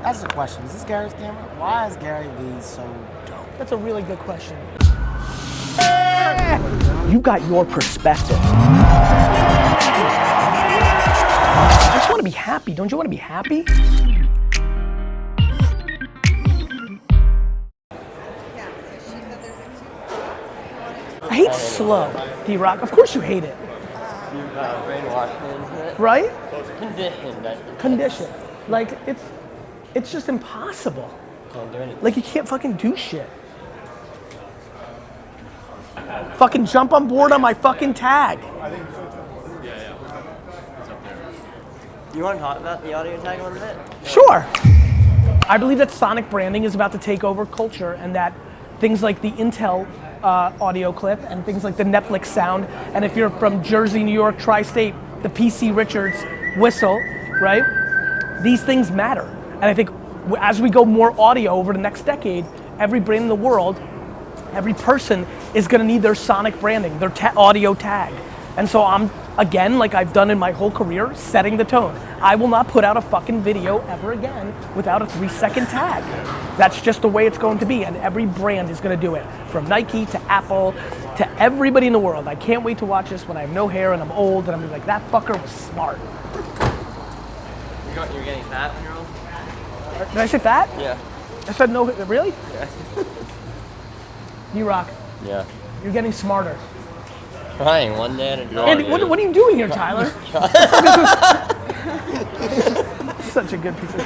That's the question. Is this Gary's camera? Why is GaryVee so dope? That's a really good question. You got your perspective. I just want to be happy. Don't you want to be happy? I hate slow, D-Rock. Of course you hate it. You brainwashed into it. Right? Conditioned. Condition. Like, it's just impossible. Can't do anything. Like, you can't fucking do shit. Fucking jump on board on my fucking tag. You want to talk about the audio tag a little bit? Sure. I believe that sonic branding is about to take over culture, and that things like the Intel audio clip and things like the Netflix sound, and if you're from Jersey, New York, tri-state, the PC Richards whistle, right? These things matter. And I think as we go more audio over the next decade, every brand in the world, every person is gonna need their sonic branding, their audio tag. And so I'm, again, like I've done in my whole career, setting the tone. I will not put out a fucking video ever again without a 3-second tag. That's just the way it's going to be, and every brand is gonna do it. From Nike to Apple to everybody in the world. I can't wait to watch this when I have no hair and I'm old and I'm like, that fucker was smart. You're getting fat when you're old? Did I say fat? Yeah. I said no, really? Yeah. D-Rock, Yeah. you're getting smarter. Trying one day at a time. Andy, what are you doing here, Tyler? Such a good piece of...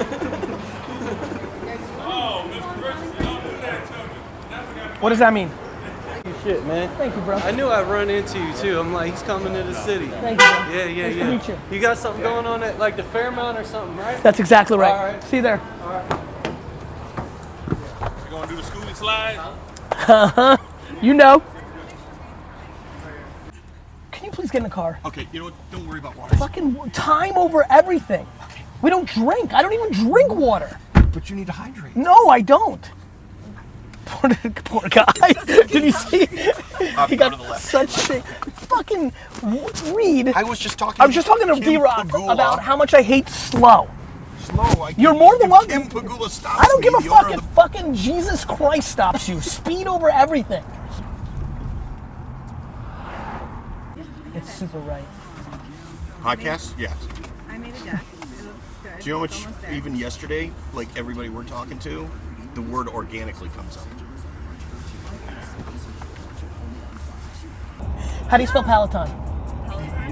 What does that mean? Shit, man. Thank you, bro. I knew I'd run into you too. I'm like, he's coming to the city. Thank you, bro. Yeah. Nice to meet you. You got something going on at like the Fairmount or something, right? That's exactly right. All right. See you there. All right. You gonna do the Scooby slide? Uh-huh. You know. Can you please get in the car? Okay, you know what? Don't worry about water. Fucking time over everything. Okay. We don't drink. I don't even drink water. But you need to hydrate. No, I don't. Poor guy. Did you see? He got such shit. Fucking read. I was just talking. I was just talking to D-Rock about how much I hate slow. Slow. You're more than welcome. Kim Pagula stops I don't give a me, fuck if fucking Jesus Christ stops you. Speed over everything. It's super right. Podcast? Yes. I made a deck. It looks good. Do you know how much, Almost there. even yesterday, like everybody we're talking to, the word organically comes up. How do you spell Peloton?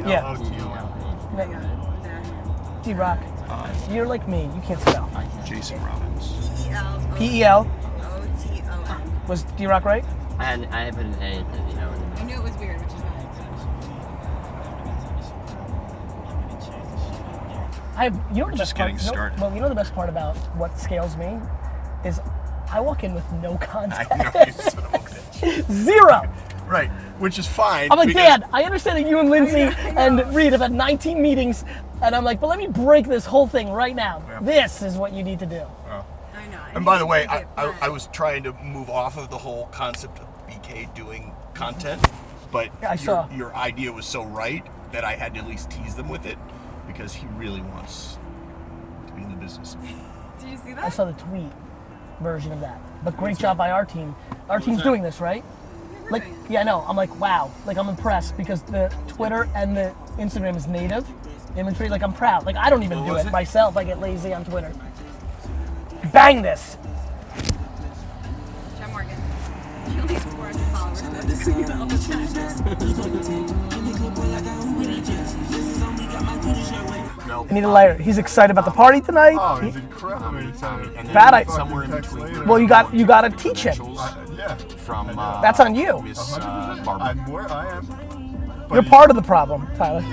Yeah. D-Rock. You're like me. You can't spell. Jason Robbins. P-E-L. O-T-O-N. Was D-Rock right? I had put an A in it, you know. I knew it was weird, which is why. You know the Just best part, getting started. Well, you know the best part about what scales me is I walk in with no content. I know you son of a bitch. Zero. Right, which is fine. I'm like, because- Dad, I understand that you and Lindsay and Reed have had 19 meetings, and I'm like, but let me break this whole thing right now. Yeah. This is what you need to do. I know. And by the way, I was trying to move off of the whole concept of BK doing content, but Yeah, I saw. your idea was so right that I had to at least tease them with it because he really wants to be in the business. Did you see I that? saw the tweet version of that. But great job by our team. Our team's doing this, right? Like, yeah, I know. I'm like, wow. Like, I'm impressed because the Twitter and the Instagram is native imagery. Like, I'm proud. Like, I don't even do it myself. I get lazy on Twitter. Bang this. John Morgan. At least 400 followers. That's all the No, I need a lighter. He's excited about the party tonight. Oh, he's incredible. and then That I- somewhere in between. Well, you got to teach him. Yeah. From That's on you. Miss 100%. Barbara. I am. But You're part of the problem, Tyler.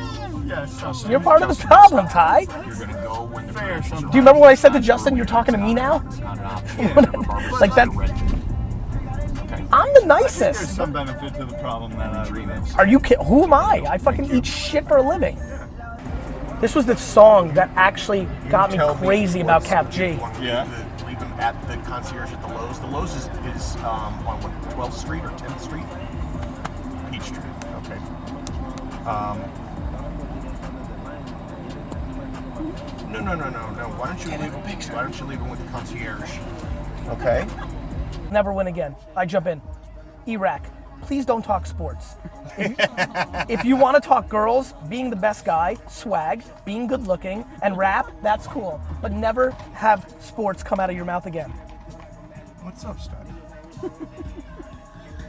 Yes. You're part of the problem, Ty. You're gonna go when the Fair. promotions Do you remember what I said to Justin? You're talking to me now? It's not an option. Like that. Okay. I'm the There's nicest. some benefit to the problem that I remix. Are you kidding? Who am I? I fucking eat shit for a living. This was the song that actually got me Tell crazy about what's- Cap G. Yeah. Leave them at the concierge at the Lowe's. The Lowe's is on what, 12th Street or 10th Street? Peachtree. Okay. No. Why don't you leave it? Why don't you leave it with the concierge? Okay. Never win again. I jump in. Iraq, please don't talk sports. If you want to talk girls, being the best guy, swag, being good looking, and rap, that's cool. But never have sports come out of your mouth again. What's up, stud?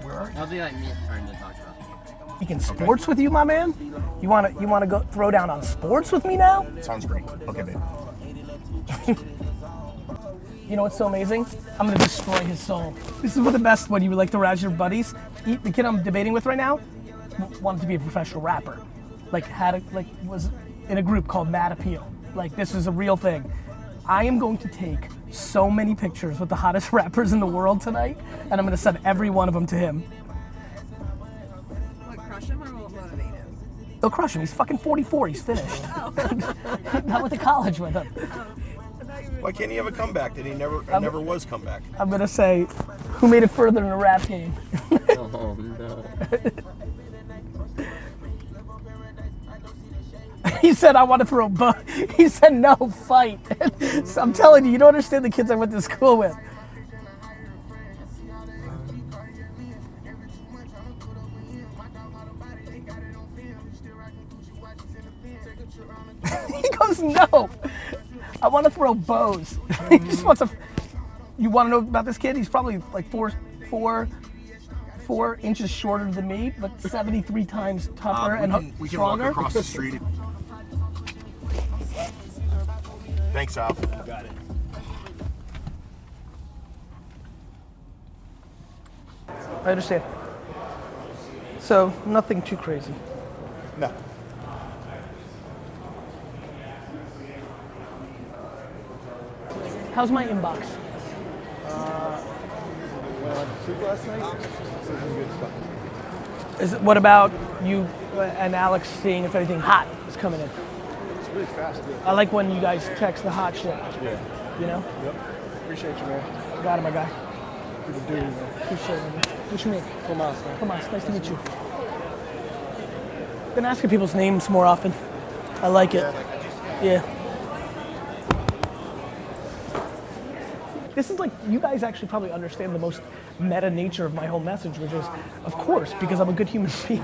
Where are you? Nothing like me trying to talk about. Speaking sports with you, my man? You wanna go throw down on sports with me now? Sounds great. Okay, babe. You know what's so amazing? I'm gonna destroy his soul. This is what the best when you like to razz your buddies. The kid I'm debating with right now wanted to be a professional rapper. Was in a group called Mad Appeal. Like, this is a real thing. I am going to take so many pictures with the hottest rappers in the world tonight, and I'm gonna send every one of them to him. What, crush him or motivate him? They'll crush him. He's fucking 44. He's finished. Not with the college with him. Why can't he have a comeback that he never was comeback? I'm gonna say, who made it further in the rap game? Oh no. He said, I want to throw he said, no, fight. So I'm telling you, you don't understand the kids I went to school with. He goes, no. I want to throw bows. He just wants to. You want to know about this kid? He's probably like four inches shorter than me, but 73 times tougher and we can stronger. walk across the street. Thanks, Al. You got it. I understand. So nothing too crazy. No. How's my inbox? Last night? Some good stuff. What about you and Alex seeing if anything hot is coming in? It's really fast, dude. I like when you guys text the hot shit. Yeah. You know? Yep. Appreciate you, man. Got it, my guy. Good to do you, man. Appreciate it, man. What you mean? Tomas, man. Tomas, nice to meet you. Been asking people's names more often. I like it. Yeah. This is like, you guys actually probably understand the most meta nature of my whole message, which is, of course, because I'm a good human being.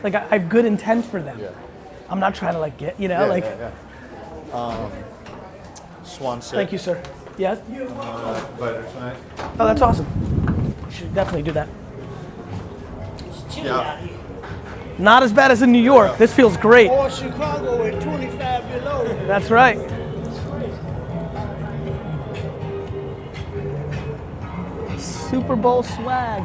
Like, I have good intent for them. Yeah. I'm not trying to like get, you know, like. Swan set. Thank you, sir. Yeah? Later tonight. Oh, that's awesome. You should definitely do that. Yeah. Not as bad as in New York. This feels great. Or Chicago at 25 below. That's right. Super Bowl swag.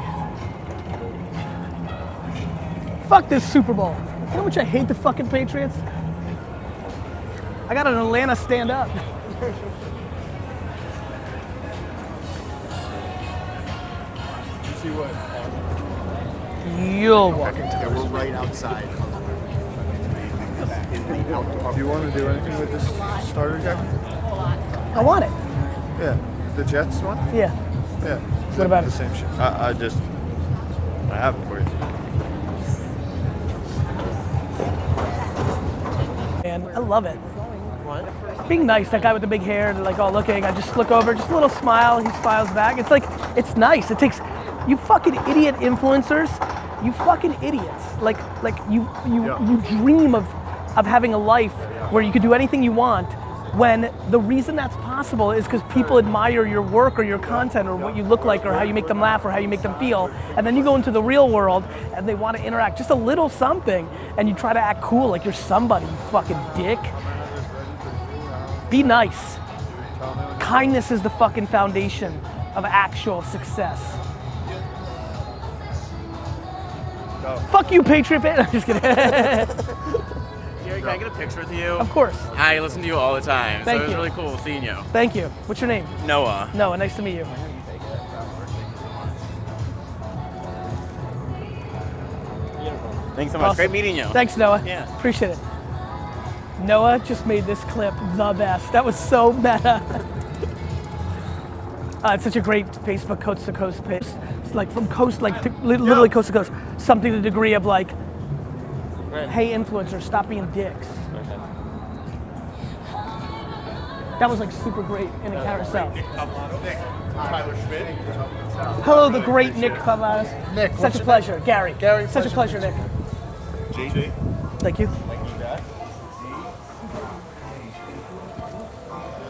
Fuck this Super Bowl. You know how much I hate the fucking Patriots? I got an Atlanta stand up. See what? You'll walk. Yeah, we're right outside. Do you want to do anything with this starter jacket? I want it. Yeah. The Jets one? Yeah. Yeah. What about the it? same shit. I have it for you. Man, I love it. What? Being nice, that guy with the big hair, they're like all looking, I just look over, just a little smile, he smiles back. It's like, it's nice. It takes, you fucking idiot influencers, you fucking idiots. Like you dream of having a life where you could do anything you want, when the reason that's possible is because people admire your work or your content or what you look like or how you make them laugh or how you make them feel. And then you go into the real world and they want to interact just a little something and you try to act cool like you're somebody, you fucking dick. Be nice. Kindness is the fucking foundation of actual success. Fuck you, Patriot fan. I'm just kidding. Gary, can I get a picture with you? Of course. I listen to you all the time, Thank so it was you. really cool seeing you. Thank you. What's your name? Noah. Noah, nice to meet you. Thanks so much. Awesome. Great meeting you. Thanks, Noah. Yeah. Appreciate it. Noah just made this clip the best. That was so meta. It's such a great Facebook coast to coast page. It's like from coast, like literally coast to coast. Something to the degree of like, hey influencers, stop being dicks. That was like super great in a carousel. Tyler Schmidt. Hello, the great Nick Pavladas. Nick, Such a pleasure. Gary. Such a pleasure, Nick. JJ. Thank you.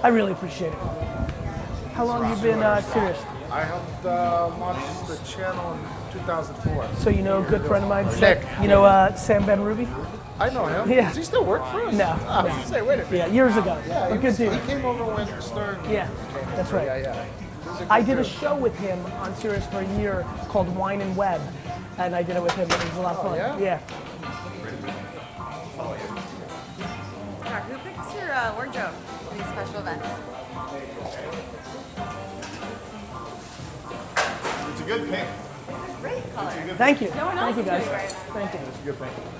I really appreciate it. How long have you been serious? I helped launch the channel in 2004. So you know a good friend of mine, Nick. You know Sam Ben Ruby? I know him. Yeah. Does he still work for us? No. Oh, no. Say, wait a minute. Yeah, years ago. Yeah, A good dude. He came over when Stern. Yeah, that's right. Yeah. I did a show with him on Sirius for a year called Wine and Web, and I did it with him. It was a lot of fun. Yeah? Who picks your wardrobe for these special events? It's a good pick. Great color. Thank you. No one else Thank you, is guys. doing it. Thank you.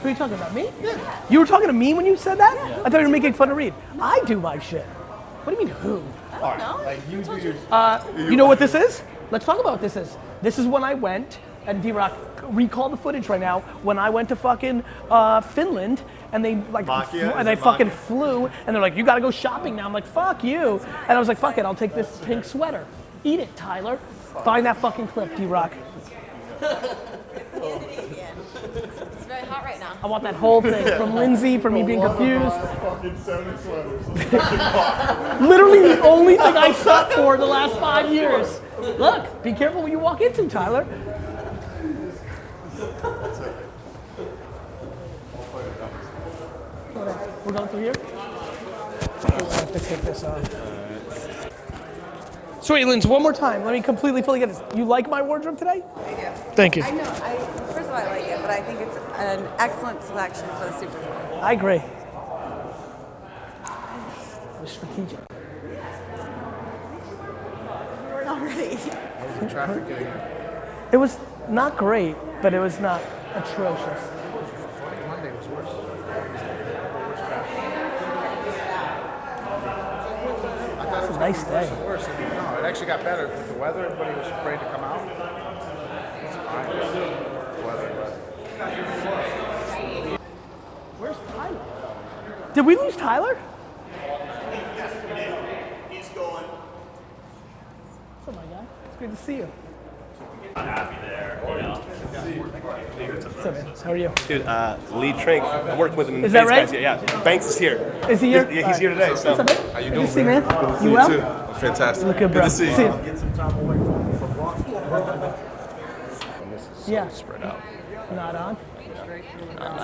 Who are you talking about? Me? Yeah. You were talking to me when you said that? I thought you were making fun of Reed. I do my shit. What do you mean who? I don't know. You do your. You know what this is? Let's talk about what this is. This is when I went, and D-Rock, recall the footage right now, when I went to fucking Finland, and they like, Makia? and they fucking flew, and they're like, you gotta go shopping now. I'm like, fuck you. And I was like, fuck it, I'll take this pink sweater. Eat it, Tyler. Find that fucking clip, D-Rock. It's very hot right now. I want that whole thing, from Lindsay, for me being confused. Fucking 7 sweaters. Literally the only thing I sucked for the last 5 years. Look, be careful what you walk into, Tyler. We're going through here? I have to take this off. Sweet, Lindsay, one more time. Let me completely fully get this. You like my wardrobe today? I do. Thank you. I know. First of all, I like it, but I think it's an excellent selection for the Super Bowl. I agree. It was strategic. You weren't already. How was the traffic getting here? It was not great, but it was not atrocious. Monday was worse. It's a nice day. Worse. I mean, no, it actually got better with the weather. Everybody was afraid to come out. It's fine. Weather, Where's Tyler? Did we lose Tyler? He's going. What's up, my guy? It's good to see you. What's up, man? How are you? Dude, Lee Trink, I'm working with him. Is that right? Yeah. Banks is here. Is he here? Yeah, he's here today. So. What's up, man? How you doing, man? You well? Fantastic. Look good, bro. Good to see you. Get some time away from rock. Yeah. Spread out. Not on?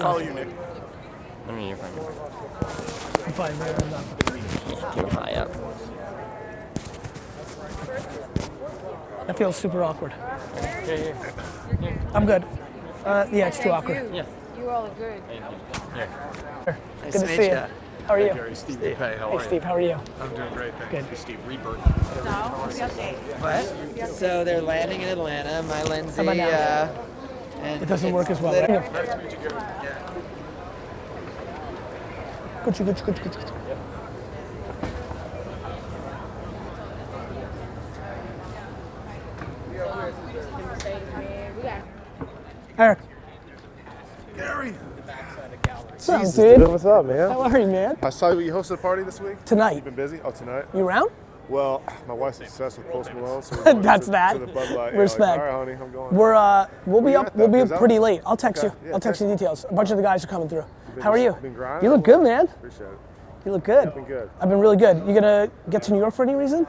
Follow you, Nick. I mean, you're fine. I'm fine, man. I'm not. Keep your eye up. That feels super awkward. I'm good. Yeah, it's too awkward. Yeah. You all are good. Good to see you. How are you? Gary, Steve, hey, how Hey, are you? Steve, how are you? I'm doing great, thanks. Good. Hey, Steve, Rebirth. So, what's the update? What? So they're landing in Atlanta. My Lindsay. How about now? And It doesn't work it's as well, lit- right? Nice to meet you, Gary. Good. Eric. Gary! What's up, dude? What's up, man? How are you, man? I saw you hosted a party this week. Tonight. You've been busy? Oh, tonight? You around? Well, my wife's obsessed with Post Malone, so we went That's to, that. to the Bud Light. Respect. Yeah, like, all right, honey, I'm going. We'll be you up. at We'll that? be Is that pretty what- late. I'll text Okay. you. Yeah, I'll text text you me. details. A bunch of the guys are coming through. Been How are you? Been grinding? You look good, man. Appreciate it. You look good. Been good. I've been really good. You gonna get to New York for any reason?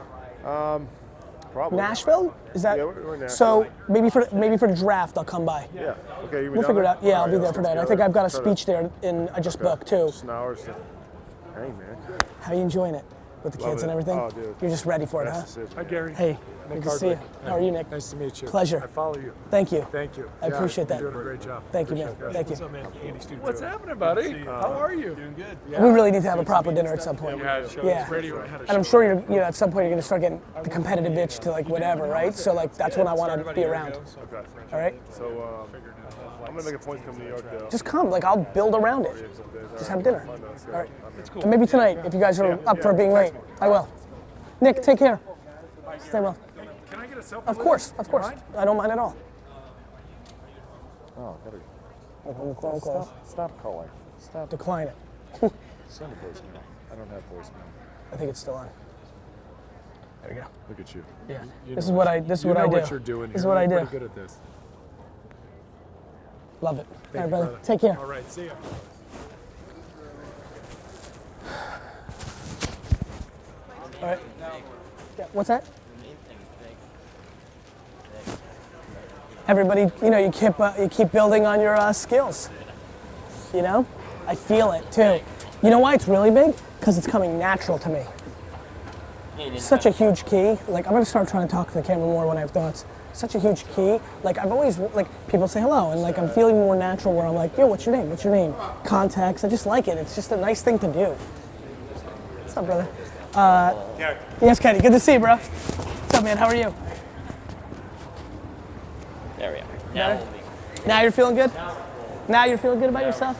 Probably. Nashville? Is that? Yeah, we're in Nashville. So maybe for the draft, I'll come by. Yeah. Okay, you We'll figure it out. Yeah, I'll be there for that. I think I've got a Try to- speech there I just booked too. Just an hour. Hey, man. How you enjoying it with the Love kids it. and everything? Oh, dude. You're just ready for it, Nice huh? to see you. Hi, Gary. Hey, good to see you. How are you, Nick? Nice to meet you. Pleasure. I follow you. Thank you. Thank you. I appreciate that. You're doing a great job. Thank you, man. Thank you. What's up, man? Andy Studio. What's happening, buddy? How are you? Doing good. We really need to have a proper dinner at some point. Yeah. Radio, I had a And I'm sure at some point you're gonna start getting the competitive itch to like whatever, right? So like that's when I want to be around. Okay. All right? So I'm gonna make a point to come to New York, though. Just come. Like I'll build around it. Just have dinner. Let's go. All right. And maybe tonight, if you guys are up for being late, I will. Nick, take care. Stay well. Can I get a selfie? Of course. I don't mind at all. Oh, gotta Phone calls. stop calling. Stop. Decline it. Send a voicemail. I don't have voicemail. I think it's still on. There we go. Look at you. Yeah. You This know is what I do. what you're doing here. This is what I do. You're pretty good at this. Love it. Thank All right, you, brother. brother. Take care. All right, see ya. All right. Yeah, what's that? Everybody, you keep building on your skills. You know, I feel it too. You know why it's really big? Because it's coming natural to me. Such a huge key. Like, I'm gonna start trying to talk to the camera more when I have thoughts. Such a huge key. Like, I've always, like, people say hello, and like, I'm feeling more natural where I'm like, yo, what's your name? What's your name? Context. I just like it. It's just a nice thing to do. What's up, brother? Gary. Yes, Kenny. Good to see you, bro. What's up, man? How are you? There we are. Now you're feeling good? Now you're feeling good about yourself?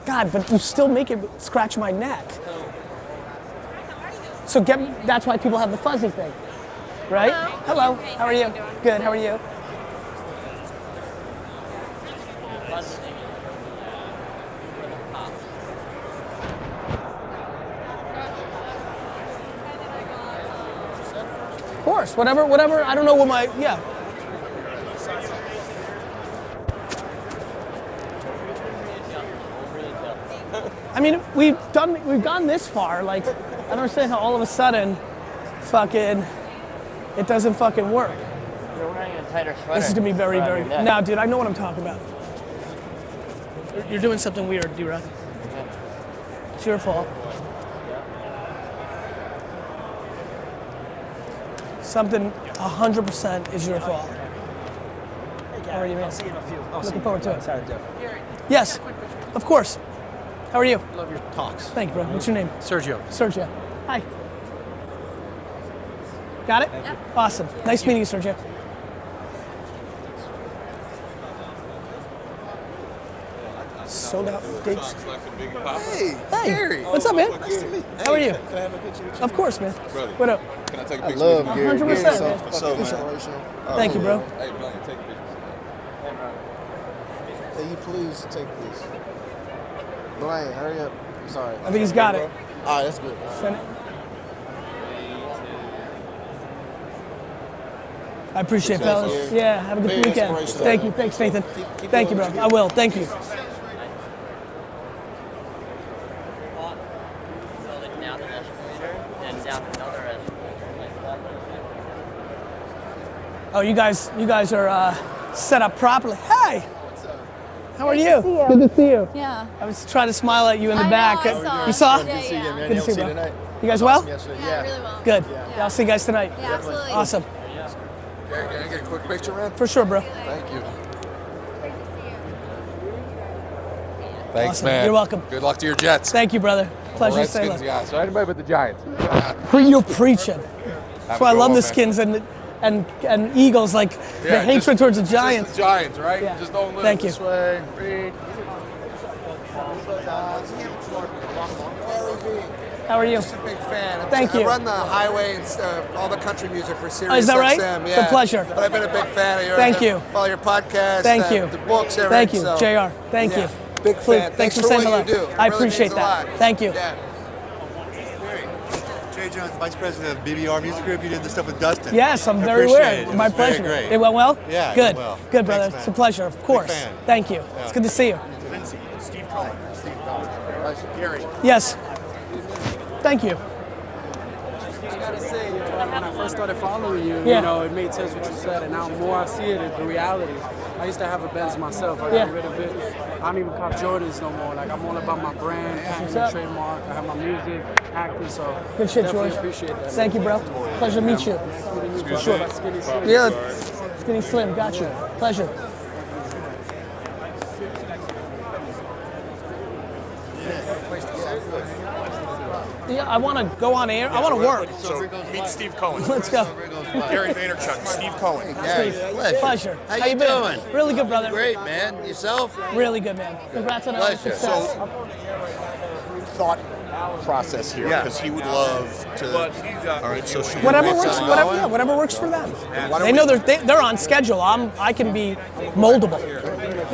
God, but you still make it scratch my neck. So that's why people have the fuzzy thing, right? Hello. How are you? Good. How are you? Of course. Whatever. I don't know what yeah. I mean, we've gone this far. Like, I don't understand how all of a sudden, it doesn't fucking work. You're wearing a tighter sweater. This is gonna be very, around very. your neck. Now, dude, I know what I'm talking about. You're doing something weird, D-Rod. It's your fault. Something 100% is your fault. How are you, man? I'll see you in a few. Looking forward to it. Sorry, Joe. Yes, of course. How are you? Love your talks. Thank you, bro. What's your name? Sergio. Sergio. Hi. Got it? Yeah. Awesome. Nice meeting you, Sergio. Sold out dates. Hey, Gary. What's up, man? Nice to meet you. How are you? Can I have a picture with you? Of course, man. Brother. What up? Can I take a picture with you? I love Gary. 100%, Gary's man. so inspirational. Thank you, bro. Hey, Brian, take a picture. Hey, you please take this. Brian, hurry up. I'm sorry. I think he's got it. All right, that's good. Send it. I appreciate it, fellas. Yeah, have a good Very weekend. inspirational. Thank you. Thanks, Nathan. Keep Thank you, doing bro. what I will. Thank you. Down an escalator and down another escalator. Like that. Oh, you guys are set up properly. Hey. How are you? see you. Good to see you. Yeah. I was trying to smile at you in the I back. know, I saw. You saw? Yeah, yeah. Good to see you, bro. You guys well? Yeah, really well. Good. Yeah, I'll see you guys tonight. Yeah, absolutely. Awesome. Gary, can I get a quick picture, man? For sure, bro. Thank you. Great to see you. Thanks, Awesome. man. You're welcome. Good luck to your Jets. Thank you, brother. Pleasure to say Redskins, hello. yeah. So anybody but the Giants. You're preaching. That's why I love the Skins and Eagles, like the hatred towards the Giants. Just the Giants, right? Yeah. Just don't live Thank you. this way. Read. How are you? Just a big fan. Thank you. I run the highway and all the country music for Sirius Is that right? XM. It's a pleasure. But I've been a big fan of yours. Thank you. Follow your podcast. Thank you. The books, everything. Thank you, so, JR. Thank yeah, you. Big fan. Thanks for for saying what hello. you do. It I really appreciate means a that. lot. Thank you. Yeah. Jay Jones, Vice President of BBR Music Group. You did the stuff with Dustin. Yes, I'm I very appreciate aware. it. It My was very pleasure. great. It went well? Yeah, it Good. went well. Good, brother. Thanks, man. It's a pleasure, of course. fan. Thank you. Yeah. It's good to see you. Steve Cohen. Gary. Yes. Thank you. I gotta say, when I first started following you, Yeah. you know, it made sense what you said, and now more I see it, the reality. I used to have a Benz myself. I got rid of it. I don't even cop Jordans no more. Like, I'm all about my brand, patent, and trademark. I have my music, acting, so Good shit, definitely George. appreciate that. Thank you, bro. Pleasure to meet you. For sure. Skinny Slim. Yeah. Skinny Slim, got you. Pleasure. Yeah, I want to go on air. I want to work. So meet Steve Cohen. Let's go. Gary Vaynerchuk, Steve Cohen. Steve, pleasure. How you you been? doing? Really good, brother. Great, man. Yourself? Really good, man. Congrats on all the Pleasure. success. Thought process here because he would love to. All right, so should we Whatever get works. something Whatever, going? yeah, whatever works for them. Why don't They know they're on schedule. I can be moldable.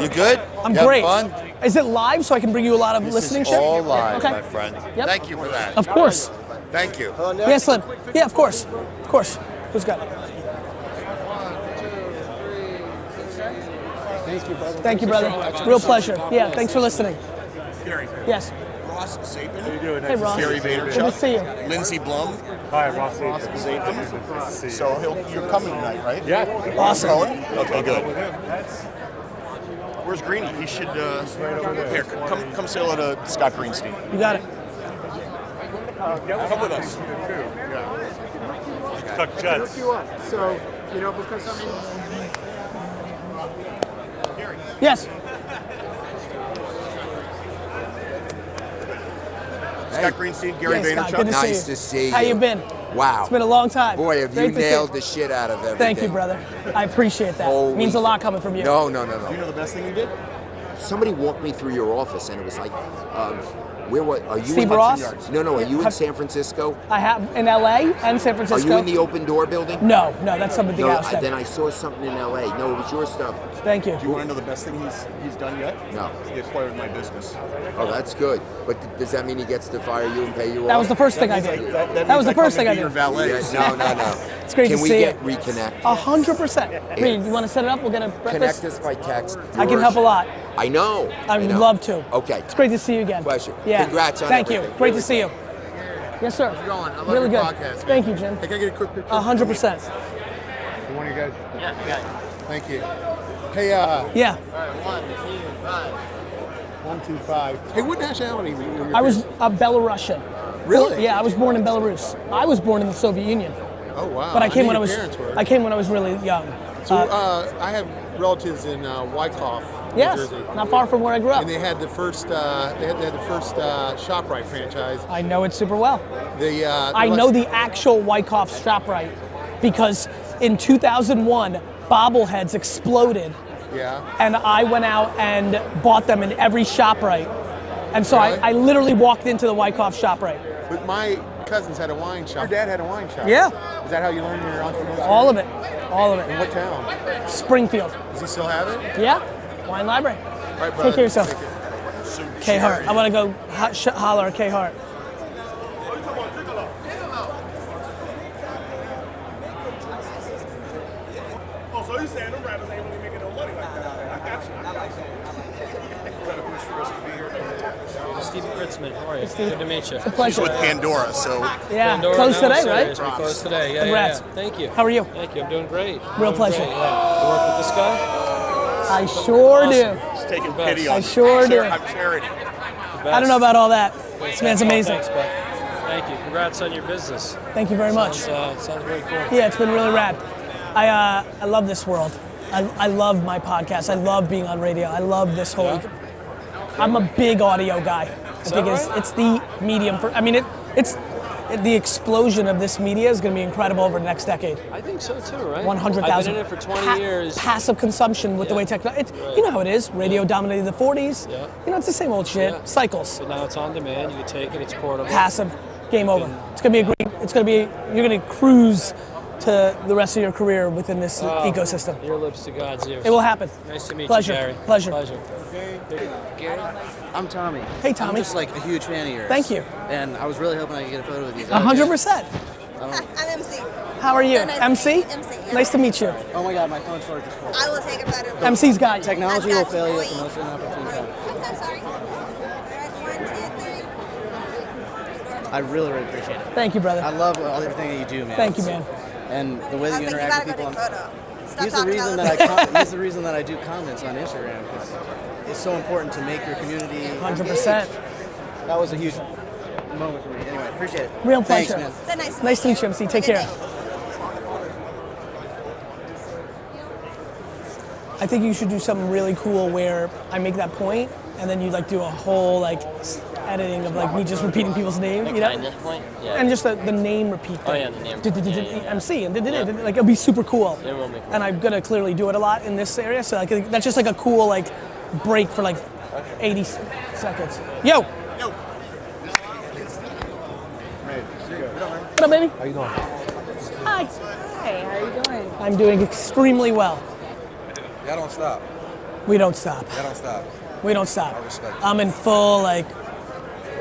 You good? I'm You having great. fun? Is it live so I can bring you a lot of This listening is shit? all live, Okay. my friend. Yep. Thank you for that. Of course. Thank you. Yes, Slim. Yeah, of course. Of course. Who's got it? Thank you, brother. Thank you, brother. Real pleasure. Yeah, thanks for listening. Gary. Yes. Ross Zapin. How you doing? Hey, Ross. Gary Vaynerchuk. Good to see you. Lindsey Blum. Hi, Ross. Zapin. So you're coming tonight, right? Yeah. Awesome. Going? Okay, good. Where's Greeny? He should. Here, come say hello to Scott Greenstein. You got it. Come with us. Tuck Jets. So, because Yes. Scott Greenstein, Gary Yes, Scott, Vaynerchuk. good to see you. Nice to see you. How you been? Wow. It's been a long time. Boy, have Great you to see nailed the shit out of everything. Thank you, brother. I appreciate that. Holy Means a lot coming from you. No. Do you know the best thing you did? Somebody walked me through your office, and it was like, are you Steve in Ross? No, are you in San Francisco? I have in LA and San Are Francisco. you in the Open Door building? No, that's something else. Then I saw something in LA. No, it was your stuff. Thank you. Do you want to know the best thing he's done yet? No. He acquired my business. Oh, that's good. But does that mean he gets to fire you and pay you off? That was the first thing I did. That was the first thing I did. Your valet. Yeah, no. It's great Can to we see get you. reconnect? 100%. Reed, you want to set it up? We'll get a breakfast. Connect us by text. I can help a lot. I know. I would love to. Okay. It's great to see you again. Pleasure. Yeah. Congrats on Thank you. everything. Great to see you. Yes, sir. How's it going? I love really your good. podcast, man. Thank you, Jim. Hey, can I get a quick picture? 100%. One of you guys? Yeah, I got it. Thank you. Hey, Yeah. All right, 1, 2, 5. 1, 2, 5. Hey, what nationality were you? I was a Belarusian. Really? Yeah, I was born in Belarus. I was born in the Soviet Union. Oh wow! But I came when I knew was. your parents were. I came when I was really young. So I have relatives in Wyckoff, yes, New Jersey. not far from where I grew up. And they had the first. They had the first ShopRite franchise. I know it super well. I know the actual Wyckoff ShopRite because in 2001, bobbleheads exploded. Yeah. And I went out and bought them in every ShopRite. And so Really? I literally walked into the Wyckoff ShopRite. But my cousins had a wine shop. Your dad had a wine shop. Yeah. Is that how you learned your entrepreneurship? All of it. All of it. In what town? Springfield. Does he still have it? Yeah. Wine library. All right, Take brother. care of yourself. Take care. K Hart. I want to go holler at K Hart. Oh, so you saying them rappers ain't really making no money like that? I got you. Steve Kritzman, how are you? Steve. Good to meet you. It's a pleasure. She's with Pandora, so. Yeah, Pandora, close no, today, serious. right? We closed today, yeah, Congrats. yeah. Thank you. How are you? Thank you, I'm doing great. Real Doing pleasure. Great, yeah. You work with this guy? I sure do. She's taking The best. pity on I sure do. I'm charity. I don't know about all that. This man's amazing. Thanks, bud. Thank you. Congrats on your business. Thank you very much. Sounds very cool. Yeah, it's been really rad. I love this world. I love my podcast. I love being on radio. I love this whole. I'm a big audio guy. I think it's the medium for. I mean, it's the explosion of this media is going to be incredible over the next decade. I think so too, right? 100,000. I've been in it for 20 years. Passive consumption with the way technology. You know how it is. Radio dominated the 40s. Yeah. You know, it's the same old shit. Yeah. Cycles. But now it's on demand. You can take it. It's portable. Passive. Game over. It's gonna be a great. It's gonna be. You're gonna cruise to the rest of your career within this ecosystem. Your lips to God's ears. It will happen. Nice to meet Pleasure. you, Gary. Pleasure. Gary, I'm Tommy. Hey, Tommy. I'm just like a huge fan of yours. Thank you. And I was really hoping I could get a photo with you. 100%. I'm MC. How are you? So nice MC? to meet you. MC, yeah. Nice to meet you. Oh my God, my phone storage is full. I will take a photo. MC's got you. Technology I've will got fail you you. at the most inopportune time. I'm so sorry. All right, 1, 2, 3. I really, really appreciate it. Thank you, brother. I love everything that you do, man. Thank you, man. And the way that you I was like, you interact gotta with go people. take a photo. Stop He's the talking reason about that it. he's the reason that I do comments on Instagram because it's so important to make your community 100%. That was a huge moment for me. Anyway, appreciate it. Real Thanks, pleasure. man. So Nice to meet you, MC. Take care. I think you should do something really cool where I make that point and then you like do a whole like editing of like me just repeating people's names, you know? At this point? Yeah. And just the name repeat thing. Oh, yeah, the name. MC and like it'll be super cool. It will be cool. And I'm gonna clearly do it a lot in this area, so like that's just like a cool like break for like 80 seconds. Yo. What up, baby? How you doing? Hi. Hey, how are you doing? I'm doing extremely well. Y'all don't stop. We don't stop. Y'all don't stop. We don't stop. I respect it. I'm in full like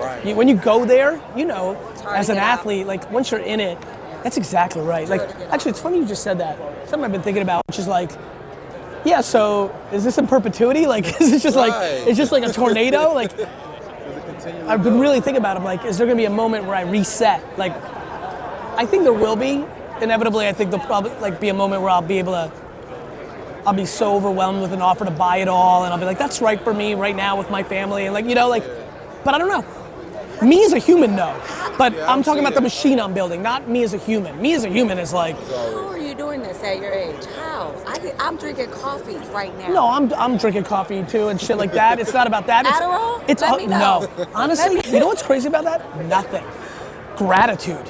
Right. When you go there, you know, as an athlete, like once you're in it, that's exactly right. Like, actually, it's funny you just said that. Something I've been thinking about, which is like, yeah, so is this in perpetuity? Like, is it just like, it's just like a tornado? Like, I've been really thinking about it. I'm like, is there gonna be a moment where I reset? Like, I think there will be. Inevitably, I think there'll probably like be a moment where I'll be so overwhelmed with an offer to buy it all, and I'll be like, that's right for me right now with my family, and like, you know, like, but I don't know. Me as a human, no. But I'm talking about the machine I'm building, not me as a human. Me as a human is like. How are you doing this at your age? How? I'm drinking coffee right now. No, I'm drinking coffee too and shit like that. It's not about that. Adderall? It's Let me know. No. Honestly, you know what's crazy about that? Nothing. Gratitude.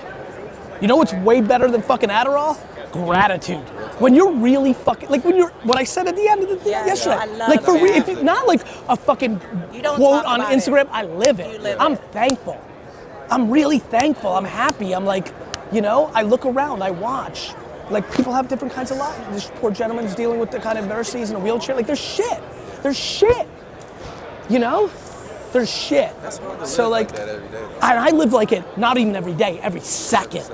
You know what's way better than fucking Adderall? Gratitude. When you're really fucking, like when you're, what I said at the end of the thing yesterday, I love like for that. real, if it's not like a fucking quote on Instagram, I live it. I'm thankful. I'm really thankful. I'm happy. I'm like, you know, I look around, I watch. Like people have different kinds of lives. This poor gentleman's dealing with the kind of adversities in a wheelchair. Like there's shit. There's shit. You know? There's shit. That's hard to so live like that every day. I live like it, not even every day, every second.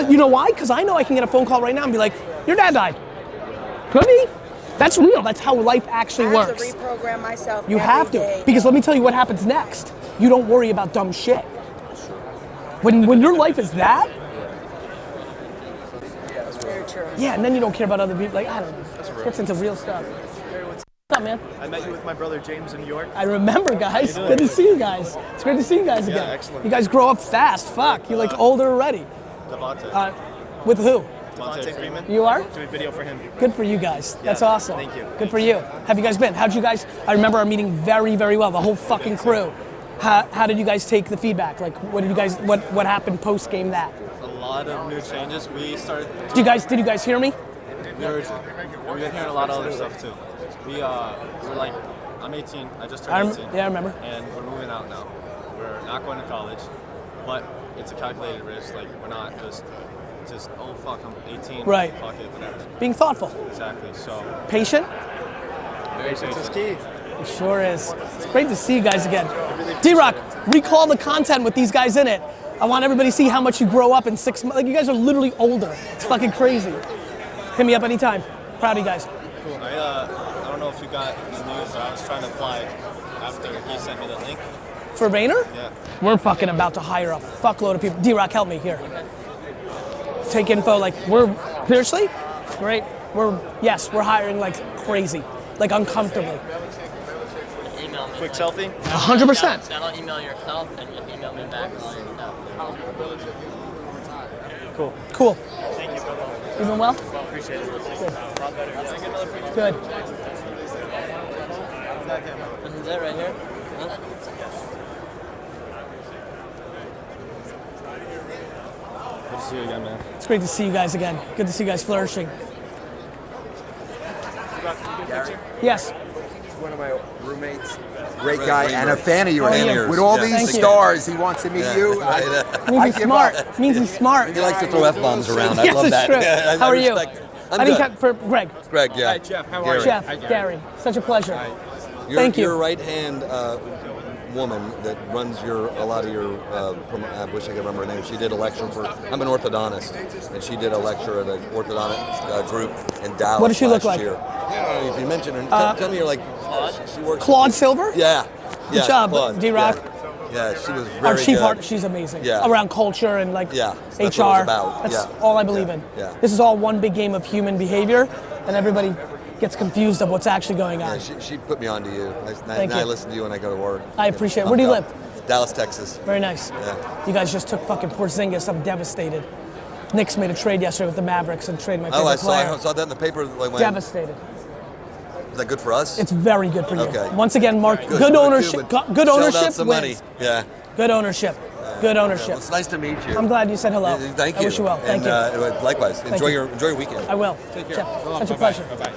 You know why? Because I know I can get a phone call right now and be like, your dad died. Could be. That's real. That's how life actually works. I have to reprogram myself. You have to. Because let me tell you what happens next. You don't worry about dumb shit. When your life is that, Very true. yeah, and then you don't care about other people. Like, I don't know. Gets into real stuff. What's up, man? I met you with my brother James in New York. I remember, guys. Good to see you guys. It's great to see you guys again. Yeah, excellent. You guys grow up fast. Fuck, you're like older already. Devontae. With who? Devontae Freeman. You are? Doing video for him. Good for you guys. That's Yeah, awesome. thank you. Good for you. Have you guys been? How'd you guys? I remember our meeting very, very well. The whole fucking crew. How did you guys take the feedback? Like, what did you guys? What happened post game? That? A lot of new changes. We started. Did you guys hear me? We've been hearing a lot of other stuff too. We're like, I'm 18. I just turned 18. Yeah, I remember. And we're moving out now. We're not going to college, but it's a calculated risk. Like we're not just oh fuck, I'm 18. Right. Fuck it, whatever. Being thoughtful. Exactly. So. Patient. Very patient. It's key. It sure is. It's great to see you guys again. D-Rock, recall the content with these guys in it. I want everybody to see how much you grow up in 6 months. Like, you guys are literally older. It's fucking crazy. Hit me up anytime. Proud of you guys. Cool. I don't know if you got the news, but I was trying to apply after he sent me the link. For Vayner? Yeah. We're fucking about to hire a fuckload of people. D-Rock, help me here. Take info, like, seriously? Right? We're hiring like crazy. Like, uncomfortably. Email me. Quick selfie? 100%. Then I'll email yourself and you'll email me back all your stuff. Cool. Cool. Thank you. You doing well? Appreciate it. Good. Good. This is it right here? Huh? Good to see you again, man. It's great to see you guys again. Good to see you guys flourishing. Yes. One of my roommates. Great guy and a fan of yours. Yours. With all Yeah. these Thank you. stars, he wants to meet you. Means he's smart. Means he's smart. He likes to throw F-bombs around. I Yes, love it's that. true. Yeah, How are you? I'm I didn't good. cut for Greg. Greg, yeah. Hi, Jeff. How are you? Jeff, Hi, Gary. Such a pleasure. Your Thank you. right-hand woman that runs a lot of your, I wish I could remember her name. She did a lecture I'm an orthodontist, and she did a lecture at an orthodontist group in Dallas What does she look last like? year. Yeah, if you mention her, tell me you're like, she works. Claude Silver? Yeah. Good job, Claude. D-Rock. Yeah, she was very Our chief good. art, she's amazing. Yeah. Around culture and like Yeah, HR. that's what it's about. That's Yeah. all I believe in. Yeah. This is all one big game of human behavior, and everybody gets confused of what's actually going on. Yeah, she put me on to you. Thank I you. listen to you when I go to work. I appreciate it. Where do you live? Dallas, Texas. Very nice. Yeah. You guys just took fucking Porzingis. I'm devastated. Knicks made a trade yesterday with the Mavericks and traded my favorite I player. saw that in the paper. Like, when, Devastated. Is that good for us? It's very good for you. Okay. Once again, Mark, good ownership. Good Shelled ownership out some wins. money. Yeah. Good ownership. Good ownership. Well, it's nice to meet you. I'm glad you said hello. Thank you. I wish you well. Thank you. Likewise. Thank Enjoy you. your weekend. I will. Take care. Jeff, So long. such a Bye-bye. pleasure. Bye-bye.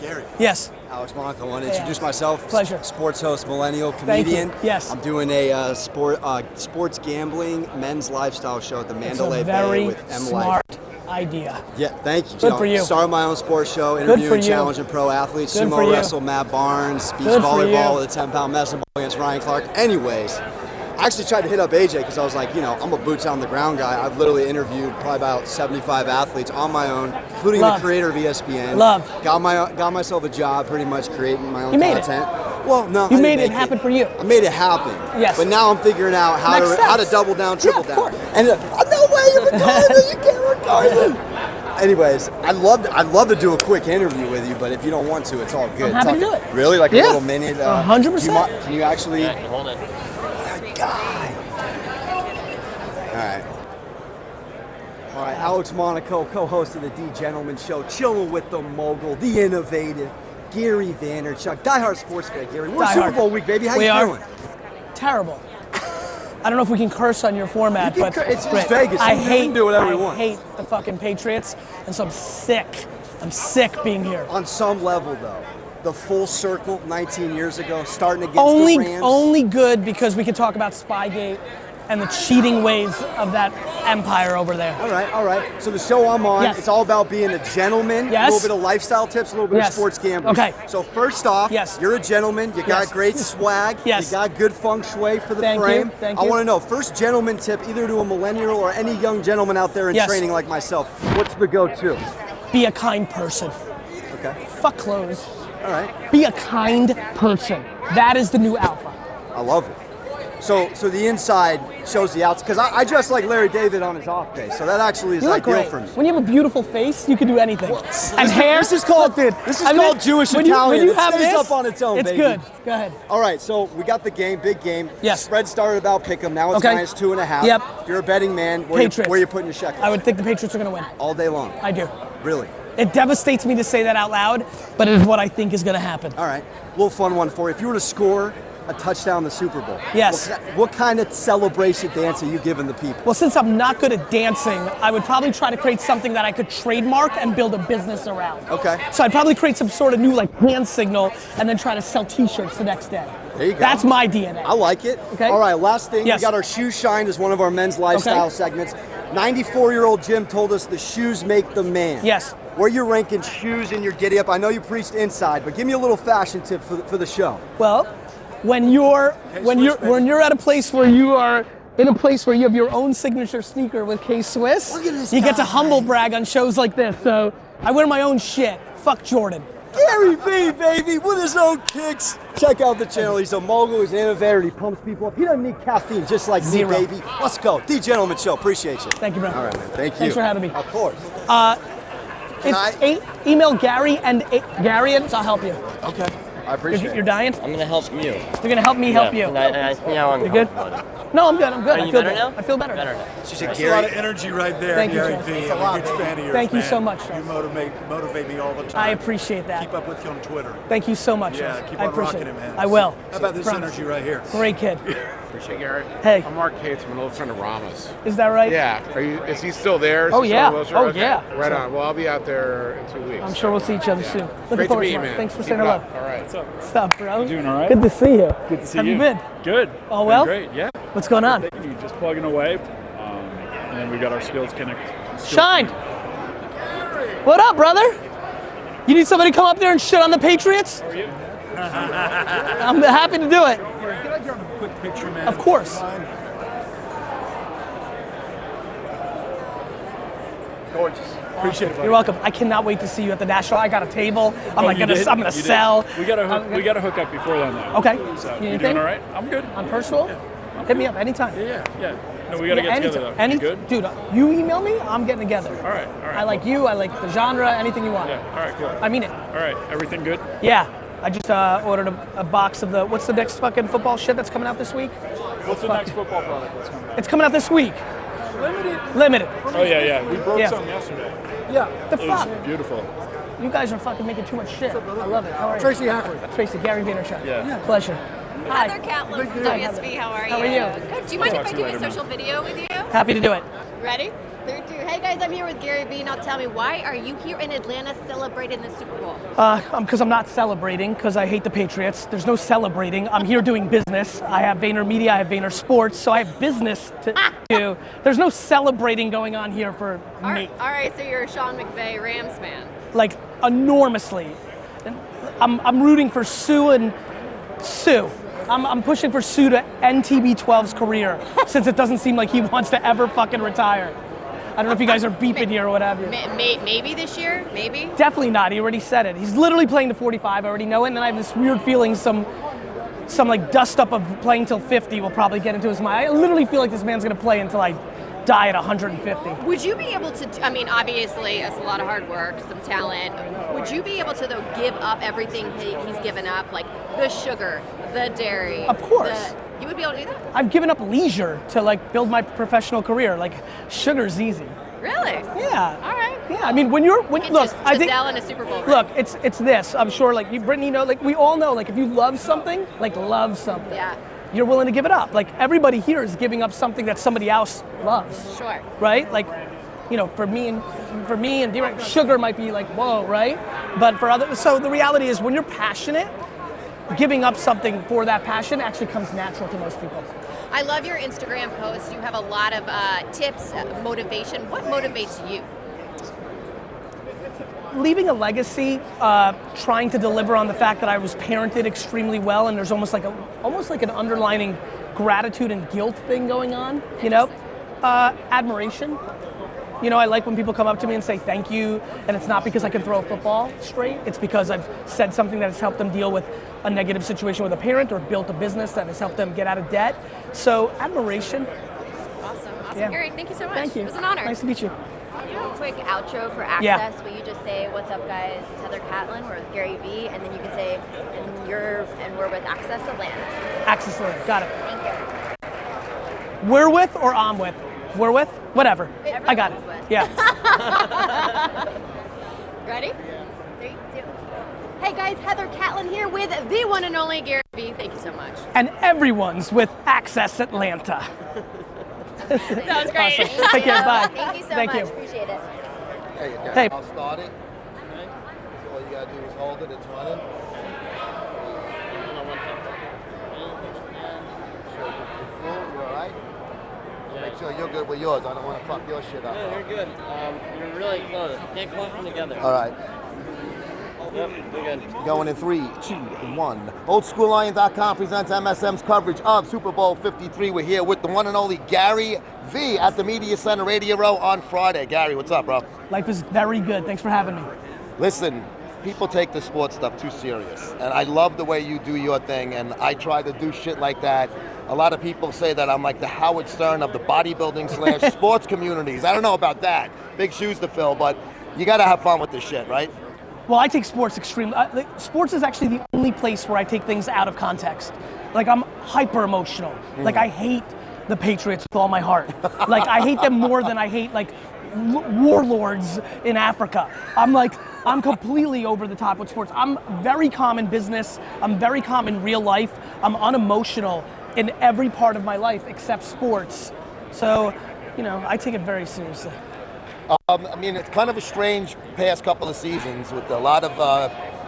Gary. Yes. Alex Monaco. I want to Yeah. introduce myself. Pleasure. Sports host, millennial, Thank you. comedian. Yes. I'm doing a sports gambling men's lifestyle show at the Mandalay very Bay with M smart. Life. idea. Yeah, thank you. Good for you. Started my own sports show, for interviewing, you. challenging pro athletes, Good for sumo you. wrestle, Matt Barnes, beach Good for volleyball you. with a 10-pound medicine ball against Ryan Clark. Anyways, I actually tried to hit up AJ because I was like, I'm a boots on the ground guy. I've literally interviewed probably about 75 athletes on my own, including the creator of ESPN. Got myself a job pretty much creating my own content. Well, no, You made it happen for you. I made it happen. Yes. But now I'm figuring out how to double down, triple down. And no way you're recording me. You can't record me. Anyways, I'd love to do a quick interview with you, but if you don't want to, it's all good. I'm happy to do it. Really? Like a little minute? 100%. Can you actually? Yeah, I can hold it. All right, Alex Monaco, co-host of the D Gentleman Show, chilling with the mogul, the innovative, Gary Vaynerchuk, diehard sports fan. Gary, we're Super Bowl week, baby. How you doing? Terrible. I don't know if we can curse on your format, but it's just Vegas. I We hate can do whatever we want. hate the fucking Patriots, and so I'm sick. I'm sick being here. On some level, though, the full circle 19 years ago, starting against the Rams. Only good because we could talk about Spygate and the cheating ways of that empire over there. All right. So the show I'm on, it's all about being a gentleman, a little bit of lifestyle tips, a little bit of sports gambling. Okay. So first off, you're a gentleman, you got great swag, you got good feng shui for the frame. Thank I you. want to know, first gentleman tip, either to a millennial or any young gentleman out there in training like myself, what's the go-to? Be a kind person. Okay. Fuck clothes. All right. Be a kind person. That is the new alpha. I love it. So the inside shows the outside, because I dress like Larry David on his off day, so that actually is You look ideal great. for me. When you have a beautiful face, you can do anything. And hair. This is called Jewish Italian. When you It have stays this, up on its own, it's baby. good. Go ahead. All right, so we got the game, big game. Yes. Spread started about pick'em. Now it's Okay. minus 2.5. Yep. If you're a betting man, where you putting your shekel? I would think the Patriots are going to win. All day long. I do. Really? It devastates me to say that out loud, but it is what I think is going to happen. All right. A little fun one for you. If you were to score a touchdown in the Super Bowl, yes. What kind of celebration dance are you giving the people? Well, since I'm not good at dancing, I would probably try to create something that I could trademark and build a business around. Okay. So I'd probably create some sort of new hand signal and then try to sell T-shirts the next day. There you go. That's my DNA. I like it. Okay. All right, last thing. Yes. We got our Shoe Shine as one of our men's lifestyle segments. 94-year-old Jim told us the shoes make the man. Yes. Where you ranking shoes in your giddy up? I know you preached inside, but give me a little fashion tip for the show. Well, when you're at a place where you are in a place where you have your own signature sneaker with K-Swiss, you get to humble brag on shows like this. So I wear my own shit. Fuck Jordan. GaryVee, baby, with his own kicks. Check out the channel. He's a mogul, he's an innovator, he pumps people up. He doesn't need caffeine, just like me, baby. Let's go. The Gentleman Show. Appreciate you. Thank you, bro. All right, man. Thank you. Thanks for having me. Of course. Email Gary and Gary, and I'll help you. Okay. I appreciate it. You're dying? I'm gonna help you. You're gonna help me help you. You're good? No, I'm good. I'm good. Are you better now? I feel better. That's a lot of energy right there, Thank you, GaryVee. I'm a huge fan of yours. Thank you man. so much. You motivate me all the time. I appreciate that. Keep up with you on Twitter. Thank you so much. Yeah, keep I on appreciate rocking it, man. I will. How about this Promise. energy right here? Great kid. Appreciate Gary. Hey. I'm Mark Cates. I'm an old friend of Rama's. Is that right? Yeah. Is he still there? Oh, yeah. Okay. Yeah. Right on. Well, I'll be out there in 2 weeks. I'm sure we'll see each other soon. Looking Great forward to meet you, it. man. Thanks for Keep saying it hello. up. All right. What's up? What's up, bro? You doing all right? Good to see you. Good to see How you. you been? Good. All well? Been great, yeah. What's going on? Just plugging away. And then we got our skills connect. Shine. What up, brother? You need somebody to come up there and shit on the Patriots? How are you? I'm happy to do it. Can I grab a quick picture, man? Of course. Gorgeous. Appreciate it, buddy. You're welcome. I cannot wait to see you at the National. I got a table. I'm You gonna did? sell. We gotta hook up before then, though. Okay. So, You you think? doing all right? I'm good. On personal? Hit me up anytime. Yeah. No, we gotta get together though. You good? Dude, you email me, I'm getting together. All right. I like you, I like the genre, anything you want. Yeah. All right. Cool. I mean it. All right. Everything good? Yeah. I just ordered a box of what's the next fucking football shit that's coming out this week? What's the next football product that's coming out? It's coming out this week. Limited. Oh yeah. We broke some yesterday. Yeah. The It fuck? was beautiful. You guys are fucking making too much shit. I love it. How are you? Tracy Hackley. Tracy, Gary Vaynerchuk. Yeah. Pleasure. Hi. Heather Catlin from WSB. How are you? How are you? Good. Do you mind if I do a social video with you? Happy to do it. Ready? 3, 2. Hey Hey guys, I'm here with GaryVee. Now tell me, why are you here in Atlanta celebrating the Super Bowl? Because I'm not celebrating, because I hate the Patriots. There's no celebrating. I'm here doing business. I have VaynerMedia, I have VaynerSports, so I have business to do. There's no celebrating going on here for me. All right, so you're a Sean McVay Rams fan. Like, enormously. I'm rooting for Sue and Sue. I'm pushing for Sue to end TB12's career, since it doesn't seem like he wants to ever fucking retire. I don't know if you guys are beeping here or whatever. Maybe this year, maybe? Definitely not, he already said it. He's literally playing to 45, I already know it, and then I have this weird feeling some like dust up of playing till 50 will probably get into his mind. I literally feel like this man's gonna play until I die at 150. Would you be able to, I mean, obviously it's a lot of hard work, some talent. Would you be able to, though, give up everything he's given up, like the sugar, the dairy? Of course. You would be able to do that? I've given up leisure to like build my professional career. Like, sugar's easy. Really? Yeah. All right. Yeah, I mean, look, I think, Giselle in a Super Bowl ring. look, it's this. I'm sure, like you, Brittany, know, like we all know, like if you love something, Yeah. you're willing to give it up. Like everybody here is giving up something that somebody else loves. Sure. Right? Like, you know, for me and D-Ray, sugar might be like, whoa, right? But for others, so the reality is when you're passionate, giving up something for that passion actually comes natural to most people. I love your Instagram posts. You have a lot of tips, motivation. What motivates you? Leaving a legacy, trying to deliver on the fact that I was parented extremely well, and there's almost like an underlining gratitude and guilt thing going on, you know? Admiration. You know, I like when people come up to me and say thank you, and it's not because I can throw a football straight, it's because I've said something that has helped them deal with a negative situation with a parent or built a business that has helped them get out of debt. So, admiration. Awesome. Yeah. Gary, thank you so much. Thank you. It was an honor. Nice to meet you. I'll do a quick outro for Access. Yeah. Will you just say, what's up guys, it's Heather Catlin, we're with GaryVee, and then you can say, and we're with Access Atlanta. Access Atlanta, got it. Thank you. We're with or I'm with? We're with? Whatever. I got it. With. Yeah. Ready? 3, 2. Hey guys, Heather Catlin here with the one and only GaryVee. Thank you so much. And everyone's with Access Atlanta. That was great. Awesome. Take care, bye. Thank you so Thank much, you. appreciate it. Hey. I'll start it. So all you gotta do is hold it, it's running. You alright? Make sure you're good with yours. I don't want to fuck your shit up. No, you're good. You're really close. Can't clump them together. Alright. Yep, we're good. Going in 3, 2, 1. OldSchoolLion.com presents MSM's coverage of Super Bowl 53. We're here with the one and only GaryVee at the Media Center Radio Row on Friday. Gary, what's up, bro? Life is very good. Thanks for having me. Listen, people take the sports stuff too serious, and I love the way you do your thing, and I try to do shit like that. A lot of people say that I'm like the Howard Stern of the bodybuilding / sports communities. I don't know about that. Big shoes to fill, but you gotta have fun with this shit, right? Well, I take sports extremely. Sports is actually the only place where I take things out of context. Like, I'm hyper emotional. Like, I hate the Patriots with all my heart. Like, I hate them more than I hate, like, warlords in Africa. I'm completely over the top with sports. I'm very calm in business. I'm very calm in real life. I'm unemotional in every part of my life except sports. So, you know, I take it very seriously. I mean, it's kind of a strange past couple of seasons with a lot of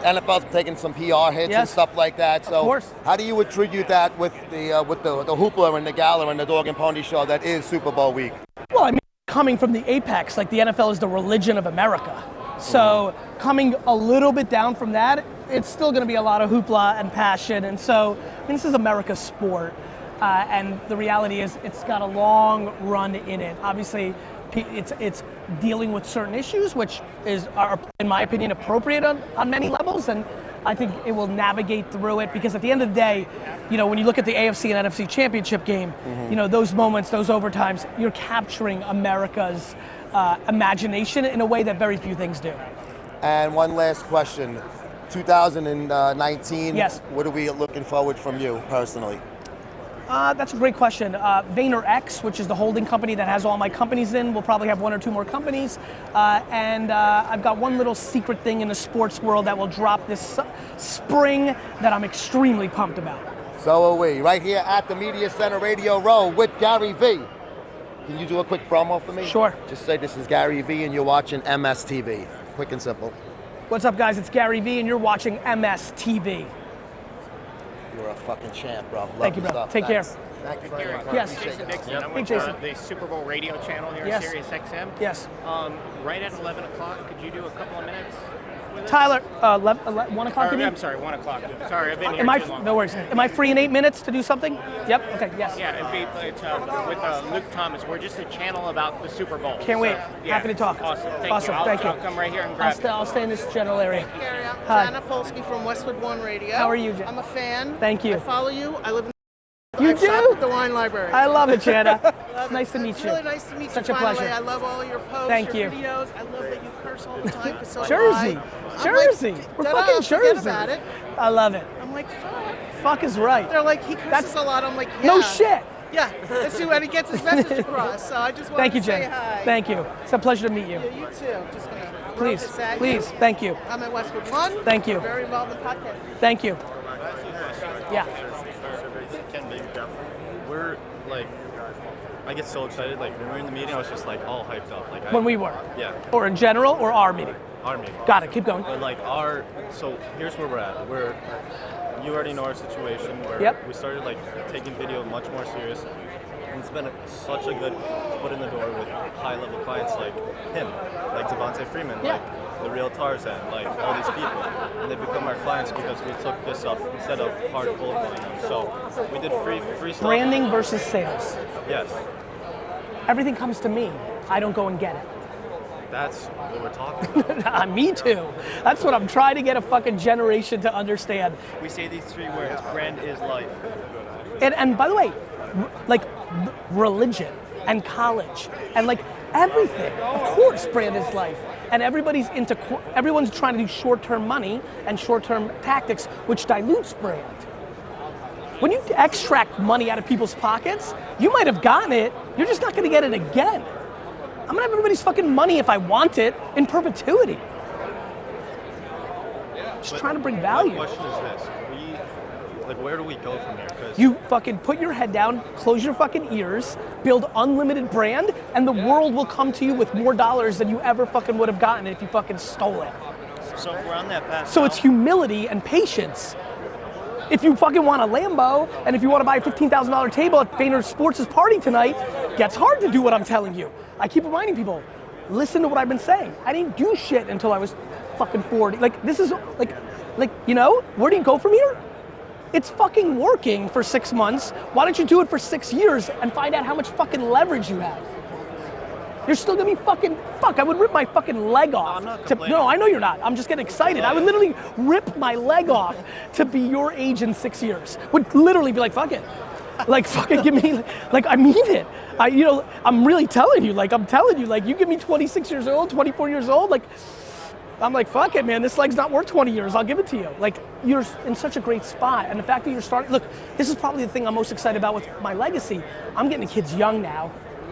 NFL's taking some PR hits and stuff like that. So, of course. How do you attribute that with the hoopla and the gala and the dog and pony show that is Super Bowl week? Well, I mean, coming from the apex, like the NFL is the religion of America. So coming a little bit down from that, it's still going to be a lot of hoopla and passion. And so, I mean, this is America's sport. And the reality is it's got a long run in it. Obviously, it's dealing with certain issues, which are, in my opinion, appropriate on many levels. And I think it will navigate through it because at the end of the day, you know, when you look at the AFC and NFC championship game, you know, those moments, those overtimes, you're capturing America's imagination in a way that very few things do. And one last question. 2019, yes. What are we looking forward from you personally? That's a great question. VaynerX, which is the holding company that has all my companies in, will probably have 1 or 2 more companies. And I've got one little secret thing in the sports world that will drop this spring that I'm extremely pumped about. So are we, right here at the Media Center Radio Row with GaryVee. Can you do a quick promo for me? Sure. Just say this is GaryVee and you're watching MSTV. Quick and simple. What's up, guys? It's GaryVee and you're watching MSTV. You're a fucking champ, bro. Love Thank you, your bro. stuff. Take Thanks. care. Thank you very much. Yes. Appreciate it. Dixon. I'm Hey, with Jason. the Super Bowl radio channel here Yes. on Sirius XM. Yes. Right at 11 o'clock, could you do a couple of minutes? With us? Tyler, 1 o'clock, you mean? I'm sorry, 1 o'clock. Sorry, I've been here Am I, too long. no worries. Am I free in 8 minutes to do something? Yep, okay, yes. Yeah, it's with Luke Thomas. We're just a channel about the Super Bowl. Can't wait. Yeah. Happy to talk. Awesome. Thank Awesome, you. thank you. I'll come right here and grab it. I'll stay in this general area. Gary, I'm Hi. Jana Polsky from Westwood One Radio. How are you, Jan? I'm a fan. Thank you. I follow you. I live in You I do? shop at the wine library. I love it, Jana. Love It's nice to meet It's you. really nice to meet Such you. a Finally. pleasure. I love all your posts, Thank your you. videos. I love that you curse all the time. 'Cause so do Jersey. I. I'm Jersey. Like, We're "Ta-da, fucking forget Jersey. about it. I love it. I'm like, fuck. Fuck is right. They're like, he curses a lot. I'm like, yeah. No shit. Yeah, that's who, and he gets his message across. So I just wanted Thank you, to say Jen. hi. Thank you. It's a pleasure to meet you. Yeah, you too. Just gonna Please, sag please, you. thank you. I'm at Westwood One. Thank you. Very involved in the podcast. Thank you. Yeah. We're like, I get so excited. Like when we were in the meeting, I was just like all hyped up. Like When we were. Yeah. Or in general, or our meeting. Our meeting. Got it. Keep going. But like so here's where we're at. You already know our situation where Yep. we started like taking video much more serious. And it's been such a good foot in the door with high-level clients like him, like Devontae Freeman, Yeah. like the real Tarzan, like all these people. And they become our clients because we took this up instead of hard cold calling them. So we did free stuff. Branding versus sales. Yes. Everything comes to me. I don't go and get it. That's what we're talking about. Me too. That's what I'm trying to get a fucking generation to understand. We say these 3 words, brand is life. And by the way, like religion and college and like everything. Of course, brand is life. And everyone's trying to do short-term money and short-term tactics, which dilutes brand. When you extract money out of people's pockets, you might have gotten it, you're just not gonna get it again. I'm gonna have everybody's fucking money if I want it in perpetuity. Just trying to bring value. My question is this: where do we go from here? You fucking put your head down, close your fucking ears, build unlimited brand, and the world will come to you with more dollars than you ever fucking would have gotten if you fucking stole it. So if we're on that path So it's humility and patience. If you fucking want a Lambo, and if you want to buy a $15,000 table at VaynerSports' party tonight, it gets hard to do what I'm telling you. I keep reminding people, listen to what I've been saying. I didn't do shit until I was fucking 40. Like, this is, you know, where do you go from here? It's fucking working for 6 months. Why don't you do it for 6 years and find out how much fucking leverage you have? You're still gonna be I would rip my fucking leg off. I'm not complaining. No, I know you're not. I'm just getting excited. I would literally rip my leg off to be your age in 6 years. Would literally be like, fuck it. Like, fucking give me, like, I mean it. I'm really telling you, like, you give me 26 years old, 24 years old, like, I'm like, fuck it, man, this leg's not worth 20 years, I'll give it to you. Like, you're in such a great spot. And the fact that you're starting, look, this is probably the thing I'm most excited about with my legacy. I'm getting the kids young now.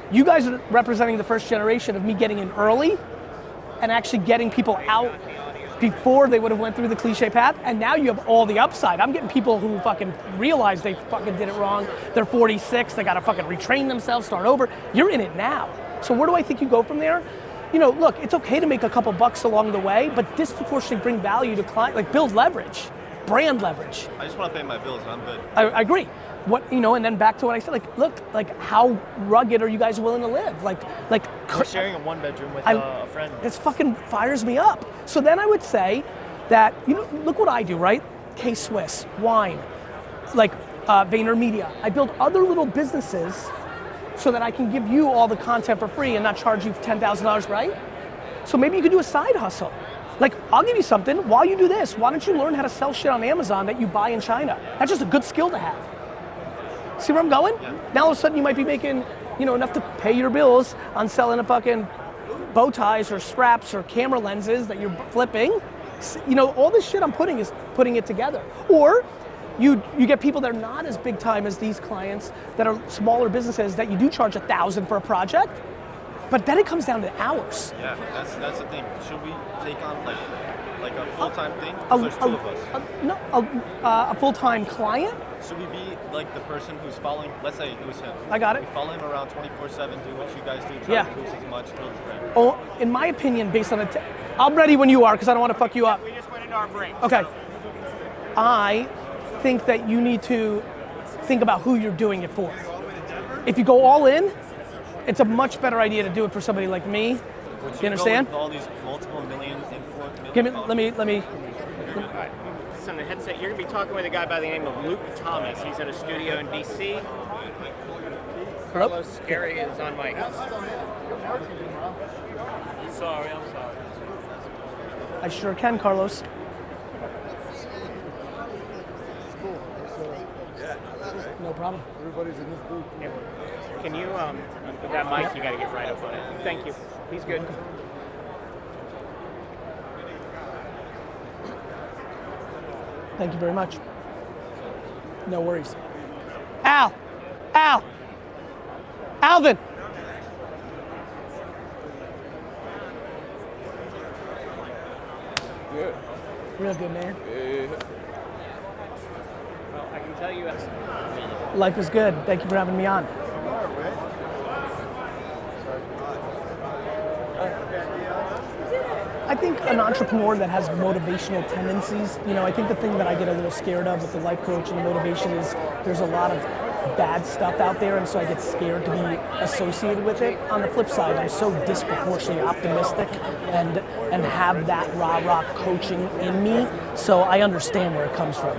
You guys are representing the first generation of me getting in early and actually getting people out before they would have went through the cliche path, and now you have all the upside. I'm getting people who fucking realize they fucking did it wrong. They're 46, they gotta fucking retrain themselves, start over. You're in it now. So where do I think you go from there? You know, look, it's okay to make a couple bucks along the way, but disproportionately bring value to clients, like build leverage, brand leverage. I just want to pay my bills and I'm good. I agree. And then back to what I said, like, look, like how rugged are you guys willing to live? Like we're sharing a 1-bedroom with a friend. This fucking fires me up. So then I would say that, look what I do, right? K-Swiss, wine, like VaynerMedia. I build other little businesses so that I can give you all the content for free and not charge you $10,000, right? So maybe you could do a side hustle. Like, I'll give you something, while you do this, why don't you learn how to sell shit on Amazon that you buy in China? That's just a good skill to have. See where I'm going? Yeah. Now all of a sudden you might be making, enough to pay your bills on selling a fucking bow ties or straps or camera lenses that you're flipping. All this shit I'm putting is putting it together. Or you get people that are not as big time as these clients that are smaller businesses that you do charge $1,000 for a project, but then it comes down to hours. Yeah, that's the thing. Should we take on like a full-time thing? There's 2 of us. A full-time client Should we be like the person who's following, let's say it was him. I got it. We follow him around 24/7, do what you guys do, try Yeah. to boost as much, build his brand. Oh, in my opinion, based on I'm ready when you are, because I don't want to fuck you up. We just went into our break. Okay. I think that you need to think about who you're doing it for. If you go all in, it's a much better idea to do it for somebody like me. Would You understand? Go with all these multiple million influence. Give me, let me. So on the headset, you're going to be talking with a guy by the name of Luke Thomas. He's at a studio in DC. Carlos, Gary is on mic. Sorry. I sure can, Carlos. No problem. Everybody's in this booth. Can you, with that mic, you got to get right up on it. Thank you. He's good. Thank you very much. No worries. Alvin! Good. Real good, man. Well, I can tell you. Life is good. Thank you for having me on. I think an entrepreneur that has motivational tendencies, I think the thing that I get a little scared of with the life coach and the motivation is there's a lot of bad stuff out there, and so I get scared to be associated with it. On the flip side, I'm so disproportionately optimistic and have that rah-rah coaching in me, so I understand where it comes from.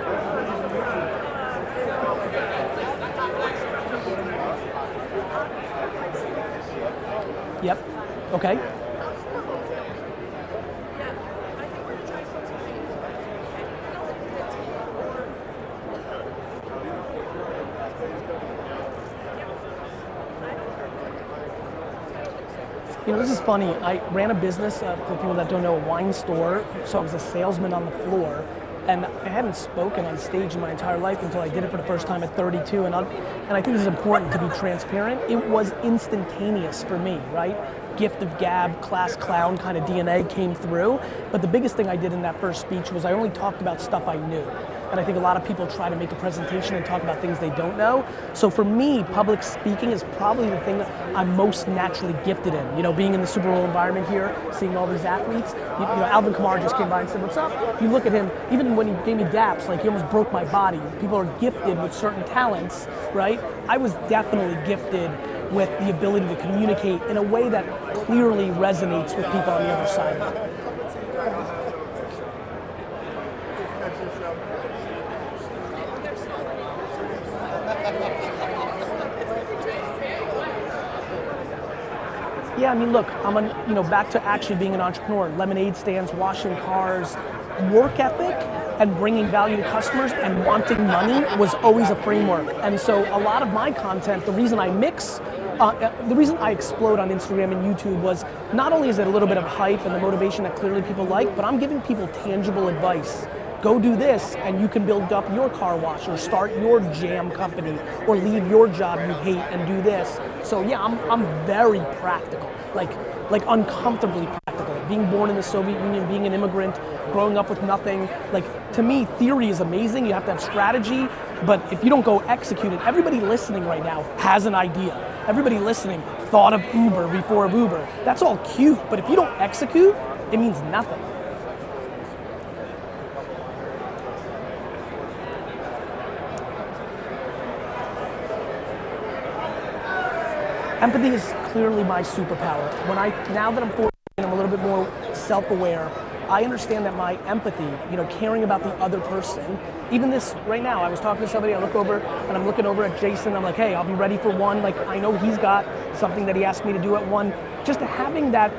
Yep. Okay. This is funny. I ran a business, for people that don't know, a wine store, so I was a salesman on the floor, and I hadn't spoken on stage in my entire life until I did it for the first time at 32, and I think this is important to be transparent. It was instantaneous for me, right? Gift of gab, class clown kind of DNA came through, but the biggest thing I did in that first speech was I only talked about stuff I knew. And I think a lot of people try to make a presentation and talk about things they don't know. So for me, public speaking is probably the thing that I'm most naturally gifted in. Being in the Super Bowl environment here, seeing all these athletes. Alvin Kamara just came by and said, "What's up?" You look at him, even when he gave me daps, like he almost broke my body. People are gifted with certain talents, right? I was definitely gifted with the ability to communicate in a way that clearly resonates with people on the other side of it. Yeah, look, I'm back to actually being an entrepreneur. Lemonade stands, washing cars, work ethic, and bringing value to customers and wanting money was always a framework. And so a lot of my content, the reason I explode on Instagram and YouTube was not only is it a little bit of hype and the motivation that clearly people like, but I'm giving people tangible advice. Go do this and you can build up your car wash or start your jam company or leave your job you hate and do this. So yeah, I'm very practical, like uncomfortably practical. Being born in the Soviet Union, being an immigrant, growing up with nothing, to me, theory is amazing. You have to have strategy, but if you don't go execute it, everybody listening right now has an idea. Everybody listening thought of Uber before Uber. That's all cute, but if you don't execute, it means nothing. Empathy is clearly my superpower. Now that I'm 40 and I'm a little bit more self-aware, I understand that my empathy, caring about the other person, even this right now, I was talking to somebody, I look over and I'm looking over at Jason, I'm like, hey, I'll be ready for one. I know he's got something that he asked me to do at one. Just having that,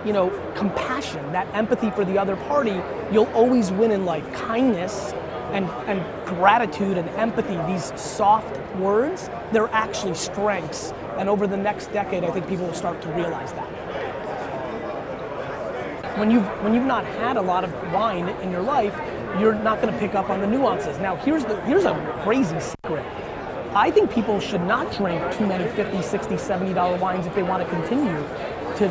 compassion, that empathy for the other party, you'll always win in life. Kindness and gratitude and empathy, these soft words, they're actually strengths. And over the next decade, I think people will start to realize that. When you've not had a lot of wine in your life, you're not going to pick up on the nuances. Now, here's a crazy secret. I think people should not drink too many $50, $60, $70 wines if they want to continue to,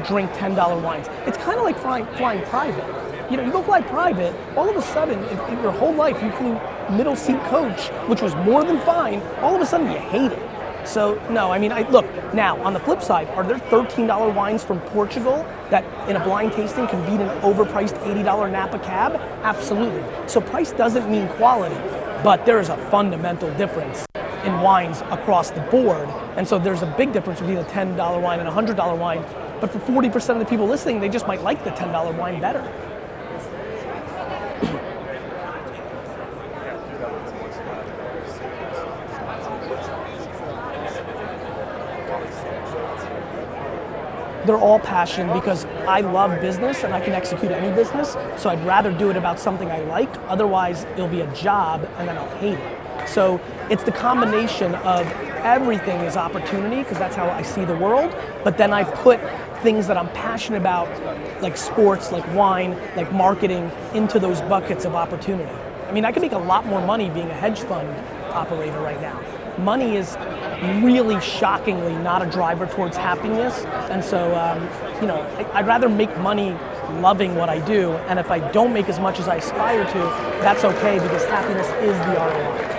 drink $10 wines. It's kind of like flying private. You go fly private, all of a sudden, in your whole life, you flew middle seat coach, which was more than fine, all of a sudden you hate it. So no, I mean, look, now on the flip side, are there $13 wines from Portugal that in a blind tasting can beat an overpriced $80 Napa cab? Absolutely. So price doesn't mean quality, but there is a fundamental difference in wines across the board. And so there's a big difference between a $10 wine and a $100 wine. But for 40% of the people listening, they just might like the $10 wine better. They're all passion because I love business and I can execute any business. So I'd rather do it about something I like. Otherwise, it'll be a job and then I'll hate it. So it's the combination of everything is opportunity because that's how I see the world. But then I put things that I'm passionate about, like sports, like wine, like marketing, into those buckets of opportunity. I mean, I can make a lot more money being a hedge fund operator right now. Money is really shockingly not a driver towards happiness. And so, you know, I'd rather make money loving what I do. And if I don't make as much as I aspire to, that's okay because happiness is the ROI.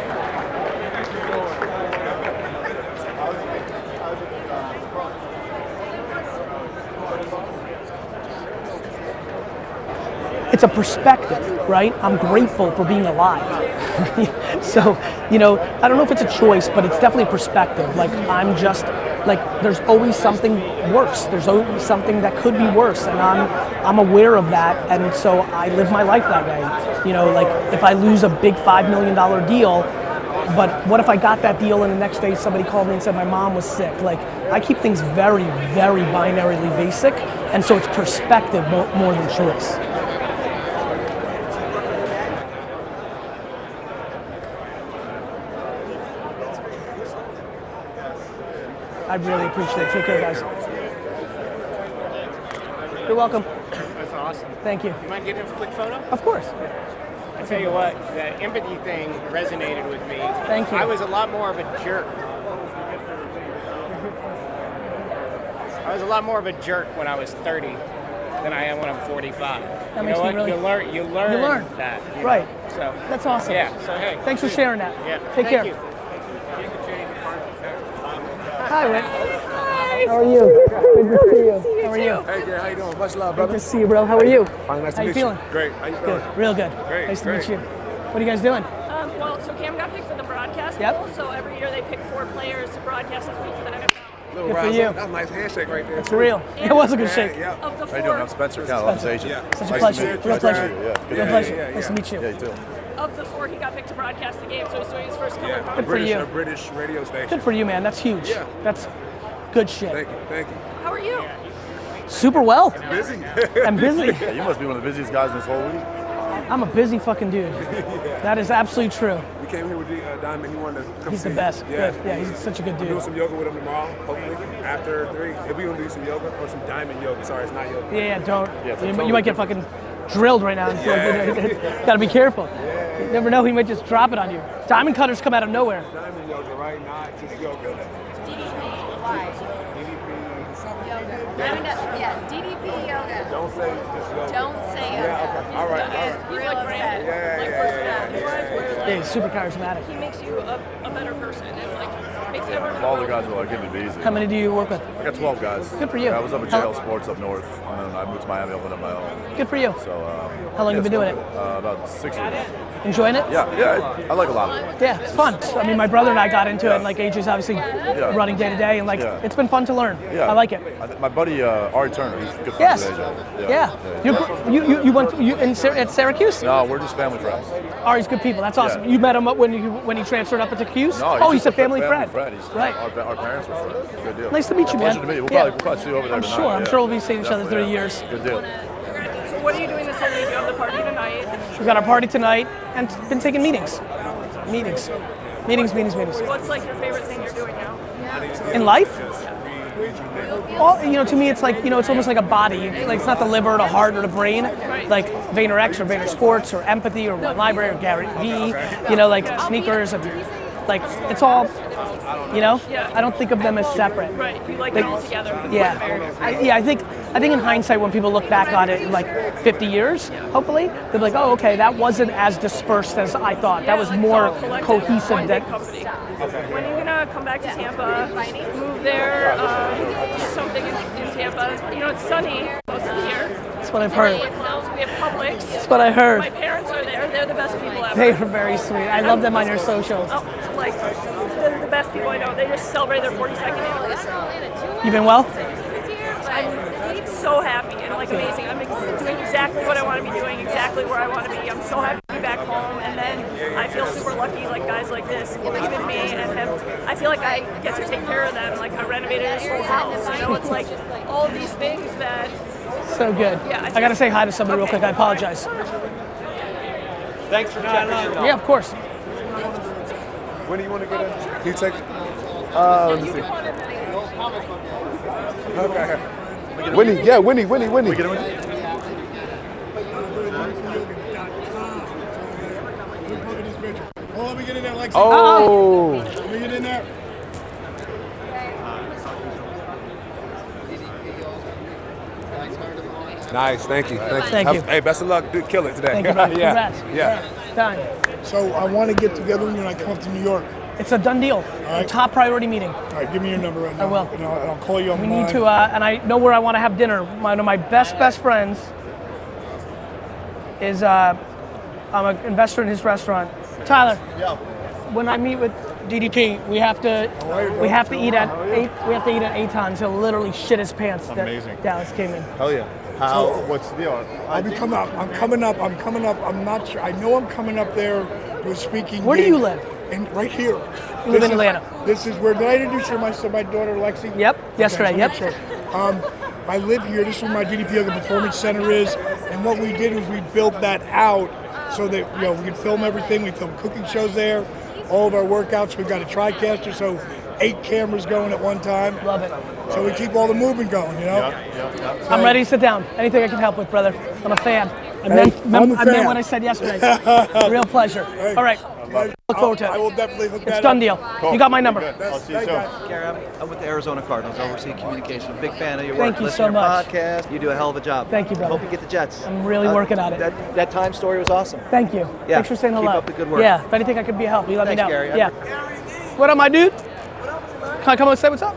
It's a perspective, right? I'm grateful for being alive. So, you know, I don't know if it's a choice, but it's definitely a perspective. Like, I'm just, like, there's always something worse. There's always something that could be worse, and I'm aware of that, and so I live my life that way. You know, like, if I lose a big $5 million deal, but what if I got that deal and the next day somebody called me and said my mom was sick? Like, I keep things very, very binarily basic, and so it's perspective more than choice. I really appreciate it. Take care, guys. You're welcome. That's awesome. Thank you. You mind getting a quick photo? Of course. I tell you what, the empathy thing resonated with me. Thank you. I was a lot more of a jerk. I was a lot more of a jerk when I was 30 than I am when I'm 45. That you makes know me what? really... You learn that. You know? Right. So that's awesome. Yeah. So hey. Thanks for sharing that. Yeah. Take care. You. Hi, Rick. Hi. How are you? Good to see you. How are you? Hey, Gary, how you doing? Much love, brother. Good to see you, bro. How are you? Fine, nice to How you meet feeling? you. Great. How you feeling? Good. Real good. Great. Nice to Great. meet you. What are you guys doing? Well, so Cam got picked for the broadcast bowl, so every year they pick 4 players to broadcast this week for the NFL. Little Good for Razzle. you. That's a nice handshake right there. It's real. It was a good shake. Yeah. Of the How you doing? 4, I'm Spencer Cal. I'm his agent. Such a pleasure. Real pleasure. Real pleasure. Yeah. Nice to meet you. Yeah, you too. of the 4, he got picked to broadcast the game, so he's doing his first color Yeah, commentary. Good for you. A British radio station. Good for you, man. That's huge. Yeah. That's good shit. Thank you. Thank you. How are you? Super well. Busy. I'm busy. Yeah, you must be one of the busiest guys in this whole week. I'm a busy fucking dude. That is absolutely true. We came here with Diamond. He wanted to come He's see the best. Yeah. Good. Yeah, he's such a good We're dude. doing some yoga with him tomorrow, hopefully, after 3. If we want to do some yoga, or some diamond yoga. Sorry, it's not yoga. Yeah, don't. Yeah, it's you, totally you might get fucking drilled right now. Gotta be careful. You never know, he might just drop it on you. Diamond cutters come out of nowhere. Diamond yoga, right? Not just yoga. DDP yoga. Don't say just yoga. Don't say yoga. Yeah, okay. All right. He's like Brad. Yeah, he's super charismatic. He makes you a better person and like makes everyone. All the guys are like, it'd be easy. How many do you work with? I got 12 guys. Good for you. Yeah, I was up at JL Sports up north, and then I moved to Miami, opened up my own. Good for you. So, how long have you been doing it? About 6 years. Enjoying it? Yeah, I like a lot of it. Yeah, it's fun. I mean, my brother and I got into it, and like AJ's obviously running day to day, and like it's been fun to learn. Yeah. I like it. My buddy Ari Turner, he's a good friend Yes. with AJ. Yeah. You went at Syracuse? No, we're just family friends. Ari's good people. That's awesome. Yeah. You met him when he transferred up at Cuse? No, he's a family friend. He's, right. Our parents were friends. Good deal. Nice to meet you, man. Pleasure to meet you. We'll Yeah. probably see you over there I'm tonight. sure. I'm Yeah. sure we'll be seeing each other through the Definitely, years. Good deal. So what are you doing this whole week? You have the party tonight. We got our party tonight and been taking meetings. Meetings. What's like your favorite thing you're doing now? In life? Well, to me, it's like, it's almost like a body. Like, it's not the liver or the heart or the brain. Like VaynerX or VaynerSports or Empathy or One Library or GaryVee, like sneakers and like, it's all, I don't think of them as separate. Right, you like it all together. Yeah. I think I think in hindsight, when people look back on it in like 50 years, hopefully, they'll be like, oh, okay, that wasn't as dispersed as I thought. That was more cohesive. That When are you gonna come back to Tampa? Move there, do something in Tampa. You know, it's sunny most of the year. That's what I've heard. We have Publix. That's what I heard. My parents are there. They're the best people ever. They are very sweet. I love them on your socials. Oh, like, they're the best people I know. They just celebrate their 42nd anniversary. You been well? I'm so happy and like amazing. I'm doing exactly what I want to be doing, exactly where I want to be. I'm so happy to be back home, and then I feel super lucky, like guys like this believe in me, and I feel like I get to take care of them. Like I renovated his whole house. You know, it's like all of these things that. So good. Yeah, I got to say hi to somebody real quick. I apologize. Thanks for chatting. Yeah, of course. When do you want to get in? Can you take? Let me see. Okay. Winnie, yeah, Winnie. We get Winnie? Oh, let me get in there, Lexi. Oh. Let me get in there. Nice, thank you. Thank you. Hey, best of luck. Dude, kill it today. Thank you, brother. Yeah. Congrats. Yeah. Done. So I want to get together with you when I come up to New York. It's a done deal. right. A top priority meeting. All right, give me your number right now. I will. And I'll call you on We mine. need to, and I know where I want to have dinner. One of my best friends is, I'm an investor in his restaurant. Tyler, when I meet with DDP, we have to eat at Aton's. He'll literally shit his pants. Amazing. Dallas came in. Hell yeah. What's the deal? I'm coming up. I'm not sure. I know I'm coming up there to a speaking. Where do you live? Right here. You live in Atlanta. This is where, did I introduce you to my daughter Lexi? Yep, yesterday, yep. Sure. I live here. This is where my DDP Yoga Performance Center is. And what we did was we built that out so that we can film everything. We film cooking shows there, all of our workouts. We've got a TriCaster, so 8 cameras going at one time. Love it. So we keep all the movement going, So I'm ready to sit down. Anything I can help with, brother. I'm a fan. I meant what I said yesterday. Real pleasure. All right. Look forward to it. I will definitely hook that It's done up. deal. Cool. You got my number. I'll see you soon. Gary, I'm with the Arizona Cardinals, overseeing communication. I'm a big fan of your work. Thank you Listen so to your much. podcast. You do a hell of a job. Thank you, brother. Hope you get the Jets. I'm really working on it. That time story was awesome. Thank you. Yeah. Thanks for saying hello. Keep up the good work. Yeah, if anything I could be a help, you let me Thanks, know. Gary. Yeah. What up, my dude? Can I come and say what's up?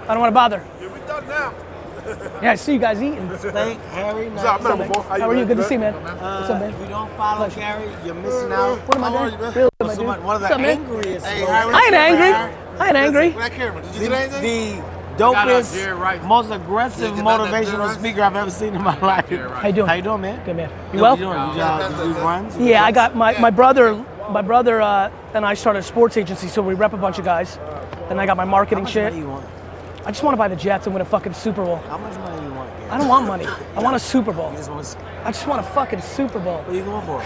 I don't want to bother. Yeah, we done now. Yeah, I see you guys eating. Thank Harry. What's up, man? How are you? Good to see you, man. What's up, man? If you don't follow Gary, you're missing out. What am I doing? Really, what am I doing? One of the What's up, man? angriest. I ain't angry. I ain't angry. The dopest, most aggressive motivational speaker I've ever seen in my life. How you doing? How you doing, man? Good, man. You well? You do runs? Yeah, I got my brother and I started a sports agency, so we rep a bunch of guys. And I got my marketing shit. Money you want? I just want to buy the Jets and win a fucking Super Bowl. How much money you want, Gary? I don't want money. I want a Super Bowl. You just want I just want a fucking Super Bowl. What are you going for?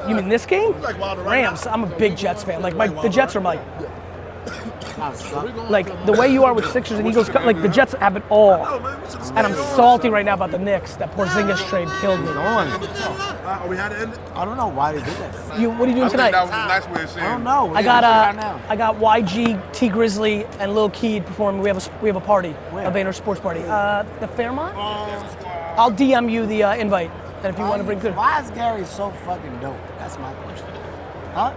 You mean this game? Rams. I'm a big Jets fan. The Jets are like the way you are with Sixers and Eagles. Like the Jets have it all. And I'm salty right now about the Knicks. That Porzingis trade killed me. We had to end it? I don't know why they did that. What are you doing tonight? That was a nice way of saying I don't know. I got YG, T Grizzly, and Lil Keed performing. We have a party, a VaynerSports party. The Fairmont. I'll DM you the invite, and if you want to bring through. Why is Gary so fucking dope? That's my question. Huh?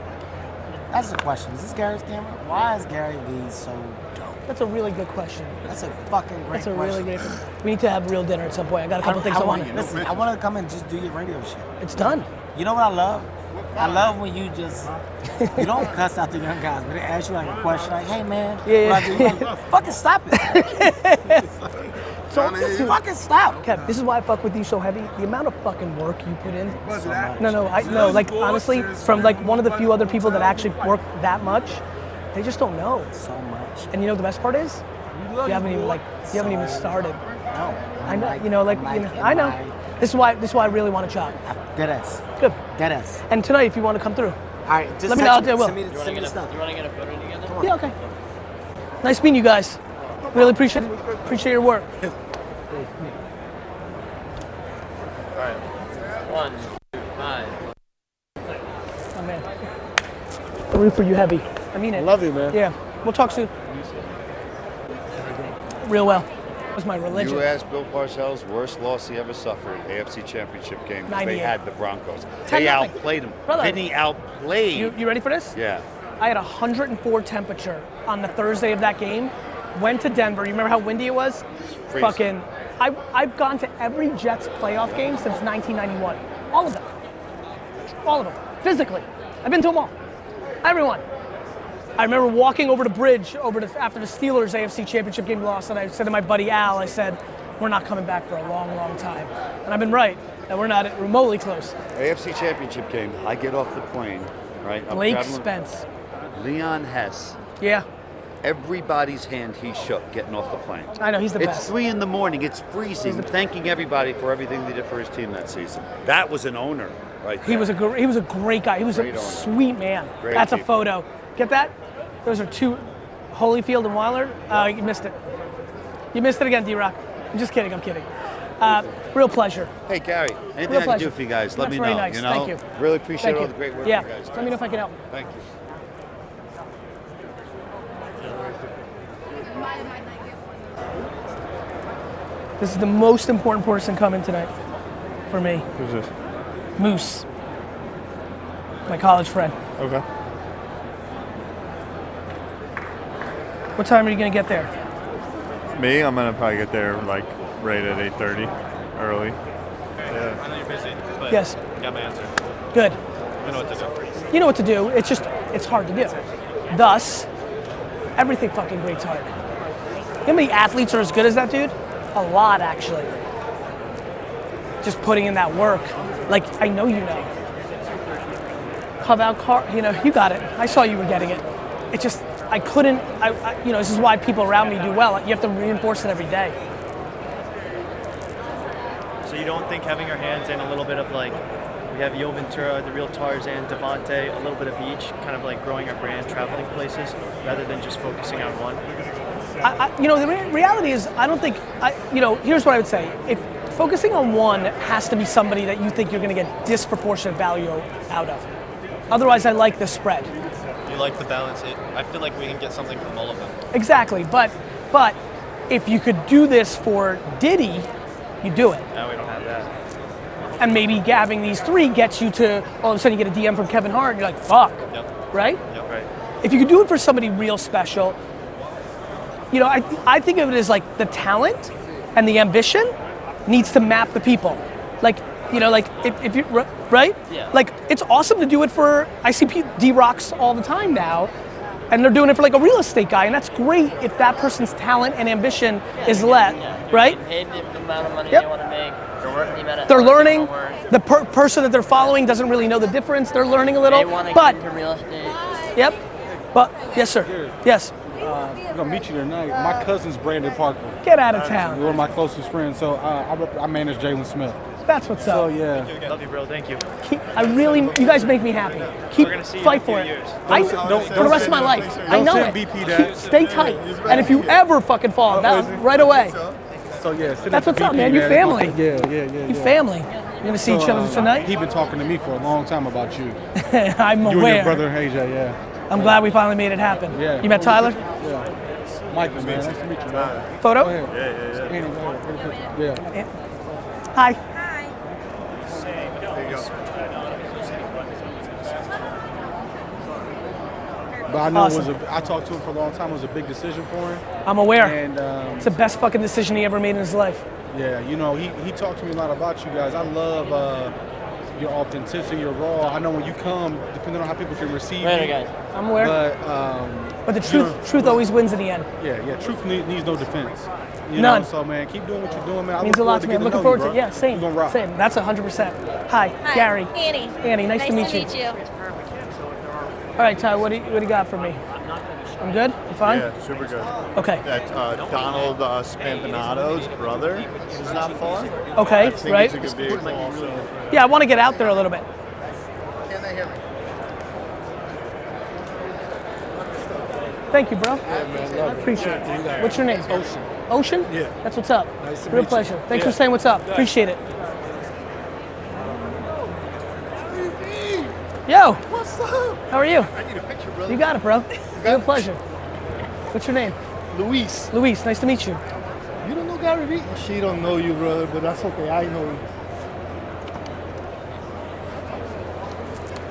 That's the question. Is this Gary's camera? Why is GaryVee so dope? That's a really good question. That's a fucking great question. That's a really great question. We need to have real dinner at some point. I got a couple things I want to. Listen, I want to come and just do your radio shit. It's done. You know what I love? I love when you don't cuss out the young guys, but they ask you like a question like, hey man, fucking stop it. Fucking stop. Kev, this is why I fuck with you so heavy. The amount of fucking work you put in. Like honestly, from like one of the few other people that actually work that much, they just don't know. So much. And you know what the best part is? You haven't even started. No. I know, I know. This is why I really want to chop. Deadass. Good. Deadass. And tonight, if you want to come through. All right, just let me know. I will. Send me the stuff. You want to get a photo together? Yeah, okay. Nice meeting you guys. Really appreciate your work. All right. 1, 2, 5. Oh man. I root for you heavy. I mean it. I love you, man. Yeah. We'll talk soon. Real well. It was my religion. You asked Bill Parcells, worst loss he ever suffered, AFC Championship game. They 98. had the Broncos. 10-0. They outplayed them. Brother, Vinny outplayed. You ready for this? Yeah. I had 104 temperature on the Thursday of that game. Went to Denver. You remember how windy it was? Freezing. Fucking. I've gone to every Jets playoff game since 1991. All of them. All of them. Physically. I've been to them all. Everyone. I remember walking over the bridge after the Steelers AFC Championship game lost, and I said to my buddy Al, I said, we're not coming back for a long, long time. And I've been right, that we're not remotely close. AFC Championship game. I get off the plane, right? I'm Blake traveling. Spence. Leon Hess. Yeah. Everybody's hand he shook getting off the plane. I know, he's the best. It's 3 a.m. It's freezing. Thanking everybody for everything they did for his team that season. That was an owner, right? He was a great guy. He was Great a owner. sweet man. Great That's a people. photo. Get that? Those are two, Holyfield and Weiler. You missed it. You missed it again, D-Rock. I'm just kidding. I'm kidding. Real pleasure. Hey, Gary, anything Real I can pleasure. do for you guys, let That's me very know. nice. You know? Thank you. Really appreciate Thank all you. the great work Yeah. you guys do. Let me know if I can help. Thank you. This is the most important person coming tonight for me. Who's this? Moose. My college friend. Okay. What time are you going to get there? Me, I'm gonna probably get there like right at 8:30, early. Yeah. I know you're busy, but Yes. you got my answer. Good. I know what to do. You know what to do. It's just, it's hard to do. Thus, everything fucking great's hard. You know how many athletes are as good as that dude? A lot, actually. Just putting in that work. Like, I know you know. Carve out car, you know, you got it. I saw you were getting it. It just, I couldn't, you know, this is why people around me do well. You have to reinforce it every day. So you don't think having our hands in a little bit of like, we have Yo Ventura, the real Tarzan, Devontae, a little bit of each, kind of like growing our brand, traveling places, rather than just focusing on one? You know, the reality is, I don't think, you know, here's what I would say. If focusing on one has to be somebody that you think you're going to get disproportionate value out of. Otherwise, I like the spread. You like the balance. I feel like we can get something from all of them. Exactly, but if you could do this for Diddy, you do it. No, we don't have that. And maybe having these three gets you to, all of a sudden you get a DM from Kevin Hart, and you're like, fuck, Yep. right? Yep. Right. If you could do it for somebody real special, you know, I think of it as like the talent and the ambition needs to map the people. Like, you know, like if you, right? Yeah. Like, it's awesome to do it for, I see D-Rocks all the time now, and they're doing it for like a real estate guy, and that's great if that person's talent and ambition is let, right? Paid the amount of money Yep. they want to make. They're working the amount of They're hours they learning. wanna work. The person that they're following doesn't really know the difference. They're learning a little, They want to but get into real estate. yep. But yes, sir. Yes. We're gonna meet you tonight. My cousin's Brandon Parker. Get out of town. One of my closest friends. So I manage Jalen Smith. That's what's So up. yeah. Love you, bro. Thank you. You guys make me happy. Keep We're gonna see you fight in a for few it. years. For the rest of my life. I know it. BP that. Stay tight. And if you ever fucking fall, right away. So yeah. That's what's up, man. You family. Yeah. You family. You're gonna see each other tonight. He been talking to me for a long time about you. I'm You and aware. your brother AJ. Yeah. I'm glad we finally made it happen. Yeah. You met Tyler? Yeah. Michael, man. Nice to meet you, man. Photo? Go ahead. Yeah. Hi. But I know Awesome. I talked to him for a long time. It was a big decision for him. I'm aware. And it's the best fucking decision he ever made in his life. yeah, you know, he talked to me a lot about you guys. I love your authenticity, your raw. I know when you come, depending on how people can receive you. I'm aware. But the truth always wins in the end. Yeah. Truth needs no defense. You None. know, so man, keep doing what you're doing, man. I Means a look lot to me. I'm looking forward to it. it. Yeah, same. You're gonna rock. Same. That's 100%. Hi, Hi, Gary. Annie. Annie, nice to meet you. All right, Ty, what do you got for me? I'm good? I'm fine? Yeah, super good. Okay. That Donald Spampanato's brother is not far. Okay, I think right. it's a good vehicle also. Yeah, I want to get out there a little bit. Can they hear me? Thank you, bro. Yeah, man, love it. Appreciate it. What's your name? Ocean. Ocean? Yeah. That's what's up. Nice to Real meet you. pleasure. Thanks Yeah. for saying what's up. Yeah. Appreciate it. Yo. What's up? How are you? I need a picture, brother. You got it, bro. Real pleasure. What's your name? Luis. Luis, nice to meet you. You don't know GaryVee? She don't know you, brother, but that's okay. I know you.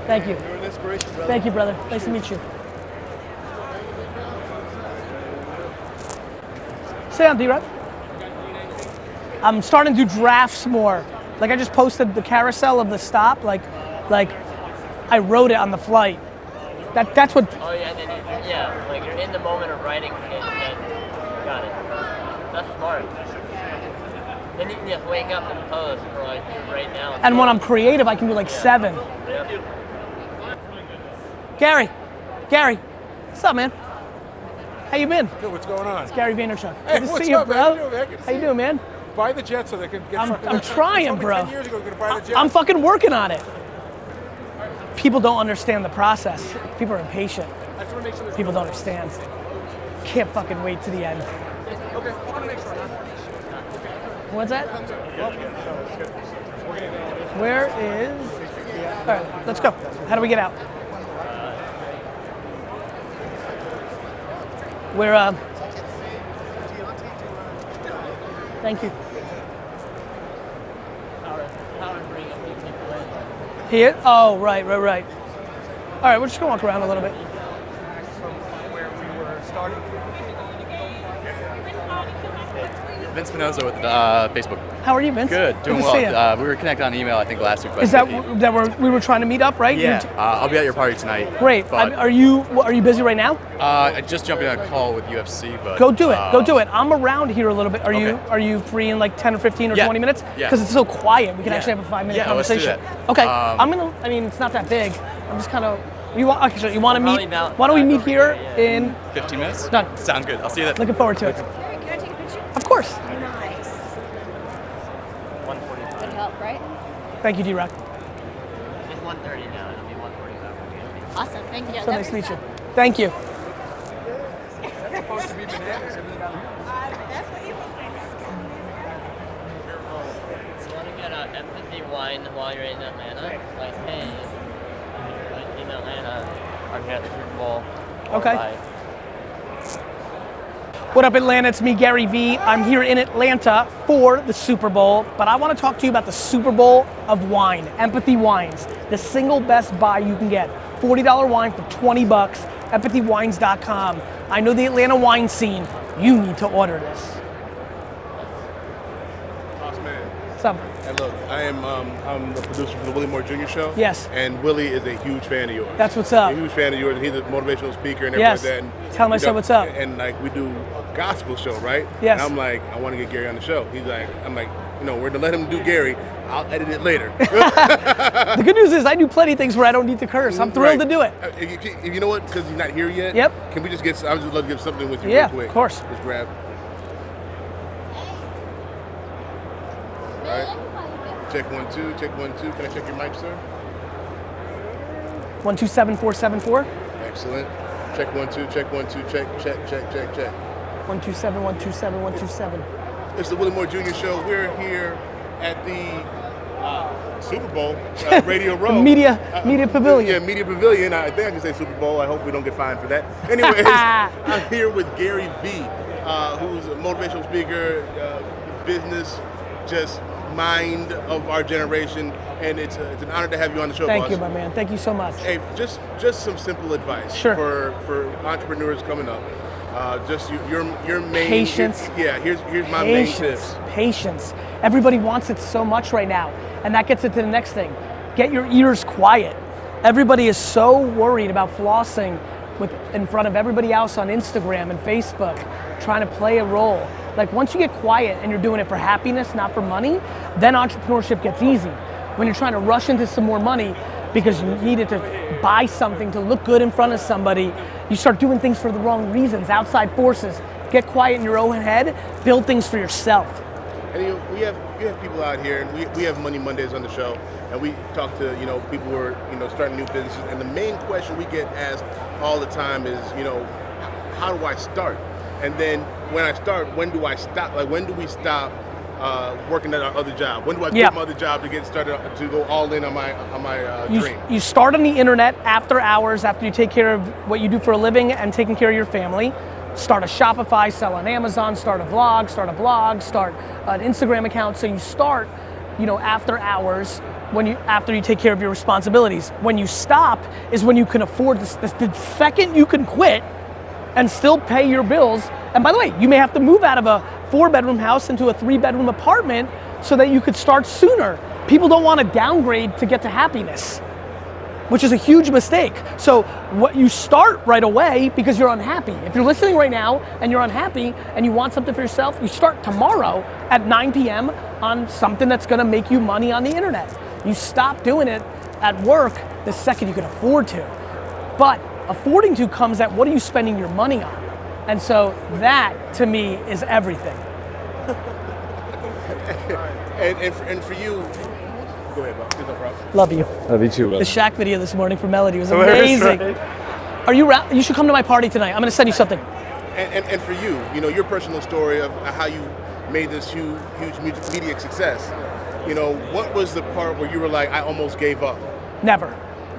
Thank you. You're an inspiration, brother. Thank you, brother. Nice to meet you. Stay on, D-Rod. I'm starting to do drafts more. Like I just posted the carousel of the stop. Like I wrote it on the flight. That's what. Oh yeah, and then like you're in the moment of writing it, and then got it. That's smart. Then you can just wake up and post for like right now. And when I'm creative, I can do like 7. Yep. Gary, what's up, man? How you been? Good, what's going on? It's Gary Vaynerchuk. Hey, Good to what's see you, up, bro. man? How you doing, man? Good to How see you doing, man? Buy the jet so they can get I'm trying, bro. 10 years ago, we're gonna buy the jet. I'm fucking working on it. People don't understand the process. People are impatient. People don't understand. Can't fucking wait to the end. Okay, I'm gonna make sure. What's that? Where is? All right, let's go. How do we get out? We're Thank you. Here? Oh, right. All right, we're just gonna walk around a little bit. Where we were starting. Vince Spinoza with Facebook. How are you, Vince? Good, doing Good to see you. well. We were connected on email, I think, last week. Is that we were trying to meet up, right? Yeah, I'll be at your party tonight. Great. But, Are you busy right now? I just jumped in a call with UFC, but Go do it. I'm around here a little bit. Okay. Are you free in like 10 or 15 or Yeah. 20 minutes? Yeah. Because it's so quiet. We can Yeah. actually have a 5-minute Yeah, let's do conversation. that. Okay. It's not that big. I'm just kind of. You want to Probably meet? about Why don't we meet here in 15 minutes? Done. Sounds good. I'll see you then. Looking forward to it. Can I take a picture? Of course. Nice. 1:45. Good help, right? Thank you, D-Rock. It's 1:30 now. It'll be 1:45. Awesome. Thank you. So nice to meet you. Thank you. You want to get empathy wine while you're in Atlanta? Like, hey, like in Atlanta, I'm here at the Super Bowl. Okay. Bye. What up, Atlanta? It's me, GaryVee. I'm here in Atlanta for the Super Bowl, but I want to talk to you about the Super Bowl of wine, Empathy Wines, the single best buy you can get. $40 wine for $20, empathywines.com. I know the Atlanta wine scene. You need to order this. Awesome, man. What's up? Hey, look, I'm the producer for the Willie Moore Jr. Show. Yes. And Willie is a huge fan of yours. That's what's up. A huge fan of yours, and he's a motivational speaker and everything Yes. like that. And, Tell him I said what's up. And like we do a gospel show, right? Yes. And I'm like, I want to get Gary on the show. He's like, we're gonna let him do Gary. I'll edit it later. The good news is I do plenty of things where I don't need to curse. I'm thrilled to do it. You know what? Because he's not here yet. Yep. Can we just get? I would just love to get something with you Yeah, real quick. of course. Just grab. All right. Check 1 2. Check 1 2. Can I check your mic, sir? 127474. Excellent. Check 1 2. Check 1 2. Check. 127 127 127. It's the Willie Moore Jr. Show. We're here at the Super Bowl, Radio Row. The media pavilion. Yeah, Media Pavilion. I think I can say Super Bowl. I hope we don't get fined for that. Anyways, I'm here with GaryVee, who's a motivational speaker, business, just mind of our generation, and it's an honor to have you on the show, Thank boss. you, my man. Thank you so much. Hey, just some simple advice for entrepreneurs coming up. Just your main Patience. Here's my main tips. Patience. Everybody wants it so much right now, and that gets it to the next thing. Get your ears quiet. Everybody is so worried about flossing in front of everybody else on Instagram and Facebook, trying to play a role. Like once you get quiet and you're doing it for happiness, not for money, then entrepreneurship gets easy. When you're trying to rush into some more money because you needed to buy something to look good in front of somebody, you start doing things for the wrong reasons, outside forces. Get quiet in your own head, build things for yourself. And we have people out here, and we have Money Mondays on the show, and we talk to people who are starting new businesses, and the main question we get asked all the time is how do I start? And then when I start, when do I stop? Like when do we stop working at our other job? When do I quit my other job to get started to go all in on my dream? You start on the internet after hours, after you take care of what you do for a living and taking care of your family. start a Shopify, sell on Amazon, start a vlog, start a blog, start an Instagram account. So you start, after hours, after you take care of your responsibilities. When you stop is when you can afford this. The second you can quit and still pay your bills. And by the way, you may have to move out of a 4-bedroom house into a 3-bedroom apartment so that you could start sooner. People don't want to downgrade to get to happiness, which is a huge mistake. So what you start right away because you're unhappy. If you're listening right now and you're unhappy and you want something for yourself, you start tomorrow at 9 p.m. on something that's gonna make you money on the internet. You stop doing it at work the second you can afford to. But affording to comes at what are you spending your money on? And so that, to me, is everything. and for you, go ahead, bro. No problem. Love you. Love you too, The brother. Shaq video this morning from Melody was amazing. Are you should come to my party tonight. I'm gonna send you something. And for you, your personal story of how you made this huge media success. What was the part where you were like, I almost gave up? Never.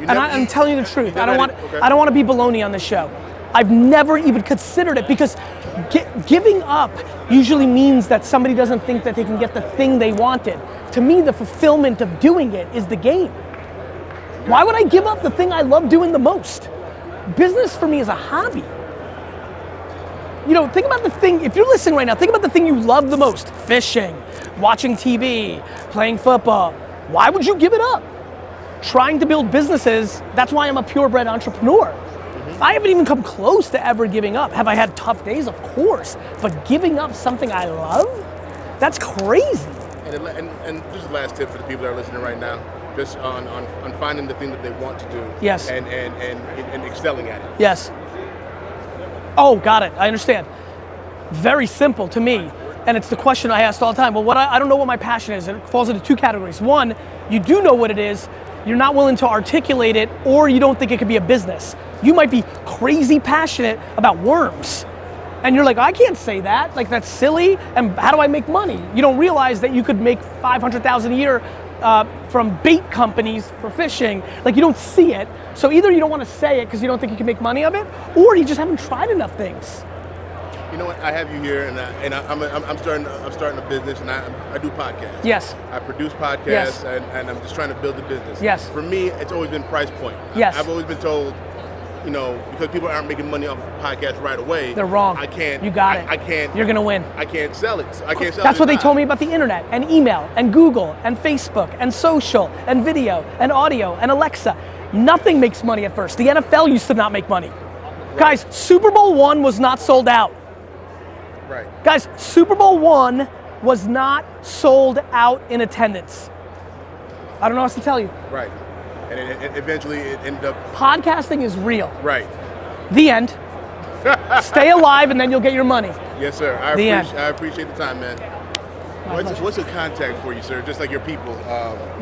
I'm telling you the truth. I don't want to be baloney on this show. I've never even considered it because giving up usually means that somebody doesn't think that they can get the thing they wanted. To me, the fulfillment of doing it is the game. Why would I give up the thing I love doing the most? Business for me is a hobby. Think about the thing, if you're listening right now, think about the thing you love the most. Fishing, watching TV, playing football. Why would you give it up? Trying to build businesses, that's why I'm a purebred entrepreneur. I haven't even come close to ever giving up. Have I had tough days? Of course. But giving up something I love? That's crazy. And just the last tip for the people that are listening right now, just on finding the thing that they want to do. Yes. And excelling at it. Yes. Oh, got it. I understand. Very simple to me. And it's the question I asked all the time. Well, I don't know what my passion is. It falls into 2 categories. One, you do know what it is. You're not willing to articulate it, or you don't think it could be a business. You might be crazy passionate about worms. And you're like, I can't say that. Like, that's silly. And how do I make money? You don't realize that you could make $500,000 a year from bait companies for fishing. Like, you don't see it. So either you don't want to say it because you don't think you can make money of it, or you just haven't tried enough things. You know what? I have you here, and I'm starting a business, and I do podcasts. Yes. I produce podcasts, Yes. and I'm just trying to build a business. Yes. For me, it's always been price point. Yes. I've always been told, because people aren't making money off podcasts right away. They're wrong. I can't. You got it. I can't. You're gonna win. I can't sell it. I can't sell it. That's what they told me about the internet and email and Google and Facebook and social and video and audio and Alexa. Nothing makes money at first. The NFL used to not make money. Right. Guys, Super Bowl I was not sold out. Right. Guys, Super Bowl I was not sold out in attendance. I don't know what else to tell you. Right. And eventually it ended up... Podcasting is real. Right. The end. Stay alive and then you'll get your money. Yes, sir. I appreciate the time, man. What's a contact for you, sir? Just like your people.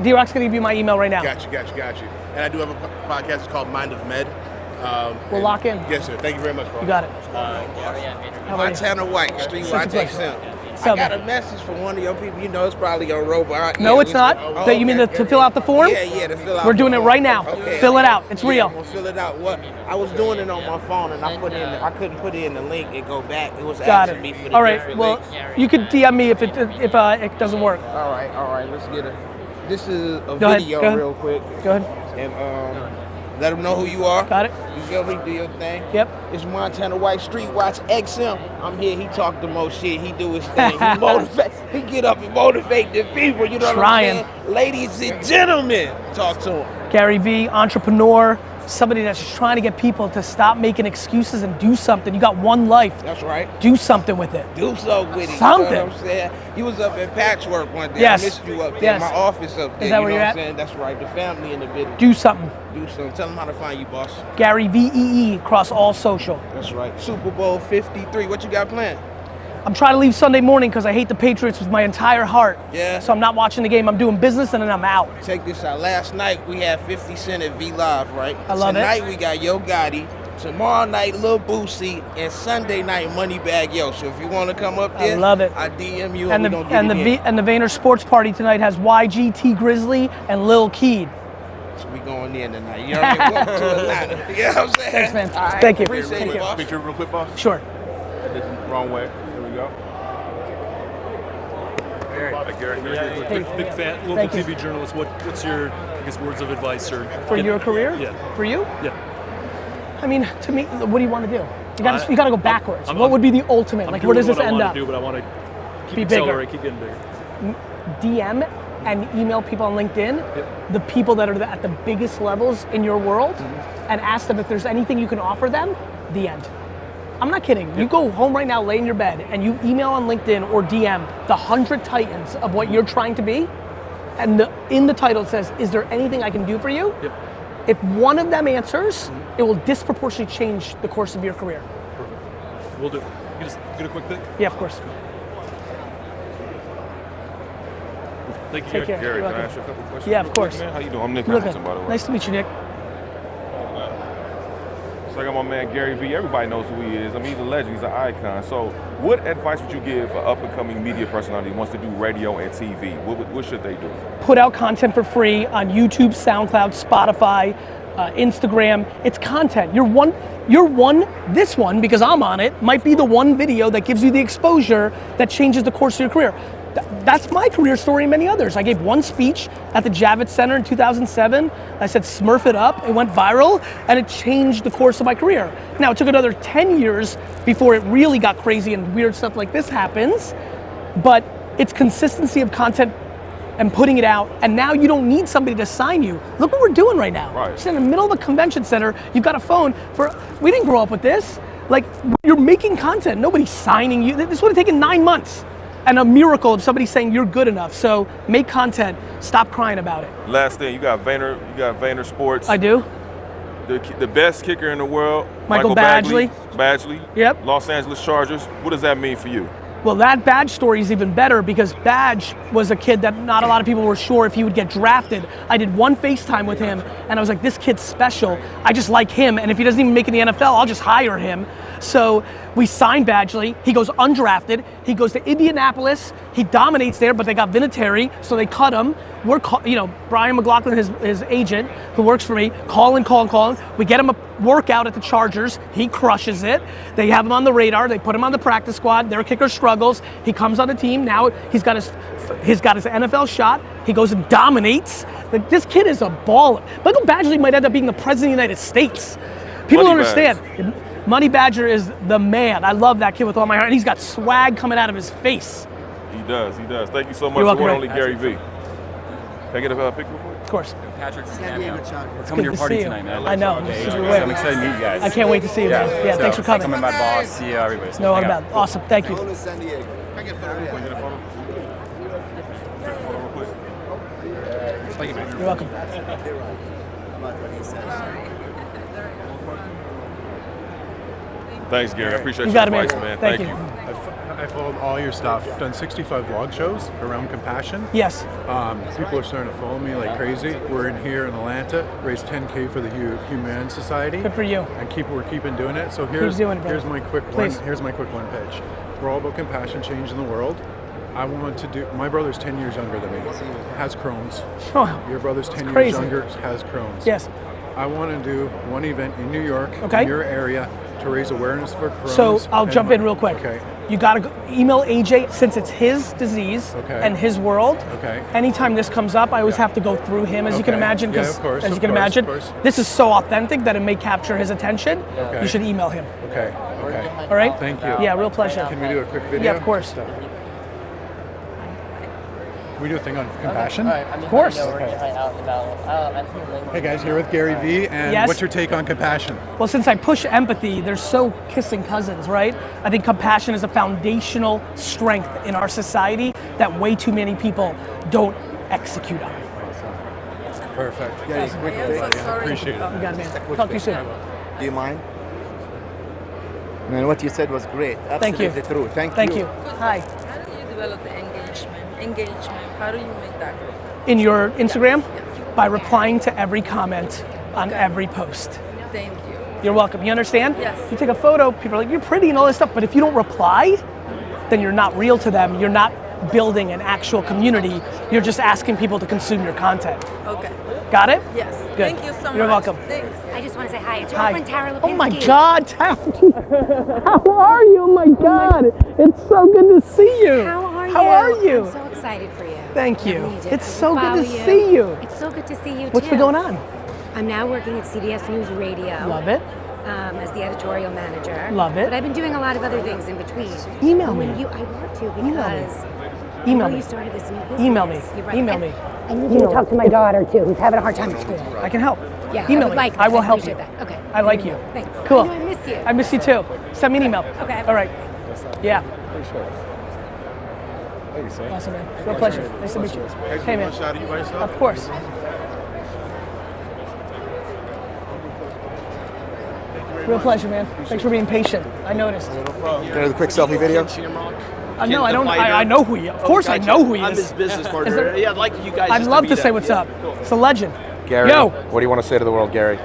D-Rock's going to give you my email right now. Got you. And I do have a podcast. It's called Mind of Med. We'll lock in. Yes, sir. Thank you very much, bro. You got it. Montana White, Streetwatch XM. I got a message from one of your people. It's probably your robot. No, it's not. You mean to fill out the form? Yeah, to fill out. We're doing it right now. Okay. Fill it out. It's real. I'm gonna fill it out. I was doing it on my phone, and I couldn't put in the link and go back. It was asking me for the All right. different Well, links. you could DM me if it doesn't work. All right. Let's get it. This is a Go video ahead. real quick. Go ahead. And let them know who you are. Got it. You feel me? Do your thing. Yep. It's Montana White, Streetwatch XM. I'm here. He talk the most shit. He do his thing. He motivate. He get up and motivate the people. You know what I'm saying? Ladies and gentlemen, talk to him. GaryVee, entrepreneur, somebody that's just trying to get people to stop making excuses and do something. You got one life. That's right. Do something with it. Do something with it. Something. You know what I'm saying? He was up at Patchwork one day. Yes. I missed you up there. Yes. My office up there. Is that where you know you're what at? I'm saying? That's right. The family in the business. Do something. Do something. Tell them how to find you, boss. GaryVee across all social. That's right. Super Bowl 53. What you got planned? I'm trying to leave Sunday morning because I hate the Patriots with my entire heart. Yeah. So I'm not watching the game. I'm doing business and then I'm out. Check this out. Last night we had 50 Cent at V Live, right? I love it. Tonight we got Yo Gotti. Tomorrow night Lil Boosie. And Sunday night Moneybagg Yo. So if you want to come up there, I love it. I DM you And and the we gonna get it in. the VaynerSports party tonight has YG, T Grizzly, and Lil Keed. So we going in tonight. You know what I mean? Welcome to Atlanta. You know what I'm saying? Thanks, man. All right. Thank you. Appreciate it, boss. Picture real quick, boss. Sure. I did the wrong way. Here we go. Gary. Big fan, local TV journalist. What's your, I guess, words of advice or for your career? Yeah. For you? Yeah. I mean, to me, what do you want to do? You got to go backwards. What would be the ultimate? Like, where does this end up? I want to do, but I want to keep Be bigger. accelerate, keep getting bigger. DM and email people on LinkedIn, the people that are at the biggest levels in your world, and ask them if there's anything you can offer them. The end. I'm not kidding. You go home right now, lay in your bed, and you email on LinkedIn or DM the 100 titans of what you're trying to be, and in the title it says, is there anything I can do for you? Yep. If one of them answers, it will disproportionately change the course of your career. Perfect. We'll do. You just get a quick pic? Yeah, of course. Thank you, Take care. Gary, You're can I welcome. ask you a couple questions? Yeah, of real quick, course. man? How you doing? I'm Nick Look Hamilton, by the way. Nice to meet you, Nick. So I got my man GaryVee. Everybody knows who he is. I mean, he's a legend. He's an icon. So what advice would you give for up-and-coming media personality who wants to do radio and TV? What should they do? Put out content for free on YouTube, SoundCloud, Spotify, Instagram. It's content. This one, because I'm on it, might be the one video that gives you the exposure that changes the course of your career. That's my career story and many others. I gave one speech at the Javits Center in 2007. I said, Smurf it up. It went viral, and it changed the course of my career. Now, it took another 10 years before it really got crazy and weird stuff like this happens, but it's consistency of content and putting it out, and now you don't need somebody to sign you. Look what we're doing right now. Right. Just in the middle of the convention center, you've got a phone we didn't grow up with this. Like, you're making content, nobody's signing you. This would have taken 9 months. And a miracle of somebody saying you're good enough. So make content, stop crying about it. Last thing, you got VaynerSports. I do. The best kicker in the world, Michael Badgley. Yep. Los Angeles Chargers. What does that mean for you? Well, that Badge story is even better because Badge was a kid that not a lot of people were sure if he would get drafted. I did one FaceTime with him and I was like, this kid's special. I just like him, and if he doesn't even make it in the NFL, I'll just hire him. So we signed Badgley. He goes undrafted. He goes to Indianapolis. He dominates there, but they got Vinatieri, so they cut him. Brian McLaughlin, his agent, who works for me, calling. We get him a workout at the Chargers. He crushes it. They have him on the radar. They put him on the practice squad. Their kicker struggles. He comes on the team. Now he's got his NFL shot. He goes and dominates. Like, this kid is a baller. Michael Badgley might end up being the president of the United States. People don't understand. Money Badger is the man. I love that kid with all my heart. And he's got swag coming out of his face. He does. Thank you so much. You're welcome, for only GaryVee. Can I get a picture for you? Of course. Patrick, we're coming to your party tonight, man. I know. I'm excited to meet you guys. I can't wait to see you, man. Yeah, thanks for coming. Coming, my boss, see you, everybody. No, what about? Awesome. Thank you. Can I get a photo real quick? Thank you, man. You're welcome. Thanks, Gary. I appreciate You your got it, man. advice, man. Thank you. I followed all your stuff. I've done 65 vlog shows around compassion. Yes. People are starting to follow me like crazy. We're in here in Atlanta, raised 10K for the Humane Society. Good for you. And we're keeping doing it. So here's my quick one. Here's my quick one pitch. We're all about compassion, change in the world. I want to do. My brother's 10 years younger than me. Has Crohn's. Oh, your brother's 10 years crazy. younger. Has Crohn's. Yes. I want to do one event in New York, okay, in your area, to raise awareness for Crohn's. So I'll jump in real quick. Okay. You gotta email AJ, since it's his disease and his world. Okay. Anytime this comes up, I always have to go through him, as you can imagine, because as you can imagine, this is so authentic that it may capture his attention. Okay. You should email him. Okay. All right. Thank you. Yeah, real pleasure. Can we do a quick video? Yeah, of course. We do a thing on compassion? Of course. Hey guys, here with GaryVee, and Yes. what's your take on compassion? Well, since I push empathy, they're so kissing cousins, right? I think compassion is a foundational strength in our society that way too many people don't execute on. Perfect. Yeah, Awesome. quick video. Appreciate it. You got it, man. Talk to you soon. Do you mind? Man, what you said was great. Thank you. Absolutely true. Thank you. Hi. How do you develop the engagement? How do you make that grow? In your Instagram? By replying to every comment on every post. Thank you. You're welcome. You understand? Yes. You take a photo, people are like, you're pretty and all this stuff, but if you don't reply, then you're not real to them. You're not building an actual community. You're just asking people to consume your content. Okay. Got it? Yes. Good. Thank you so much. You're welcome. Thanks. I just want to say hi. It's your Hi. friend Tara Lipinski. Oh my God, Tara. How are you? Oh my God. It's so good to see you. How are you? How are you? I'm so excited for you. Thank you. I need it. It's I so good follow to see you. It's so good to see you What's too. been going on? I'm now working at CBS News Radio. Love it. As the editorial manager. Love it. But I've been doing a lot of other things in between. Email And me. when I want to because Email I know me. you started this new business. Email me. You're right. Email me. I need you to talk to my daughter too, who's having a hard time at school. I can help. Yeah, Email I would me. like I will that. help appreciate you. that. Okay. I like you. Thanks. Cool. I know I miss you. I miss you too. Send me an email. Okay. All right. Yeah. Thank you, sir. Awesome, man. Real pleasure. Nice to meet you. Hey, man. Shot of you by yourself? Of course. Real pleasure, man. Thanks for being patient. I noticed. Can I do the quick selfie video? No, I don't. I know who he is. Of course, I know who he is. I'm his business Is partner. there- Yeah, I'd like you guys. I'd just to love to meet say up. what's Yeah, up. cool. It's a legend. Gary, Yo, what do you want to say to the world, Gary?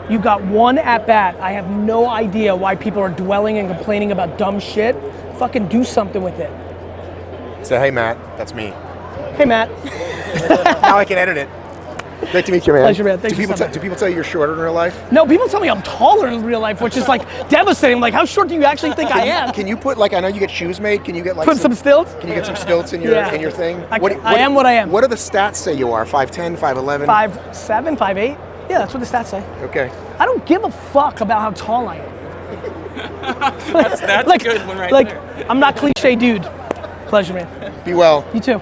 you got one at bat. I have no idea why people are dwelling and complaining about dumb shit. Fucking do something with it. Say, hey, Matt. That's me. Hey, Matt. Now I can edit it. Great to meet you, man. Pleasure, man. Thank do you people so much. do people tell you you're shorter in real life? No, people tell me I'm taller in real life, which is like devastating. Like, how short do you actually think I am? Can you put like I know you get shoes made? Can you get like Put some stilts? Can you get some stilts in your Yeah. in your thing? I am what I am. What do the stats say you are? 5'10", 5'11"? 5'7", 5'8". Yeah, that's what the stats say. Okay. I don't give a fuck about how tall I am. That's like, a good one right like, there. I'm not cliche, dude. Pleasure, man. Be well. You too.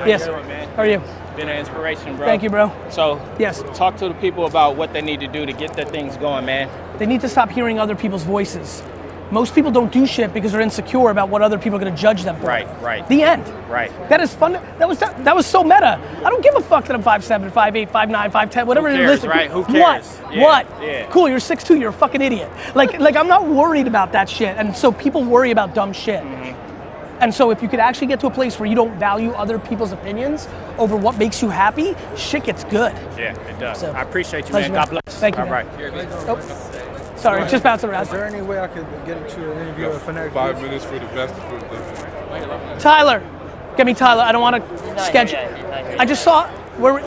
Yes. How are you? Been an inspiration, bro. Thank you, bro. So, yes, talk to the people about what they need to do to get their things going, man. They need to stop hearing other people's voices. Most people don't do shit because they're insecure about what other people are going to judge them for. Right. The end. Right. That is fun. That was so meta. I don't give a fuck that I'm 5'7", 5'8", 5'9", 5'10", whatever Who it cares, is. right? Who cares? What? Yeah, What? yeah. Cool, you're 6'2", you're a fucking idiot. Like I'm not worried about that shit. And so people worry about dumb shit. Mm-hmm. And so if you could actually get to a place where you don't value other people's opinions over what makes you happy, shit gets good. Yeah, it does. So, I appreciate you, pleasure, man. God man. bless. Thank you, All man. right. Oh, sorry, just bouncing around. Is there any way I could get into an interview with VaynerX? 5 minutes for the best of the Tyler, get me Tyler. I don't want to schedule. I just saw where.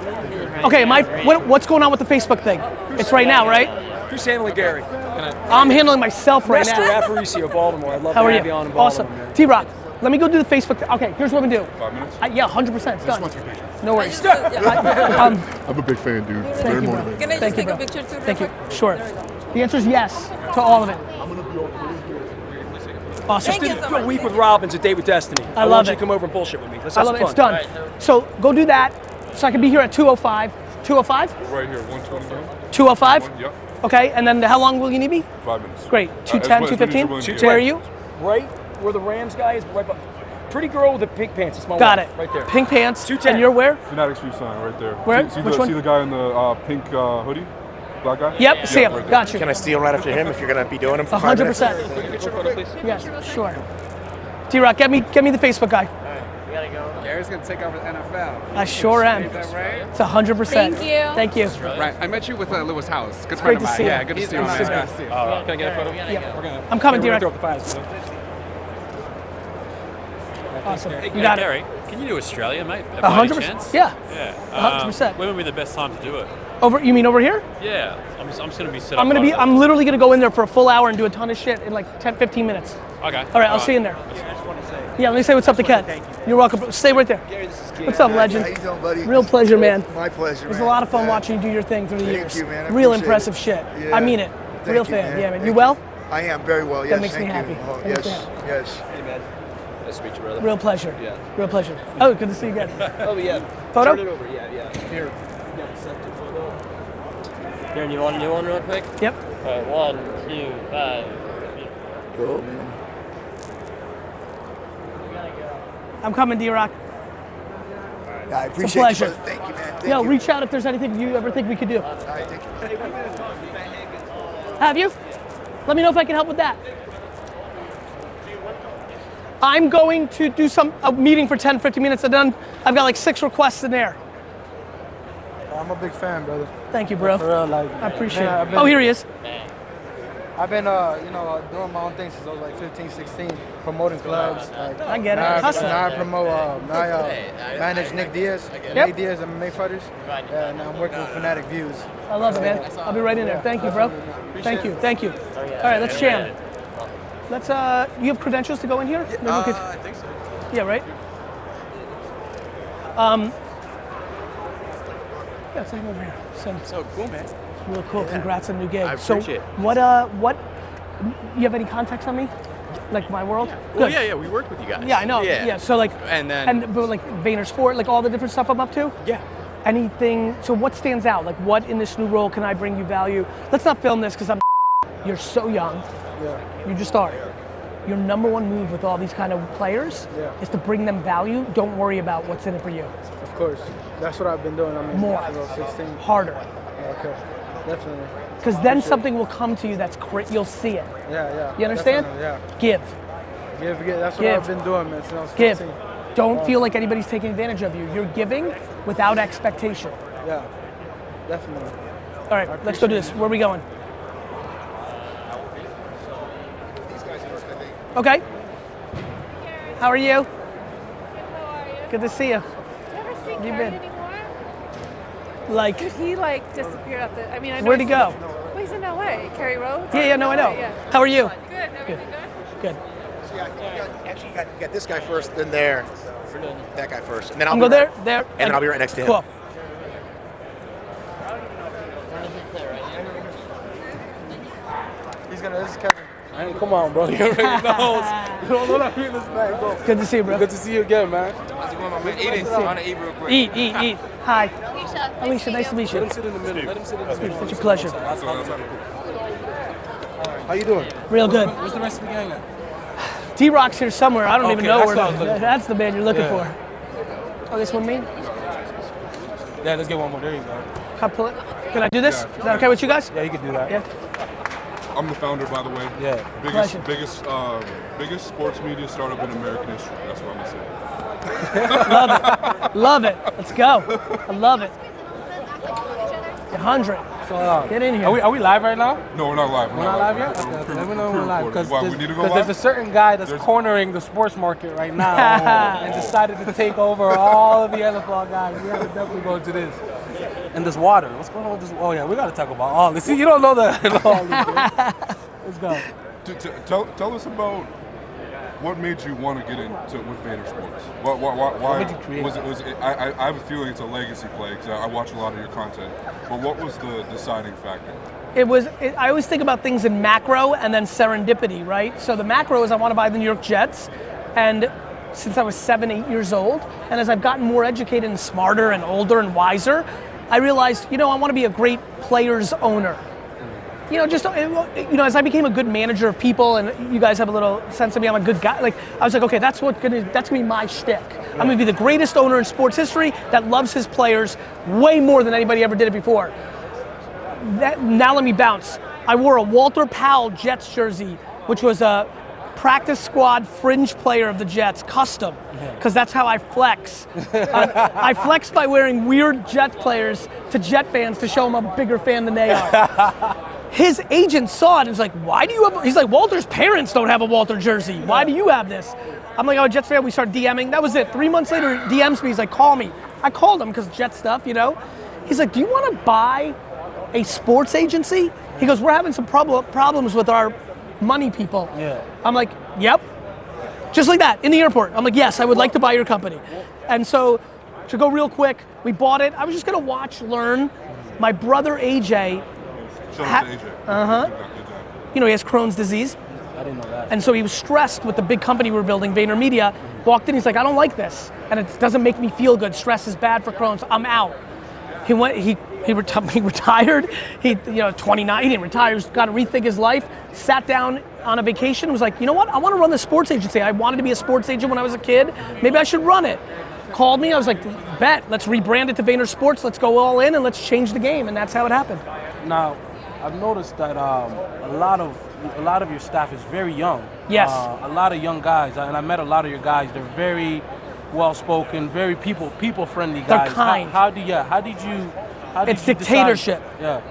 Okay, what's going on with the Facebook thing? It's right now, right? Who's handling Gary? I'm handling myself right Nestor now. Aparicio of Baltimore. I'd love How to are have you? you on in Baltimore. Awesome. T-Rock, let me go do the Facebook thing. Okay, here's what I'm gonna do. 5 minutes? Yeah, 100%. It's done. No worries. I'm a big fan, dude. Thank Very you, bro. motivating. Can I just Thank you, take a bro. picture too? Thank you. Sure. The answer is yes to all of it. Awesome. Just do a week with Robbins, a date with Destiny. I want love you it. to come over and bullshit with me. Let's I have love some it. fun. It's done. So go do that so I can be here at 2:05. 2:05? Right here, 120 down. 2:05? Yep. Okay, and then how long will you need me? 5 minutes. Great. 2:10, 2:15? Where are you? Right where the Rams guy is, right by. Pretty girl with the pink pants. It's my Got wife, it. right there. Pink pants. 210. And you're where? Fanatic Street sign right there. Where? See, Which one? See the guy in the pink hoodie? Black guy? Yep, see him. right there. Got you. Can I steal right after him if you're gonna be doing him for 5 minutes? 100%. Yes, sure. T-Rock, get me the Facebook guy. Gary's gonna take over the NFL. I sure am. Is that right? It's 100%. Thank you. Thank you. Right. I met you with Lewis House. Good Great friend to of mine. see you. Yeah, good to see you. Nice Nice to guy. meet you. Can I get a photo? Yeah. We're gonna, I'm coming, we're gonna T-Rock. throw up the fives. Awesome. Hey, You got Gary, it. can you do Australia, mate? By any 100%. chance? Yeah. Yeah. 100%. When would be the best time to do it? You mean over here? Yeah. I'm just going to be set up. I'm literally gonna go in there for a full hour and do a ton of shit in like 10, 15 minutes. Okay. All right, I'll see you in there. Yeah, let me say what's up to Ken. You're welcome. Stay right there. What's up, legend? How you doing, buddy? Real pleasure, man. My pleasure. It was a man. lot of fun watching you do your thing through the Thank years. you, man. I Real appreciate impressive it. shit. Yeah. I mean it. Thank Real you, fan. man. Yeah, man. Thank You well? I am very well. Yes. That makes me thank happy. you. Oh, That makes me yes. happy. Yes. Hey, man. Nice to meet you, brother. Real pleasure. Yeah. Real pleasure. Oh, good to see you again. Oh, yeah. Photo? Turn it over. Yeah. Here. Darren, you want to do one real quick? Yep. All right, 1, 2, 5. Cool. I'm coming, D-Rock. Yeah, I It's a appreciate pleasure. you, brother. Thank you, man. Thank Yo, you. reach out if there's anything you ever think we could do. All right, thank you. Have you? Let me know if I can help with that. I'm going to do a meeting for 10, 15 minutes, and then I've got like 6 requests in there. I'm a big fan, brother. Thank you, bro. For real, like, I appreciate man, it. I've been- Oh, here he is. I've been, doing my own thing since I was like 15, 16. promoting clubs. Like, I get it. now Hustling. Now I promote, now I manage Nick Diaz, Nick Diaz MMA fighters. And I'm working with Fanatic Views. I love it, man. I'll be right in there. Thank you, bro. Thank you. Thank you. All right, let's jam. Let's. You have credentials to go in here? Maybe we could. I think so. Yeah, right. Yeah, take him over here. So cool, man. Real cool. Yeah. Congrats on the new gig. I appreciate it. What? You have any contacts on me? Like my world? Well, yeah, we worked with you guys. Yeah, I know. Yeah. So like, but like VaynerSports, like all the different stuff I'm up to. Yeah. Anything? So what stands out? Like, what in this new role can I bring you value? Let's not film this because you're so young. Yeah. You just started. Your number one move with all these kind of players is to bring them value. Don't worry about what's in it for you. Of course. That's what I've been doing. I mean, More. for 16. Harder. Okay. Definitely. Because then something will come to you that's great. You'll see it. Yeah. You understand? Yeah. Give. That's what I've been doing, man, since I was 15. Give. Don't feel like anybody's taking advantage of you. You're giving without expectation. Yeah. Definitely. All right, let's go do this. Where are we going? Okay. How are you? Good to see you. Do you ever see You Carrie been? anymore? Like, Did he disappear at the? I mean, I know where'd he go? Well, he's in LA. Carrie Road. Yeah, no, I know. Yeah. How are you? Good. Everything good? Good. So you got this guy first, then there, that guy first, and then I'll go be there, and then I'll be right next to him. Cool. He's gonna. This is Kevin. Come on, bro. You already know. You don't know that this bag, bro. Good to see you, bro. Good to see you again, man. How's it going, my man? Eating. I want to eat real quick. Eat. Hi. Alicia, nice to meet you. Let him sit in the middle. It's a pleasure. How you doing? Real good. Where's the rest of the gang at? D-Rock's here somewhere. I don't even know where. that's what I was looking for. That's the man you're looking Yeah. for. Oh, this one me? Yeah, let's get one more. There you go. Can I do this? Is that okay with you guys? Yeah, you can do that. Yeah. I'm the founder, by the way. Yeah. Biggest sports media startup in American history. That's what I'm gonna say. Love it. Let's go. I love it. 100. So, get in here. Are we live right now? No, we're not live. We're not live yet? Okay, let me know when we're live. Why, we need to go Because there's a certain guy that's cornering the sports market right now and decided to take over all of the NFL guys. We have to definitely go into this. And this water. What's going on with this? Oh, yeah, we got to talk about all this. See, you don't know the. Let's go. Tell us about what made you want to get into with VaynerSports. Why did you create was it? I have a feeling it's a legacy play because I watch a lot of your content. But what was the deciding factor? I always think about things in macro and then serendipity, right? So the macro is I want to buy the New York Jets, and since I was 7, 8 years old, and as I've gotten more educated and smarter and older and wiser, I realized, I want to be a great player's owner. As I became a good manager of people, and you guys have a little sense of me, I'm a good guy. Like, I was like, okay, that's gonna be my shtick. I'm gonna be the greatest owner in sports history that loves his players way more than anybody ever did it before. Now let me bounce. I wore a Walter Powell Jets jersey, which was a practice squad fringe player of the Jets, custom, because that's how I flex. I flex by wearing weird Jets players to Jet fans to show them I'm a bigger fan than they are. His agent saw it and was like, why do you have, he's like, Walter's parents don't have a Walter jersey. Why do you have this? I'm like, I'm a Jets fan. We started DMing. That was it. 3 months later, he DMs me. He's like, call me. I called him because Jet stuff, He's like, do you want to buy a sports agency? He goes, we're having some problems with our money people. Yeah. I'm like, yep. Just like that, in the airport. I'm like, yes, I would like to buy your company. And so, to go real quick, we bought it. I was just gonna watch, learn. My brother AJ. Shout out to AJ. He has Crohn's disease. I didn't know that. And so he was stressed with the big company we were building, VaynerMedia. Walked in, he's like, I don't like this. And it doesn't make me feel good. Stress is bad for Crohn's. I'm out. He retired. 29, he didn't retire. He's got to rethink his life. Sat down on a vacation, was like, you know what? I want to run the sports agency. I wanted to be a sports agent when I was a kid. Maybe I should run it. Called me, I was like, bet, let's rebrand it to VaynerSports. Let's go all in and let's change the game. And that's how it happened. Now, I've noticed that a lot of your staff is very young. Yes. A lot of young guys, and I met a lot of your guys. They're very well-spoken, very people-friendly guys. They're kind. How did you It's dictatorship. Yeah.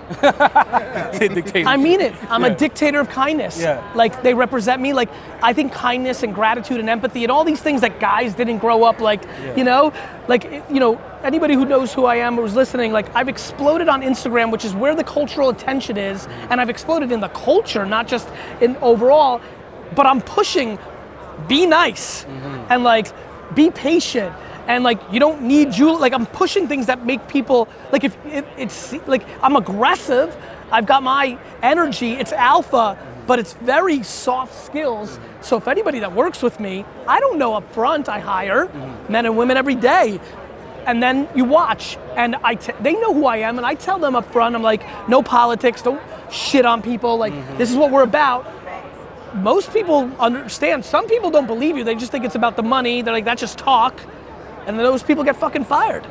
Dictatorship. I mean it. I'm a dictator of kindness. Yeah. Like they represent me. Like I think kindness and gratitude and empathy and all these things that guys didn't grow up like, you know, like, you know, anybody who knows who I am or who's listening, like I've exploded on Instagram, which is where the cultural attention is, and I've exploded in the culture, not just in overall, but I'm pushing, be nice, and like, be patient, and like, you don't need you, like I'm pushing things that make people, like if it's, like I'm aggressive, I've got my energy, it's alpha, but it's very soft skills. So if anybody that works with me, I don't know up front, I hire men and women every day. And then you watch, and they know who I am, and I tell them up front, I'm like, no politics, don't shit on people, like, this is what we're about. Most people understand, some people don't believe you, they just think it's about the money, they're like, that's just talk, and then those people get fucking fired.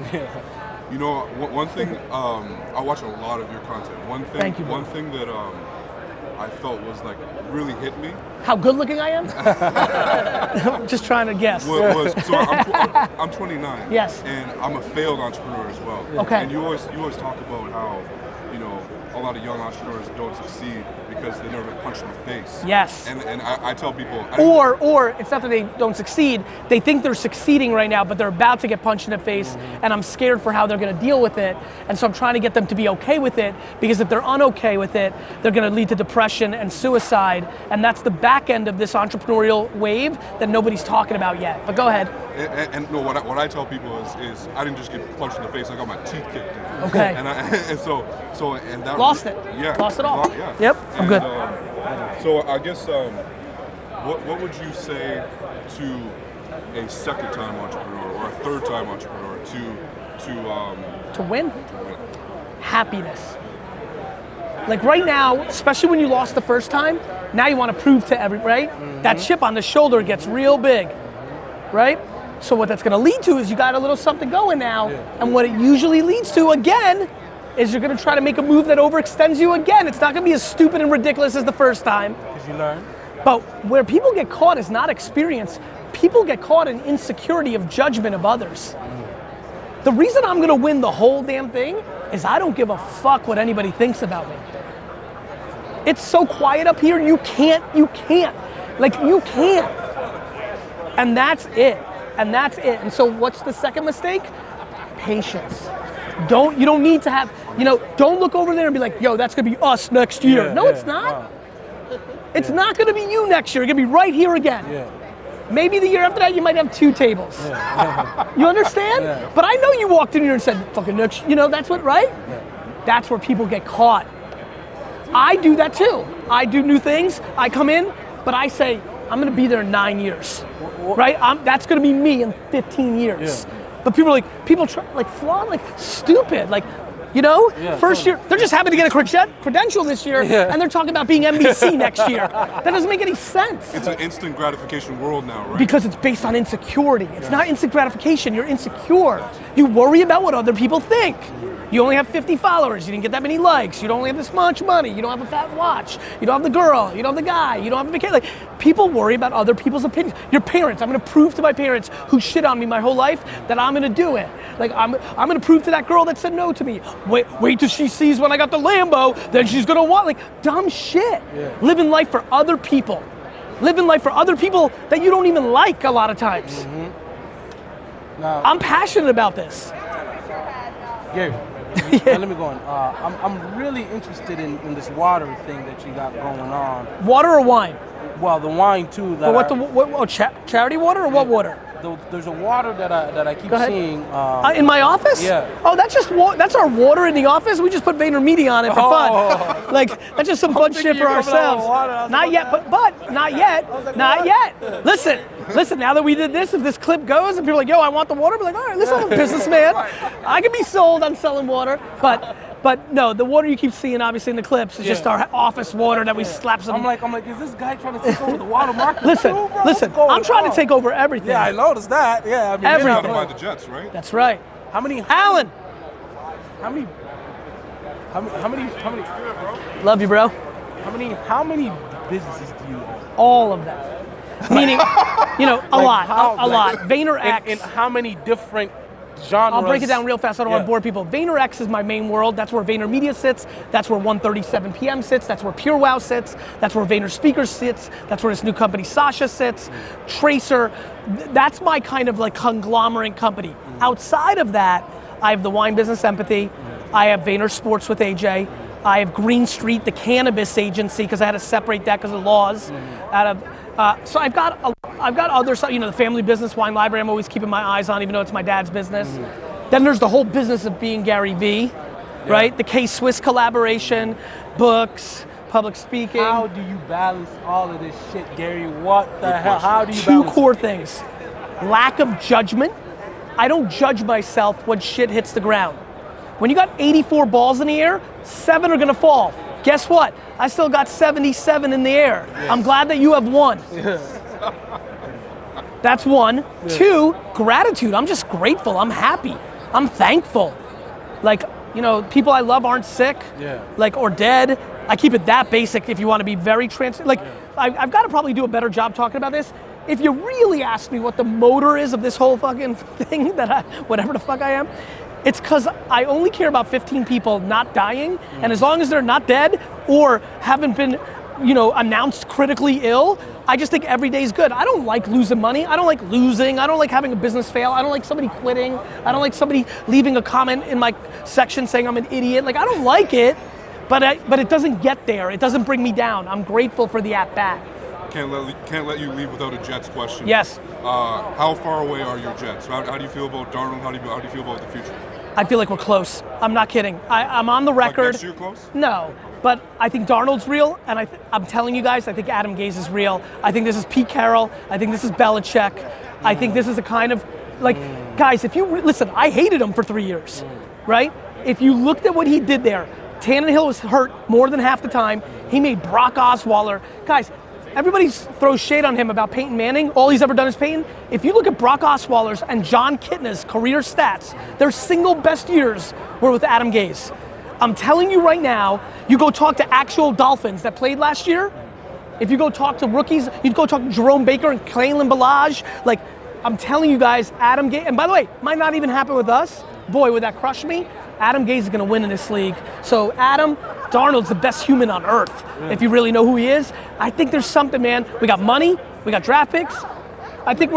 You know, one thing, I watch a lot of your content. One thing, Thank you, one thing that I felt was like really hit me. How good looking I am? I'm just trying to guess. So I'm 29. Yes. And I'm a failed entrepreneur as well. Okay. And you always talk about how, you know, a lot of young entrepreneurs don't succeed because they never get punched in the face. Yes. And I tell people. Or it's not that they don't succeed, they think they're succeeding right now, but they're about to get punched in the face, and I'm scared for how they're gonna deal with it, and so I'm trying to get them to be okay with it, because if they're unokay with it, they're gonna lead to depression and suicide, and that's the back end of this entrepreneurial wave that nobody's talking about yet. But go ahead. And no, what I tell people is I didn't just get punched in the face, I got my teeth kicked in. Okay. And so that lost it. Yeah. Lost it all. Yeah. Yep. I'm good. So I guess what would you say to a second-time entrepreneur or a third-time entrepreneur to win? Happiness. Like right now, especially when you lost the first time, now you want to prove to right? That chip on the shoulder gets real big, right? So what that's gonna lead to is you got a little something going now, and what it usually leads to, again, is you're gonna try to make a move that overextends you again. It's not gonna be as stupid and ridiculous as the first time. Because you learn. But where people get caught is not experience. People get caught in insecurity of judgment of others. The reason I'm gonna win the whole damn thing is I don't give a fuck what anybody thinks about me. It's so quiet up here, you can't. Like, you can't. And that's it. And so what's the second mistake? Patience. You don't need to have, don't look over there and be like, yo, that's gonna be us next year. It's not. It's not gonna be you next year. It's gonna be right here again. Maybe the year after that, you might have 2 tables. You understand? But I know you walked in here and said, fucking next, that's what, right? That's where people get caught. I do that too. I do new things, I come in, but I say, I'm gonna be there in 9 years, right? That's gonna be me in 15 years. But people are like, flawed, like stupid, like, first year, they're just happy to get a credential this year, and they're talking about being NBC next year. That doesn't make any sense. It's an instant gratification world now, right? Because it's based on insecurity. It's not instant gratification, you're insecure. You worry about what other people think. You only have 50 followers, you didn't get that many likes, you don't only have this much money, you don't have a fat watch, you don't have the girl, you don't have the guy, you don't have a vacation. Like, people worry about other people's opinions. Your parents, I'm gonna prove to my parents who shit on me my whole life that I'm gonna do it. Like, I'm gonna prove to that girl that said no to me. Wait till she sees when I got the Lambo, then she's gonna want, like, dumb shit. Living life for other people. Living life for other people that you don't even like a lot of times. I'm passionate about this. Gary. Let me go on. I'm really interested in this water thing that you got going on. Water or wine? Well, the wine too. Charity water or what water? There's a water that I keep seeing. In my office? Yeah. Oh, that's our water in the office. We just put VaynerMedia on it for fun. Like, that's just some fun shit for ourselves. Not yet, but not yet. Not yet. Listen, now that we did this, if this clip goes and people are like, yo, I want the water, be like, all right, listen, I'm a businessman. I can be sold on selling water, but no, the water you keep seeing obviously in the clips is just our office water that we slap some. I'm like, is this guy trying to take over the water market? Listen, I'm trying to take over everything. Yeah, I noticed that. Yeah, I mean, everything. You're not about the Jets, right? That's right. Alan. How many? Love you, bro. How many businesses do you own? All of them. Meaning, a lot. VaynerX. And how many different genres. I'll break it down real fast. I don't want Yeah. to bore people. VaynerX is my main world. That's where VaynerMedia sits. That's where 1:37 p.m. sits. That's where PureWow sits. That's where VaynerSpeakers sits. That's where this new company Sasha sits. Tracer. That's my kind of like conglomerate company. Outside of that, I have the wine business Empathy. I have VaynerSports with AJ. I have Green Street, the cannabis agency, because I had to separate that because of laws. So I've got other stuff, the family business, wine library, I'm always keeping my eyes on, even though it's my dad's business. Then there's the whole business of being GaryVee, right? The K-Swiss collaboration, books, public speaking. How do you balance all of this shit, Gary? What the hell? How do you balance? 2 core things. Lack of judgment. I don't judge myself when shit hits the ground. When you got 84 balls in the air, 7 are gonna fall. Guess what? I still got 77 in the air. I'm glad that you have 1. That's 1. 2, gratitude. I'm just grateful. I'm happy. I'm thankful. Like, people I love aren't sick, or dead. I keep it that basic if you want to be very transparent. I've got to probably do a better job talking about this. If you really ask me what the motor is of this whole fucking thing whatever the fuck I am, it's because I only care about 15 people not dying, and as long as they're not dead or haven't been, announced critically ill, I just think every day is good. I don't like losing money. I don't like losing. I don't like having a business fail. I don't like somebody quitting. I don't like somebody leaving a comment in my section saying I'm an idiot. I don't like it, but it doesn't get there. It doesn't bring me down. I'm grateful for the at-bat. Can't let you leave without a Jets question. Yes. How far away are your Jets? How do you feel about Darnold? How do you feel about the future? I feel like we're close. I'm not kidding. I'm on the record. Next year close? No, but I think Darnold's real, and I'm telling you guys, I think Adam Gase is real. I think this is Pete Carroll. I think this is Belichick. I think this is a kind of, guys, if you, listen, I hated him for 3 years, right? If you looked at what he did there, Tannehill was hurt more than half the time. He made Brock Osweiler. Guys, everybody throws shade on him about Peyton Manning. All he's ever done is Peyton. If you look at Brock Osweiler's and John Kitna's career stats, their single best years were with Adam Gase. I'm telling you right now, you go talk to actual Dolphins that played last year. If you go talk to rookies, you'd go talk to Jerome Baker and Kalen Ballage. I'm telling you guys, Adam Gase, and by the way, might not even happen with us. Boy, would that crush me. Adam Gase is gonna win in this league. So Darnold's the best human on earth, if you really know who he is. I think there's something, man. We got money, we got draft picks. I think,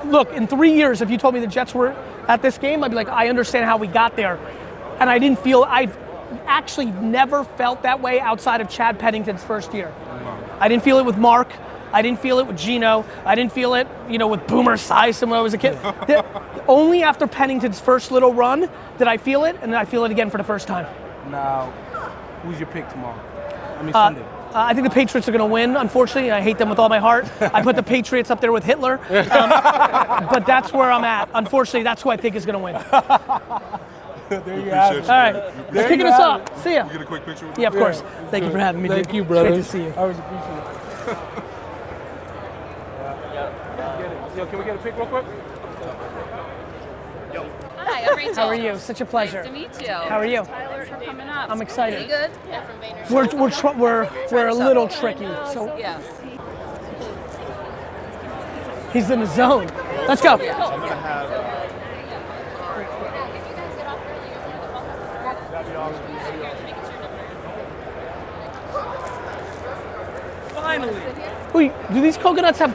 look, in 3 years, if you told me the Jets were at this game, I'd be like, I understand how we got there. And I've actually never felt that way outside of Chad Pennington's first year. I didn't feel it with Mark. I didn't feel it with Gino. I didn't feel it, with Boomer Esiason when I was a kid. Only after Pennington's first little run did I feel it, and then I feel it again for the first time. Now, who's your pick tomorrow? Sunday. I think the Patriots are going to win, unfortunately. I hate them with all my heart. I put the Patriots up there with Hitler. But that's where I'm at. Unfortunately, that's who I think is going to win. There you have it. All right, let's kick us off. See ya. You get a quick picture with Yeah, of course. Thank you for having me. Thank you, brother. Great to see you. I always appreciate it. Yo, can we get a pic real quick? Hi, I'm Rachel. How are you? Such a pleasure. Nice to meet you. How are you? Tyler, for coming up. I'm excited. Pretty good. Yeah, from VaynerSports. We're a little tricky. So Yeah. he's in the zone. Let's go. Finally. Wait, do these coconuts have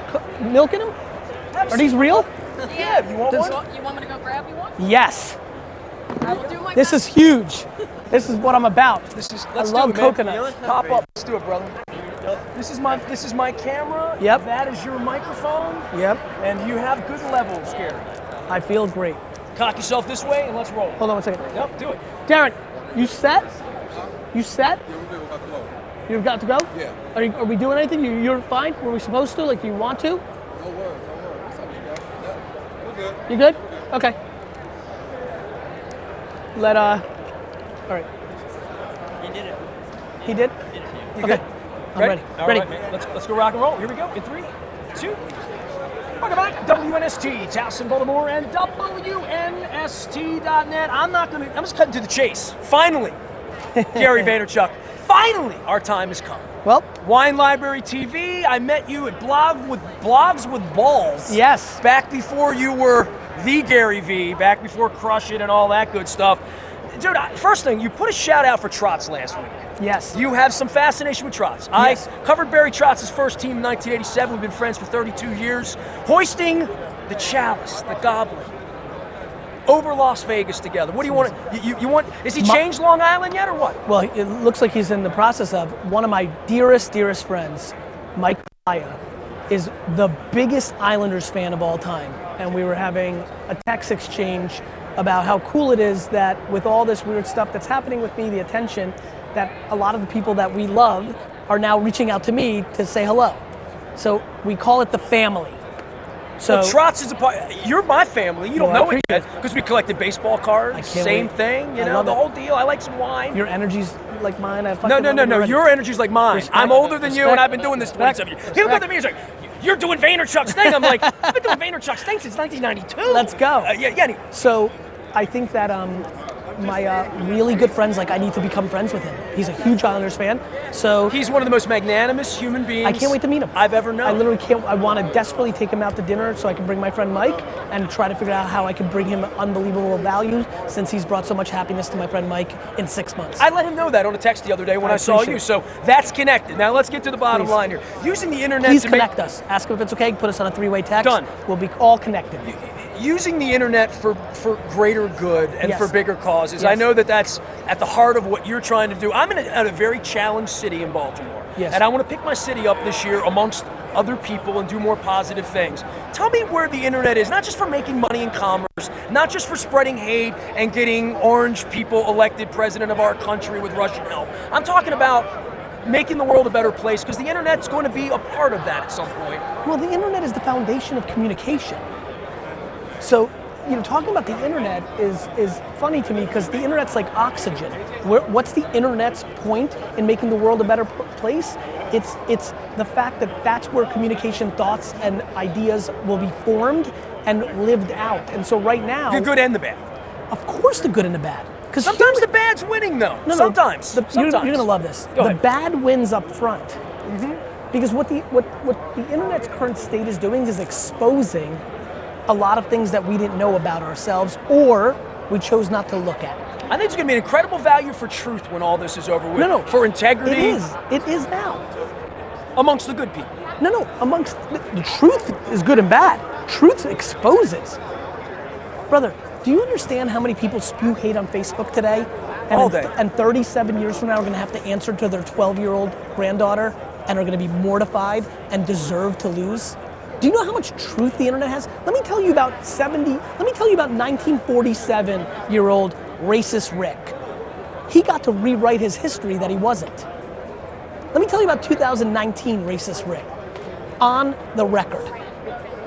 milk in them? Are these real? Yeah, you want one? You want me to go grab you one? Yes. I will do my This is huge. This is what I'm about. I love coconuts. Pop up. Let's do it, brother. This is my camera. Yep. That is your microphone. Yep. And you have good levels, Gary. I feel great. Cock yourself this way and let's roll. Hold on one second. Yep, do it. Darren, you set? You set? You've got to go? Yeah. Are we doing anything? You're fine? Were we supposed to? Do you want to? No word. What's up, yeah, we're good. You good? Okay. All right. He did it. He did? You Okay. good? I'm ready. All Ready. right, man. Let's go rock and roll. Here we go. In 3, 2. Welcome back. WNST, Towson, Baltimore, and WNST.net. I'm just cutting to the chase. Finally, Gary Vaynerchuk. Finally, our time has come. Well, Wine Library TV. I met you at Blogs with Balls. Yes. Back before you were the GaryVee, back before Crush It and all that good stuff. Dude, first thing, you put a shout out for Trotz last week. Yes. You have some fascination with Trotz. Yes. I covered Barry Trotz's first team in 1987. We've been friends for 32 years. Hoisting the chalice, the goblet, over Las Vegas together. What do you want? You want? Is he changed Long Island yet, or what? Well, it looks like he's in the process of. One of my dearest friends, Mike Maya, is the biggest Islanders fan of all time, and we were having a text exchange about how cool it is that with all this weird stuff that's happening with me, the attention, that a lot of the people that we love are now reaching out to me to say hello. So we call it the family. So well, Trotz is a part. You're my family. You don't know it yet because we collected baseball cards. Same thing. You know the whole deal. I like some wine. Your energy's like mine. No. Your energy's like mine. I'm older than you, and I've been doing this 27 years. He looked at me and he's like, "You're doing Vaynerchuk's thing." I'm like, "I've been doing Vaynerchuk's thing since 1992." Let's go. Yeah. So I think that my really good friends, like I need to become friends with him. He's a huge Islanders fan. So he's one of the most magnanimous human beings I can't wait to meet him. I've ever known. I literally can't. I want to desperately take him out to dinner so I can bring my friend Mike and try to figure out how I can bring him unbelievable value since he's brought so much happiness to my friend Mike in 6 months. I let him know that on a text the other day when I saw you. So that's connected. Now let's get to the bottom line here. Using the internet Please to connect us. Ask him if it's okay. Put us on a 3-way text. Done. We'll be all connected. Using the internet for greater good and Yes. for bigger causes. Yes. I know that that's at the heart of what you're trying to do. I'm in a very challenged city in Baltimore. Yes. And I want to pick my city up this year amongst other people and do more positive things. Tell me where the internet is, not just for making money in commerce, not just for spreading hate and getting orange people elected president of our country with Russian help. I'm talking about making the world a better place because the internet's going to be a part of that at some point. Well, the internet is the foundation of communication. So, talking about the internet is funny to me because the internet's like oxygen. What's the internet's point in making the world a better place? It's the fact that that's where communication, thoughts, and ideas will be formed and lived out. And so right now, The good and the bad. Of course, the good and the bad. Because sometimes the bad's winning, though. Sometimes. You're going to love this. Go the ahead. bad wins up front. Because what the internet's current state is doing is exposing a lot of things that we didn't know about ourselves or we chose not to look at. I think it's going to be an incredible value for truth when all this is over with. No. For integrity. It is now. Amongst the good people. No. Amongst the truth is good and bad. Truth exposes. Brother, do you understand how many people spew hate on Facebook today? And All day. And 37 years from now are going to have to answer to their 12-year-old granddaughter and are going to be mortified and deserve to lose? Do you know how much truth the internet has? Let me tell you about 1947-year-old racist Rick. He got to rewrite his history that he wasn't. Let me tell you about 2019 racist Rick. On the record.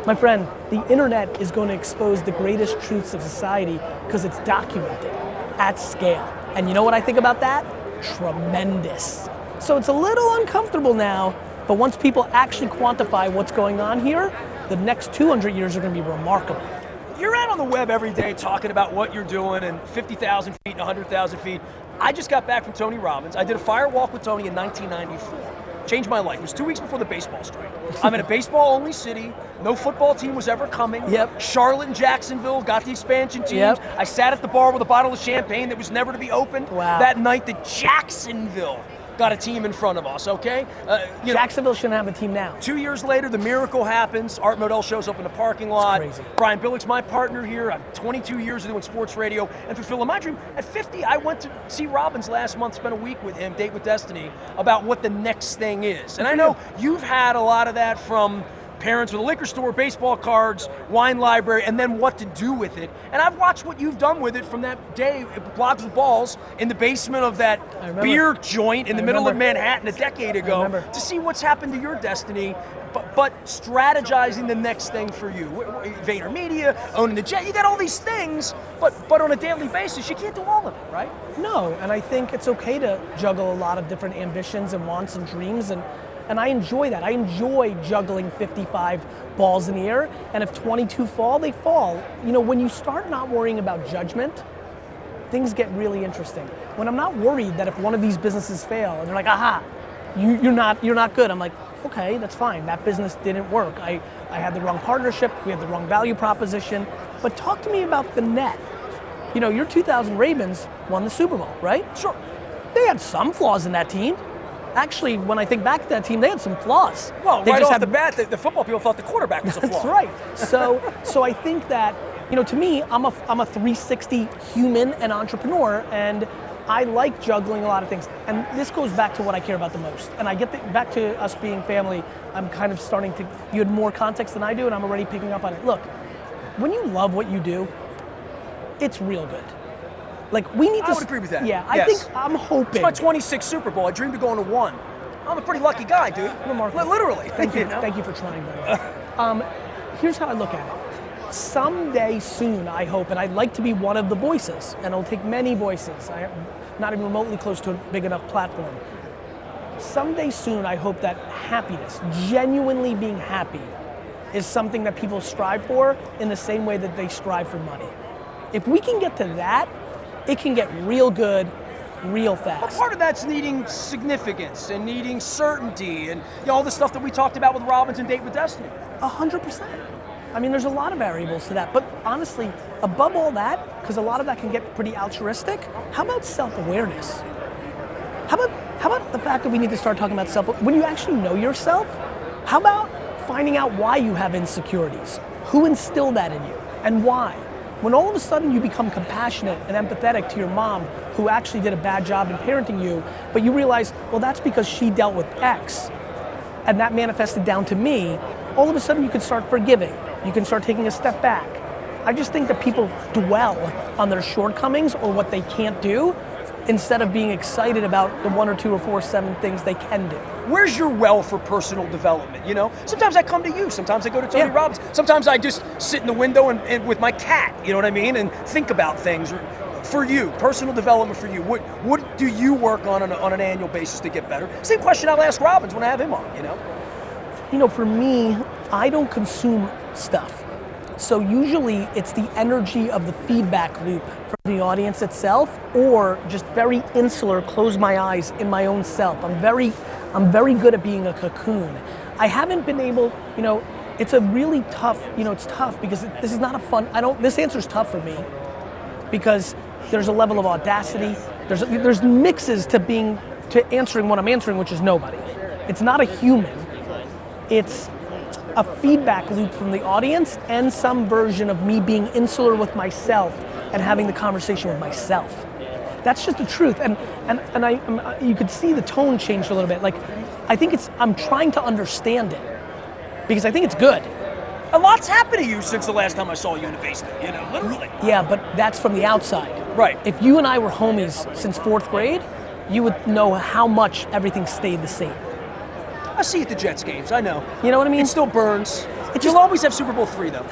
My friend, the internet is going to expose the greatest truths of society because it's documented at scale. And you know what I think about that? Tremendous. So it's a little uncomfortable now, but once people actually quantify what's going on here, the next 200 years are going to be remarkable. You're out on the web every day talking about what you're doing and 50,000 feet and 100,000 feet. I just got back from Tony Robbins. I did a fire walk with Tony in 1994. Changed my life. It was 2 weeks before the baseball strike. I'm in a baseball-only city. No football team was ever coming. Yep. Charlotte and Jacksonville got the expansion teams. Yep. I sat at the bar with a bottle of champagne that was never to be opened. Wow. That night, the Jacksonville got a team in front of us, okay? Jacksonville shouldn't have a team now. 2 years later, the miracle happens. Art Modell shows up in the parking lot. It's crazy. Brian Billick's my partner here. I'm 22 years of doing sports radio and fulfilling my dream. At 50, I went to see Robbins last month, spent a week with him, Date with Destiny, about what the next thing is. And I know you've had a lot of that from parents with a liquor store, baseball cards, wine library, and then what to do with it. And I've watched what you've done with it from that day, Blogs with Balls, in the basement of that beer joint in the middle of Manhattan a decade ago, to see what's happened to your destiny, but strategizing the next thing for you. VaynerMedia, owning the jet, you got all these things, but on a daily basis, you can't do all of it, right? No, and I think it's okay to juggle a lot of different ambitions and wants and dreams, and I enjoy that. I enjoy juggling 55 balls in the air, and if 22 fall, they fall. You know, when you start not worrying about judgment, things get really interesting. When I'm not worried that if one of these businesses fail, and they're like, aha, you're not good, I'm like, okay, that's fine. That business didn't work. I had the wrong partnership, we had the wrong value proposition. But talk to me about the net. You know, your 2000 Ravens won the Super Bowl, right? Sure. They had some flaws in that team. Actually, when I think back to that team, they had some flaws. Well, they right just off the bat, the football people thought the quarterback was a flaw. That's right. So I think that, you know, to me, I'm a 360 human and entrepreneur, and I like juggling a lot of things. And this goes back to what I care about the most. And I get back to us being family. I'm kind of starting to, you had more context than I do, and I'm already picking up on it. Look, when you love what you do, it's real good. Like, we need to. I would agree with that. Yeah, I think I'm hoping. It's my 26th Super Bowl. I dreamed of going to one. I'm a pretty lucky guy, dude. Remarkable. Literally. Thank you. Thank you for trying, brother. Here's how I look at it. Someday soon, I hope, and I'd like to be one of the voices, and it'll take many voices. I'm not even remotely close to a big enough platform. Someday soon, I hope that happiness, genuinely being happy, is something that people strive for in the same way that they strive for money. If we can get to that, it can get real good, real fast. But part of that's needing significance and needing certainty and all the stuff that we talked about with Robbins and Date with Destiny. 100%. I mean, there's a lot of variables to that, but honestly, above all that, because a lot of that can get pretty altruistic, how about self-awareness? How about the fact that we need to start talking about when you actually know yourself, how about finding out why you have insecurities? Who instilled that in you, and why? When all of a sudden you become compassionate and empathetic to your mom, who actually did a bad job in parenting you, but you realize, well, that's because she dealt with X, and that manifested down to me, all of a sudden you can start forgiving. You can start taking a step back. I just think that people dwell on their shortcomings or what they can't do, instead of being excited about the 1 or 2 or 4 or 7 things they can do. Where's your well for personal development, you know? Sometimes I come to you, sometimes I go to Tony Robbins, sometimes I just sit in the window and with my cat, you know what I mean, and think about things. For you, personal development for you, what do you work on an annual basis to get better? Same question I'll ask Robbins when I have him on, you know? You know, for me, I don't consume stuff. So usually it's the energy of the feedback loop from the audience itself, or just very insular, close my eyes in my own self. I'm very good at being a cocoon. I haven't been able, you know, it's a really tough, you know, it's tough because this is not a fun, this answer's tough for me because there's a level of audacity, there's mixes to answering what I'm answering, which is nobody. It's not a human, it's a feedback loop from the audience and some version of me being insular with myself and having the conversation with myself. That's just the truth. And you could see the tone changed a little bit. Like, I think I'm trying to understand it because I think it's good. A lot's happened to you since the last time I saw you in the basement, you know, literally. Yeah, but that's from the outside. Right. If you and I were homies since 4th grade, you would know how much everything stayed the same. I see it at the Jets games, I know. You know what I mean? It still burns. You'll always have Super Bowl III, though.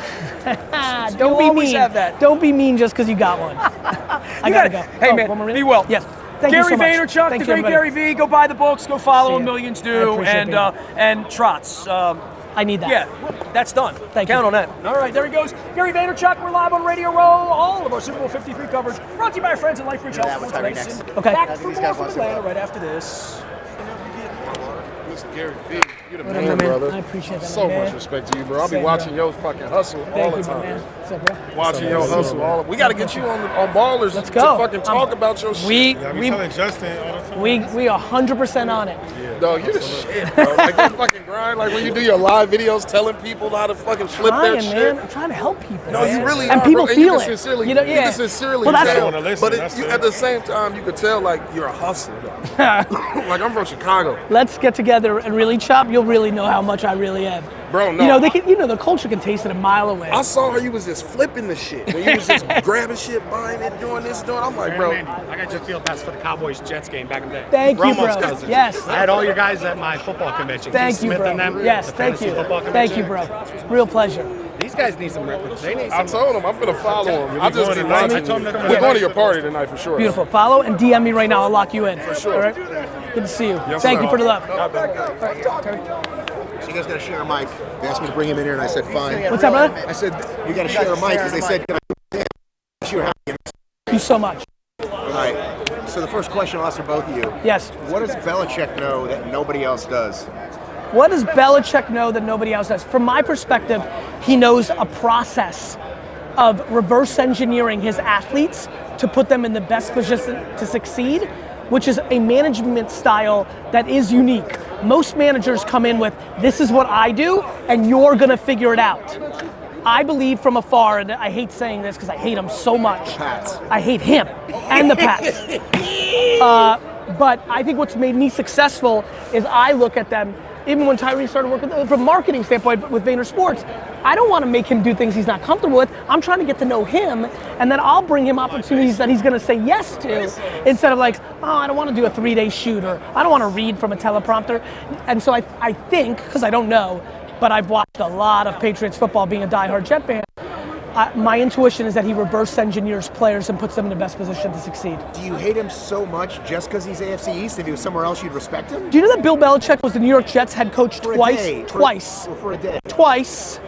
Don't be always mean. Have that. Don't be mean just because you got one. I gotta go. Hey, man, be well. Yes. Thank Gary you so much. Vaynerchuk, Thank the you, great everybody. GaryVee. Go buy the books. Go follow him. Millions do. I And Trots. I need that. Yeah, that's done. Thank Count you. on that. All right, there he goes. Gary Vaynerchuk. We're live on Radio Row. All of our Super Bowl 53 coverage brought to you by our friends at Life Bridge Health Sports Racing. Okay. Back for more from Atlanta right after this. GaryVee, you're the What up, man, my man? brother. I appreciate that, So man. much respect to you, bro. I'll be Same, watching bro. your fucking hustle all Thank the you, time. man. What's up, bro? Watching your hustle all the. We got to get you on Ballers. Let's go. To fucking talk about your shit. We telling Justin all the time. we 100% on it. Yeah. Dog, you the shit, bro. Like you fucking grind. Like when you do your live videos telling people how to fucking flip their shit. Man. I'm trying to help people. No, man. you really and are, people bro. feel you it. can sincerely, You know, you yeah. can sincerely Well, that's tell. it. But you, at the same time, you could tell like you're a hustler. Like I'm from Chicago. Let's get together and really chop. You'll really know how much I really am. Bro, no. You know, the culture can taste it a mile away. I saw how you was just flipping the shit. When you was just grabbing shit, buying it, doing this, doing. I'm like, bro. I got your field pass for the Cowboys-Jets game back in the day. Thank you, Romo's bro. cousins. Yes. I had all your guys at my football convention. Thank Keith you, Smith bro. and them. Yes, the thank fantasy you. football Thank you, convention. bro. Real pleasure. These guys need some records. They need I some. told him I'm gonna follow him. I just keep tonight. watching. I told him to come We're tonight. going to your party tonight for sure. Beautiful. Follow and DM me right now. I'll lock you in. For sure. All right? Good to see you. Yes, Thank sir. you for the love. Not bad. So you guys got to share a mic. They asked me to bring him in here, and I said, fine. What's up, brother? I said, you got to share a mic because they said, can I share a mic? Thank you so much. All right. So the first question I'll ask for both of you. Yes. What does Belichick know that nobody else does? What does Belichick know that nobody else does? From my perspective, he knows a process of reverse engineering his athletes to put them in the best position to succeed, which is a management style that is unique. Most managers come in with, this is what I do, and you're gonna figure it out. I believe from afar, and I hate saying this because I hate him so much. Pats. I hate him and the Pats. But I think what's made me successful is I look at them, even when Tyree started working, from a marketing standpoint with VaynerSports, I don't want to make him do things he's not comfortable with. I'm trying to get to know him, and then I'll bring him opportunities that he's going to say yes to, instead of like, oh, I don't want to do a 3-day shoot, or I don't want to read from a teleprompter. And so I think, because I don't know, but I've watched a lot of Patriots football being a diehard Jet fan, my intuition is that he reverse engineers players and puts them in the best position to succeed. Do you hate him so much just because he's AFC East? If he was somewhere else, you'd respect him? Do you know that Bill Belichick was the New York Jets head coach For a twice? day. For a day. Twice,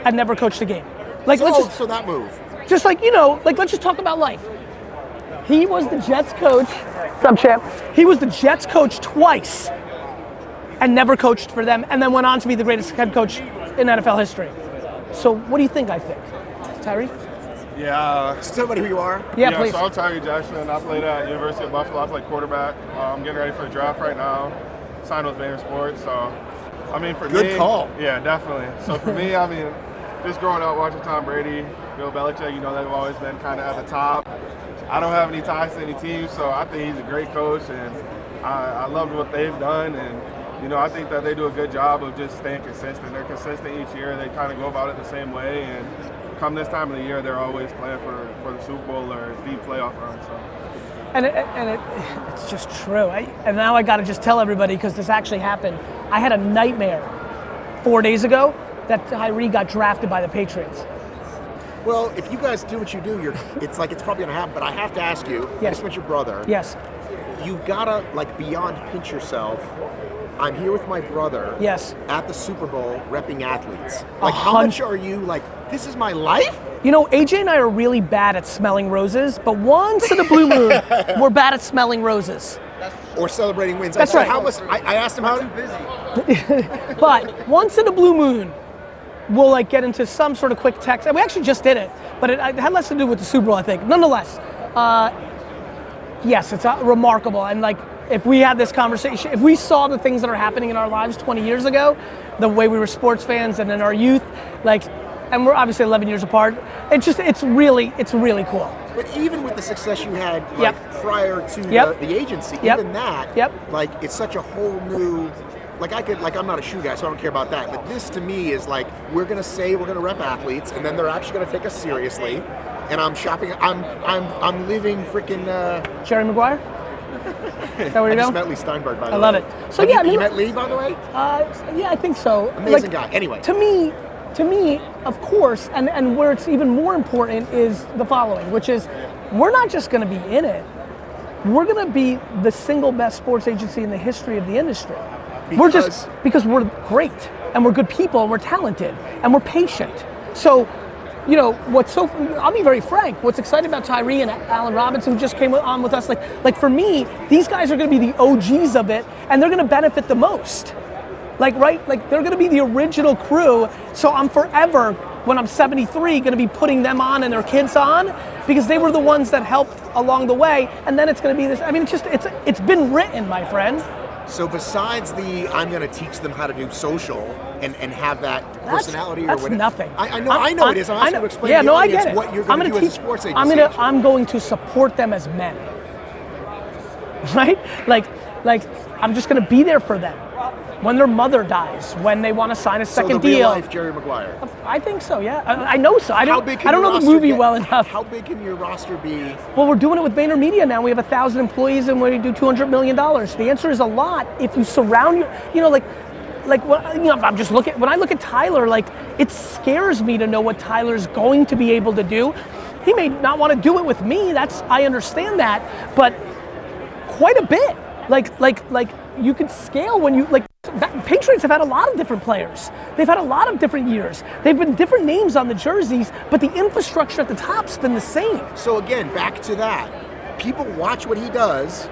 and never coached a game. Like, So that move. Just like, let's just talk about life. He was the Jets coach, sub-champ. He was the Jets coach twice and never coached for them, and then went on to be the greatest head coach in NFL history. So what do you think I think? Tyree? Yeah. Tell somebody who you are. Yeah, please. So I'm Tyree Jackson. I played at University of Buffalo. I play quarterback. I'm getting ready for the draft right now. Signed with VaynerSports. So, I mean, for me. Good call. Yeah, definitely. So for me, I mean, just growing up watching Tom Brady, Bill Belichick, they've always been kind of at the top. I don't have any ties to any team, so I think he's a great coach, and I love what they've done. And I think that they do a good job of just staying consistent. They're consistent each year. They kind of go about it the same way, and come this time of the year, they're always playing for the Super Bowl or deep playoff run. So. And it's just true. And now I got to just tell everybody, because this actually happened. I had a nightmare 4 days ago that Tyree got drafted by the Patriots. Well, if you guys do what you do, it's probably gonna happen. But I have to ask you, Yes. this with your brother. Yes. You've gotta beyond pinch yourself. I'm here with my brother. Yes. At the Super Bowl, repping athletes. How much are you this is my life? AJ and I are really bad at smelling roses, but once in a blue moon, we're bad at smelling roses. Or celebrating wins. That's right. How much? I asked him how busy. But once in a blue moon, we'll get into some sort of quick text. And we actually just did it, but it had less to do with the Super Bowl, I think. Nonetheless, yes, it's remarkable. And if we had this conversation, if we saw the things that are happening in our lives 20 years ago, the way we were sports fans and in our youth, and we're obviously 11 years apart, it's really cool. But even with the success you had prior to the agency, even that, it's such a whole new, I'm not a shoe guy, so I don't care about that. But this to me is we're gonna say we're gonna rep athletes, and then they're actually gonna take us seriously. And I'm shopping. I'm living freaking. Jerry Maguire. Is that where I you just go? met Lee Steinberg, by the way. I love it. So Have yeah, you met Lee, by the way? Yeah, I think so. Amazing guy. Anyway. To me, of course, and where it's even more important is the following, which is, we're not just going to be in it. We're going to be the single best sports agency in the history of the industry. Because we're great, and we're good people, and we're talented, and we're patient. So, I'll be very frank, what's exciting about Tyree and Allen Robinson, who just came on with us, for me, these guys are gonna be the OGs of it, and they're gonna benefit the most. They're gonna be the original crew, so I'm forever, when I'm 73, gonna be putting them on and their kids on, because they were the ones that helped along the way, and then it's gonna be this, it's been written, my friend. So besides I'm going to teach them how to do social and have that personality or whatever. That's nothing. I know it is. I'm asking you to explain to the audience what you're going to do as a sports agency. I'm going to support them as men. Right? I'm just going to be there for them. When their mother dies, when they want to sign a second deal. So the real life Jerry Maguire. I think so, yeah. I know so. I don't know the movie well enough. How big can your roster be? Well, we're doing it with VaynerMedia now. We have 1,000 employees and we do $200 million. The answer is a lot if you surround I'm just looking, when I look at Tyler, it scares me to know what Tyler's going to be able to do. He may not want to do it with me. I understand that, but quite a bit. You could scale when you Patriots have had a lot of different players. They've had a lot of different years. They've been different names on the jerseys, but the infrastructure at the top's been the same. So again, back to that. People watch what he does,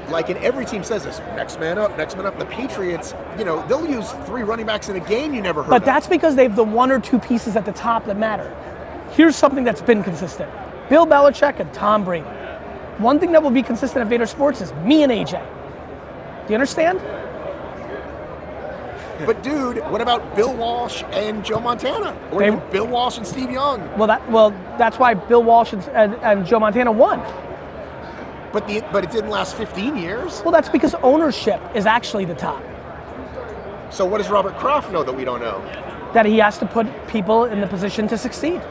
and every team says this, next man up, next man up. The Patriots, they'll use 3 running backs in a game you never heard of. But that's because they have the 1 or 2 pieces at the top that matter. here's something that's been consistent. Bill Belichick and Tom Brady. One thing that will be consistent at VaynerSports is me and AJ. Do you understand? But dude, what about Bill Walsh and Joe Montana? Or even Bill Walsh and Steve Young? Well, that's why Bill Walsh and Joe Montana won. But it didn't last 15 years? Well, that's because ownership is actually the top. So what does Robert Kraft know that we don't know? That he has to put people in the position to succeed.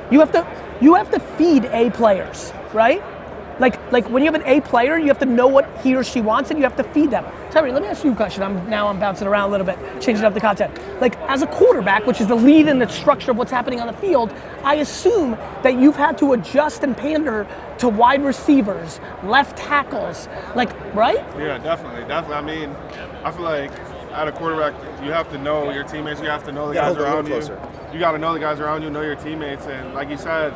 You have to feed A players, right? Like when you have an A player, you have to know what he or she wants and you have to feed them. Tyree, let me ask you a question. I'm bouncing around a little bit, changing up the content. Like as a quarterback, which is the lead in the structure of what's happening on the field, I assume that you've had to adjust and pander to wide receivers, left tackles, like, right? Yeah, definitely. I mean, I feel like at a quarterback, you have to know your teammates, you have to know the guys around you. You got to know the guys around you, know your teammates, and like you said,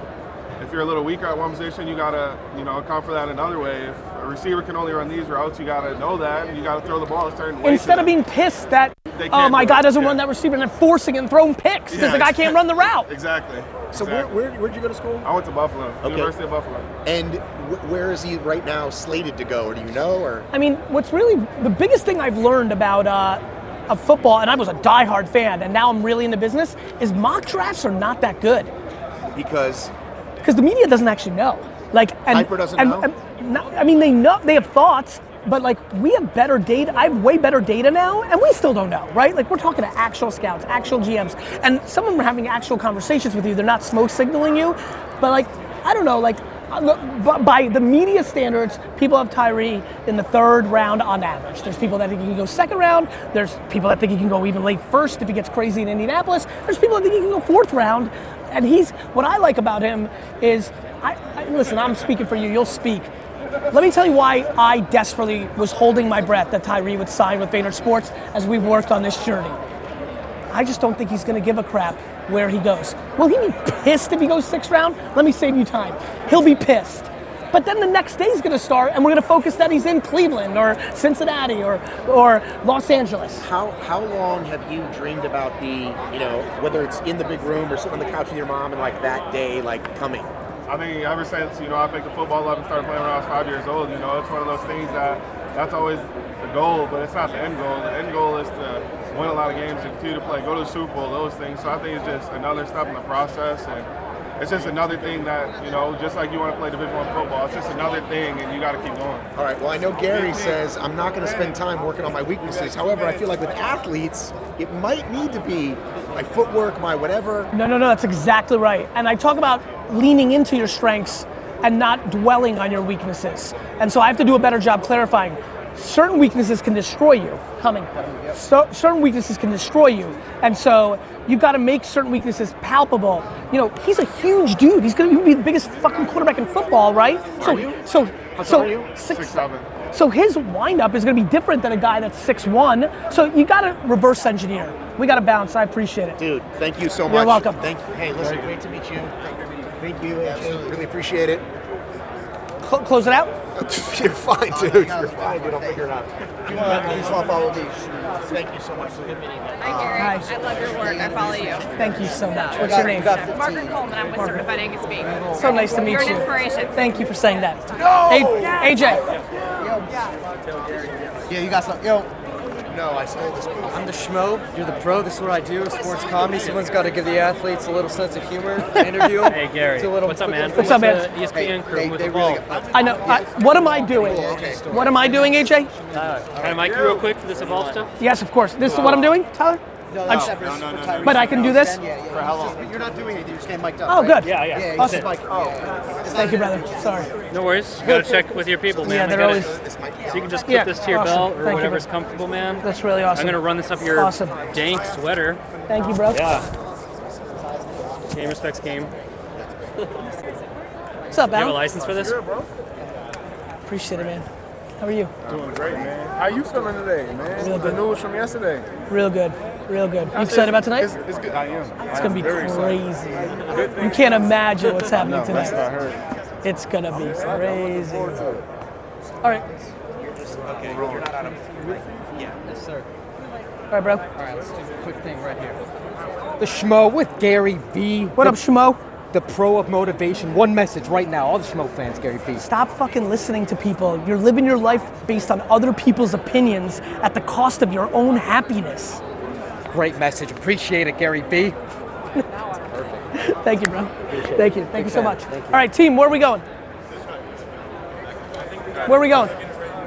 if you're a little weaker at one position, you gotta, account for that another way. If a receiver can only run these routes, you gotta know that, and you gotta throw the ball a certain way. Instead of being pissed that, oh my guy doesn't run that receiver, and then forcing and throwing picks because the guy can't run the route. Exactly. So where'd you go to school? I went to Buffalo, University of Buffalo. And where is he right now slated to go, or do you know? Or I mean, what's really the biggest thing I've learned about of football, and I was a diehard fan, and now I'm really in the business, is mock drafts are not that good. Because the media doesn't actually know. Hyper doesn't know? I mean, they know, they have thoughts, but we have better data. I have way better data now, and we still don't know, right? We're talking to actual scouts, actual GMs, and some of them are having actual conversations with you. They're not smoke signaling you, but I don't know, by the media standards, people have Tyree in the third round on average. There's people that think he can go second round. There's people that think he can go even late first if he gets crazy in Indianapolis. There's people that think he can go fourth round. And what I like about him is, listen, I'm speaking for you, you'll speak. Let me tell you why I desperately was holding my breath that Tyree would sign with VaynerSports as we worked on this journey. I just don't think he's gonna give a crap where he goes. Will he be pissed if he goes sixth round? Let me save you time. He'll be pissed. But then the next day is gonna start and we're gonna focus that he's in Cleveland or Cincinnati or Los Angeles. How long have you dreamed about whether it's in the big room or sitting on the couch with your mom and that day coming? I think ever since, I picked the football up and started playing when I was 5 years old, it's one of those things that's always the goal, but it's not the end goal. The end goal is to win a lot of games and continue to play, go to the Super Bowl, those things. So I think it's just another step in the process, and it's just another thing that, just like you want to play Division I football, it's just another thing, and you got to keep going. All right, well, I know Gary says I'm not going to spend time working on my weaknesses. However, I feel like with athletes, it might need to be my footwork, my whatever. No, that's exactly right. And I talk about leaning into your strengths and not dwelling on your weaknesses. And so I have to do a better job clarifying. Certain weaknesses can destroy you. So certain weaknesses can destroy you. And so you've got to make certain weaknesses palpable. He's a huge dude. He's going to be the biggest fucking quarterback in football, right? How are you? So 6'7". So his windup is going to be different than a guy that's 6'1". So you got to reverse engineer. We got to bounce. I appreciate it. Dude, thank you so much. You're welcome. Thank you. Hey, listen, great to meet you. Thank you. Absolutely. Really appreciate it. Close it out? You're fine, dude. You're fine, dude. I'll figure it out. If you want to please follow me. Thank you so much. Good meeting you. Hi, Gary. I love your work. I follow you. Thank you so much. What's your name? Margaret Coleman. I'm with Certified Angus Beef. So nice to meet you. You're an inspiration. Thank you for saying that. No! AJ. Yeah, you got something. Yo. No, I stole this booth. I'm the schmo. You're the pro. This is what I do. Sports comedy. Someone's got to give the athletes a little sense of humor. Interview them. Hey, Gary. What's up, man? What's up, man? ESPN crew with the ball. I know. What am I doing? What am I doing, AJ? Can I mic you real quick for this Evolve stuff? Yes, of course. This is what I'm doing, Tyler? No. But I can do this? For how long? You're not doing it. You're just getting mic'd up. Oh, good. Yeah. Awesome. Thank you, brother. Sorry. No worries. You gotta check with your people, man. Yeah, they're always. So you can just clip this to your belt or whatever's comfortable, man. That's really awesome. I'm gonna run this up your dank sweater. Thank you, bro. Yeah. Game respects game. What's up, Al? You have a license for this? Good, bro. Appreciate it, man. How are you? Doing great, man. How you feeling today, man? Real The good. news from yesterday. Real good. You excited about tonight? It's good. I am. It's gonna be crazy. You can't imagine what's happening tonight. That's what I heard. It's gonna be crazy. All right. Okay, you're not out of. Yeah, yes, sir. All right, bro. All right, let's do a quick thing right here. The Schmo with GaryVee. What up, Schmo? the pro of motivation. One message right now, all the Schmo fans, GaryVee. Stop fucking listening to people. You're living your life based on other people's opinions at the cost of your own happiness. Great message. Appreciate it, GaryVee. Perfect. Thank you, bro. Thank you. Thank you so much. All right, team, where are we going? Where are we going?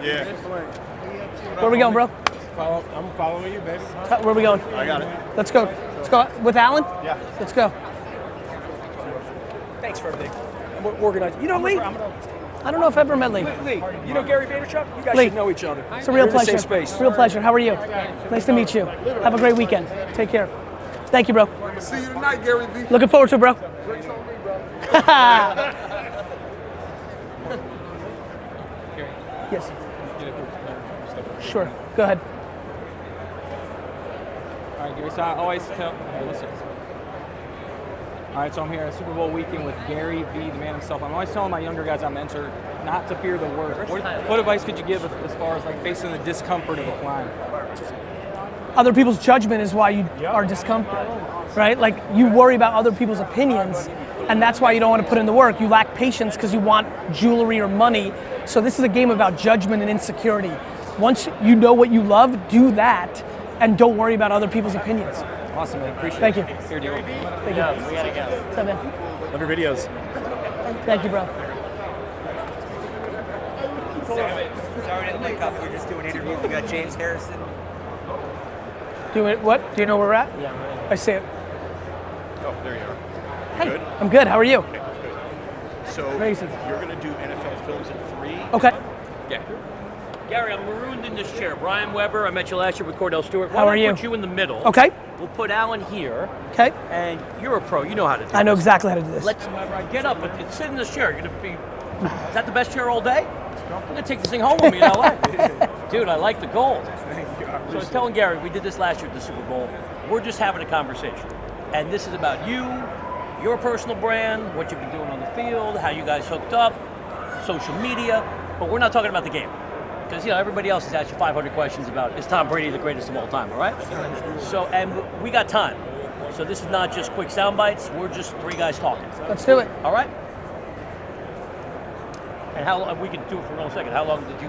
Yeah. Where are we going, bro? I'm following you, baby. Where are we going? I got it. Let's go. Let's go with Alan? Yeah. Let's go. Thanks for everything. We're organized. You know Lee? I don't know if I've ever met Lee. Lee, you know Gary Vaynerchuk? You guys Lee. should know each other. It's a real You're in the pleasure. same space. Real pleasure. How are you? Nice to meet you. Have a great weekend. Take care. Thank you, bro. See you tonight, GaryVee. Looking forward to it, bro. Yes. Sure. Go ahead. All right, Gary. So I always tell. Hey, listen. All right, so I'm here at Super Bowl weekend with GaryVee, the man himself. I'm always telling my younger guys I mentor not to fear the worst. What advice could you give as far as like facing the discomfort of the climb? Other people's judgment is why you are discomfort, right? Like you worry about other people's opinions, and that's why you don't want to put in the work. You lack patience because you want jewelry or money. So this is a game about judgment and insecurity. Once you know what you love, do that, and don't worry about other people's opinions. Awesome, man. Appreciate Thank it. you. Here, deal. Thank you. We gotta go. What's up, man? Love your videos. Thank you, bro. Sorry to link up. We're just doing interviews. We got James Harrison. What? Do you know where we're at? Yeah. I see it. Oh, there you are. Hey, Good? I'm good. How are you? Okay, good. So Crazy. you're going to do NFL films in 3? Okay. Yeah. Gary, I'm marooned in this chair. Brian Weber, I met you last year with Cordell Stewart. How are you? Why don't I put you in the middle? Okay. We'll put Alan here. Okay. And you're a pro. You know how to do I know this. exactly how to do this. Let's get up and sit in this chair. You're going to be... Is that the best chair all day? I'm going to take this thing home with me in LA. Dude, I like the gold. So I was telling Gary, we did this last year at the Super Bowl. We're just having a conversation. And this is about you, your personal brand, what you've been doing on the field, how you guys hooked up, social media. But we're not talking about the game. Because, you know, everybody else has asked you 500 questions about, is Tom Brady the greatest of all time, all right? So, and we got time. So this is not just quick sound bites. We're just 3 guys talking. Let's do it. All right? And how long, we can do it for 1 second. How long ago did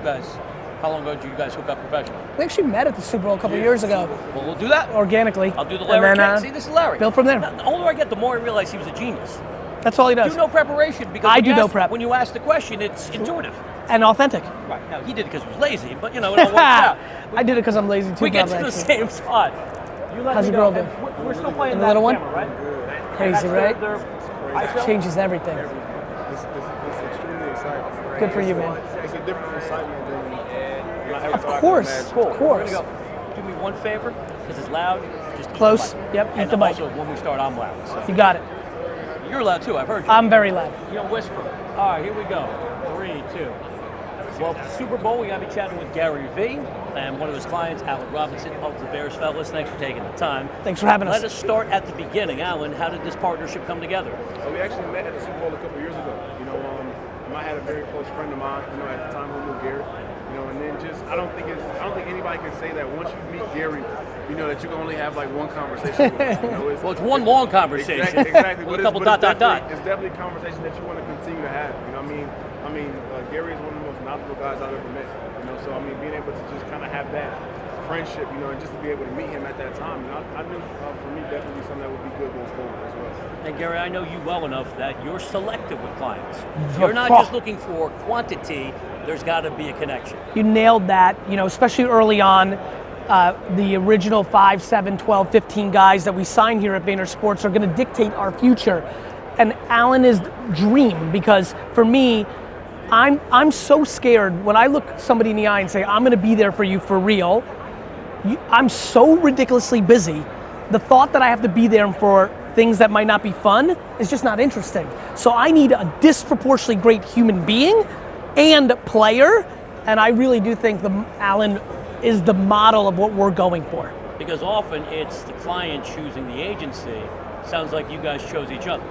you guys hook up professionally? We actually met at the Super Bowl a couple years ago. Well, we'll do that. Organically. I'll do the And Larry then, King. See, this is Larry. Built from there. Now, the older I get, the more I realize he was a genius. That's all he does. Do no preparation because I when do you no ask- prep. When you ask the question, it's intuitive. And authentic. Right. Now, he did it because he was lazy, but you know, it all works out. I did it because I'm lazy too. We get to probably, the actually. same spot. You let How's me your go. girl doing? And we're still playing And the that little one? camera, right? Crazy, right? Right? Changes everything. It's extremely exciting. Good for you, man. It's a different excitement than I ever Of thought I could course, imagine. of course. We're gonna go. Do me one favor, because it's loud. Just eat Close. the mic. Yep, eat And the mic. also, when we start, I'm loud. So. You got it. You're loud too. I've heard you. I'm very loud. You don't whisper. All right, here we go. 3, 2. Well, the Super Bowl, we got to be chatting with GaryVee and one of his clients, Alan Robinson of the Bears fellas. Thanks for taking the time. Thanks for having us. Let us start at the beginning. Alan, how did this partnership come together? So we actually met at the Super Bowl a couple years ago. You know, I had a very close friend of mine, you know, at the time who knew Gary. You know, and then just I don't think anybody can say that once you meet Gary, you know, that you can only have like one conversation with him. You know, Well, it's one long conversation. Exactly. With But a couple it's dot. It's definitely a conversation that you want to continue to have. You know, I mean, Gary is one of the most knowledgeable guys I've ever met. You know, so I mean, being able to just kind of have that friendship, you know, and just to be able to meet him at that time, you know, I knew for me definitely something that would be good going forward as well. And Gary, I know you well enough that you're selective with clients. You're not just looking for quantity. There's got to be a connection. You nailed that, you know, especially early on. The original 5, 7, 12, 15 guys that we signed here at VaynerSports are going to dictate our future. And Alan is dream, because for me, I'm so scared when I look somebody in the eye and say, I'm going to be there for you for real. I'm so ridiculously busy. The thought that I have to be there for things that might not be fun is just not interesting. So I need a disproportionately great human being and player, and I really do think Alan is the model of what we're going for. Because often it's the client choosing the agency. Sounds like you guys chose each other.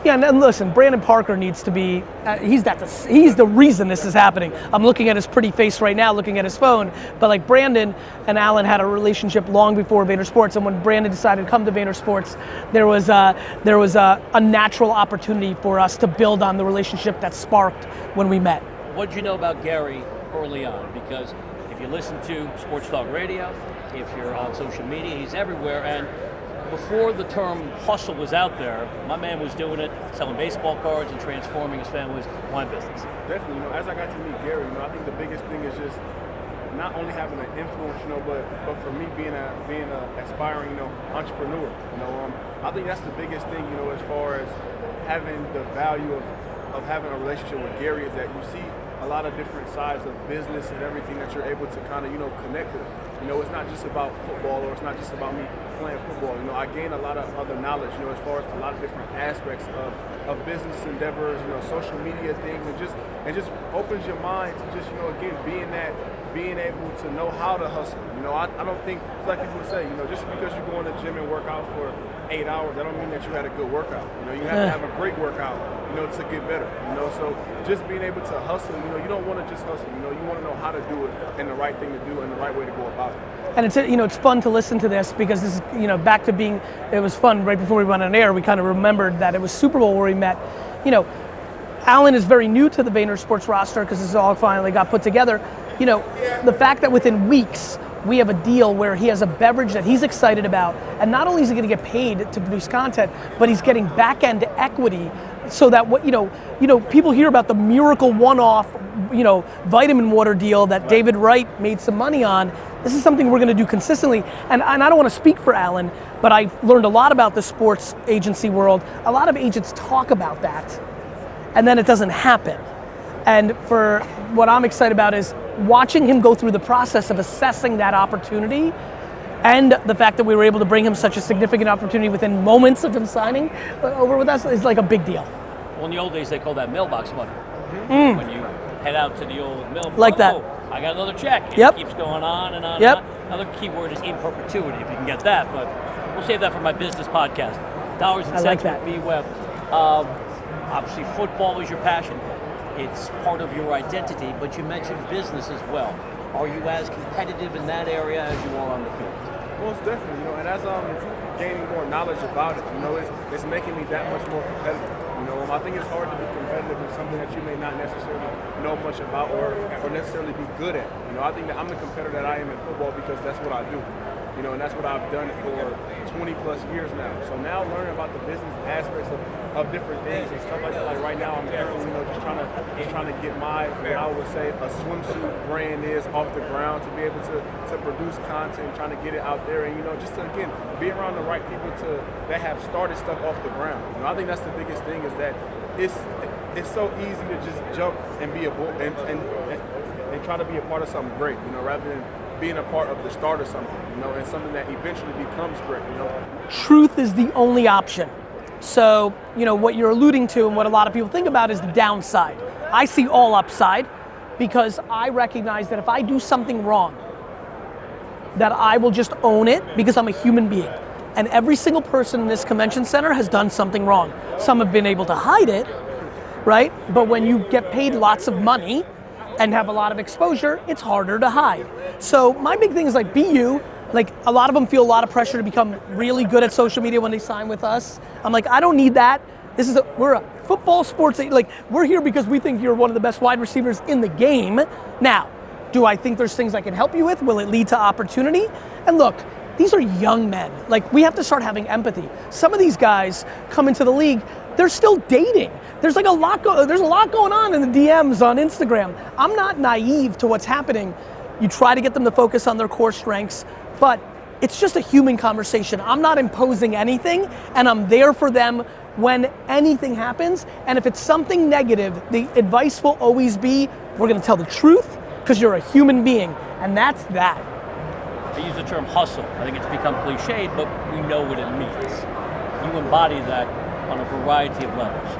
Yeah, and listen, Brandon Parker needs to be, he's the reason this is happening. I'm looking at his pretty face right now, looking at his phone, but like Brandon and Alan had a relationship long before VaynerSports, and when Brandon decided to come to VaynerSports, there was a natural opportunity for us to build on the relationship that sparked when we met. What did you know about Gary early on? Because if you listen to Sports Talk Radio, if you're on social media, he's everywhere, and before the term hustle was out there, my man was doing it, selling baseball cards and transforming his family's wine business. Definitely, as I got to meet Gary, I think the biggest thing is just not only having an influence, but for me being a aspiring, entrepreneur. I think that's the biggest thing, as far as having the value of having a relationship with Gary, is that you see a lot of different sides of business and everything that you're able to kind of, connect with. It's not just about football, or it's not just about me playing football. I gain a lot of other knowledge, as far as a lot of different aspects of business endeavors, social media things, and just opens your mind to just, again, being able to know how to hustle. I don't think, like people say, just because you go in the gym and work out for 8 hours, that don't mean that you had a good workout. You have to have a great workout, to get better. So just being able to hustle, you don't want to just hustle. You want to know how to do it and the right thing to do and the right way to go about it. And it's it's fun to listen to this, because this is back to being, it was fun right before we went on air. We kind of remembered that it was Super Bowl where we met. Alan is very new to the VaynerSports roster because this all finally got put together. The fact that within weeks we have a deal where he has a beverage that he's excited about, and not only is he going to get paid to produce content, but he's getting back-end equity, so that people hear about the miracle one-off, vitamin water deal that David Wright made some money on. This is something we're going to do consistently, and I don't want to speak for Alan, but I've learned a lot about the sports agency world. A lot of agents talk about that, and then it doesn't happen. And for what I'm excited about is watching him go through the process of assessing that opportunity, and the fact that we were able to bring him such a significant opportunity within moments of him signing over with us is like a big deal. Well, in the old days, they call that mailbox money. When you head out to the old mailbox. Like that. I got another check. And Yep. It keeps going on and on Yep. and on. Another key word is in perpetuity, if you can get that, but we'll save that for my business podcast. Dollars and I like cents that. with B Webb. Obviously, football is your passion. It's part of your identity, but you mentioned business as well. Are you as competitive in that area as you are on the field? Most definitely, and as I'm gaining more knowledge about it, it's making me that much more competitive. I think it's hard to be competitive in something that you may not necessarily know much about or necessarily be good at. I think that I'm the competitor that I am in football because that's what I do. And that's what I've done for 20 plus years now. So now learning about the business aspects of different things and stuff like that. Like right now, I'm currently, just trying to get what I would say a swimsuit brand is off the ground, to be able to produce content, trying to get it out there, and just to again be around the right people that have started stuff off the ground. I think that's the biggest thing, is that it's so easy to just jump and be and try to be a part of something great, rather than being a part of the start of something, and something that eventually becomes great, Truth is the only option. So, what you're alluding to and what a lot of people think about is the downside. I see all upside, because I recognize that if I do something wrong, that I will just own it, because I'm a human being. And every single person in this convention center has done something wrong. Some have been able to hide it, right? But when you get paid lots of money and have a lot of exposure, it's harder to hide. So my big thing is like, be you. Like, a lot of them feel a lot of pressure to become really good at social media when they sign with us. I'm like, I don't need that. We're a football sports, like, we're here because we think you're one of the best wide receivers in the game. Now, do I think there's things I can help you with? Will it lead to opportunity? And look, these are young men. Like, we have to start having empathy. Some of these guys come into the league, they're still dating. There's like a lot going on in the DMs on Instagram. I'm not naive to what's happening. You try to get them to focus on their core strengths, but it's just a human conversation. I'm not imposing anything, and I'm there for them when anything happens. And if it's something negative, the advice will always be, we're gonna tell the truth, because you're a human being, and that's that. I use the term hustle. I think it's become cliched, but we know what it means. You embody that on a variety of levels.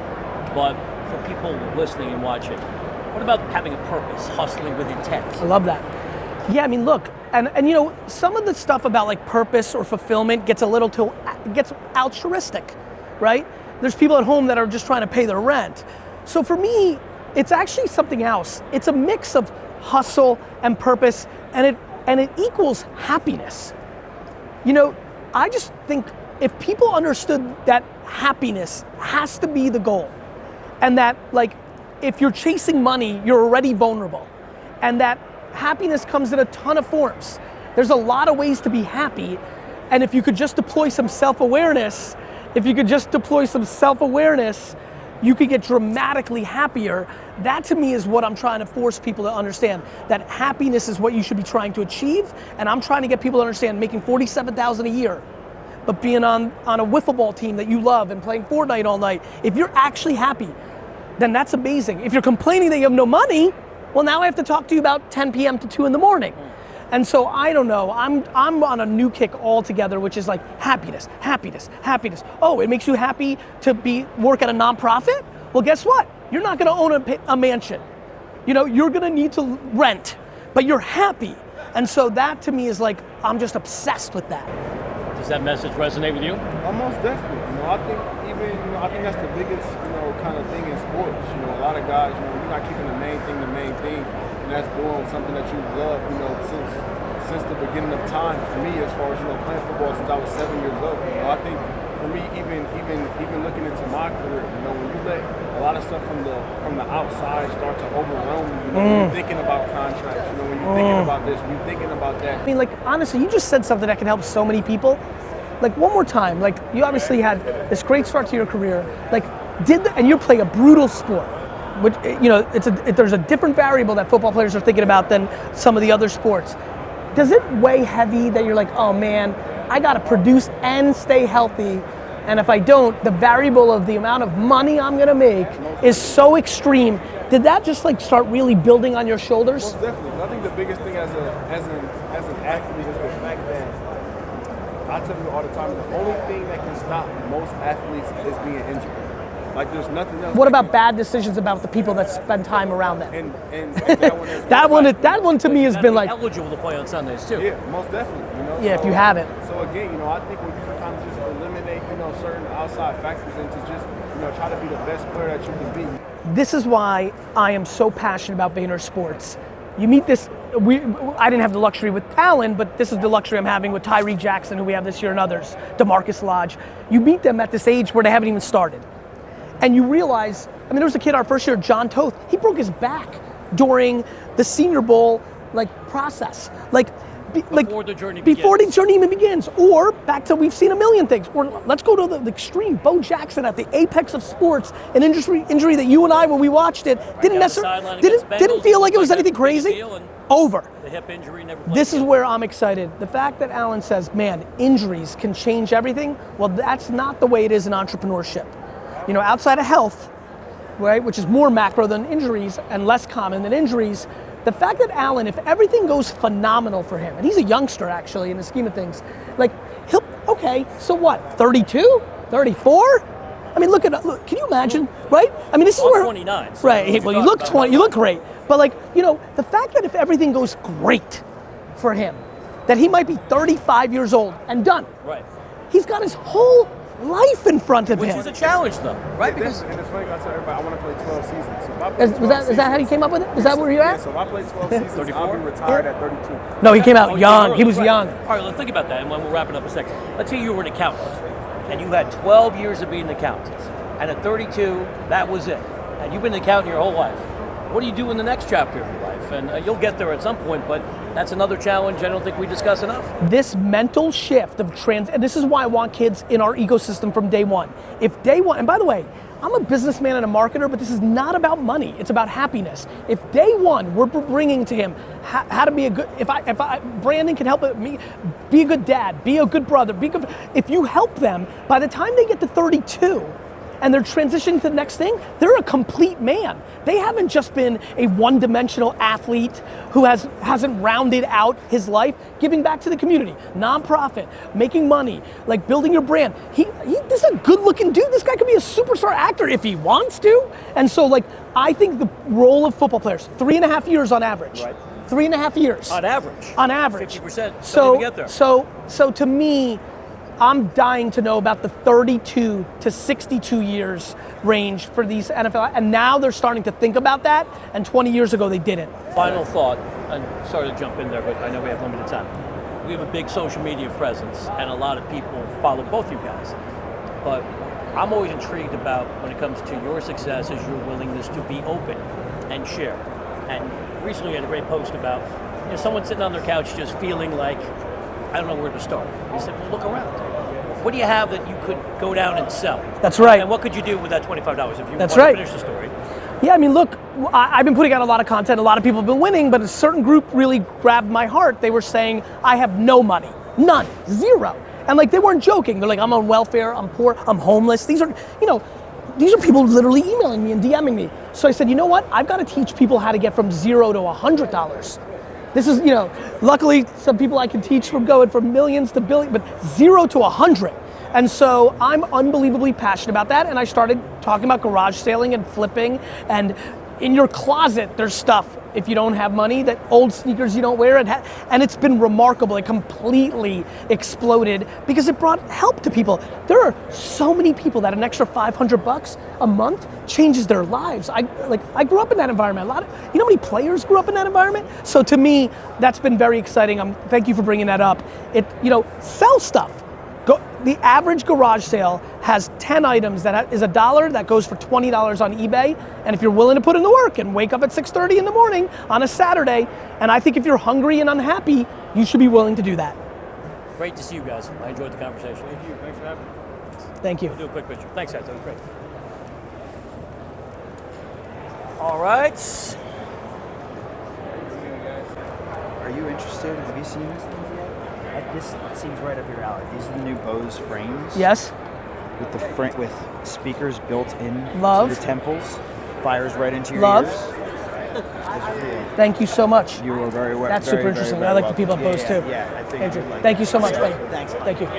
But for people listening and watching, what about having a purpose, hustling with intent? I love that. Yeah, I mean, look, and some of the stuff about like purpose or fulfillment gets altruistic, right? There's people at home that are just trying to pay their rent. So for me, it's actually something else. It's a mix of hustle and purpose, and it equals happiness. You know, I just think if people understood that happiness has to be the goal, and that like if you're chasing money, you're already vulnerable, and that happiness comes in a ton of forms. There's a lot of ways to be happy, and if you could just deploy some self-awareness, you could get dramatically happier. That to me is what I'm trying to force people to understand, that happiness is what you should be trying to achieve, and I'm trying to get people to understand making $47,000 a year, but being on a wiffle ball team that you love and playing Fortnite all night, if you're actually happy, then that's amazing. If you're complaining that you have no money, well now I have to talk to you about 10 p.m. to 2 in the morning. And so I don't know, I'm on a new kick altogether, which is like happiness. Oh, it makes you happy to work at a nonprofit? Well, guess what? You're not gonna own a mansion. You know, you're gonna need to rent, but you're happy. And so that to me is like, I'm just obsessed with that. Does that message resonate with you? Almost definitely. You know, I think that's the biggest, kind of thing in sports. You know, a lot of guys, you're not keeping the main thing, and that's doing something that you love, since the beginning of time. For me, as far as playing football since I was 7 years old. I think for me, even looking into my career, when you let a lot of stuff from the outside start to overwhelm you, when you're thinking about contracts, when you're thinking about this, when you're thinking about that. I mean, like, honestly, you just said something that can help so many people. Like, one more time, like, you obviously had this great start to your career, like, and you're playing a brutal sport, which, there's a different variable that football players are thinking about than some of the other sports. Does it weigh heavy that you're like, oh man, I gotta produce and stay healthy, and if I don't, the variable of the amount of money I'm gonna make is so extreme? Did that just like start really building on your shoulders? Most definitely. I think the biggest thing as an athlete is the fact that I tell you all the time, the only thing that can stop most athletes is being injured. Like there's nothing else. What about bad decisions about the people that spend time around them? And that one to me has been like eligible to play on Sundays too. Yeah, most definitely. Yeah, if you have it. So again, I think when you kind of just eliminate, certain outside factors and to just, try to be the best player that you can be. This is why I am so passionate about VaynerSports. You meet this. I didn't have the luxury with Alan, but this is the luxury I'm having with Tyree Jackson, who we have this year, and others. DeMarcus Lodge. You meet them at this age where they haven't even started. And you realize, there was a kid our first year, John Toth, he broke his back during the Senior Bowl process. Before the journey even begins. Or back to, we've seen a million things. Or let's go to the extreme. Bo Jackson at the apex of sports, an injury that you and I, when we watched it, didn't feel like it was anything crazy. Over. The hip injury never. This is where I'm excited. The fact that Alan says, man, injuries can change everything. Well, that's not the way it is in entrepreneurship. Outside of health, right, which is more macro than injuries and less common than injuries, the fact that Alan, if everything goes phenomenal for him, and he's a youngster actually in the scheme of things, okay, so what, 32, 34? Look, can you imagine, right? This is where 29. So right, well, you look 20, you look great, but the fact that if everything goes great for him, that he might be 35 years old and done. Right. He's got his whole life in front of him. Which is a challenge though, right? Because and it's funny, I tell everybody I want to play 12 seasons. So if I play 12 is that how you came up with it? Is that where you're at? Yeah, so if I play 12 seasons, I'll be retired at 32. No, he came out young. He was young. All right, let's think about that, and we'll wrap it up in a second. Let's say you were an accountant, and you had 12 years of being an accountant, and at 32, that was it. And you've been an accountant your whole life. What do you do in the next chapter of your life? And you'll get there at some point, but that's another challenge I don't think we discuss enough. This mental shift of and this is why I want kids in our ecosystem from day one. If day one, and by the way, I'm a businessman and a marketer, but this is not about money. It's about happiness. If day one we're bringing to him how to be a good, Brandon can help me be a good dad, be a good brother, if you help them, by the time they get to 32, and they're transitioning to the next thing, they're a complete man. They haven't just been a one-dimensional athlete who hasn't rounded out his life, giving back to the community, nonprofit, making money, building your brand. This is a good-looking dude. This guy could be a superstar actor if he wants to. And so, I think the role of football players, 3.5 years on average. Right. 3.5 years. On average. On average. 50%. So get there. So to me, I'm dying to know about the 32 to 62 years range for these NFL, and now they're starting to think about that, and 20 years ago they didn't. Final thought, and sorry to jump in there, but I know we have limited time. We have a big social media presence, and a lot of people follow both you guys. But I'm always intrigued about when it comes to your success is your willingness to be open and share. And recently you had a great post about someone sitting on their couch just feeling like, I don't know where to start. He said, well, look around. What do you have that you could go down and sell? That's right. And what could you do with that $25 if you That's want right. to finish the story? Yeah, I mean, look, I've been putting out a lot of content. A lot of people have been winning, but a certain group really grabbed my heart. They were saying, I have no money. None. Zero. And like, they weren't joking. They're like, I'm on welfare, I'm poor, I'm homeless. These are people literally emailing me and DMing me. So I said, you know what? I've got to teach people how to get from $0 to $100. This is, luckily some people I can teach from going from millions to billions, but 0 to 100. And so I'm unbelievably passionate about that. And I started talking about garage sailing and flipping, and in your closet, there's stuff, if you don't have money, that old sneakers you don't wear, and it's been remarkable. It completely exploded because it brought help to people. There are so many people that an extra $500 a month changes their lives. I grew up in that environment. You know how many players grew up in that environment? So to me, that's been very exciting. Thank you for bringing that up. Sell stuff. The average garage sale has 10 items that is $1 that goes for $20 on eBay. And if you're willing to put in the work and wake up at 6:30 in the morning on a Saturday, and I think if you're hungry and unhappy, you should be willing to do that. Great to see you guys. I enjoyed the conversation. Thank you. Thanks for having me. Thank you. We'll do a quick picture. Thanks, guys. That was great. All right. Are you interested? Have you seen this thing yet? This seems right up your alley. These are the new Bose frames. Yes. With speakers built in Love. to the temples. Fires right into your Love. ears. Thank you so much. You are very well. That's super interesting. I like the people at Bose too. Yeah, I think Andrew, like thank you so much, buddy. Thanks. Thank you. Yo,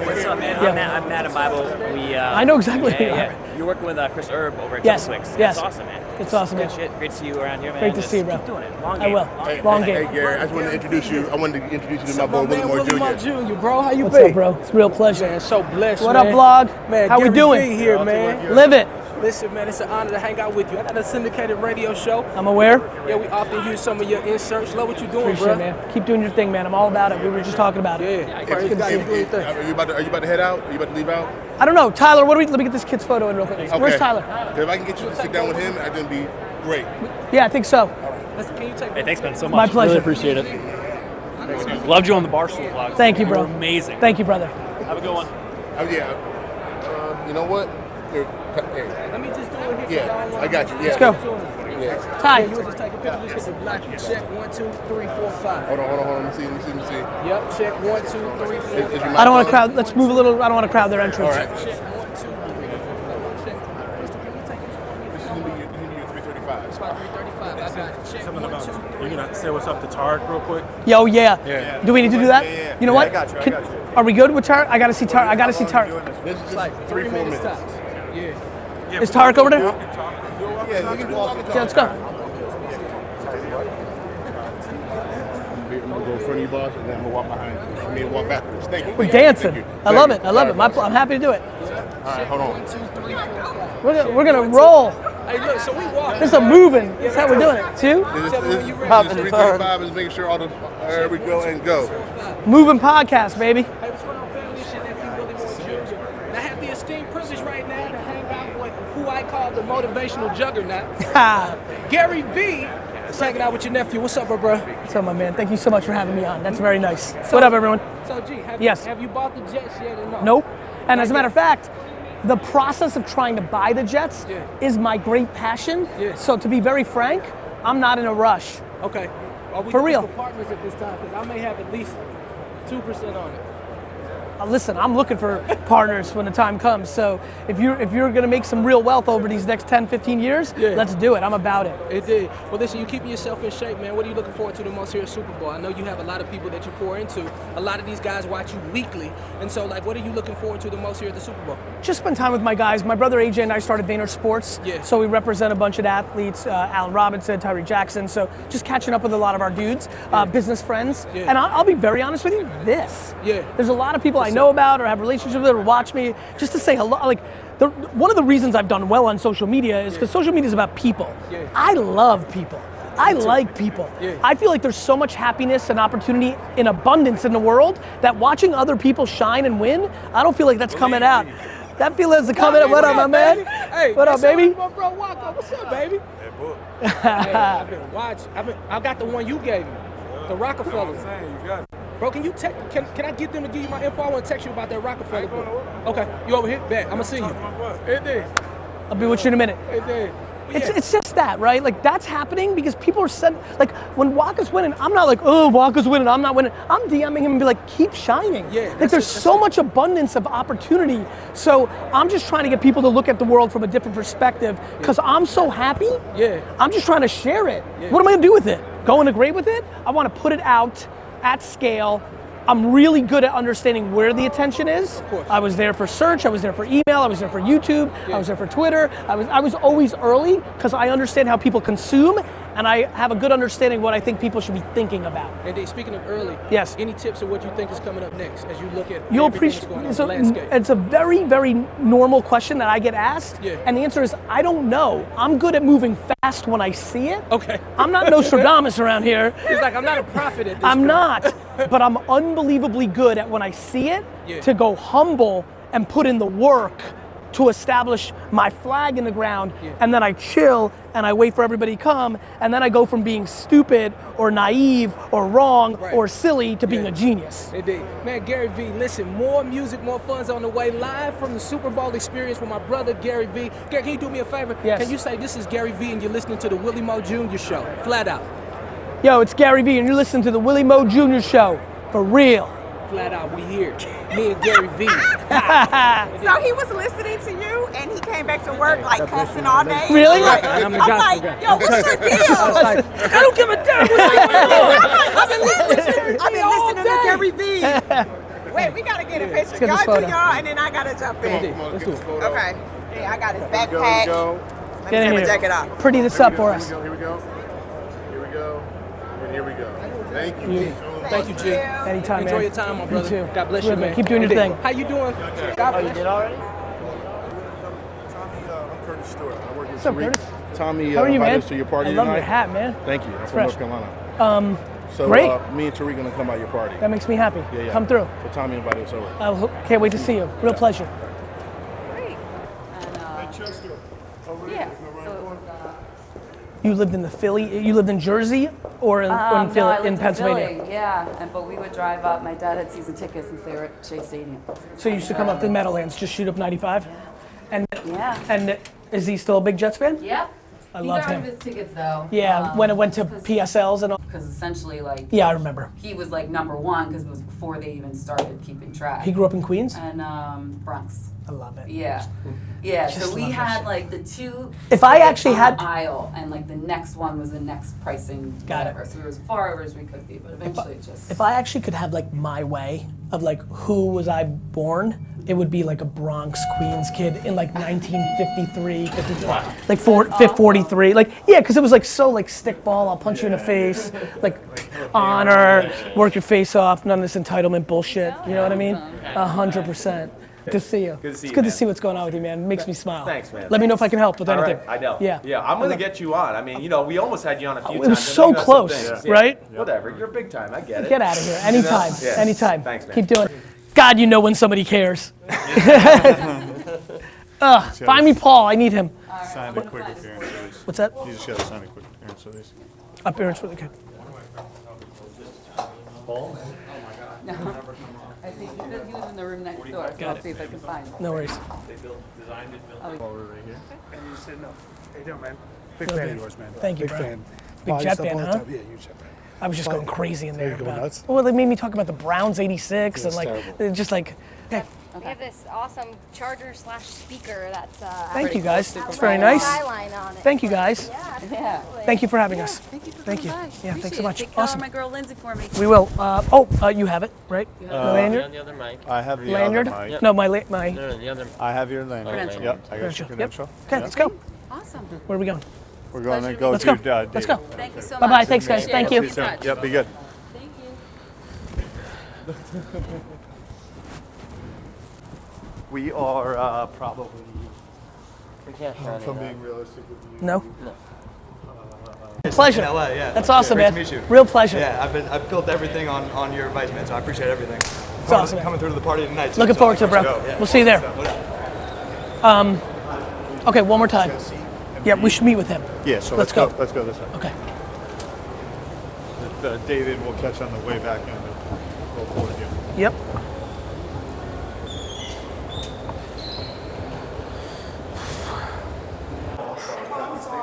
what's up, man? Yeah. I'm Matt and Bible. I know exactly who you are. Yeah. You're working with Chris Erb over at Yes, Juggling. yes. That's awesome, man. It's awesome, Good man. shit. Great to see you around here, man. Great to Just see you, bro. keep doing it. Long I game. will. Long game. Hey, Gary, I just wanted to introduce you. I wanted to introduce you to my boy, Willie Moore Jr. Bro, how you What's been? up, bro? It's a real pleasure. Man, so blessed, What man. up, vlog? Man, How we doing? GaryVee here, man. Live it. Listen, man, it's an honor to hang out with you. I got a syndicated radio show. I'm aware. Yeah, we often use some of your inserts. Love what you're doing, Appreciate bro. it, man. Keep doing your thing, man. I'm all about it. We were just talking about it. Yeah. Are you about to head out? Are you about to leave out? I don't know. Tyler, let me get this kid's photo in real quick. Where's Tyler? If I can get you to sit down with him, I think it'd be great. Yeah, I think so. Can you take Hey, thanks, man, so much. My pleasure. Really appreciate it. Loved you on the Barstool vlog. Thank you, You bro. were amazing. Thank you, brother. Have a good one. Oh, yeah. You know what? Here, Let me just do it here. yeah, I got you. Yeah. Let's go. Yeah. Ty. You just take a picture. Just hit the black. Check 1, 2, 3, 4, 5. Hold on. Let me see. Yep. Check 1, 2, 3, 4. I don't want to crowd. Let's move a little. I don't want to crowd their entrance. All right. Check 1, 2, 3, This is gonna be your 335. It's about 335. I got it. Check Something 1, about 2, 3. you're gonna say what's up to Tarek real quick. Yo, yeah. Yeah. Do we need to do that? Yeah. You know Yeah, what? I got you. Are we good with Tarek? I gotta see Tarek. This is like 3-4 minutes. Yeah. Is Tarek over there? Yeah, you can walk and talk. Yeah, let's go. I'm gonna go in front of you, boss, and then I'm gonna walk behind you. I mean, walk backwards. Thank you. We're dancing. Thank you. I love it. Thank you. I love it. Sorry, I'm happy to do it. All right, hold on. 1, 2, 3, 4, 5. We're gonna roll. Hey, look, so we walk. This is a moving. That's how we're doing it. 2. This 335 is making sure all the. There we go and go. Moving podcast, baby. Hey, what's going on, family? It's your nephew, Willie Moore Jr. And I have the esteemed privilege right now to hang out with who I call the motivational juggernaut. GaryVee is hanging out with your nephew. What's up, bro? What's up, my man? Thank you so much for having me on. That's very nice. What up, everyone? So, G, have you bought the Jets yet or no? Nope. And as a matter of fact, the process of trying to buy the Jets is my great passion. Yeah. So to be very frank, I'm not in a rush. Okay. Are we For looking real. for partners at this time? Because I may have at least 2% on it. listen, I'm looking for partners when the time comes. So if you're going to make some real wealth over these next 10, 15 years, let's do it. I'm about it. It did. Well, listen, you keeping yourself in shape, man. What are you looking forward to the most here at Super Bowl? I know you have a lot of people that you pour into. A lot of these guys watch you weekly. And so, like, what are you looking forward to the most here at the Super Bowl? Just spend time with my guys. My brother AJ and I started VaynerSports. Yeah. So we represent a bunch of athletes, Allen Robinson, Tyree Jackson. So just catching up with a lot of our dudes, business friends. Yeah. And I'll be very honest with you, Yeah. there's a lot of people I know about or have relationships with or watch me just to say hello. Like, one of the reasons I've done well on social media is because social media is about people. Yeah. I love people. I like people. Yeah. I feel like there's so much happiness and opportunity in abundance in the world that watching other people shine and win, I don't feel like that's coming out. That feeling is coming out. What up, my man? Hey, what up, baby? My bro Waka, what's up, baby? Hey, I've been watching. I got the one you gave me, the Rockefeller. You got it. Bro, can you text? Can I get them to give you my info? I want to text you about that Rockefeller book. Okay, you over here? Bet. I'ma see you. It did. I'll be with you in a minute. It did. It's just that, right? Like, that's happening because people are sending, like, when Waka's winning, I'm not like, oh, Waka's winning, I'm not winning. I'm DMing him and be like, keep shining. Yeah. Like, there's so much abundance of opportunity. So I'm just trying to get people to look at the world from a different perspective because I'm so happy. Yeah. I'm just trying to share it. Yeah. What am I gonna do with it? Go into great with it? I want to put it out at scale. I'm really good at understanding where the attention is. I was there for search, I was there for email, I was there for YouTube, I was there for Twitter. I was always early because I understand how people consume and I have a good understanding what I think people should be thinking about. And then, speaking of early, yes. Any tips of what you think is coming up next as you look at You'll everything that's appreciate going on in the landscape? It's a very, very normal question that I get asked. Yeah. And the answer is, I don't know. I'm good at moving fast when I see it. Okay. I'm not Nostradamus around here. He's like, I'm not a prophet at this I'm point. not, but I'm unbelievably good at when I see it to go humble and put in the work to establish my flag in the ground, and then I chill and I wait for everybody to come, and then I go from being stupid or naive or wrong or silly to being a genius. Indeed. Man, GaryVee, listen, more music, more fun's on the way, live from the Super Bowl experience with my brother GaryVee. Gary, can you do me a favor? Yes. Can you say this is GaryVee and you're listening to the Willie Mo Jr. Show, flat out? Yo, it's GaryVee and you're listening to the Willie Mo Jr. Show, for real. Flat out, we here. Me and GaryVee. So he was listening to you and he came back to work like cussing all day? Really? I'm like, yo, what's your deal? I don't give a damn. I've been listening to GaryVee. Wait, we gotta get a picture. get this Y'all do photo. y'all and then I gotta jump in. Let's do it. Okay. Yeah, I got his backpack. Let me Get in take my here. jacket off. Pretty this up for us. Here we go. Here we go. And here we go. Thank you. Thank you, G. Anytime, Enjoy man. your time, my You brother. too. God bless Good, you, man. man. Keep doing your thing. How you doing? Oh, you did already? I'm Curtis Stewart. I work with What's up, Tariq. Curtis? Tommy How are you, invited man? us to your party I love tonight. your hat, man. Thank you. I'm from Fresh. North Carolina. So great. Me and Tariq gonna come out your party. That makes me happy. Yeah. Come through. So Tommy invited us over. I can't wait to see you. Real pleasure. Yeah. You lived in you lived in Jersey or in, No, I lived in Pennsylvania? Philly, yeah, but we would drive up. My dad had season tickets since they were at Shea Stadium. So you used to come up to Meadowlands, just shoot up 95? And Yeah. And is he still a big Jets fan? Yep. I He love got rid him. of his tickets though. Yeah, when it went to PSLs and all. Because essentially, like. Yeah, I remember. He was like number one because it was before they even started keeping track. He grew up in Queens? And Bronx. I love it. Yeah. Yeah, Just so we love that had shit. like the two. If I tickets actually on had- the aisle, and like the next one was the next pricing, Got it. whatever. So we were as far over as we could be, but eventually it just. If I actually could have like my way of like who was I born, it would be like a Bronx, Queens kid in like 1953, 53, like 43. Like, yeah, because it was like so like stickball, I'll punch you in the face, like honor, work your face off, none of this entitlement bullshit. You know what I mean? 100%. Good to see you. Good to see It's you, good to man. see what's going on with you, man. It makes me smile. Thanks, man. Let me know if I can help with All anything. right, I know. Yeah. Yeah, I'm going to get you on. I mean, you know, we almost had you on a few times. It was I know so you got some close, things. right? Whatever. You're big time. I get it. Get out of here. You know? Anytime. Yeah. Anytime. Thanks, man. Keep doing it. God, you know when somebody cares. Find me Paul. I need him. Sign a quick appearance release. What's that? You just gotta sign a quick appearance release. Appearance really good. Paul? No. I think he said he was in the room next door, so Got I'll it. see if I can find him. No worries. They designed it, built Oh, it. Right here. And you said no. How you doing, man? Big Real fan good. of yours, man. Thank you, Big bro. fan. Big Follow Jet your stuff fan, all the huh? time. Yeah, huge Jet fan. I was just going crazy in there. You're going nuts? Well, they made me talk about the Browns '86 and like terrible. just like. Okay. We have this awesome charger/speaker that's. Thank you guys. It's It's very nice. Skyline on it. Thank you guys. Yeah. Thank you for having us. Thank you for Thank you. coming by. Yeah, thanks so Appreciate much. it. Take care Awesome. of my girl Lindsay for me. We will. You have it, right? The lanyard? On the other mic. I have the Lanyard? other mic. No, my. No, the other. I have your lanyard. Credential. Yep, I got your Yep. credential. Okay, let's go. Awesome. Where are we going? We're going to Pleasure go Let's to go. Let's go. Thank you so Bye much. bye. Thanks, guys. Thank you. Be in touch. Yep, be good. Thank you. We are probably, We can't show if I'm any being realistic with you. No. No. Pleasure. In LA, yeah. That's awesome, Great man. to meet you. Real pleasure. Yeah, I've built everything on your advice, man. So I appreciate everything. It's awesome, man. Coming through to the party tonight. Looking forward to it, bro. Go, yeah. We'll see you there. Okay, one more time. Yeah, we should meet with him. Yeah, so let's go. Let's go this way. Okay. David will catch on the way back and we'll forward you. Yep.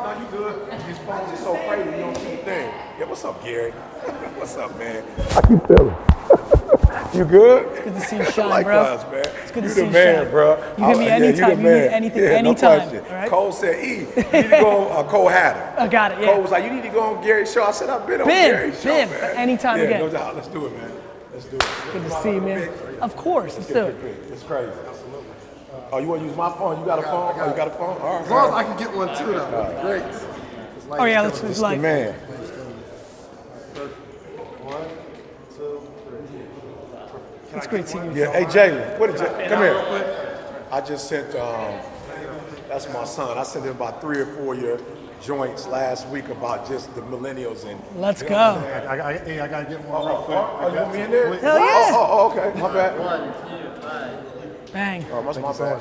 No, you good. These phones are so crazy, you don't see a thing. Yeah, what's up, Gary? What's up, man? How you feeling? You good? It's good to see you shine, bro. Likewise, man. It's good to You see the you man, shine. bro. You hit me anytime. You need anything, yeah, anytime. No question. All right? Cole said, E, you need to go, Cole had it. I got it, yeah. Cole was like, you need to go on Gary's show. I said, I've been on Gary's show, man. Anytime yeah, again. no doubt. Let's do it, man. Let's do it. Good to see you, man. Of course, let's do it. It's crazy. Oh, you want to use my phone? You got a phone? Oh, you got a phone? All right. As long as I can get one too, that would be great. Oh yeah, let's It's like. the man. 1, 2, 3. It's great seeing you. Yeah, hey Jalen, what did you, come here. I just sent, that's my son. I sent him about 3 or 4 year joints last week about just the millennials and. Let's go. Hey, I gotta get one real quick. Oh, you want me in there? Hell yeah. Oh, okay, my bad. 1, 2, 5. Bang. Oh, that's my bad.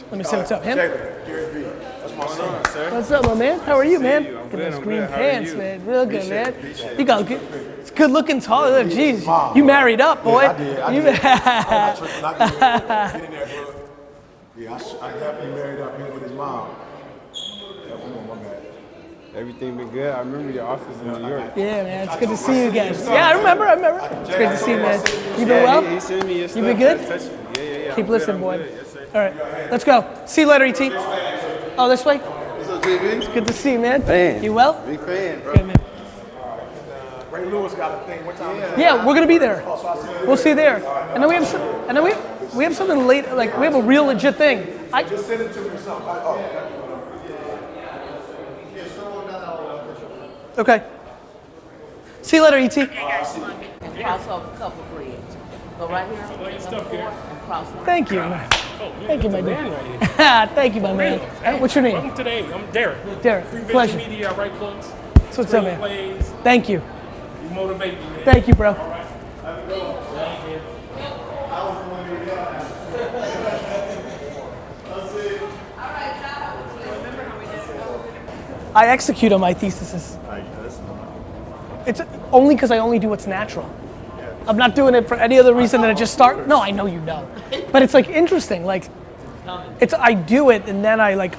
Let me see what's up. Him? Jalen, GaryVee, that's my son. What's up, my man? How are you, man? I'm Look at good, those I'm green good. How are pants, you? man. Real good, man. Appreciate it. You got good. It's good looking, tall. Jeez, you married up, boy. Yeah, I did. I You did. I did. Get in there, bro. Yeah, I definitely married up here with his mom. Yeah, my bad. Everything been good. I remember your office in New York. Yeah, man. It's good to see you again. Yeah, I remember. It's great to see you, man. You been well? He sent me your stuff. You been good? Yeah. Keep I'm listening, good, boy. I'm good. Yes, sir. All right, let's go. See you later, ET. Oh, this way? It's good to see you, man. Fan. You well? Big fan, bro. Good, man. Ray Lewis got a thing. What time? Yeah, we're gonna be there. We'll see you there. And then we have we have something late. Like we have a real legit thing. Just send it to me or something. Okay. See you later, ET. And cross over a couple breads. Go right here. And cross over. Thank you, man. Thank you, my dear. Thank you, my man. What's your name? Welcome today. I'm Derek. Derek. Free Pleasure. Media, I write books. That's what's up, man. Plays. Thank you. You motivate me, man. Thank you, bro. I execute on my theses. It's only because I only do what's natural. I'm not doing it for any other reason than I just start. No, I know you know, but it's like interesting. Like, it's I do it and then I like,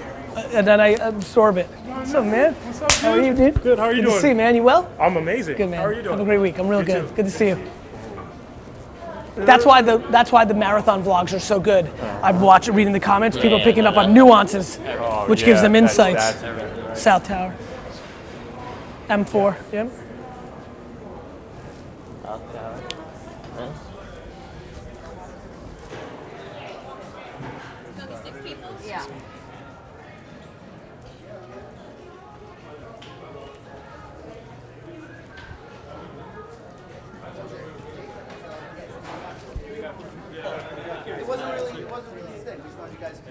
and then I absorb it. What's up, man? What's up, How are you, dude? Good. How are you Good doing? to see you, man. You well? I'm amazing. Good, man. How are you doing? Have a great week. I'm real You good. too. Good to see you. That's why the marathon vlogs are so good. I've watched reading the comments, people picking up on nuances, which gives them insights. South Tower. M4. Yep. South Tower. Nice. There's gonna be 6 people? Yeah. It wasn't really thick. We just wanted you guys to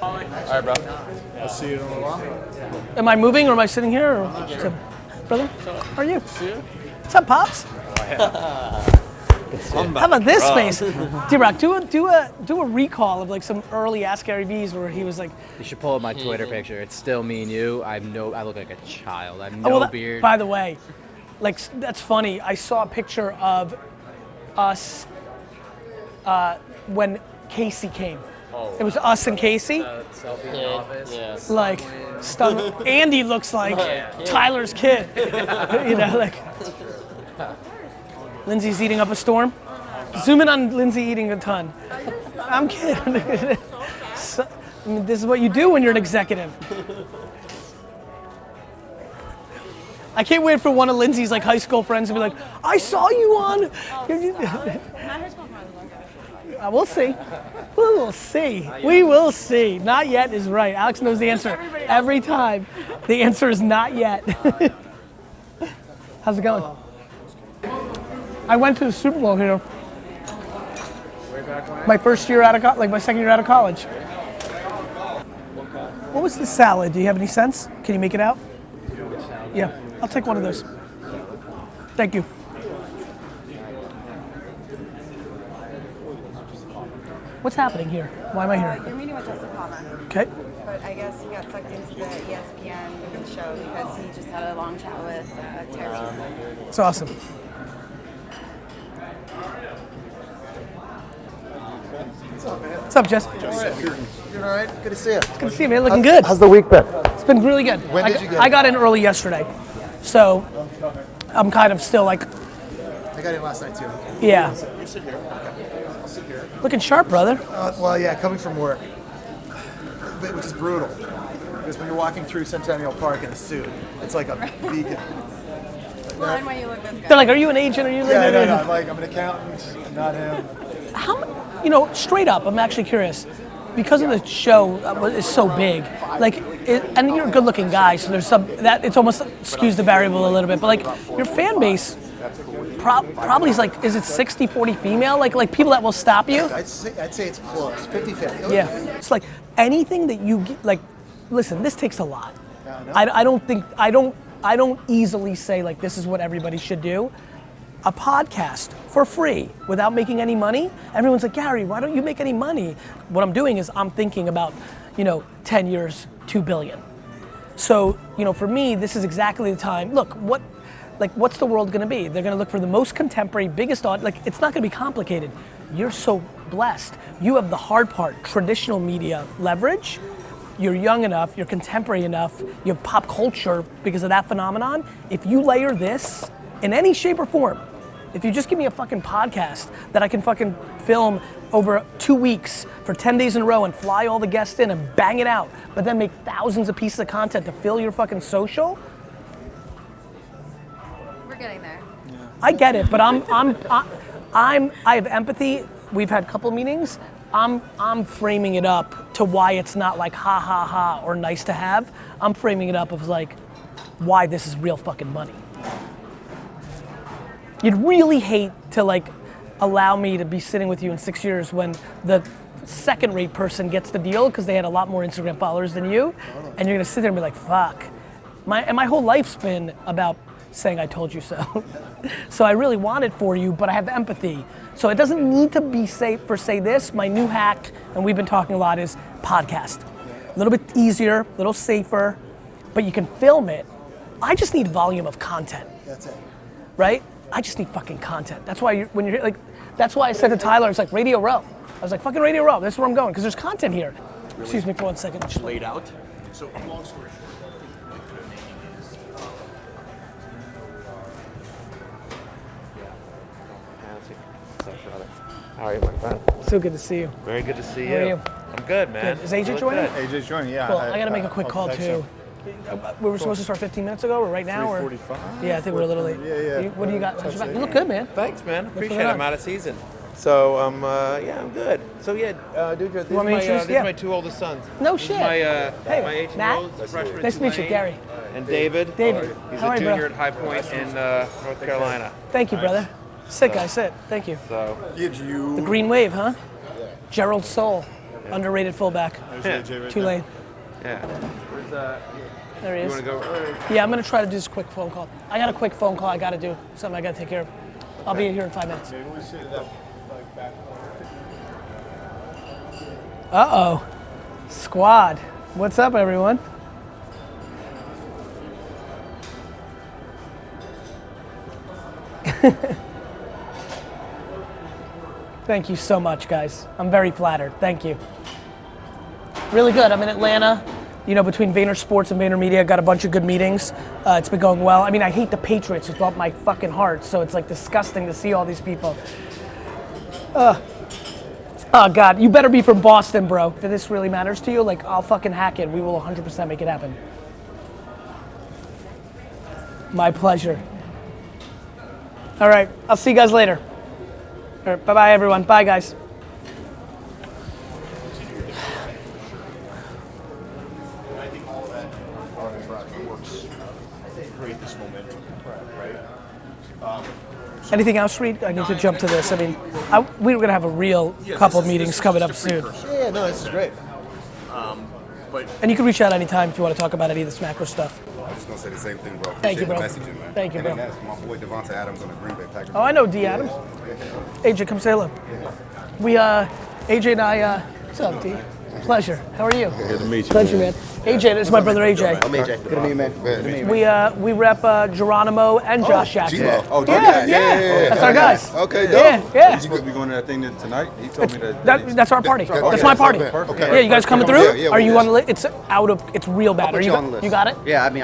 All right, bro. I'll see you in a little while. Am I moving or am I sitting here? Or what's up, brother? How are you? What's up, pops? How about this face? D-Rock, do a recall of like some early Ask GaryVees where he was like. You should pull up my Twitter picture. It's still me and you. I look like a child. I have no beard. By the way, like that's funny. I saw a picture of us when Casey came. It was us and Casey. Selfie in the office. Yeah. Like, Andy looks like Tyler's kid. You know, like. Lindsay's eating up a storm. Zoom in on Lindsay eating a ton. I'm kidding. So, I mean, this is what you do when you're an executive. I can't wait for one of Lindsay's like high school friends to be like, I saw you on. We'll see. We will see. We will see. Not yet is right. Alex knows the answer every time. The answer is not yet. How's it going? I went to the Super Bowl here. My first year out of college, like my second year out of college. What was the salad? Do you have any sense? Can you make it out? Yeah, I'll take one of those. Thank you. What's happening here? Why am I here? You're meeting with Justin Palmer. Okay. But I guess he got sucked into the ESPN show because he just had a long chat with Terry. It's awesome. What's up, Jess? Doing all right? Good to see you. It's good to see you, man. Looking good. How's the week been? It's been really good. When did you get I in? got in early yesterday, so I'm kind of still like, I got in last night too. yeah. You sit here. Okay. I'll sit here. Looking sharp, brother. Well, yeah, coming from work, which is brutal. Because when you're walking through Centennial Park in a suit, it's like a vegan. Well, and why you look this good. They're like, are you an agent? Are you? Yeah, no. I'm an accountant, not him. You know, straight up, I'm actually curious. Because of the show is so big, like, and you're a good-looking guy, so there's some that it's almost skews the variable a little bit. But like, your fan base probably is like, is it 60-40 female? Like people that will stop you? I'd say it's close, 50-50. Yeah, it's like anything that you like. Listen, this takes a lot. I don't easily say like this is what everybody should do. A podcast for free without making any money. Everyone's like, Gary, why don't you make any money? What I'm doing is I'm thinking about, 10 years, 2 billion. So, for me, this is exactly the time. Look, what's the world gonna be? They're gonna look for the most contemporary, biggest audience. Like, it's not gonna be complicated. You're so blessed. You have the hard part, traditional media leverage. You're young enough, you're contemporary enough, you have pop culture because of that phenomenon. If you layer this in any shape or form, if you just give me a fucking podcast that I can fucking film over 2 weeks for 10 days in a row and fly all the guests in and bang it out, but then make thousands of pieces of content to fill your fucking social. We're getting there. I get it, but I have empathy. We've had a couple meetings. I'm framing it up to why it's not like ha ha ha or nice to have. I'm framing it up as like why this is real fucking money. You'd really hate to like allow me to be sitting with you in 6 years when the second-rate person gets the deal because they had a lot more Instagram followers than you, and you're gonna sit there and be like, fuck. My whole life's been about saying I told you so. So I really want it for you, but I have empathy. So it doesn't need to be say this. My new hack, and we've been talking a lot, is podcast. A little bit easier, a little safer, but you can film it. I just need volume of content. That's it. Right? I just need fucking content. That's why when you're like, that's why I said to Tyler, it's like Radio Row. I was like, fucking Radio Row, this is where I'm going, because there's content here. Really? Excuse me for 1 second. Just laid out. So long story short. How are you, my friend? So good to see you. Very good to see you. How are you? I'm good, man. Good. Is AJ joining? AJ's joining, yeah. Cool. I gotta make a quick call too. We were supposed to start 15 minutes ago, or right now, or? 3:45. Yeah, I think we're a little late. Yeah. What do you got? You look good, man. Thanks, man. What's Appreciate going it. on? I'm out of season. So, I'm good. So, yeah, dude, this is my 2 oldest sons. No This shit. is my Hey, 18-year-old Matt. freshman Nice to meet you, Tulane. Gary. And David. David. He's How are a you, bro? junior at High Point in North Carolina. Thank you, brother. Sit, guys, sit. Thank you. So, The Green Wave, huh? Gerald Soule, underrated fullback. Tulane. Yeah. Where's There he you is. want to go? Yeah, I'm gonna try to do this quick phone call. I got a quick phone call I gotta do. Something I gotta take care of. I'll be here in 5 minutes. Uh-oh. Squad. What's up, everyone? Thank you so much, guys. I'm very flattered. Thank you. Really good. I'm in Atlanta. Between VaynerSports and VaynerMedia, got a bunch of good meetings. It's been going well. I mean, I hate the Patriots with all my fucking heart, so it's like disgusting to see all these people. Oh God, you better be from Boston, bro. If this really matters to you, like, I'll fucking hack it. We will 100% make it happen. My pleasure. All right, I'll see you guys later. All right, bye-bye, everyone. Bye, guys. Create this momentum, right? Anything else, Reed? I need to jump to this. I mean, we were going to have a real couple of meetings coming up soon. Yeah, no, this is great. And you can reach out anytime if you want to talk about any of this macro stuff. I was just going to say the same thing, bro. Thank you, bro. Appreciate the messaging, man. Thank you, bro. And then that's my boy Devonta Adams on the Green Bay Packers. Oh, I know D. Adams. AJ, come say hello. We, AJ and I, what's up, D? Pleasure. How are you? Good to meet you. Pleasure, man. AJ, this is my brother AJ. I'm AJ. Good to meet you, man. Good to meet you. We rep Geronimo and Josh Jackson. G-Lo. Oh, yeah. That's our guys. Okay, dope. Yeah. You supposed to be going to that thing tonight? He told me that. That's our party. That's my party. Okay. Yeah, you guys coming through? Yeah, Are you on the list? It's real bad. Are you on the list. You got it? Yeah, I mean,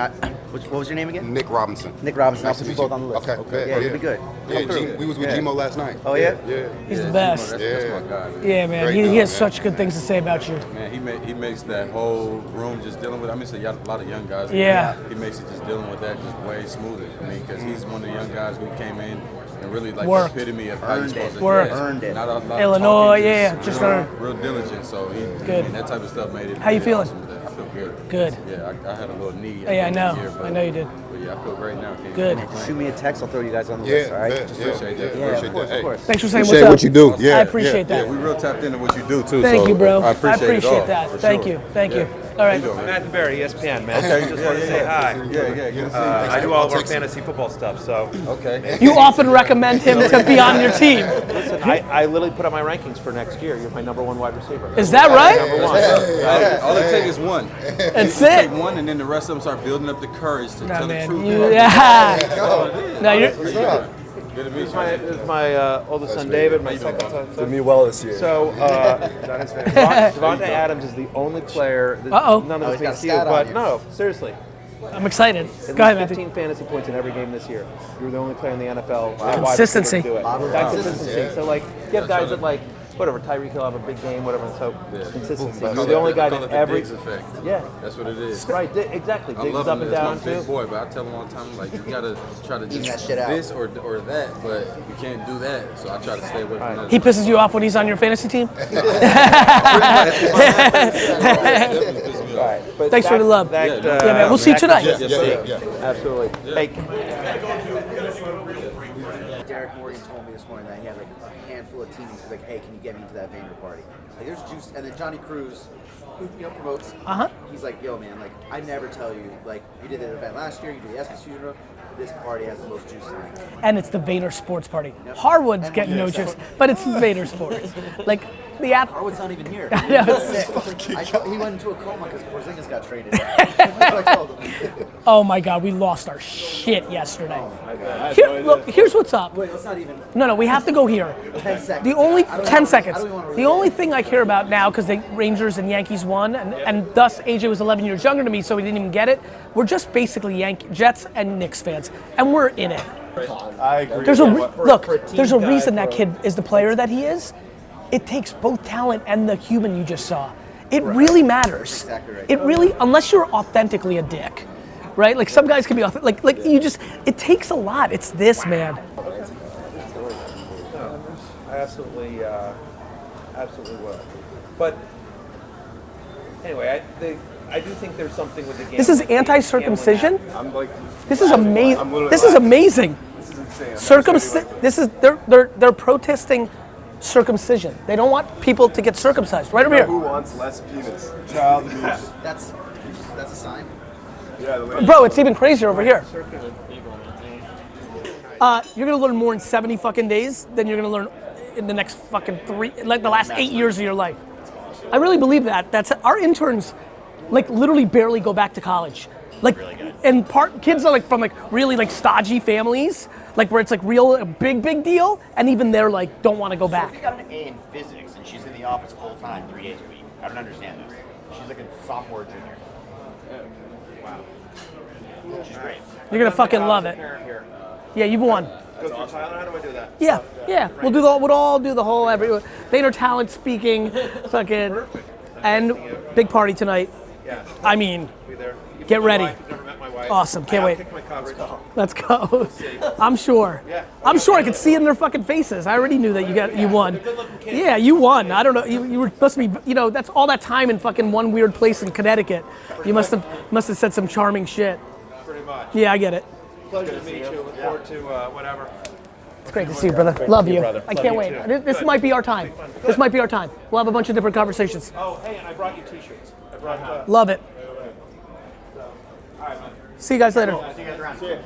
what was your name again? Nick Robinson. Nick Robinson. Nice I'll to put you meet both on the list. Okay. Yeah, you'll be good. Yeah, we was with Gmo last night. Oh, yeah? Yeah. He's the best. That's my guy, man. Yeah, man. He has such good things to say about you. Man, he makes that whole room just dealing with. I mean, it's a lot of young guys. Yeah. He makes it just dealing with that just way smoother. I mean, because he's one of the young guys who came in and really like Worked. the epitome of how you're supposed to Earned it. Not a lot Illinois, of talking, just real diligent. So good. And that type of stuff made it. How you feeling? Awesome with that. I feel good. Good. Yeah, I had a little knee. Yeah, I know. Here, but, I know you did. But yeah, I feel great now. Good. Shoot me a text. I'll throw you guys on the list. All right. Appreciate that. Yeah, of course. Thanks for saying Appreciate what's up. what you do. Yeah, I appreciate that. Yeah, we real tapped into what you do too. Thank so you, bro. I appreciate that. For Thank sure. you. Thank you. All right. Matthew Barry, ESPN, man. Okay. Just wanted to say hi. Yeah, good to see you. I do all of our fantasy football stuff, so. Okay. You often recommend him to be on your team. Listen, I literally put out my rankings for next year. You're my #1 wide receiver. Is that right? Number one. All it takes is one. That's you it. Take one, and then the rest of them start building up the courage to tell man. the truth. Yeah. No, you're. Good to meet you. This is my oldest son, David, my second son. Did me well this year. So, Devonta Adams is the only player that none of us can see, but no, seriously. I'm excited. At Go ahead, least Matthew. 15 fantasy points in every game this year. You were the only player in the NFL. Consistency. To do it. That consistency. So, like, you have guys that, like, whatever, Tyreek Hill have a big game, whatever, and so consistency. You're the only guy that every... effect. Yeah. That's what it is. Right, exactly. I Diggs love up him. and That's down, my big too. boy, but I tell him all the time, like, you gotta try to do that shit out. this or that, but you can't do that. So I try to stay away from that. He pisses you off when he's on your fantasy team? Right. But Thanks for the love. that, Yeah, man. We'll see you tonight. Yeah. Absolutely. Hey, Derek Morgan told me this morning that he had like a handful of teams. He's like, hey, can you get me to that Vayner party? Like, there's juice. And then Johnny Cruz, who promotes. He's like, yo, man, like I never tell you. Like you did the event last year, you did the Espus funeral. This party has the most juice in it. And it's the VaynerSports party. Harwood's getting no juice, but it's VaynerSports. Like the app. Harwood's not even here. I know. He went into a coma because Porzingis got traded. I told him. Oh my God, we lost our shit yesterday. Oh my God. Look, here's what's up. Wait, let's not even. No, we have to go here. 10 seconds. The only I don't 10 even seconds. I don't even wanna The only thing I care about now, because the Rangers and Yankees won, and thus AJ was 11 years younger than me, so he didn't even get it. We're just basically Jets and Knicks fans, and we're in it. I agree. There's a reason that kid is the player that he is. It takes both talent and the human you just saw. It really matters. Exactly right. It really, unless you're authentically a dick, right? Like some guys can be like you just. It takes a lot. It's this, man. I absolutely will. But anyway, I do think there's something with the game. This is anti-circumcision. I'm like, This is amazing. This is amazing. This is insane. They're protesting circumcision. They don't want people to get circumcised. Right over here. Who wants less penis? Child abuse. That's a sign. Yeah, the way Bro, it's even crazier over here. You're gonna learn more in 70 fucking days than you're gonna learn in the next fucking the last 8 years of your life. I really believe that. That's our interns, like literally barely go back to college. Like, and kids are like from like really like stodgy families, like where it's like a big deal, and even they're like don't want to go back. So if you got an A in physics and she's in the office full time 3 days a week, I don't understand this. She's like a sophomore, junior. Wow. She's great. You're gonna fucking love it. Yeah, you've won. Go through Tyler. How do I do that? Yeah. We'll all do the whole Vayner talent speaking, fucking, and big party tonight. Yeah. I mean, Be there. get ready. Never met my wife. Awesome. Can't wait. Kick my coverage. Let's go. I'm sure. Yeah. I'm sure I could see it in their fucking faces. I already knew that you won. Yeah, you won. I don't know. You were supposed to be. That's all that time in fucking one weird place in Connecticut. You must have said some charming shit. Pretty much. Yeah, I get it. Pleasure to meet you. Look forward to whatever. It's great to see you, brother. Love you. brother. I can't wait. This might be our time. This might be our time. We'll have a bunch of different conversations. Oh, hey, and I brought you T-shirts. I brought. Love it. All right, man. See you guys later. See you guys around. See you.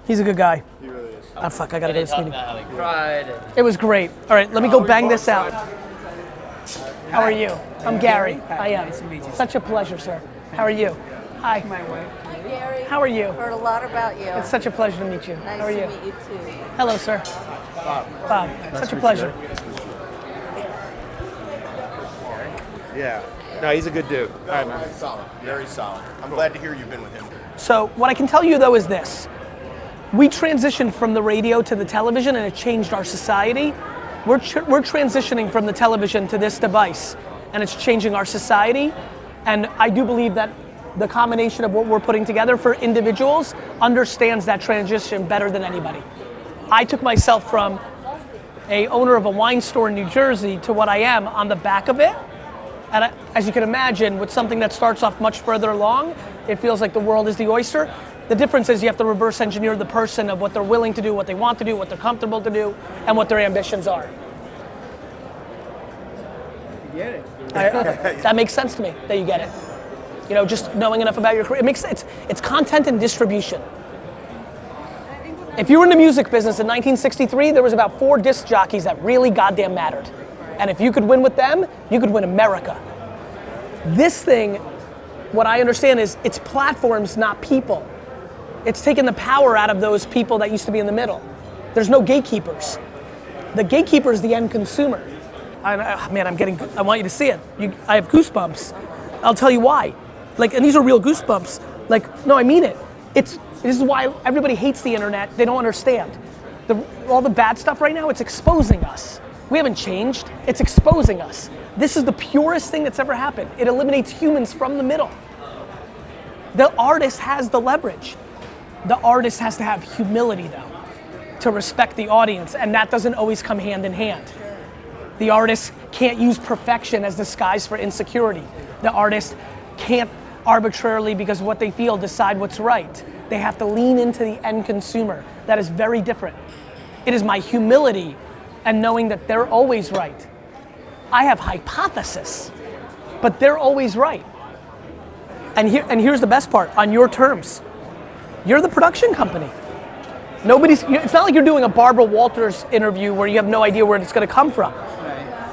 He's a good guy. He really is. Oh fuck, I gotta go to this meeting. About how he cried. And It was great. All right, let me go bang this out. How are you? I'm Gary. I am. Nice to meet you. Such a pleasure, sir. How are you? Hi. My wife. Hi, Gary. How are you? Heard a lot about you. It's such a pleasure to meet you. Nice How are you? to meet you too. Hello, sir. Bob. Such a pleasure. Yeah. No, he's a good dude. All right, man. Solid. Very solid. I'm glad to hear you've been with him. So what I can tell you though is this. We transitioned from the radio to the television and it changed our society. We're transitioning from the television to this device and it's changing our society. And I do believe that the combination of what we're putting together for individuals understands that transition better than anybody. I took myself from a owner of a wine store in New Jersey to what I am on the back of it. And as you can imagine, with something that starts off much further along, it feels like the world is the oyster. The difference is you have to reverse engineer the person of what they're willing to do, what they want to do, what they're comfortable to do, and what their ambitions are. You get it. That makes sense to me, that you get it. Just knowing enough about your career. It makes sense. It's content and distribution. If you were in the music business in 1963, there was about 4 disc jockeys that really goddamn mattered. And if you could win with them, you could win America. This thing, what I understand is it's platforms, not people. It's taken the power out of those people that used to be in the middle. There's no gatekeepers. The gatekeeper is the end consumer. I want you to see it. I have goosebumps. I'll tell you why. And these are real goosebumps. No, I mean it. This is why everybody hates the internet. They don't understand. All the bad stuff right now, it's exposing us. We haven't changed. It's exposing us. This is the purest thing that's ever happened. It eliminates humans from the middle. The artist has the leverage. The artist has to have humility, though, to respect the audience, and that doesn't always come hand in hand. The artist can't use perfection as disguise for insecurity. The artist can't arbitrarily, because of what they feel, decide what's right. They have to lean into the end consumer. That is very different. It is my humility and knowing that they're always right. I have hypothesis, but they're always right. And here's the best part, on your terms. You're the production company. It's not like you're doing a Barbara Walters interview where you have no idea where it's gonna come from.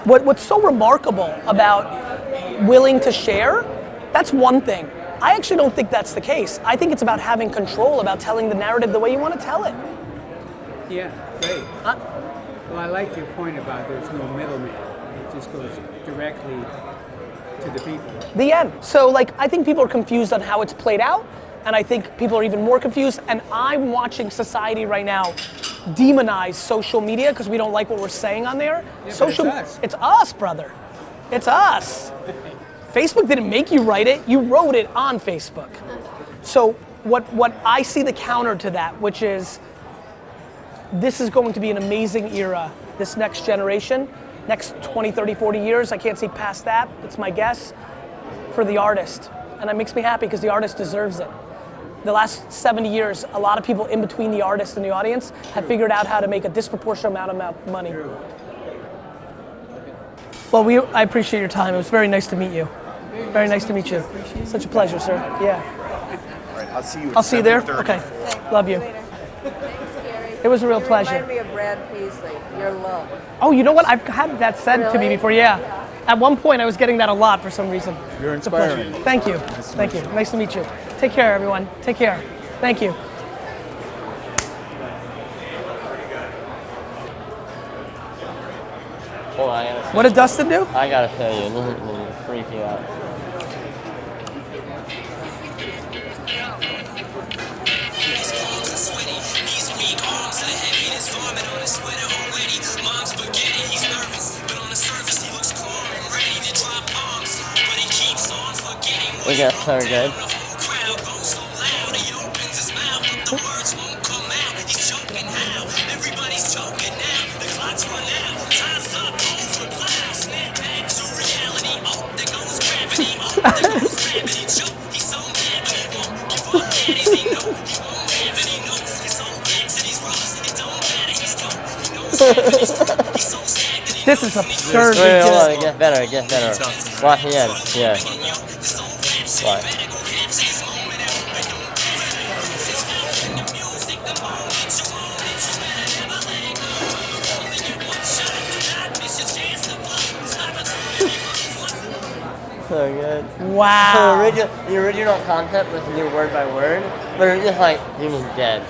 What's so remarkable about willing to share, that's one thing. I actually don't think that's the case. I think it's about having control, about telling the narrative the way you want to tell it. Yeah, great. Well, I like your point about there's no middleman. It just goes directly to the people. The end. So I think people are confused on how it's played out, and I think people are even more confused, and I'm watching society right now demonize social media because we don't like what we're saying on there. Yeah, It's us, brother. It's us. Facebook didn't make you write it, you wrote it on Facebook. So what I see the counter to that, which is this is going to be an amazing era, this next generation, next 20, 30, 40 years, I can't see past that, it's my guess, for the artist. And it makes me happy because the artist deserves it. The last 70 years, a lot of people in between the artist and the audience have figured out how to make a disproportionate amount of money. Well, I appreciate your time. It was very nice to meet you. Very nice to meet you. Such a pleasure, sir. Yeah. All right, I'll see you. I'll see you there. Okay. Love you. It was a real pleasure. You remind me of Brad Paisley. Your love. Oh, you know what? I've had that said to me before. Yeah. At one point, I was getting that a lot for some reason. You're It's a pleasure. inspiring. Thank you. Thank you. Nice to meet you. Take care, everyone. Take care. Thank you. Oh, I gotta. What did Dustin do? I gotta show you. This is freak you out. We got so good. This is absurd. Wait, hold on, it gets better, it gets better. Watch the end, yeah. Watch. So good. Wow. So the original concept was to do word by word, but it's just like, he was dead.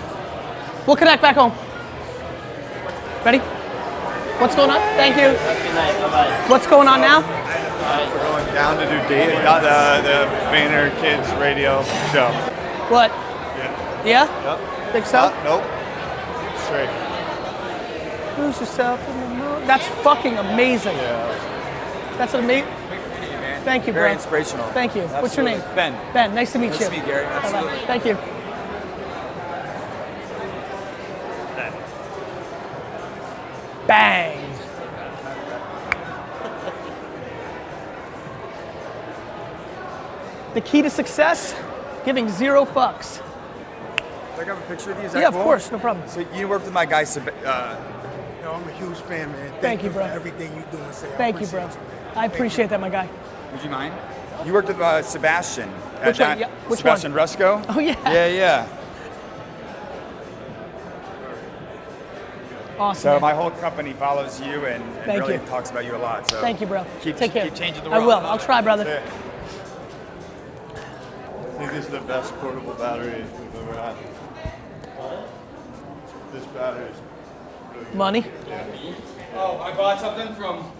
We'll connect back home. Ready? What's going on? Thank you. Good night, bye-bye. What's going on now? We're going down to do the Vayner Kids radio show. What? Yeah. Yeah? Yep. Think so? Nope. Straight. Lose yourself in the moon. That's fucking amazing. Yeah. That's amazing. Thank you, bro. Very inspirational. Thank you. What's your name? Ben. Ben, nice to meet you. Nice to meet you, Gary. Bye-bye. Absolutely. Thank you. Bang. The key to success, giving 0 fucks. Do I have a picture of you? Is Yeah, that of cool? course, no problem. So you worked with my guy, No, I'm a huge fan, man. Thank you, bro. For everything you do and say. Thank you, bro. I appreciate that, my guy. Would you mind? You worked with Sebastian. Which one? Yeah, which Sebastian one? Rusco? Oh, yeah. Yeah. Awesome. So man. my whole company follows you and Thank really you. talks about you a lot. So Thank you, bro. Keep Take care. Keep changing the world. I will. I'll try, brother. That's it. I think this is the best portable battery we've ever had. This battery is really good. Money? Yeah. Oh, I bought something from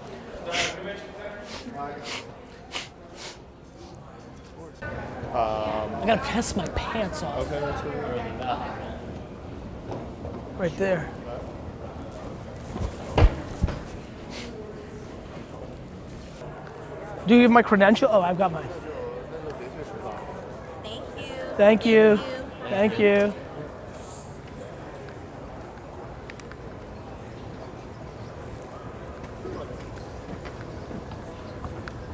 the convention I gotta piss my pants off. Okay, that's good. Right there. Do you have my credential? Oh, I've got mine. Thank you. Thank you.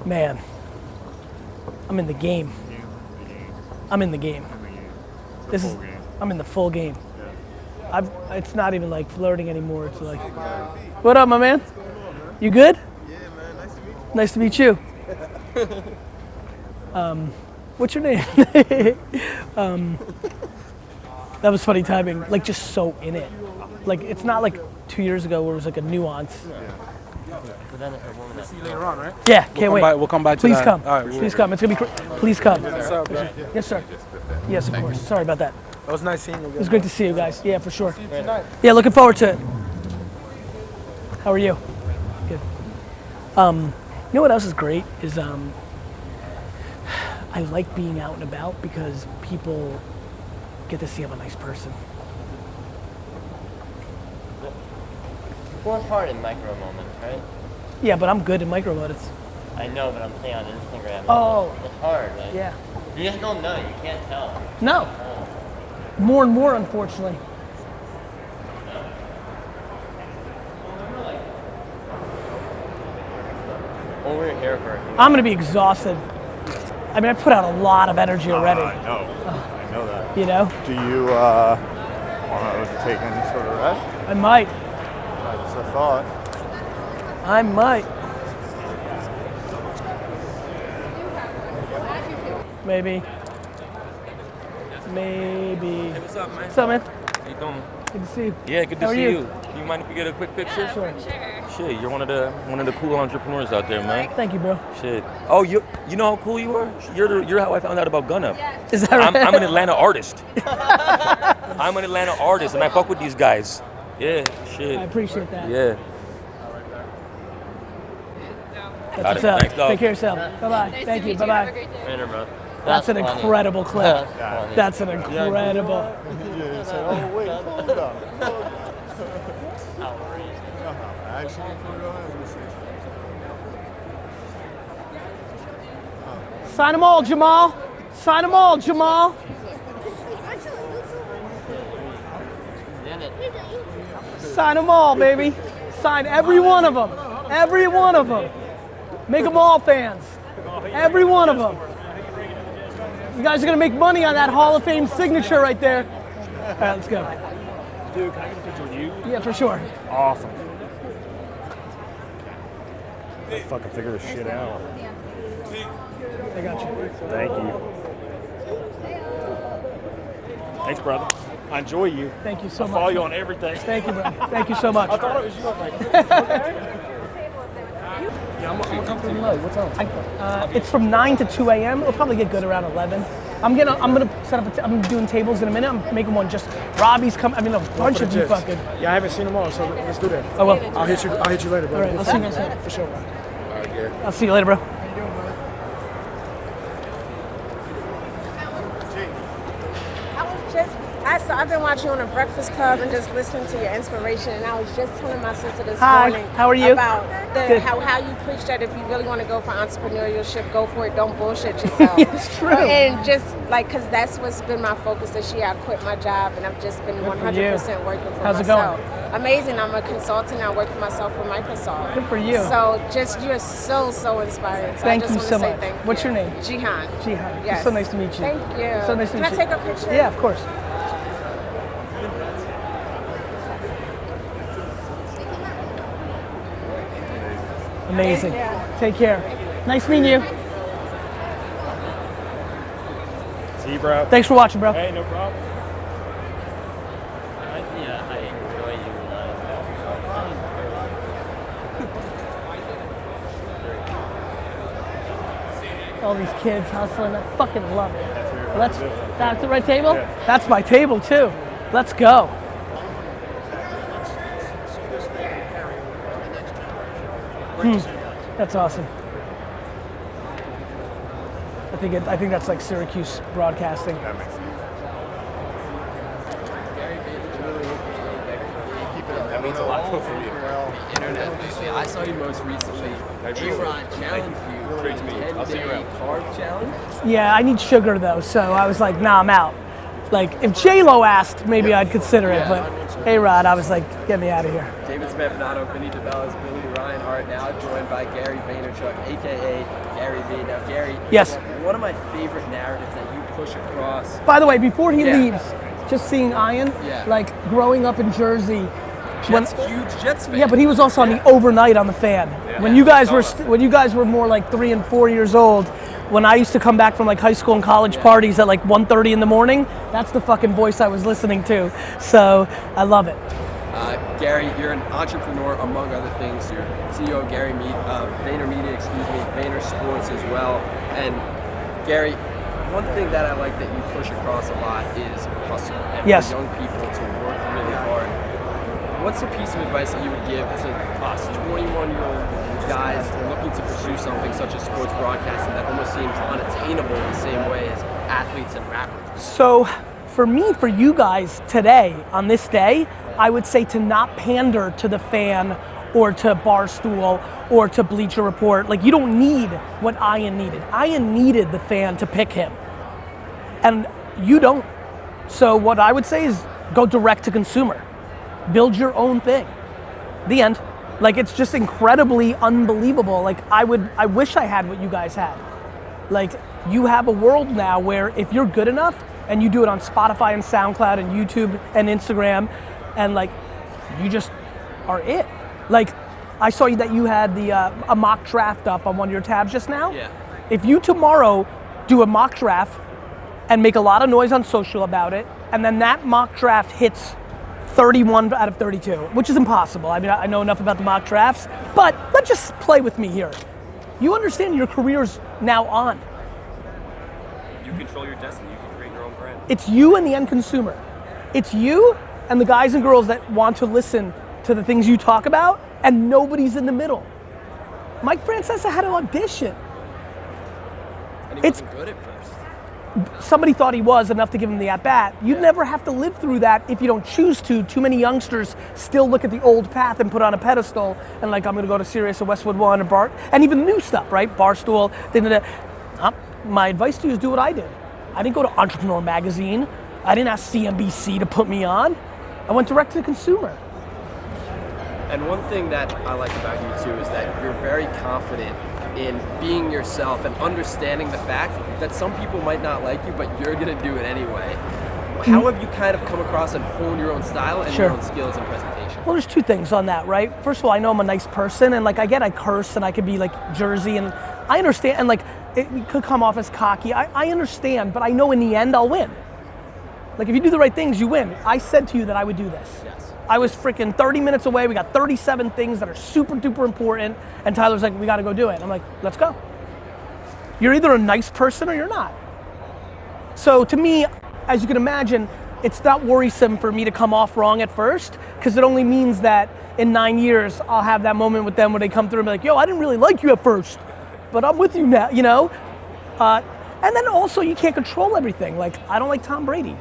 Man, I'm in the game. I'm in the game. I'm in the full game. It's not even like flirting anymore. It's like, what up, my man? You good? Yeah, man. Nice to meet you. Nice to meet you. What's your name? That was funny timing. Like, just so in it. Like, it's not like 2 years ago where it was like a nuance. See you later on, right? Yeah, can't wait. We'll come by Please tonight. come. All right, Please come. It's gonna be. Please come. What's up, bro? Yes, sir. Yes, of course. Sorry about that. It was nice seeing you again. It was great to see you guys. Yeah, for sure. See you tonight. Yeah, looking forward to it. How are you? Good. You know what else is great is I like being out and about because people get to see I'm a nice person. Well, it's hard in micro moments, right? Yeah, but I'm good in micro moments. I know, but I'm saying on Instagram. Oh. It's hard, like. Yeah. You just don't know, you can't tell. No. More and more, unfortunately. Well, we're here for. I'm gonna be exhausted. I mean, I put out a lot of energy already. I know. I know that. You know? Do you want to take any sort of rest? I might. That's a thought. I might. Maybe. Maybe. Hey, what's up, man? What's up, man? How you doing? Good to see you. Yeah, good to How are see you? you. You mind if we get a quick picture? Sure. Shit, you're one of the cool entrepreneurs out there, man. Thank you, bro. Shit. Oh, you know how cool you are? You're how I found out about Gunna. Is that right? I'm an Atlanta artist. I'm an Atlanta artist, and I fuck with these guys. Yeah, shit. I appreciate that. Yeah. That's Got what's it. up. Thanks, dog. Take care of yourself. Bye-bye. Nice Thank to you. meet you. Bye-bye. Have a great day. Later, bro. That's an funny. incredible clip. Funny. That's an incredible. Yeah, so, oh, wait, hold on. Actually, go ahead. Sign them all, Jamal. Sign them all, Jamal. Sign them all, baby. Sign every one of them. Every one of them. Make them all fans. Every one of them. You guys are going to make money on that Hall of Fame signature right there. All right, let's go. Dude, can I get a picture with you? Yeah, for sure. Awesome. I fucking figure this shit out. I got you. Thank you. Thanks, brother. I enjoy you. Thank you so I much. follow you on everything. Thank you, bro. Thank you so much. I thought it was you. I was like, okay. Yeah, I'm gonna come through late. What's up? It's from 9 to 2 a.m. It'll probably get good around 11. I'm gonna set up. I'm doing tables in a minute. I'm making one. Just Robbie's come. I mean, a bunch of you fucking. Yeah, I haven't seen them all, so let's do that. Oh well. I'll hit you later, bro. All right, I'll see you guys later. For sure. All right, Gary. I'll see you later, bro. I've been watching you on the Breakfast Club and just listening to your inspiration. And I was just telling my sister this Hi, morning how are you? about Good. how you preach that if you really want to go for entrepreneurship, go for it. Don't bullshit yourself. It's true. And just like, because that's what's been my focus this year. I quit my job and I've just been Good for 100% working for How's it myself. going? Amazing. I'm a consultant. I work for myself for Microsoft. Good for you. So just you're so inspiring. So Thank I just you want so to say much. thank you. What's your name? Jihan. Jihan. Yes. So nice to meet you. Thank you. So nice to meet Can you. I take a picture? Yeah, of course. Amazing. Take care. Nice meeting you. See you, bro. Thanks for watching, bro. Hey, no problem. Yeah, I enjoy you. All these kids hustling. I fucking love it. That's the right table? Yeah. That's my table too. Let's go. That's awesome. I think that's like Syracuse broadcasting. That makes sense. That means a lot for you. Internet lately. I saw you most recently. A-Rod challenged you. Great to meet you. I'll see you around. Carb challenge. Yeah, I need sugar though, so I was like, nah, I'm out. Like, if J-Lo asked, maybe I'd consider it, but A-Rod, I was like, get me out of here. David Smith-Nato, Vinny DeBellis, Billy Reinhart, now joined by Gary Vaynerchuk, a.k.a. GaryVee. Now, Gary, Yes. One of my favorite narratives that you push across. By the way, before he leaves, just seeing Ian, Yeah. like growing up in Jersey. Huge Jets fan. Yeah, but he was also on the overnight on the Fan. When you guys were more like 3 and 4 years old, when I used to come back from like high school and college parties at like 1:30 in the morning, that's the fucking voice I was listening to. So I love it. Gary, you're an entrepreneur among other things. You're CEO of VaynerMedia, VaynerSports as well. And Gary, one thing that I like that you push across a lot is hustle. And Yes. for young people to work really hard. What's a piece of advice that you would give to us 21-year-old guys looking to pursue something such as sports broadcasting that almost seems unattainable in the same way as athletes and rappers? So for me, for you guys today, on this day, I would say to not pander to the Fan or to Barstool or to Bleacher Report. Like, you don't need what Ian needed. Ian needed the Fan to pick him. And you don't. So what I would say is go direct to consumer. Build your own thing. The end. Like, it's just incredibly unbelievable. Like, I wish I had what you guys had. Like, you have a world now where if you're good enough and you do it on Spotify and SoundCloud and YouTube and Instagram, and like, you just are it. Like, I saw that you had a mock draft up on one of your tabs just now. Yeah. If you tomorrow do a mock draft and make a lot of noise on social about it, and then that mock draft hits 31 out of 32, which is impossible. I mean, I know enough about the mock drafts, but let's just play with me here. You understand your career's now on. You control your destiny. You can create your own brand. It's you and the end consumer. It's you and the guys and girls that want to listen to the things you talk about, and nobody's in the middle. Mike Francesa had an audition. And he wasn't good at first. Somebody thought he was enough to give him the at-bat. You never have to live through that if you don't choose to. Too many youngsters still look at the old path and put on a pedestal and like, I'm gonna go to Sirius or Westwood One or Bar, and even new stuff, right? Barstool, my advice to you is do what I did. I didn't go to Entrepreneur Magazine. I didn't ask CNBC to put me on. I went direct to the consumer. And one thing that I like about you too is that you're very confident in being yourself and understanding the fact that some people might not like you, but you're gonna do it anyway. How have you kind of come across and honed your own style and your own skills and presentation? Well, there's two things on that, right? First of all, I know I'm a nice person, and like I curse and I could be like Jersey, and I understand, and like it could come off as cocky. I understand, but I know in the end I'll win. Like if you do the right things, you win. I said to you that I would do this. Yes. I was freaking 30 minutes away. We got 37 things that are super duper important. And Tyler's like, we got to go do it. I'm like, let's go. You're either a nice person or you're not. So to me, as you can imagine, it's not worrisome for me to come off wrong at first, because it only means that in 9 years, I'll have that moment with them where they come through and be like, yo, I didn't really like you at first, but I'm with you now, you know? And then also you can't control everything. Like, I don't like Tom Brady.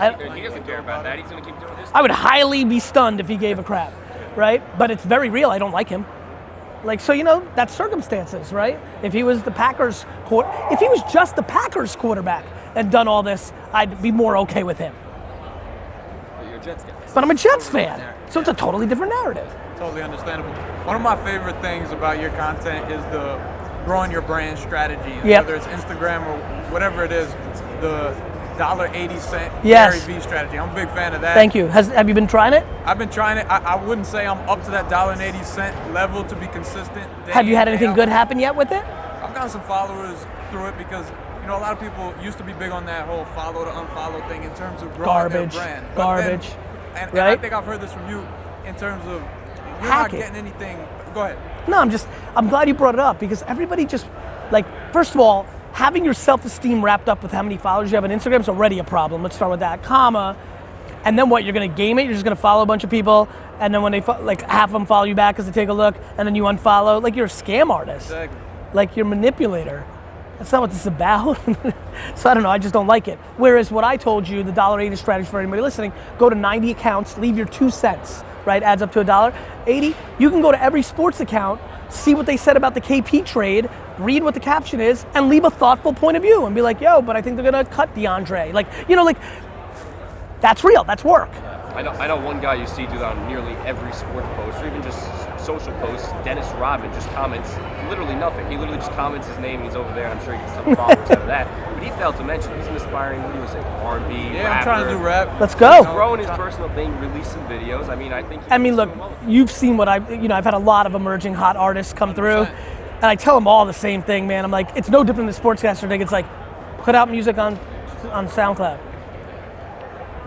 He doesn't care about that. He's going to keep doing this. I would highly be stunned if he gave a crap, right? But it's very real. I don't like him. Like, so, you know, that's circumstances, right? If he was the Packers, if he was just the Packers quarterback and done all this, I'd be more okay with him. You're a Jets guy. But I'm a Jets fan, so it's a totally different narrative. Totally understandable. One of my favorite things about your content is the growing your brand strategy. Yep. Whether it's Instagram or whatever it is, the $1.80 Yes. GaryVee strategy. I'm a big fan of that. Thank you. Have you been trying it? I've been trying it. I wouldn't say I'm up to that $1.80 level to be consistent. Have you had anything good happen yet with it? I've gotten some followers through it because, you know, a lot of people used to be big on that whole follow to unfollow thing in terms of growing their brand. Garbage. And right? I think I've heard this from you in terms of you're Hack not it. getting anything. Go ahead. No, I'm glad you brought it up, because everybody just, like, first of all, having your self-esteem wrapped up with how many followers you have on Instagram is already a problem. Let's start with that, comma. And then what, you're gonna game it? You're just gonna follow a bunch of people, and then when they, like, half of them follow you back because they take a look, and then you unfollow. Like, you're a scam artist. Exactly. Like, you're a manipulator. That's not what this is about. So I don't know, I just don't like it. Whereas what I told you, the $1.80 strategy for anybody listening, go to 90 accounts, leave your 2 cents, right? Adds up to $1.80. You can go to every sports account, see what they said about the KP trade, read what the caption is, and leave a thoughtful point of view and be like, yo, but I think they're gonna cut DeAndre. Like, you know, like, that's real, that's work. I know one guy you see do that on nearly every sports post, or even just social posts. Dennis Rodman just comments literally nothing. He literally just comments his name and he's over there, and I'm sure he gets some followers out of that. But he failed to mention he's an aspiring, what do you say, R&B Yeah, rapper. I'm trying to do rap. Let's go. He's growing his personal thing, release some videos. I mean, I think. Look, you've seen what I've had a lot of emerging hot artists come through, and I tell them all the same thing, man. I'm like, it's no different than the sportscaster thing. It's like, put out music on SoundCloud.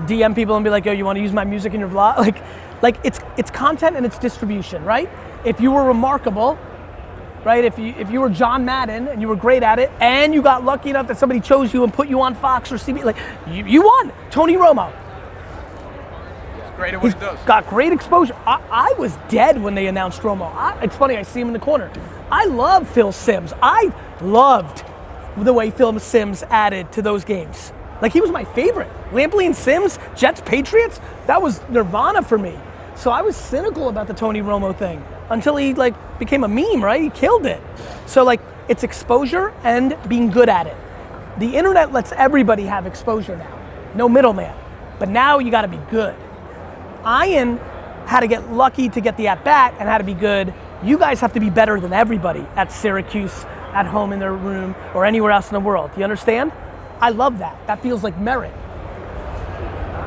DM people and be like, yo, you want to use my music in your vlog? Like it's content and it's distribution, right? If you were remarkable, right? If you were John Madden and you were great at it, and you got lucky enough that somebody chose you and put you on Fox or CB, like you won. Tony Romo. It's great at what he does. Got great exposure. I was dead when they announced Romo. It's funny, I see him in the corner. I love Phil Simms. I loved the way Phil Simms added to those games. Like, he was my favorite. Lampley and Sims, Jets, Patriots, that was nirvana for me. So I was cynical about the Tony Romo thing until he became a meme, right? He killed it. So it's exposure and being good at it. The internet lets everybody have exposure now. No middleman. But now you gotta be good. Ian had to get lucky to get the at-bat and had to be good. You guys have to be better than everybody at Syracuse, at home in their room, or anywhere else in the world. Do you understand? I love that. That feels like merit.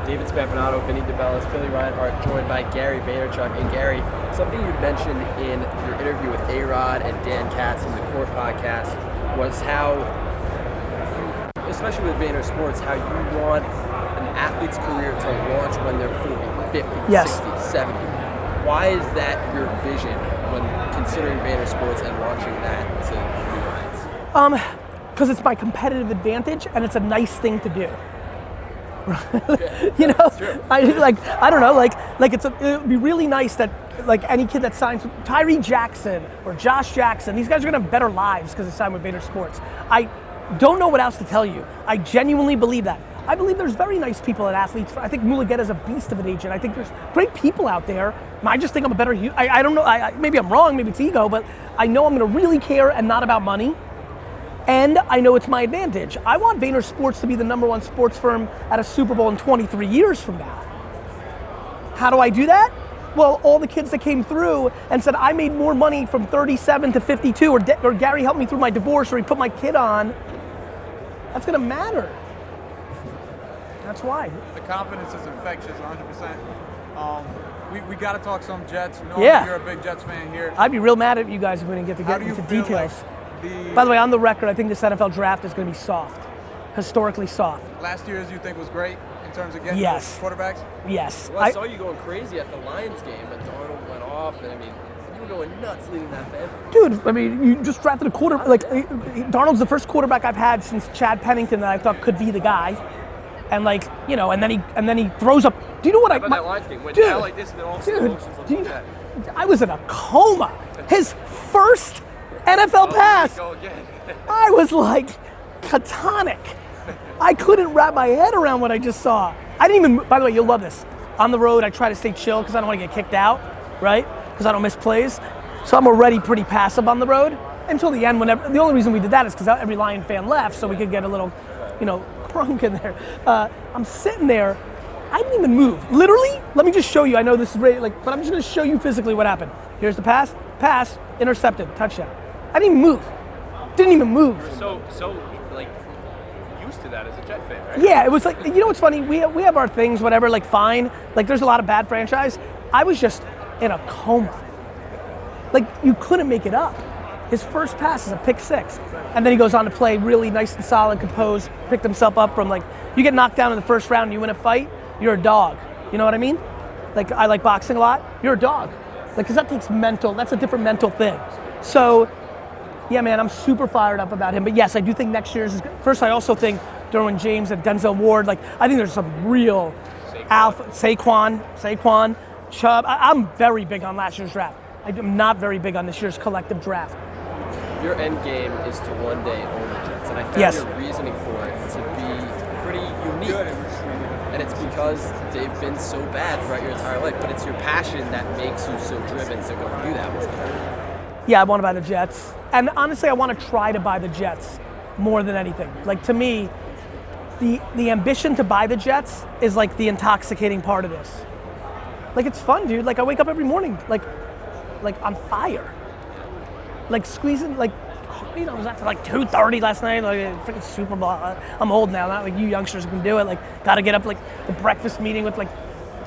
David Spampanato, Vinny DeBellis, Billy Reinhart, joined by Gary Vaynerchuk. And Gary, something you mentioned in your interview with A-Rod and Dan Katz in the Court podcast was how, especially with VaynerSports, how you want an athlete's career to launch when they're 40, 50, Yes. 60, 70. Why is that your vision when considering VaynerSports and launching that to new heights? Because it's my competitive advantage and it's a nice thing to do. You know, I don't know, it would be really nice that like any kid that signs with Tyree Jackson or Josh Jackson, these guys are gonna have better lives because they signed with VaynerSports. I don't know what else to tell you. I genuinely believe that. I believe there's very nice people and athletes. I think Mulugeta's a beast of an agent. I think there's great people out there. I just think I'm a better, I don't know, maybe I'm wrong, maybe it's ego, but I know I'm gonna really care and not about money. And I know it's my advantage. I want VaynerSports to be the #1 sports firm at a Super Bowl in 23 years from now. How do I do that? Well, all the kids that came through and said, I made more money from 37 to 52, or Gary helped me through my divorce, or he put my kid on, that's gonna matter. That's why. The confidence is infectious, 100%. We got to talk some Jets. Yeah. You're a big Jets fan here. I'd be real mad at you guys if we didn't get into details. By the way, on the record, I think this NFL draft is going to be soft, historically soft. Last year's you think was great in terms of getting quarterbacks? Yes. Well, I saw you going crazy at the Lions game, and Darnold went off, and I mean, you were going nuts leading that fan. Dude, I mean, you just drafted a Darnold's the first quarterback I've had since Chad Pennington that I thought could be the guy. And like, you know, and then he throws up. Do you know what How about that Lions game? Went down like this, and then all of a sudden motions like that. I was in a coma. His first NFL pass. I was like catatonic. I couldn't wrap my head around what I just saw. I didn't even, by the way, you'll love this. On the road, I try to stay chill because I don't want to get kicked out, right? Because I don't miss plays. So I'm already pretty passive on the road until the end. Whenever the only reason we did that is because every Lion fan left, so we could get a little, you know, crunk in there. I'm sitting there. I didn't even move. Literally, let me just show you. I know this is really but I'm just going to show you physically what happened. Here's the pass, intercepted, touchdown. I didn't even move. Didn't even move. So like used to that as a Jet fan, right? Yeah, it was like, you know what's funny? We have our things, whatever, like fine. Like there's a lot of bad franchise. I was just in a coma. Like you couldn't make it up. His first pass is a pick six. And then he goes on to play really nice and solid, composed, picked himself up from you get knocked down in the first round and you win a fight, you're a dog. You know what I mean? Like I like boxing a lot, you're a dog. Because that takes that's a different mental thing. So, yeah, man, I'm super fired up about him. But yes, I do think next year's is good. First, I also think Derwin James and Denzel Ward, I think there's some real alpha. Saquon, Chubb. I'm very big on last year's draft. I'm not very big on this year's collective draft. Your end game is to one day own the Jets, and I found your reasoning for it to be pretty unique. And it's because they've been so bad throughout your entire life, but it's your passion that makes you so driven to go do that. Yeah, I want to buy the Jets. And honestly, I want to try to buy the Jets more than anything. Like to me, the ambition to buy the Jets is like the intoxicating part of this. Like it's fun, dude. Like I wake up every morning, like on fire. Like squeezing, you know, I was out to 2:30 last night, freaking Super Bowl. I'm old now, not like you youngsters can do it. Gotta get up, the breakfast meeting with the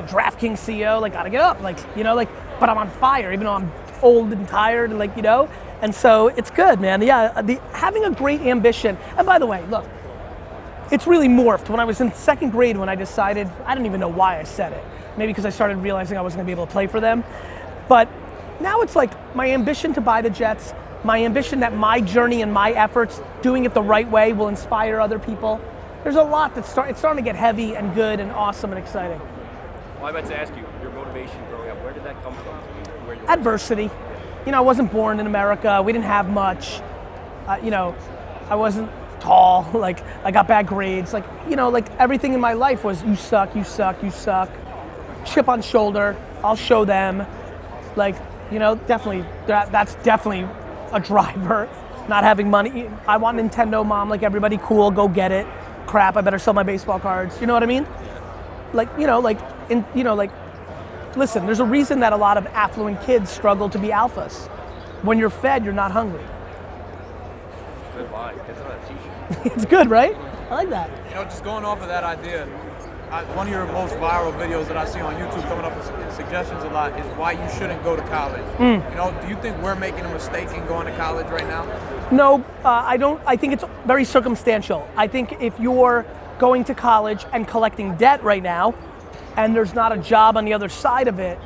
DraftKings CEO, gotta get up, you know, but I'm on fire, even though I'm old and tired, and you know, and so it's good, man. Yeah, having a great ambition. And by the way, look, it's really morphed. When I was in second grade, when I decided, I didn't even know why I said it. Maybe because I started realizing I wasn't gonna be able to play for them, but now it's my ambition to buy the Jets, my ambition that my journey and my efforts, doing it the right way, will inspire other people. There's a lot it's starting to get heavy and good and awesome and exciting. Well, I meant to ask you, your motivation growing up, where did that come from? Adversity. You know, I wasn't born in America. We didn't have much. You know, I wasn't tall. I got bad grades. You know, everything in my life was you suck, you suck, you suck. Chip on shoulder. I'll show them. You know, definitely, that's definitely a driver. Not having money. I want Nintendo, mom, like everybody, cool, go get it. Crap, I better sell my baseball cards. You know what I mean? Listen, there's a reason that a lot of affluent kids struggle to be alphas. When you're fed, you're not hungry. Good line. Get on that t-shirt. It's good, right? I like that. You know, just going off of that idea, one of your most viral videos that I see on YouTube coming up in suggestions a lot is why you shouldn't go to college. You know, do you think we're making a mistake in going to college right now? No, I don't. I think it's very circumstantial. I think if you're going to college and collecting debt right now, and there's not a job on the other side of it,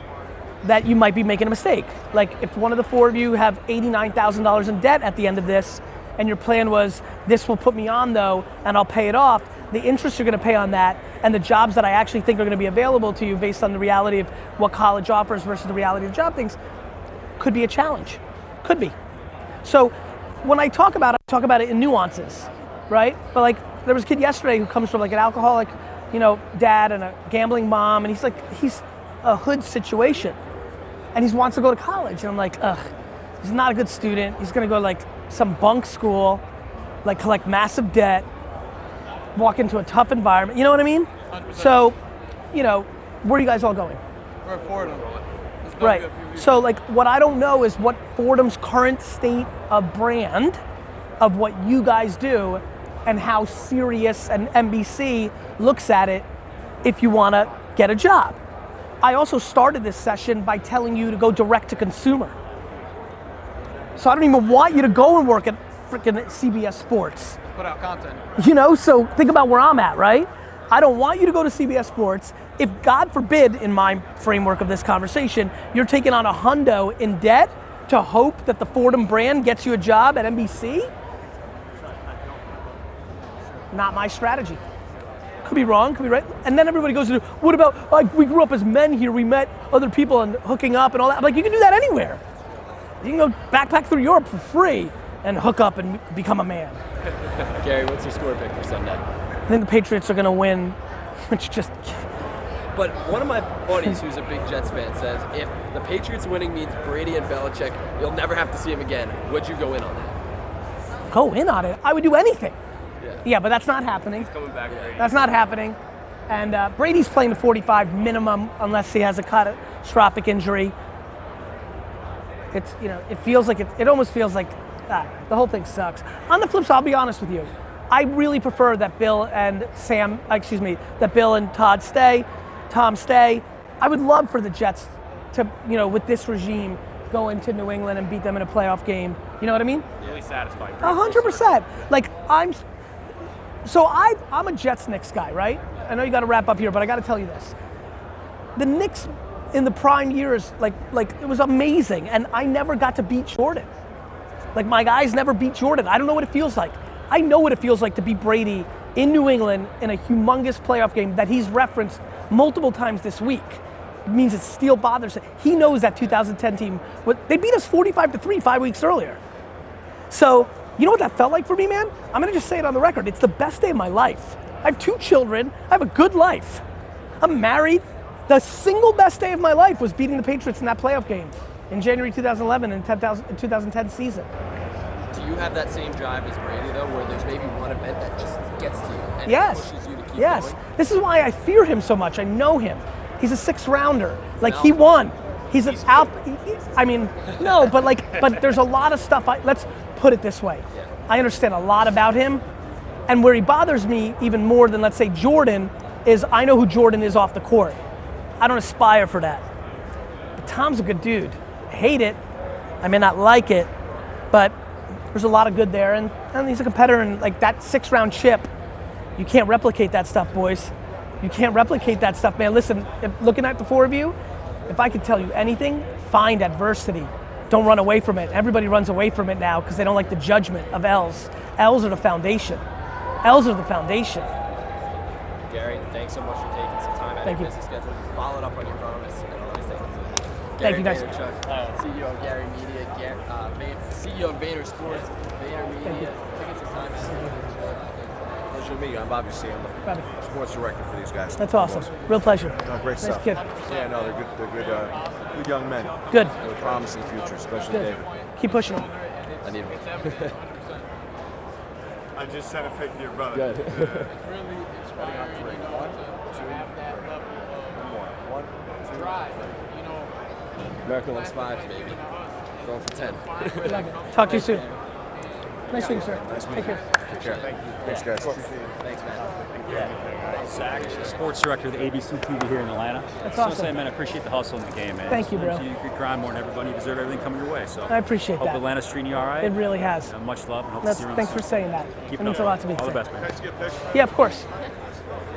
that you might be making a mistake. If one of the four of you have $89,000 in debt at the end of this, and your plan was, this will put me on though, and I'll pay it off, the interest you're gonna pay on that, and the jobs that I actually think are going to be available to you based on the reality of what college offers versus the reality of job things could be a challenge. Could be. So when I talk about it in nuances, right? But like there was a kid yesterday who comes from like an alcoholic, dad and a gambling mom, and he's a hood situation, and he wants to go to college, and I'm like, ugh, he's not a good student. He's gonna go like some bunk school, like collect massive debt, walk into a tough environment. You know what I mean? 100%. So, where are you guys all going? We're at Fordham. Right. So like what I don't know is what Fordham's current state of brand of what you guys do and how serious and NBC looks at it if you want to get a job. I also started this session by telling you to go direct to consumer. So I don't even want you to go and work at freaking CBS Sports. Put out content. So think about where I'm at, right? I don't want you to go to CBS Sports. If God forbid, in my framework of this conversation, you're taking on a hundo in debt to hope that the Fordham brand gets you a job at NBC, not my strategy. Could be wrong, could be right. And then everybody goes to, what about, like, we grew up as men here, we met other people and hooking up and all that. I'm like, you can do that anywhere. You can go backpack through Europe for free and hook up and become a man. Gary, what's your score pick for Sunday? I think the Patriots are gonna win, which just... But one of my buddies who's a big Jets fan says, if the Patriots winning means Brady and Belichick, you'll never have to see him again. Would you go in on that? Go in on it? I would do anything. Yeah. Yeah, but that's not happening. He's coming back. That's not happening. And Brady's playing to 45 minimum unless he has a catastrophic injury. It's, it feels like, it almost feels like the whole thing sucks. On the flip side, I'll be honest with you. I really prefer that Bill and Todd stay, Tom stay. I would love for the Jets to, with this regime, go into New England and beat them in a playoff game. You know what I mean? Really satisfying. 100%. Like, I'm a Jets-Knicks guy, right? I know you got to wrap up here, but I got to tell you this. The Knicks in the prime years, like it was amazing, and I never got to beat Jordan. Like, my guys never beat Jordan. I don't know what it feels like. I know what it feels like to beat Brady in New England in a humongous playoff game that he's referenced multiple times this week. It means it still bothers him. He knows that 2010 team, they beat us 45-3 5 weeks earlier. So, you know what that felt like for me, man? I'm gonna just say it on the record. It's the best day of my life. I have 2 children. I have a good life. I'm married. The single best day of my life was beating the Patriots in that playoff game in January 2011 and 2010 season. Do you have that same drive as Brady, though, where there's maybe one event that just gets to you and pushes you to keep going? This is why I fear him so much. I know him. He's a 6th rounder. Like, he won. He's an alpha. I mean, no, but there's a lot of stuff. Let's put it this way. Yeah. I understand a lot about him, and where he bothers me even more than, let's say, Jordan, is I know who Jordan is off the court. I don't aspire for that. But Tom's a good dude. I hate it. I may not like it, but there's a lot of good there, and he's a competitor, and like that 6th-round chip, you can't replicate that stuff, boys. You can't replicate that stuff, man. Listen, looking at the 4 of you, if I could tell you anything, find adversity. Don't run away from it. Everybody runs away from it now because they don't like the judgment of L's. L's are the foundation. L's are the foundation. Gary, thanks so much for taking some time out of your busy schedule. You followed up on your promise. Thank you, guys. Vaynerchuk, CEO of GaryMedia, CEO of VaynerSports, VaynerMedia. Taking some time out. Pleasure to meet you. I'm Bobby C. I'm the sports director for these guys. That's awesome. Real pleasure. Great nice stuff. Kid. Yeah, no, they're good young men. Good. With a promising future, especially David. Keep pushing them. I need one. I just sent a pic to your brother. Good. It's really inspiring. One, two. America wants 5, baby. Going for 10. Talk to you soon. Nice meeting you, sir. Nice meeting Take care. Take care. Thank you. Thanks, guys. Thanks, man. Zach, sports director of the ABC TV here in Atlanta. That's so awesome. Saying, man, I appreciate the hustle in the game, man. Thank you, bro. You grind more than everybody. You deserve everything coming your way. So I appreciate hope that. Atlanta's treating you all right. It really has. Much love. And hope to see you around Thanks soon. for saying that. Keep It means a lot to me. All the best, man. Can I just get a picture? Yeah, of course.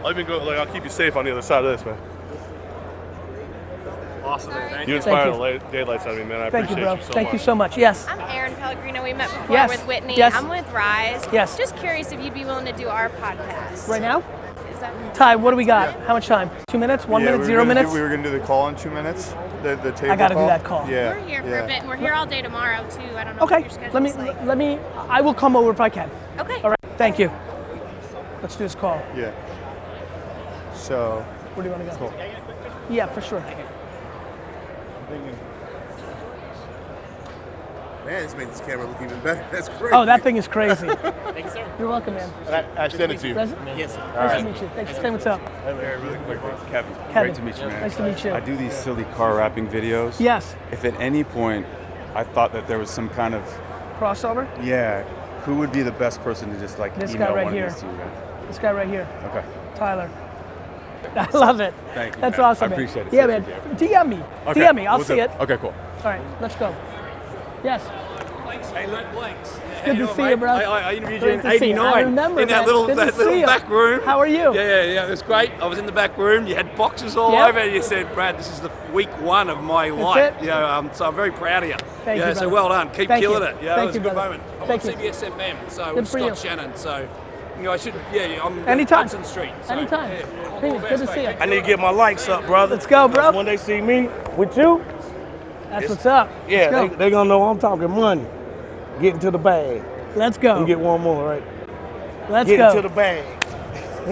I'll even go. I'll keep you safe on the other side of this, man. Awesome, man. Thank you. You inspire the daylights out of me, man. I Thank you, appreciate bro. you so Thank much. you so much. Yes. I'm Erin Pellegrino. We met before Yes. with Whitney. Yes. I'm with Rise. Yes. Just curious if you'd be willing to do our podcast. Right now? Is that Ty, what do we got? How much time? 2 minutes? 1 minute? 0 minutes? We were going to do the call in 2 minutes. The table I got to do call. that call. Yeah. We're here for a bit. And we're here all day tomorrow too. I don't know Okay. what your schedule's Let me. I will come over if I can. Okay. All right. Thank you. Let's do this call. Yeah. So. Where do you want to go? Cool. Yeah, for sure. Man, this made this camera look even better. That's great. Oh, that thing is crazy. Thank you, sir. You're welcome, man. I sent it to you. Resy? Yes, sir. Nice to meet you. Thanks for saying what's up. Really quick, Kevin. Kevin. Great to meet you, man. Nice to meet you. I do these silly car wrapping videos. Yes. If at any point I thought that there was some kind of Crossover? who would be the best person to just like This email guy right one here. of these to you guys? This guy right here. Okay. Tyler. I love it. Thank you. That's man. awesome. I appreciate it. Yeah, So man. appreciate it. DM me. Okay, DM me. I'll we'll see do. it. Okay, cool. All right, let's go. Yes. Hey, look, Blanks. It's good to see you, bro. I interviewed you Great in to see you. '89 I remember, in that man. little, Good to see you. back room. How are you? Yeah, it was great. I was in the back room. You had boxes all Yep. over. And you said, Brad, this is the week 1 of my That's life. it? You know, so I'm very proud of you. Thank you, so brother. well done. Keep Thank killing you. it. Yeah, Thank it was you, a good brother. moment. I'm Thank on you. CBS FM, so Good with for Scott you. Shannon. So, you know, I should. Yeah, I'm Anytime. Hudson Street. So, Anytime. Yeah, Hey, good to see you. I need to get my likes up, brother. Let's go, bro. When they see me with you, That's what's up. yeah, Let's go. they gonna know I'm talking money. Getting to the bag. Let's go. You get one more, right? Let's Getting go. to the bag.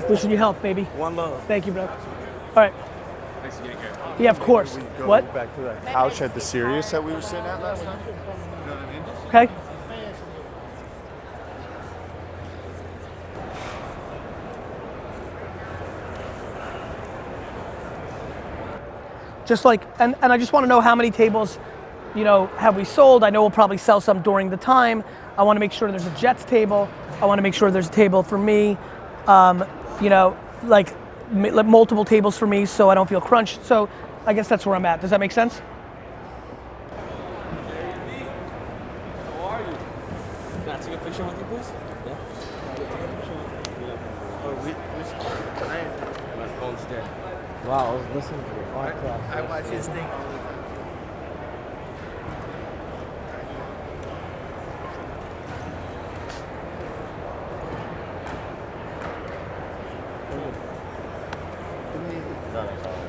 Wishing you health, baby. One love. Thank you, bro. All right. Thanks again, Gary. Yeah, of course. Go What? back to that couch at the Sirius that we were sitting at last time. You know what I mean? Okay. Just like, and I just want to know how many tables, you know, have we sold? I know we'll probably sell some during the time. I want to make sure there's a Jets table. I want to make sure there's a table for me. You know, like multiple tables for me so I don't feel crunched. So I guess that's where I'm at. Does that make sense? How are you? Can I take a picture with you, please? Yeah. My phone's dead. Wow, I was listening to your podcast. I watch his thing all the time.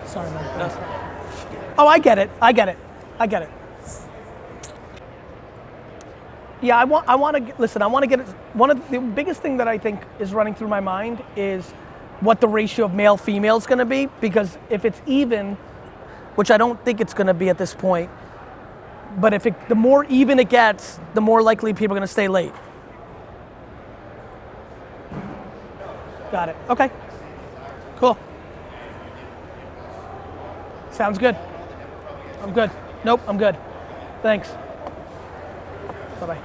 Sorry, man. Oh, I get it. Yeah, I want to listen. I want to get it. One of the biggest thing that I think is running through my mind is what the ratio of male female is going to be, because if it's even, which I don't think it's going to be at this point, but if the more even it gets, the more likely people are going to stay late. Got it. Okay. Cool. Sounds good. I'm good. Nope, I'm good. Thanks. Bye-bye.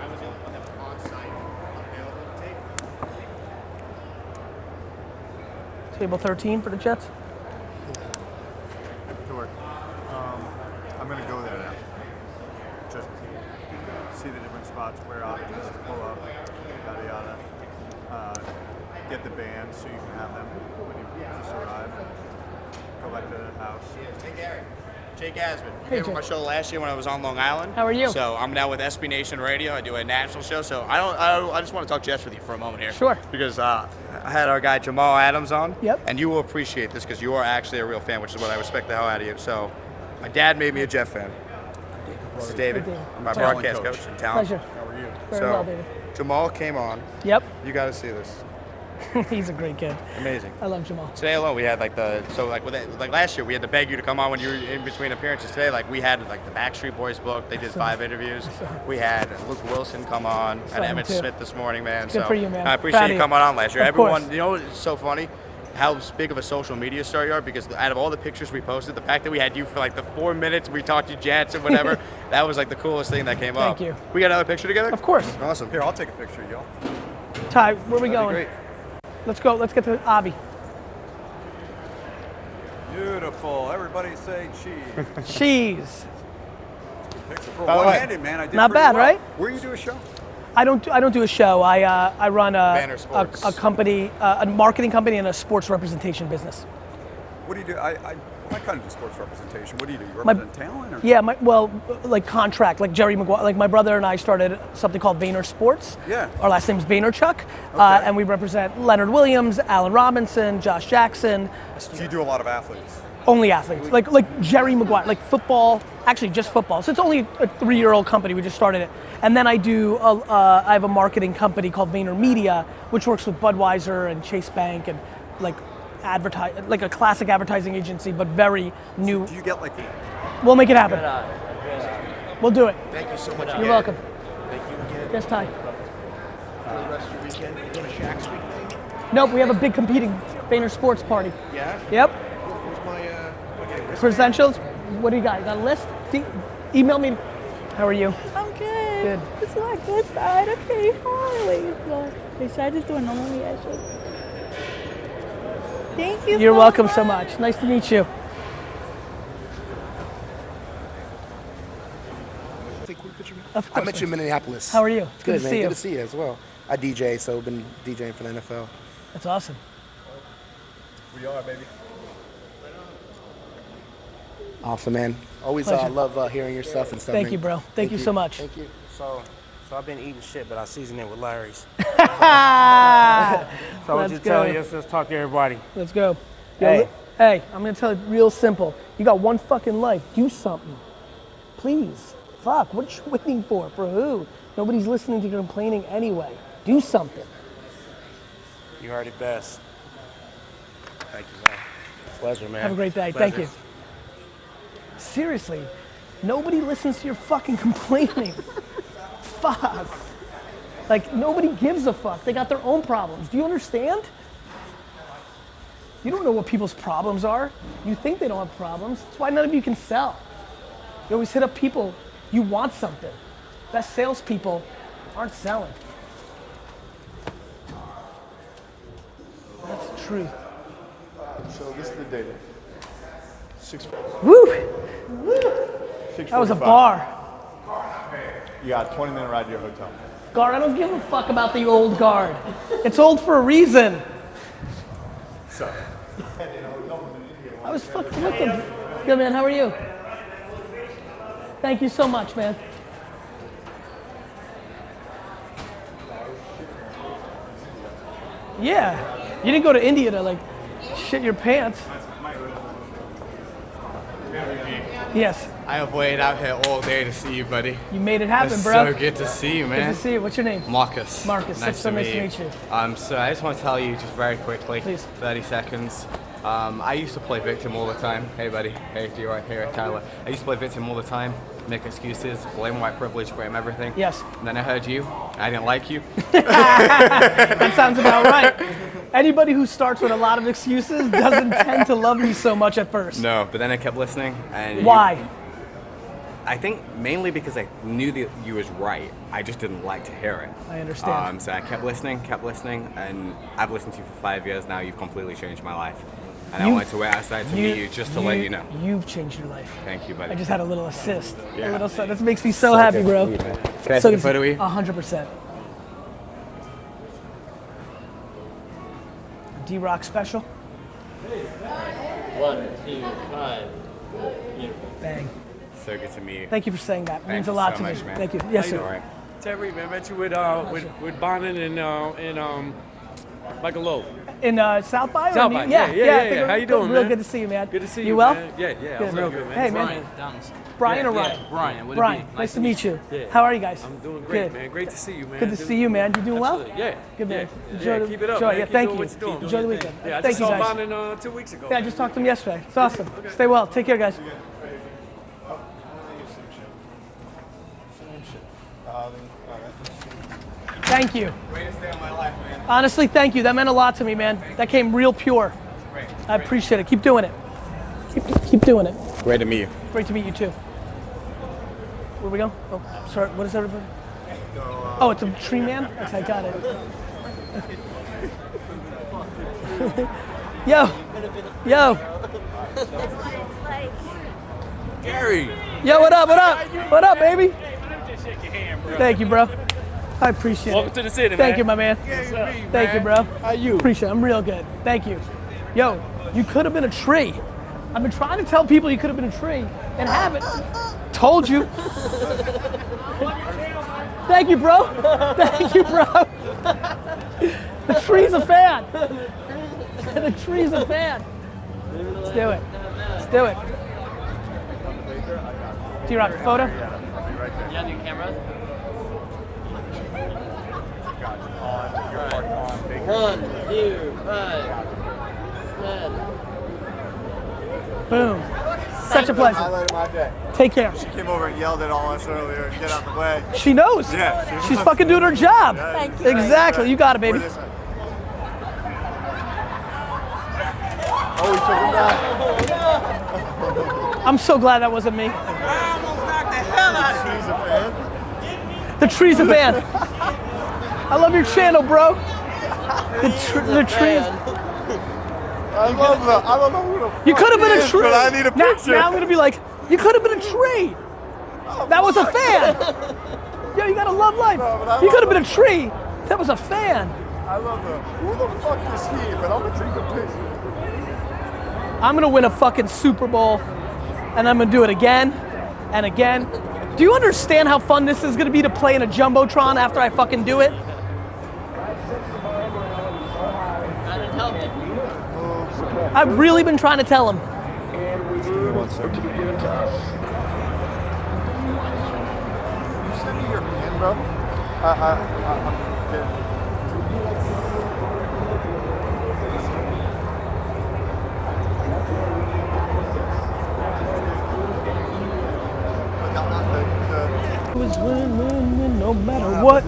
Table 13 for the Jets. Sure. I'm going to go there now. Just see the different spots where audiences pull up, yada yada. Get the band so you can have them when you just arrive. Go back to the house. Hey, Gary. Jake Asman. You Hey, came on my Jake. show last year when I was on Long Island. How are you? So I'm now with SB Nation Radio. I do a national show. So I just want to talk Jets with you for a moment here. Sure. Because I had our guy Jamal Adams on. Yep. And you will appreciate this because you are actually a real fan, which is what I respect the hell out of you. So my dad made me a Jet fan. This is David. Hey, David. I'm my Talent broadcast coach. coach in talent. Pleasure. How are you? Very well, David. Jamal came on. Yep. You got to see this. He's a great kid. Amazing. I love Jamal. Today alone, we had like last year, we had to beg you to come on when you were in between appearances. Today, like we had like the Backstreet Boys book. They did 5 interviews. We had Luke Wilson come on. Had Emmett Smith this morning, man. Good for you, man. I appreciate you coming on last year. Of Everyone, course. you know, it's so funny how big of a social media star you are, because out of all the pictures we posted, the fact that we had you for like the 4 minutes we talked to Jets and whatever, that was like the coolest thing that came up. Thank you. We got another picture together? Of course. Awesome. Here, I'll take a picture, y'all. Ty, where are we That'd be going? great. Let's go. Let's get to Avi. Beautiful. Everybody say cheese. Cheese. Picture for By the way, one-handed, man. I did Not pretty bad, well. right? Where you do a show? I don't do a show. I run a VaynerSports. company, a marketing company, and a sports representation business. What do you do? I kind of do sports representation. What do? You represent talent? Or? Yeah, like contract, like Jerry Maguire. Like my brother and I started something called VaynerSports. Yeah. Our last name's Vaynerchuk, and we represent Leonard Williams, Allen Robinson, Josh Jackson. So you do a lot of athletes? Only athletes, like Jerry Maguire, like football, actually just football. So it's only a 3-year-old company, we just started it. And then I have a marketing company called VaynerMedia, which works with Budweiser and Chase Bank and like a classic advertising agency, but very new. Do you get like We'll make it happen. We'll do it. Thank you so much. You're welcome. Thank you again. Yes, Ty. For the rest of your weekend, you going to Shaq's week thing? Nope, we have a big competing VaynerSports party. Yeah? Yep. Where's my Credentials? What do you got? You got a list? Email me. How are you? I'm good. Good. This is my good side. Okay, hi. Wait, should I just do a normal reaction? Thank you. You're so welcome much. so much. Nice to meet you. Of course. I met you in Minneapolis. How are you? Good, to man. see you. Good to see you as well. I DJ, so I've been DJing for the NFL. That's awesome. We are, baby. Awesome, man. Always Pleasure. love hearing your stuff and stuff. Thank man. you, bro. Thank you so much. Thank you. So I've been eating shit, but I season it with Larry's. So So I want you to tell go. you, let's talk to everybody. Let's go. Hey. Hey, I'm gonna tell you real simple. You got one fucking life. Do something. Please. Fuck, what you waiting for? For who? Nobody's listening to your complaining anyway. Do something. You are the best. Thank you, man. Pleasure, man. Have a great day. Pleasure. Thank you. Seriously, nobody listens to your fucking complaining. Fuck. Like, nobody gives a fuck. They got their own problems. Do you understand? You don't know what people's problems are. You think they don't have problems. That's why none of you can sell. You always hit up people. You want something. Best salespeople aren't selling. That's the truth. So this is the data. 6. Woo! 6:45. That was a bar. You got a 20-minute ride to your hotel. Guard, I don't give a fuck about the old guard. It's old for a reason. So. I was fucking with him. Good, man. How are you? Thank you so much, man. Yeah. You didn't go to India to, like, shit your pants. Yes. I have waited out here all day to see you, buddy. You made it happen, It's bro. so good to see you, man. Good to see you. What's your name? Marcus. Marcus. Nice So to nice meet to you. meet you. So I just want to tell you just very quickly, Please. 30 seconds. I used to play victim all the time. Hey, buddy. Hey, D-Roy. Hey, Tyler. I used to play victim all the time, make excuses, blame white privilege, blame everything. Yes. And then I heard you. I didn't like you. That sounds about right. Anybody who starts with a lot of excuses doesn't tend to love me so much at first. No, but then I kept listening. And Why? I think mainly because I knew that you was right. I just didn't like to hear it. I understand. So I kept listening, and I've listened to you for 5 years now. You've completely changed my life. And I wanted to wait outside to meet you just to let you know. You've changed your life. Thank you, buddy. I just had a little assist. Yeah. A little, that makes me so happy, bro. Can I take a photo with you? 100%. D-Rock special. 1, 2, 5. Beautiful. Bang. So good to meet you. Thank you for saying that. It means Thank a you lot so to much, me. man. Thank you. Yes, How you sir. doing? Terry, man, met you with Bonin and Michael Lowe. In South by? South by, yeah. How you doing, Real man? good to see you, man. Good to see you. You well? Man. Yeah, Good. I'm real good, man. Hey, man. Brian or Ryan? Brian. What it Brian, be? nice to meet you. Yeah. How are you guys? I'm doing great, Good. man. Great to see you, man. Good to see you, man. You doing well? Absolutely. Yeah. Good, man. Yeah. Enjoy the, Keep it up, enjoy. man. Yeah, Keep thank doing you. what you're doing. Enjoy the weekend. Yeah, I Thank just you, saw guys. Bonin 2 weeks ago. Yeah, I just talked to him yesterday. It's awesome. Stay well. Take care, guys. Thank you. Greatest day of my life, man. Honestly, thank you. That meant a lot to me, man. That came real pure. I appreciate it. Keep doing it. Keep doing it. Great to meet you. Great to meet you too. Where we go? Oh, sorry. What is everybody? Oh, it's a tree man? Okay, I got it. Yo. Gary. Yo, what up? What up? What up, baby? Thank you, bro. I appreciate it. Welcome to the city, man. Thank you, my man. GaryVee, Thank you, bro. How you? Appreciate it. I'm real good. Thank you. Yo, you could have been a tree. I've been trying to tell people you could have been a tree and haven't. Told you. Thank you, bro. Thank you, bro. The tree's a fan. The tree's a fan. Let's do it. Let's do it. Do you rock a photo? You on your camera? On. 1, 2, 5, 10. Boom. Such a pleasure. Highlight of my day. Take care. She came over and yelled at all us earlier and get out the way. She knows. Yeah. She's fucking doing her job. Thank you. Exactly. You got it, baby. Oh, he took him down. I'm so glad that wasn't me. I almost knocked the hell out of you. She's a fan. The tree's a fan. I love your channel, bro. The trees. I don't know who the fuck You could have been a is, tree. but I need a picture. Now I'm gonna be like, you could have been a tree. That was a fan. Yo, you gotta love life. You could have been a tree. That was a fan. I love them. Who the fuck is he? But I'm gonna take a picture. I'm gonna win a fucking Super Bowl, and I'm gonna do it again and again. Do you understand how fun this is gonna be to play in a Jumbotron after I fucking do it? I've really been trying to tell him. Send me your pen, bro. It was win, no matter what.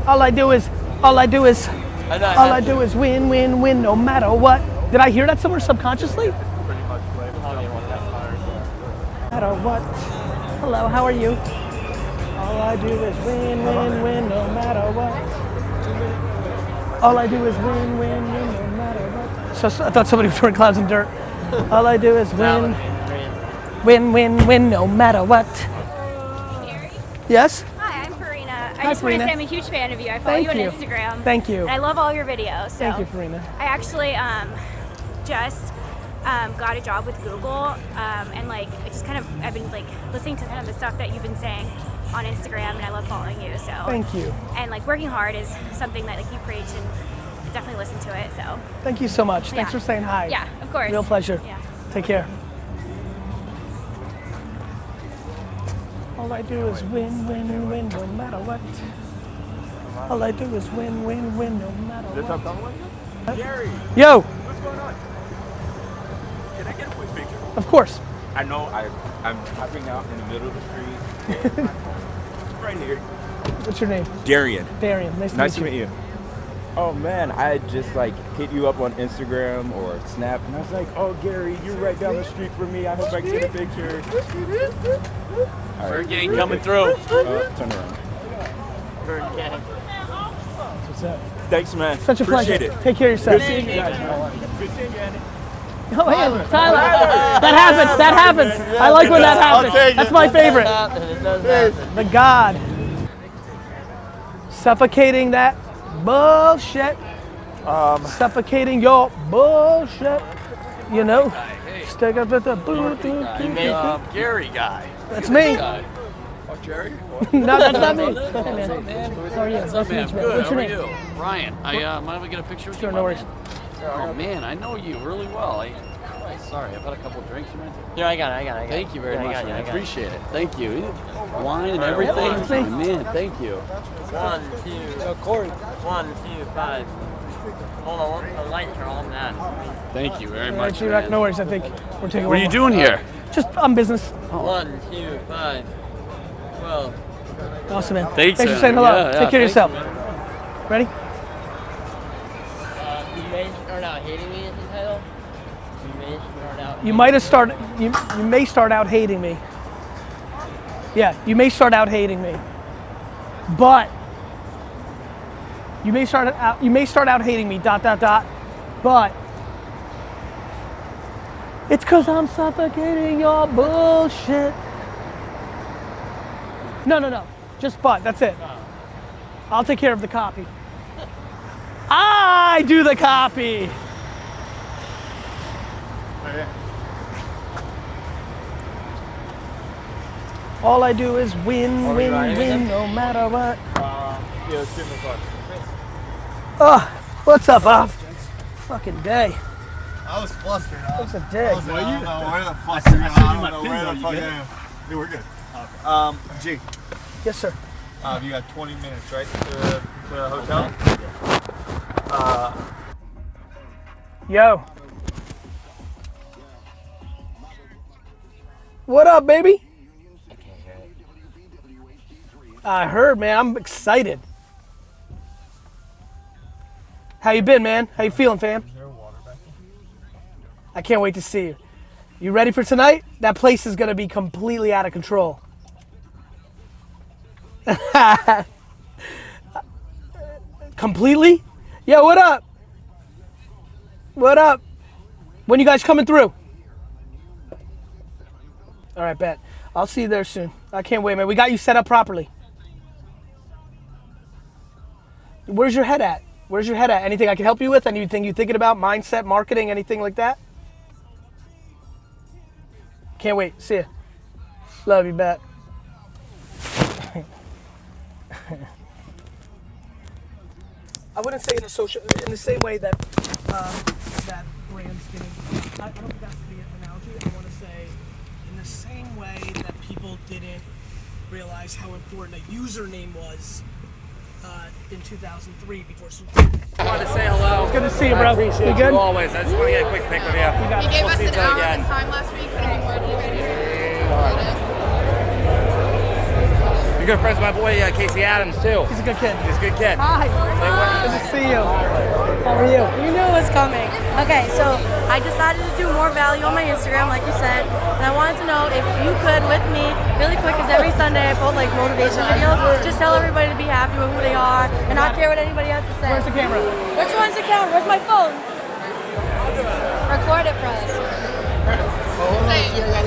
All I do is win, win, win, no matter what. Did I hear that somewhere subconsciously? No matter what. Hello, how are you? All I do is win, win, win, no matter what. All I do is win, win, win, no matter what. So I thought somebody was throwing clouds and dirt. All I do is win, win, win, win, no matter what. Yes? Hi, I'm Farina. Hi, I just want to Farina. say I'm a huge fan of you. I follow Thank you on you. Instagram. Thank you. And I love all your videos. So Thank you, Farina. I actually just got a job with Google, and like I just kind of I've been like listening to kind of the stuff that you've been saying on Instagram, and I love following you. So Thank you. And like working hard is something that like you preach, and I definitely listen to it. So Thank you so much. Thanks Yeah. for saying hi. Yeah, of course. Real pleasure. Yeah. Take care. All I do is win, win, win, no matter what. All I do is win, win, win, no matter what. Gary. Yo, What's going on? Can I get a quick picture? of course. I know I'm hopping out in the middle of the street. Right here. What's your name? Darian. Darian. Nice Nice to to meet meet you. Oh man, I just like hit you up on Instagram or Snap, and I was like, "Oh Gary, you're right down the street from me. I hope I can get a picture." All Bird gang coming through. Turn around. Bird gang. What's up? Thanks, man. Such a Appreciate pleasure. it. Take care of yourself. Good seeing you guys. Good seeing you, Andy. Oh, hey, Tyler. That happens. That happens. I like when that I'll happens. take it. That's my favorite. It does happen. The God. Suffocating that bullshit. Suffocating your bullshit. You know? Stick up at the Gary guy. That's me. Oh, Jerry? No, that's not me. What's up, man? How are you? What's up, man? Nice to meet you. Good. What's your How are name? you? Ryan. Mind if I get a picture with Sure, you? no worries. Oh, man, I know you really well. Sorry, I've had a couple of drinks. You mind? Yeah, I got it. Thank you very Yeah, I much, got it, man. I I got it. appreciate it. Thank you. Wine and everything. That's me. Man, thank you. 1, 2, 1, 2, 5. Hold on, the lights are all mad. Thank you very All much. right, man. no worries. I think we're taking. What are you doing here? Just on business. 1, 2, 5, 12. Awesome, man. Thanks, for saying hello. yeah, Take care of thank yourself. you, Ready? You may start out hating me is the title. You may start out. You might have started. You may start out hating me. Yeah, you may start out hating me, but you may start out hating me. ... But it's 'cause I'm suffocating your bullshit. No. Just but. That's it. I'll take care of the copy. I do the copy. All I do is win, win, win, no matter what. Yeah, let's give him a call. Oh, what's up, Bob? Fucking day. I was flustered. Huh? What's a day? I was like, I don't know where the fuck I don't know where the fuck I am. Dude, we're good. G. Yes, sir. You got 20 minutes, right, to the hotel? Yo. What up, baby? I heard, man. I'm excited. How you been, man? How you feeling, fam? I can't wait to see you. You ready for tonight? That place is gonna be completely out of control. Completely? Yo, what up? What up? When you guys coming through? All right, bet. I'll see you there soon. I can't wait, man. We got you set up properly. Where's your head at? Where's your head at? Anything I can help you with? Anything you thinking about? Mindset, marketing, anything like that? Can't wait. See ya. Love you, bet. I wouldn't say in the same way that that brands didn't. I don't think that's the analogy. I want to say in the same way that people didn't realize how important a username was in 2003 before Super. I wanted to say hello. It's good to see you, bro. I appreciate You good? you always. I just want to get a quick pic with you. You gave us See an you hour again. of time last week. Couldn't be more ready. You're good friends with my boy Casey Adams too. He's a good kid. He's a good kid. Hi. Good to see you. How are you? You knew it was coming. Okay, so I decided to do more value on my Instagram, like you said, and I wanted to know if you could, with me, really quick, because every Sunday I post like motivation videos, just tell everybody to be happy with who they are and not care what anybody has to say. Where's the camera? Which one's the camera? Where's my phone? Record it for us.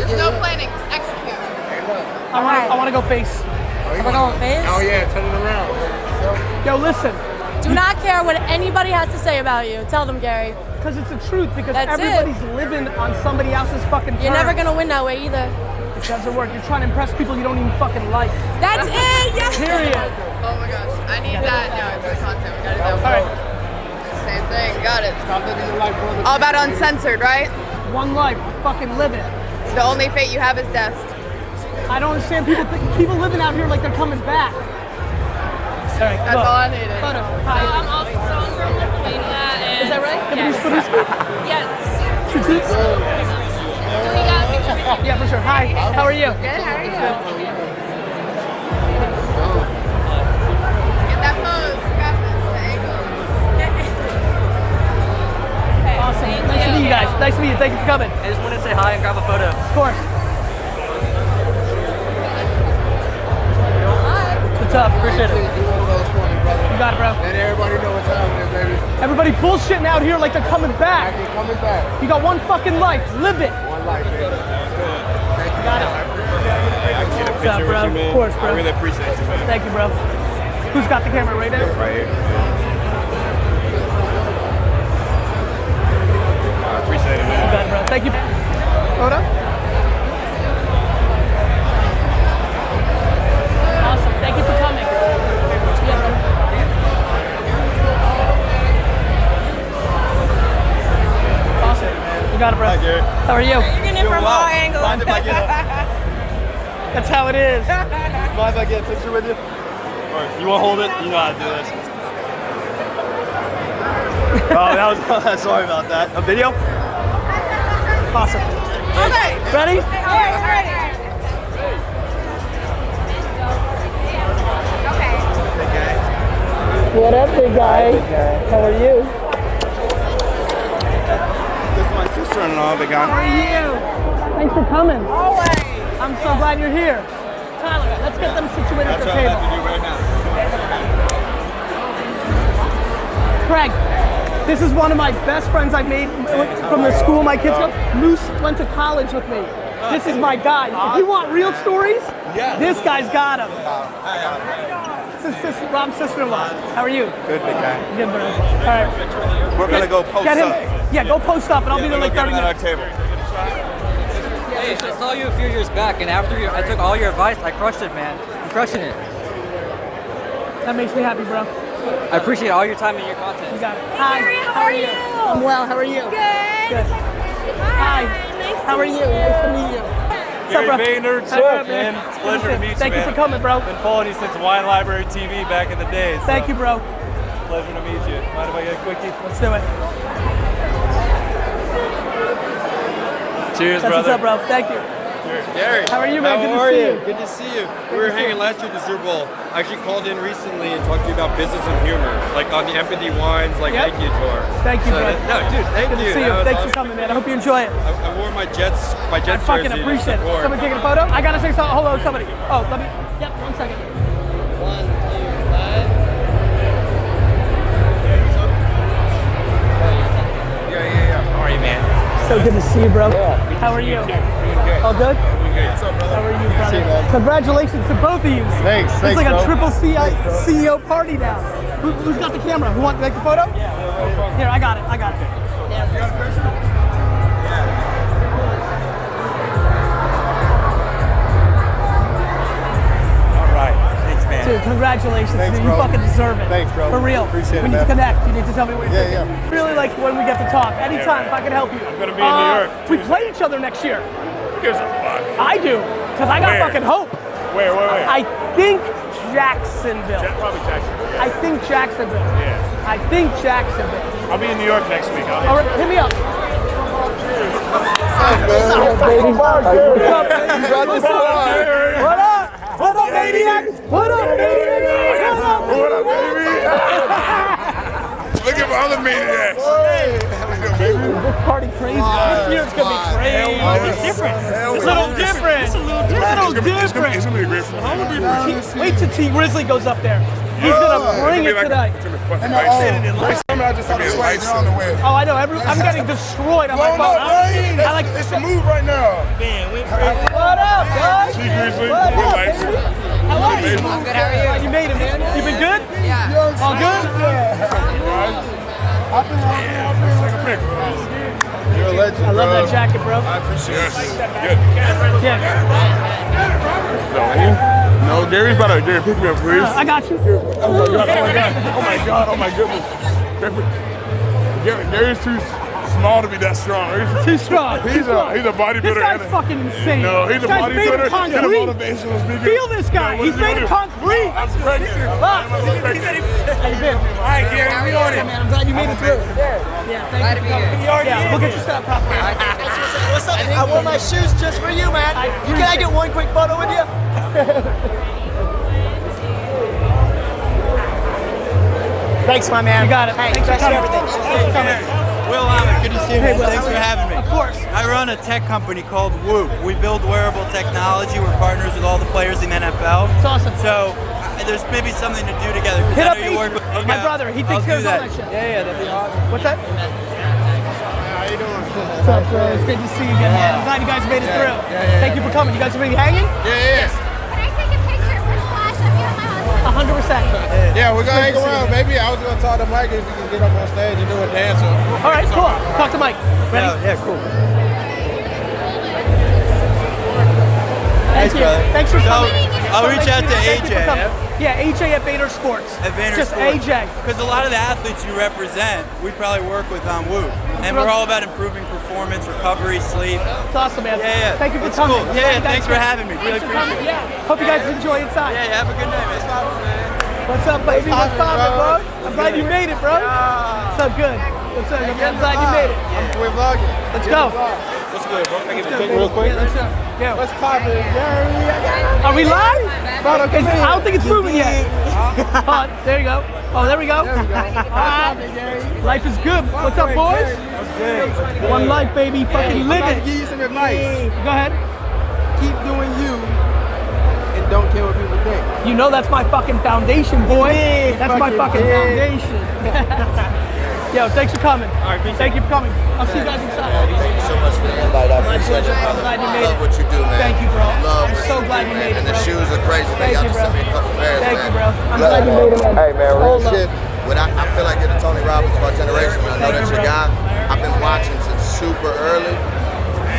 There's no planning. Just execute. I want to go face. We're going face? Oh yeah, turn it around. Yo, listen. Do not care what anybody has to say about you. Tell them, Gary. Because it's the truth. Because That's everybody's living on somebody else's fucking terms. You're never gonna win that way either. It doesn't work. You're trying to impress people you don't even fucking like. That's it. Yes. Period. Oh my gosh, I need that now for the content. We gotta do that. All right. Same thing. Got it. All about uncensored, right? One life. Fucking live it. The only fate you have is death. I don't understand people living out here like they're coming back. All right, That's all I needed. Photo. So Hi. I'm also from Pennsylvania. And Is that right? Yes. Yeah, for sure. Hi. How are you? Good. How are you? Get that pose. Got this. The angle. Awesome. Nice to meet you guys. Nice to meet you. Thank you for coming. I just want to say hi and grab a photo. Of course. What's up? Appreciate it. You got it, bro. Let everybody know what's happening, baby. Everybody bullshitting out here like they're coming back. They're coming back. You got one fucking life. Live it. One life, baby. Thank you. Got it. I can get a What's up, picture bro? with you, man. Of course, bro. I really appreciate you, man. Thank you, bro. Who's got the camera right there? Right here. I appreciate it, man. You got it, bro. Thank you. Photo? Awesome. Thank you for coming. Yeah, bro. Awesome. You got it, bro. Hi, Gary. How are you? You're getting it from all angles. Mind if I get That's how it is. Mind if I get a picture with you? Or you want to hold it? You know how to do this. Oh, that was sorry about that. A video? Awesome. Okay. Ready? Ready. What up, big guy? How are you? This is my sister-in-law, the guy. How are you? Thanks for coming. Always. I'm so glad you're here. Tyler, let's get them situated at That's the what I table. have to do right now. Craig, this is one of my best friends I've made from the school my kids go. Moose went to college with me. This is my guy. If you want real stories, this guy's got them. This is Rob's sister-in-law. How are you? Good, big guy. Good, bro. All right. We're going to go post Get him. up. Yeah, go post up, and I'll be there like 30 at our minutes. table. Hey, I saw you a few years back, and after I took all your advice, I crushed it, man. I'm crushing it. That makes me happy, bro. I appreciate all your time and your content. You got it. Hi, how are you? I'm well, how are you? Good. Hi, how are you? Nice to meet you. What's up, bro? VaynerChuk, man. It's a pleasure to meet you, Thank you for coming, bro. Been following you since Wine Library TV back in the day. So Thank you, bro. Pleasure to meet you. Mind if I get a quickie? Let's do it. Cheers, That's brother. what's up, bro. Thank you. Gary, How are you, man? Good to how are see you? you. Good to see you. We were hanging last year at the Super Bowl. I actually called in recently and talked to you about business and humor, like on the Empathy Wines, like Yep. thank you tour. Thank you, So bro. no, dude, thank Good you. to see That you. was Thanks for awesome. coming, man. I hope you enjoy it. I wore my Jets I fucking jersey to appreciate it. support. Somebody taking a photo? I gotta say something. Hold on, somebody. Oh, let me. Yep, 1 second. How are you, man? So good to see you, bro. How are you? All good? What's up, brother? How are you, brother? Congratulations to both of you. Thanks, It's thanks, like bro. a triple CEO party now. Who's got the camera? Who wants to take the photo? Yeah. Here, I got it. All right. Thanks, man. Dude, congratulations. Thanks, dude. bro. You fucking deserve it. Thanks, bro. For real. Appreciate it, We need to man. connect. You need to tell me what you're Yeah, thinking. Really like when we get to talk. Anytime if I can help you. I'm gonna be in New York We play each other next year. Who gives a fuck? I do. Because I got Where? fucking hope. Where? I think Jacksonville. Probably Jacksonville. I think Jacksonville. Yeah. I think Jacksonville. I'll be in New York next week. All right, hit me up. What's up, baby? What's up, baby? What up? What up, maniac? What up, maniac? What up, baby? Look at my other maniacs. This party crazy. This year's gonna be crazy. It's different. It's a little different. It's a little different. It's gonna be a great one. Wait till T Grizzly goes up there. He's gonna bring it tonight. It's gonna be fucking nice. I just saw the swag on the way. Oh, I know. I'm getting destroyed on my phone. I like. It's a move right now. What up, guys? T Grizzly, What we're up, nice. baby? How are you? I'm good. How are you? You made it, man. You been good? Yeah. All good? You're a legend, I love bro. that jacket, bro. I appreciate it. Yeah. No, Gary's about to Gary, pick me up, please. I got you. Oh my god! Oh my god! Oh my god! Oh my goodness! Gary's too small to be that strong. Too strong. He's a bodybuilder. This guy's fucking insane. No, he's a This guy's made of bodybuilder and a concrete. motivational speaker. Feel this guy. No, He's made of concrete. I'm pregnant. Fuck. How you been? All right, Gary, we on it. Man, I'm glad you made it through. Yeah, thank you for coming. Yeah, we'll get your stuff properly. What's up? I wore my shoes just for you, man. Can I get one quick photo with you? Thanks, my man. You got it. Hey, Thanks for coming. Thanks for coming. Will Ahmed, good to see you. Hey, man. Will. Thanks for having me. Of course. I run a tech company called Whoop. We build wearable technology. We're partners with all the players in the NFL. It's awesome. So there's maybe something to do together. 'Cause Hit I up know you work with my brother. He takes I'll care do of all that. that shit. Yeah, that'd be awesome. What's that? How you doing? What's up, bro? It's good to see you again, man. I'm glad you guys made it through. Thank you for coming. You guys are really hanging? Yeah. 100%. Yeah, we're gonna hang around, baby. I was gonna talk to Mike if we can get up on stage and do a dance. All right, cool. Talk to Mike. Ready? Yeah, cool. Thank you. brother. Thanks for coming. I'll reach out to Thank you for AJ. coming. Yeah, AJ at VaynerSports. At VaynerSports. Just AJ. Because a lot of the athletes you represent, we probably work with on Whoop. And we're all about improving performance, recovery, sleep. It's awesome, man. Yeah. Thank you for It's coming. cool. Yeah, thanks for having me. Really Thanks for appreciate coming. it. Yeah. Hope you guys enjoy inside. Yeah, have a good night, man. What's up, baby? What's poppin', bro? I'm glad you made it, bro. What's up, good? What's up? I'm glad you made it. We're vlogging. Let's go. What's good, bro? Can I get a Let's pic go, real quick? Yeah, let's go. Yeah. What's poppin', Gary? Are we live? I don't think it's moving yet. Oh, there you go. Oh, there we go. There we go. All right. Life is good. What's up, boys? What's good? One life, baby. Fucking live I'm it. gonna give you some advice. Go ahead. Keep doing you and don't care what people think. You know that's my fucking foundation, boy. That's my fucking foundation. Yo, thanks for coming. All right, thank you for coming. I'll see you guys inside. Thank you so much for the invite. I My appreciate pleasure. it, I'm brother. glad you I made love it. what you do, man. Thank you, bro. Love I'm what so you glad do, you man. made it, And bro. the shoes are crazy, man. Thank Y'all you, just bro. sent me a couple pairs, Thank man. you, bro. I'm Love glad you made it, man. Hey, man, real Hold up. shit. When I feel like you're the Tony Robbins of our generation. I know Thank that's you, your bro. guy. I've been watching since super early,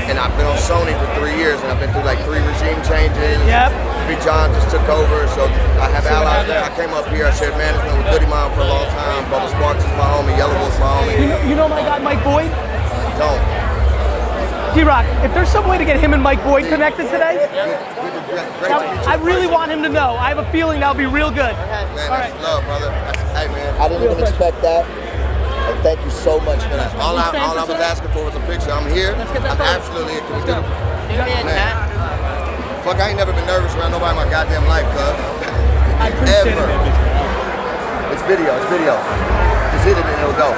and I've been on Sony for 3 years, and I've been through like 3 regime changes. Yep. Big John just took over, so I have allies there. I came up here, I shared management with Goody Mom for a long time. Bubba Sparks is my homie, Yellow Wolf's my homie. You know my guy Mike Boyd? Don't. D-Rock, if there's some way to get him and Mike Boyd connected today, I really want him to know. I have a feeling that'll be real good. Man, that's love, brother. Hey, man. I didn't even expect that. And thank you so much for that. All I was asking for was a picture. I'm here. I'm absolutely here. Can we do it? Man. Fuck, I ain't never been nervous around nobody in my goddamn life, cuz. I appreciate it. It's video. Just hit it and it'll go.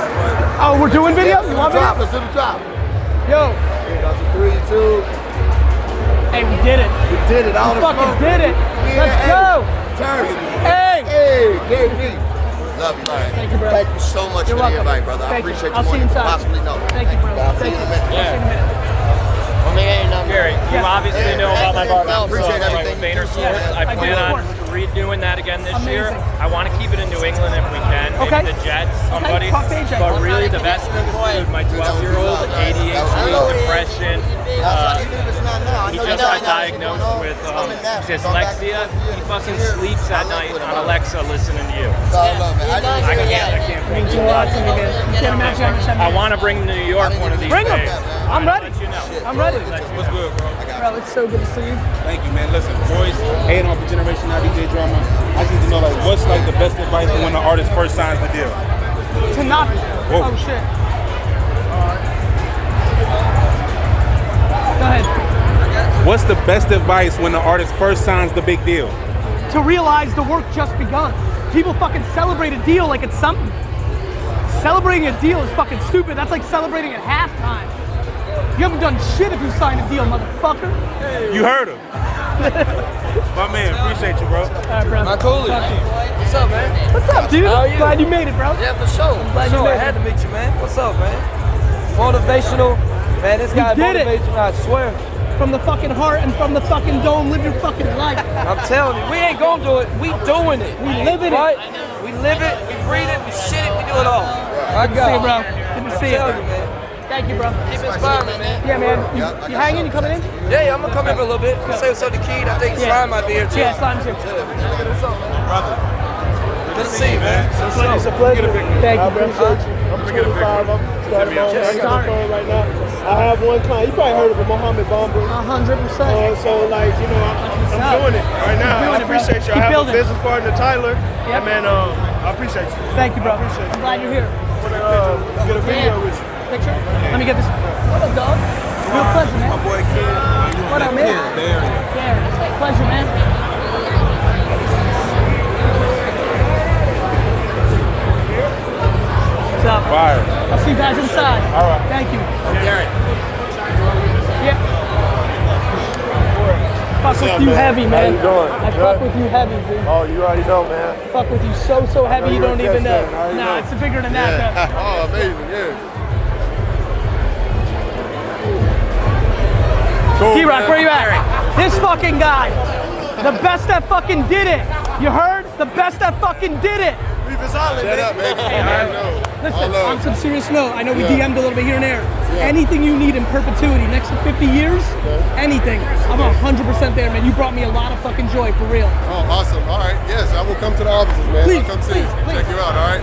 Oh, we're doing video? You want video? Let's do the drop. Yo. That's a 3, 2. Hey, we did it. We did it. All we the fucking smoke. did it. Yeah, Let's go. Turn. Hey. Hey, GaryVee. Love you, man. Thank you, bro. Thank you so much for the invite, brother. I appreciate you more than you possibly know. Thank you, bro. I'll see you in a minute. I'll see you in a minute. Gary, you obviously know about my barbell appreciate with VaynerSports. I plan on redoing that again this year. I want to keep it in New England if we can. Maybe the Jets, somebody. But really, the best thing is my 12-year-old, ADHD, depression. He just got diagnosed with dyslexia. He fucking sleeps at night on Alexa listening to you. I can't bring you. I want to bring him to New York one of these days. Bring him. I'm ready. I'm ready. What's good, bro? Bro, it's so good to see you. Thank you, man. Listen, boys, hating off the generation now, DJ drama. I just need to know, like, what's like the best advice for when the artist first signs the deal? To not. Whoa. Oh shit. Go ahead. What's the best advice when the artist first signs the big deal? To realize the work just begun. People fucking celebrate a deal like it's something. Celebrating a deal is fucking stupid. That's like celebrating at halftime. You haven't done shit if you signed a deal, motherfucker. You heard him. My man, appreciate you, bro. All right, bro. My coolest. What's up, man? What's up, dude? How are you? Glad you made it, bro. Yeah, for sure. Glad For you sure. made I had it. to meet you, man. What's up, man? Motivational. Man, this guy did it. motivates me, I swear. From the fucking heart and from the fucking dome, live your fucking life. I'm telling you, we ain't gonna do it. We doing it. We living it. Right? We live it, we breathe it, we shit it, we do it all. I Good to see you, bro. Good to see you. I'm telling you, man. Thank you, bro. Keep inspiring me, man. Yeah, man. You hanging? You coming in? Yeah, I'm gonna come in for a little bit. Say what's up to Key. I think Slime might be here too. Yeah, Slime's here. Brother. Good to see you, man. It's a pleasure. Thank you, I bro. appreciate you. I'm 25. I'm starting my own phone right now. I have one client. You probably heard of him, Mohammed Bamba. 100%. So like, you know, I'm doing it right now. I appreciate you. I have a business partner, Tyler. Yeah, man. I appreciate you. Thank you, bro. I appreciate you. I'm glad you're here. Get a video with you. Picture? Let me get this. What up, dog? Real pleasure, man. My boy Kid. What up, man? Yeah, pleasure, man. What's up? Fire. I'll see you guys inside. All right. Thank you. Gary. Yeah. Fuck with you heavy, man. How you doing? I fuck with you heavy, dude. Oh, you already know, man. Fuck with you so heavy you don't even know. Nah, it's bigger than that, though. Oh, amazing, yeah. Cool, D-Rock, man. where you at? This fucking guy. The best that fucking did it. You heard? The best that fucking did it. Shut up, baby. I know. Listen, on some serious note, I know we DM'd a little bit here and there. Anything you need in perpetuity, next to 50 years, anything. I'm 100% there, man. You brought me a lot of fucking joy, for real. Oh, awesome. All right. Yes, I will come to the offices, man. Please, I'll come see you. Check you out, all right?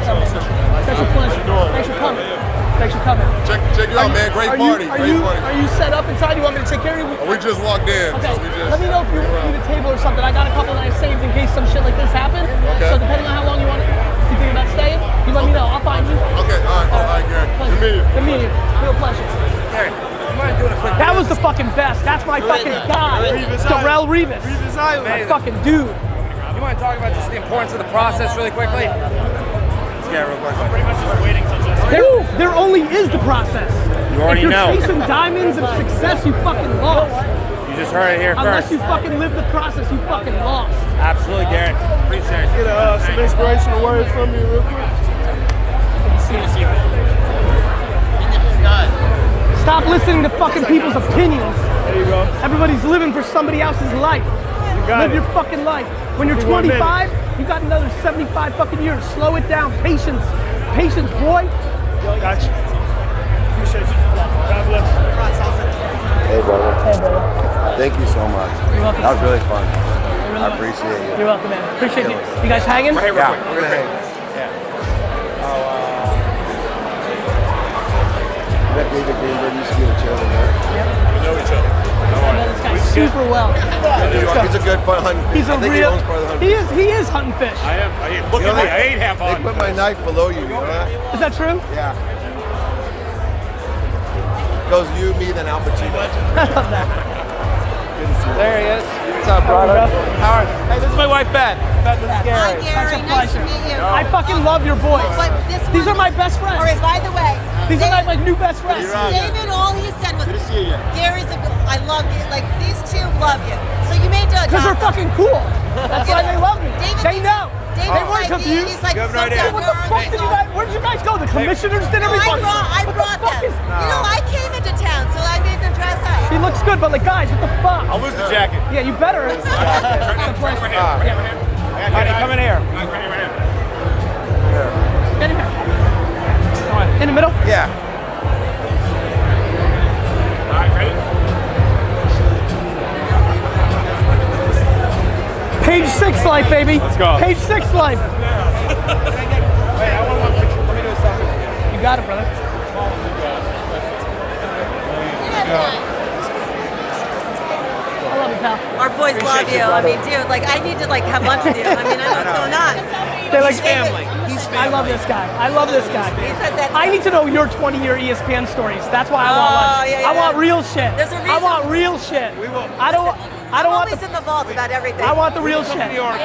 Such a pleasure. Thanks for coming. Thanks for coming. Check you out, man. Great party. Great party. Are you set up inside? You want me to take care of you? We just walked in. Okay. So we just... Let me know if you need a table or something. I got a couple that I saved in case some shit like this happened. Okay. So depending on how long you want it, if you think about staying, you let me know. I'll find you. Okay. All right, Gary. Good meeting you. Good meeting you. Real pleasure. Gary, you mind doing a quick That was the fucking best. That's my fucking guy. Darrell Revis. My fucking dude. You want to talk about just the importance of the process really quickly? Let's get it real quick. Pretty much just waiting till there only is the process. You already if you're know. chasing diamonds and success, you fucking lost. You just heard it here Unless first. you fucking live the process, you fucking lost. Absolutely, Gary. Appreciate it. Get some inspirational words from you real quick. Stop listening to fucking people's opinions. There you go. Everybody's living for somebody else's life. Live your fucking life. When you're 25, you got another 75 fucking years. Slow it down. Patience. Patience, boy. Gotcha. Appreciate you. God bless. Hey, brother. Hey, brother. Thank you so much. You're welcome. That was really fun. Really I appreciate you. You're welcome, man. Appreciate you. You guys hanging? We're here, we're gonna hang. Met David Greenberg used to be the chairman there. We know each other. I know this guy super well. He's a good hunting fish. He's a I think real. he owns part of the hunting He is hunting fish. I am. Look at me. I ain't half on. They put my knife below you. You know that? Is that true? Yeah. Goes you, me, then Al Pacino. I love that. There he is. What's up, brother? How are you? Hey, this is my wife, Beth. Beth is Gary. Hi, Gary. Such a Nice to pleasure. meet you. I fucking love your voice. But These are my best friends. All right, by the way. These are my new best friends. David, all he said was, Good to see you. Gary's a good, I love you. Like, these two love you. So you made to Because they're fucking cool. That's why they love me. They know. They weren't like, confused. he's like, you have no idea. What the fuck did you guys, where did you guys go? The commissioners did everything? I brought them. You know, I came into town, so I made them dress up. He looks good, but like, guys, what the fuck? I'll lose the jacket. Yeah, you better. Right here. Come in here. Get in here. In the middle? Yeah. All right, ready? Page 6 life, baby. Let's go. Page 6 life. Wait, I want one picture. Let me do a selfie. You got it, brother. I love you, pal. Our boys love you. I mean, dude, like, I need to like have lunch with you. I mean, I know what's going on. They're like family. He's family. I love this guy. I love this guy. I need to know your 20-year ESPN stories. That's why I want lunch. Yeah, I want real shit. There's a reason. I want real shit. We will. I don't I'm want always in the vault about everything. I want the real Come shit. to New York.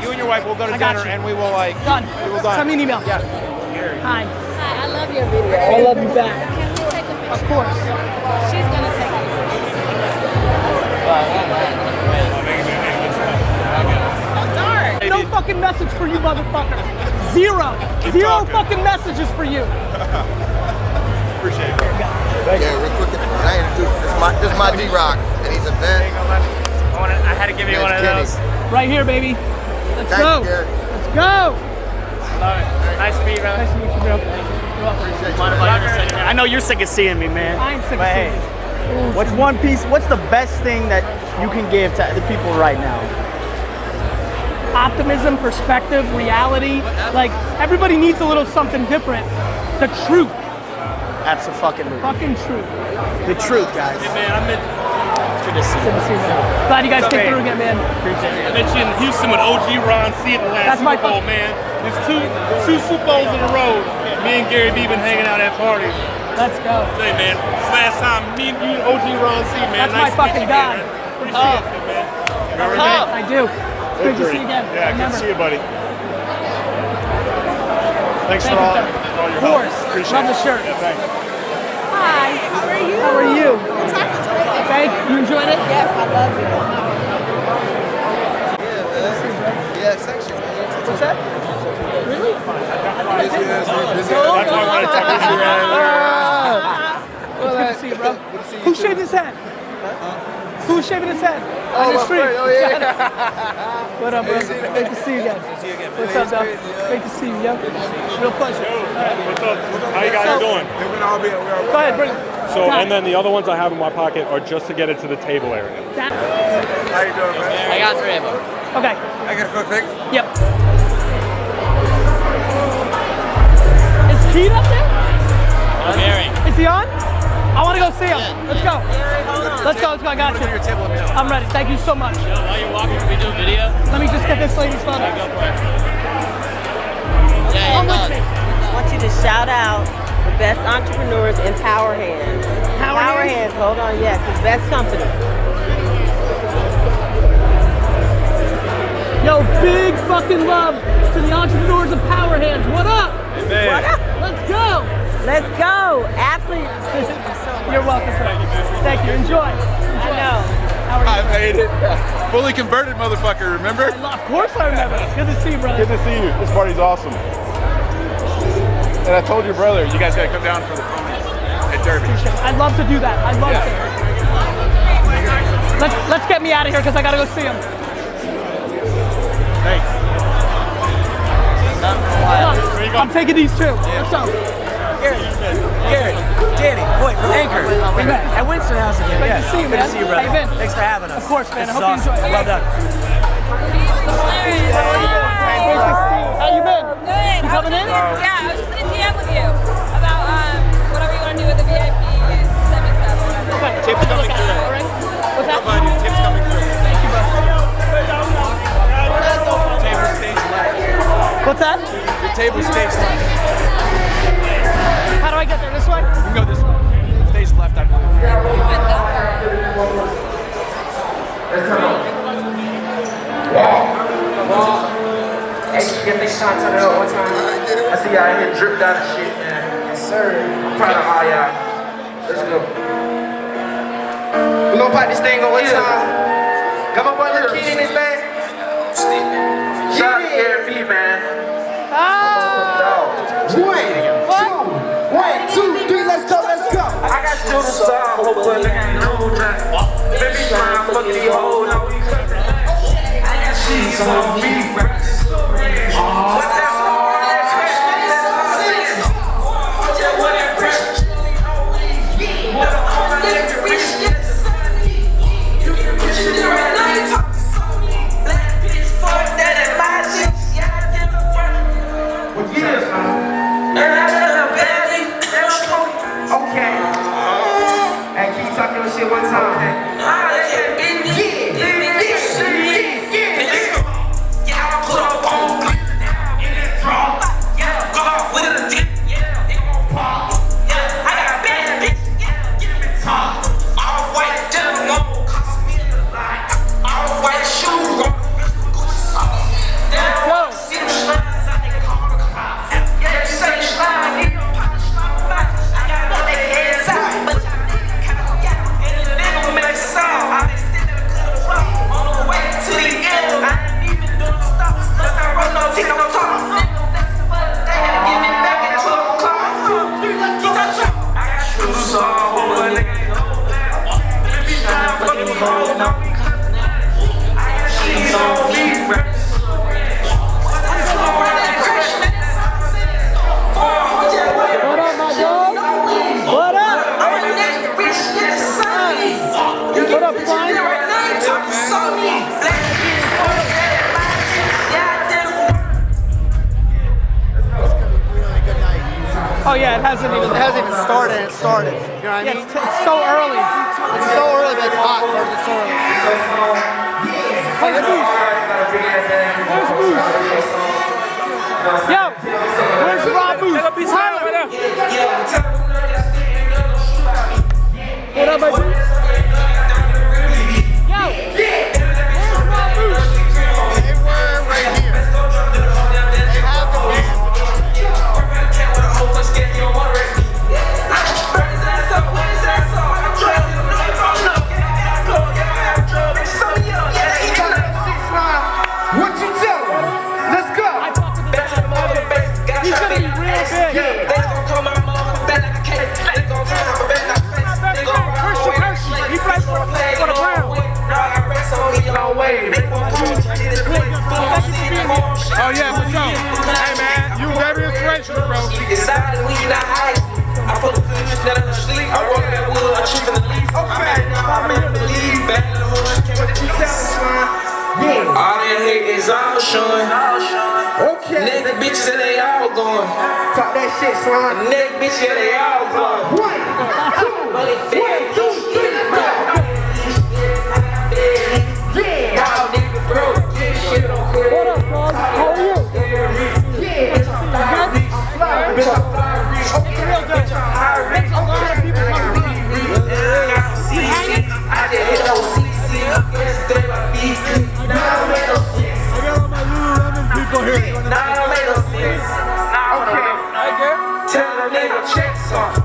You and your wife will go to I got dinner, you. and we will like. Done. We will done. Send me an email. Yeah. Hi. Hi, I love your video. I love you back. Can we take a picture? Of course. She's gonna take it. No fucking message for you, motherfucker. Zero. Zero fucking messages for you. Appreciate it. Yeah, real quick. Can I introduce? This is my D-Rock, and he's a vet. I had to give you one of those. Right here, baby. Let's go. Let's go. Love it. Nice to meet you, brother. Nice to meet you, bro. You're welcome. I know you're sick of seeing me, man. I ain't sick but of hey, seeing you. what's one piece? What's the best thing that you can give to the people right now? Optimism, perspective, reality. Like, everybody needs a little something different. The truth. That's the fucking truth. The truth, guys. Hey, man, it's good to see you. Good to see you, man. Glad you guys came through again, man. Appreciate it. I met you in Houston with OG Ron C at the last That's my Super Bowl, man. There's two Super Bowls in a row. Me and GaryVee been hanging out at parties. Let's go. Say, man, it's the last time me and you and OG Ron C, man. That's nice my fucking guy. Appreciate it, man. Remember me? I do. It's good to see you again. Yeah, good to see you, buddy. Thanks Thank for all you, your Of help. course. Appreciate Love it. the shirt. Yeah, thanks. Hi, how are you? How are you? Thank you. Enjoyed it? Yes, I love you. Yeah, section. What's that? Really? That's why I wanted to talk to you. It's good to see you, bro. Who shaved his head? Who's shaving his head? Oh, On the my street. friend. Oh, yeah. What up, bro? Great to see you again. What's up, dog? Great to see you, yo. Real pleasure. What's up? How you guys doing? Go ahead, bring it. So, and then the other ones I have in my pocket are just to get it to the table area. How you doing, man? I got 3 of them. Okay. I got a quick pic. Yep. Is Keith up there? I'm Gary. Is he on? I want to go see him. Let's go. Let's go. I got you. I'm ready. Thank you so much. Yo, while you're walking, can we do a video? Let me just get this lady's photo. Go for it. Yeah, Come with me. I want you to shout out the best entrepreneurs in Power Hands. Power Hands? Hold on, yes, the best company. Yo, big fucking love to the entrepreneurs of Power Hands. What up? Amen. What up? Let's go. Let's go, athletes. You're welcome, sir. Thank you. Enjoy. I know. How are you? I made it. Fully converted, motherfucker. Remember? Of course I remember. Good to see you, brother. Good to see you. This party's awesome. And I told your brother, you guys gotta come down for the ponies at Derby. I'd love to do that. I'd love to. Let's get me out of here because I gotta go see him. Thanks. I'm taking these two. Let's go. Gary, Danny, boy from Anchor. At Winston House again. Good Yeah. to see you, Good man. to see you, brother. How you been? Thanks for having us. Of course, man. This I is hope you awesome. enjoy it. Well done. How you been? Good. You coming in? Yeah, I was just in a DM with you about whatever you want to do with the VIP 7-7. Okay. Tips coming through. What's that? Tips coming through. Thank you, bro. Table stage left. What's that? The table stage left. How do I get there? This way? You can go this way. Stage left, I believe. Hey, can you get this shot turn it up one time? I see y'all here drip down the shit, man. Yes, sir. I'm proud of all y'all. Let's go. We're gonna pop this thing on one time. Got my boy Lil Kid in this thing. Shout out to GaryVee, man. One, two, three, let's go, let's go. I got shooting star, hope but nigga ain't no time. Baby trying to fuck these hoes, now we cooking. I got sheets on me, right? One time. Oh yeah, it hasn't even started. It started. You know what I mean? It's so early. It's so early, but it's hot. Or it's so early. Where's Boosh? Where's Boosh? Yo, where's Rob Boosh? What up, my dude? Yo, where's Rob Boosh? They were right here. They have the band. What you tell him? Let's go. He's gonna be real big. They gon' call my mama back like a cake. They gon' turn up a bed like a face. They gon' run away. He plays for the ground. Oh yeah, for sure. Hey man, you very inspirational, bro. Decided we not hiding. I put the good that in the sleep. I roll that wood, I cheat in the leaf. Okay, I'm in the lead. Back in the hood, can't wait to tell me, son. Yeah. All that hate is all showing. Okay. Nigga bitches and they all going. Talk that shit, son. Nigga bitches and they all going. 1, 2, 3, let's go. Yeah. Y'all niggas broke. Shit on clear. What up, dog? How are you? Yeah. Bitch, I'm fly rich. Okay. Bitch, I'm high rich. A lot of people come to me. I just hit those CC. Yesterday my BQ. Now I made no sense. I got all my Lululemon people here. Now I made no sense. Okay. Tell a nigga check some.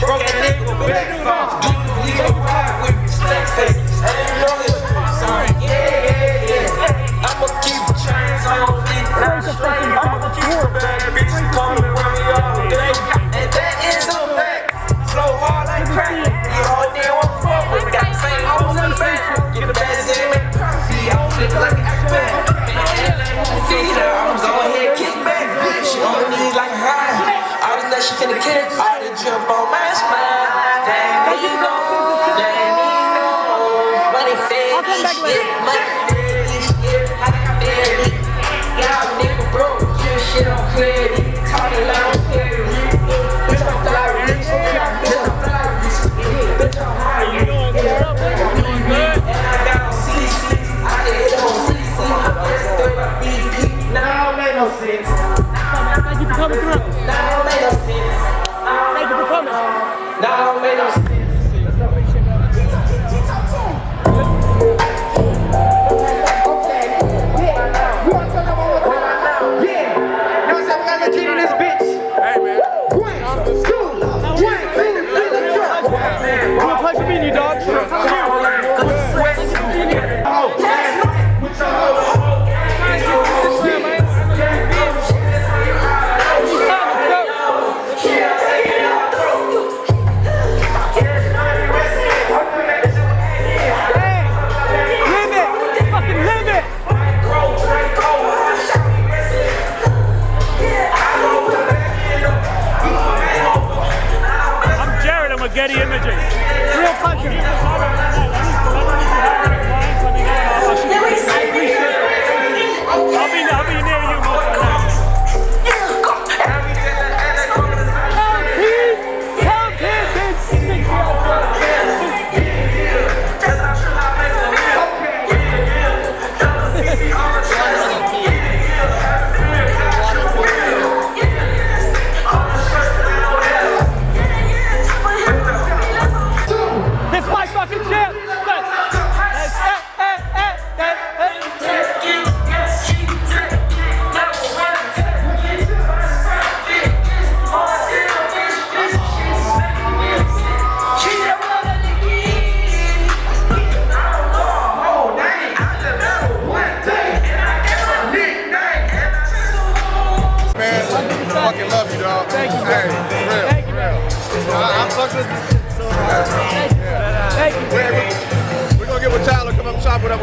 Broke that nigga back some. Do you go ride with me? Snake face. And you know it's sorry. Yeah. I'ma keep the chains on me. I'ma keep the bad bitch coming around me all day. And that is a fact. Flow hard like crack. You all there won't fuck with me. Got the same hoes in the back. Get the baddest in make profit. I'm flipping like an acrobat. I'ma go ahead kick back. She on her knees like a high. All the nuts she finna kick. All the jump on my spine.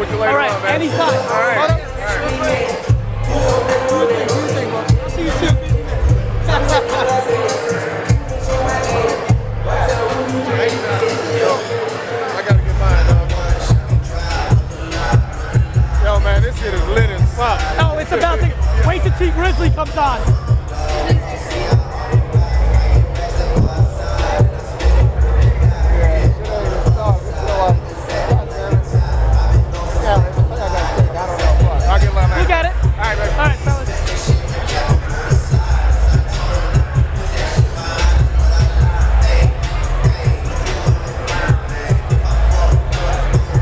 with you later All right, on, man. anytime. All right. See you soon. I gotta get mine, yo, man, this shit is lit as fuck. Oh, it's about to. Wait till T Grizzly comes on. Look at it. All right, baby. All right, fellas.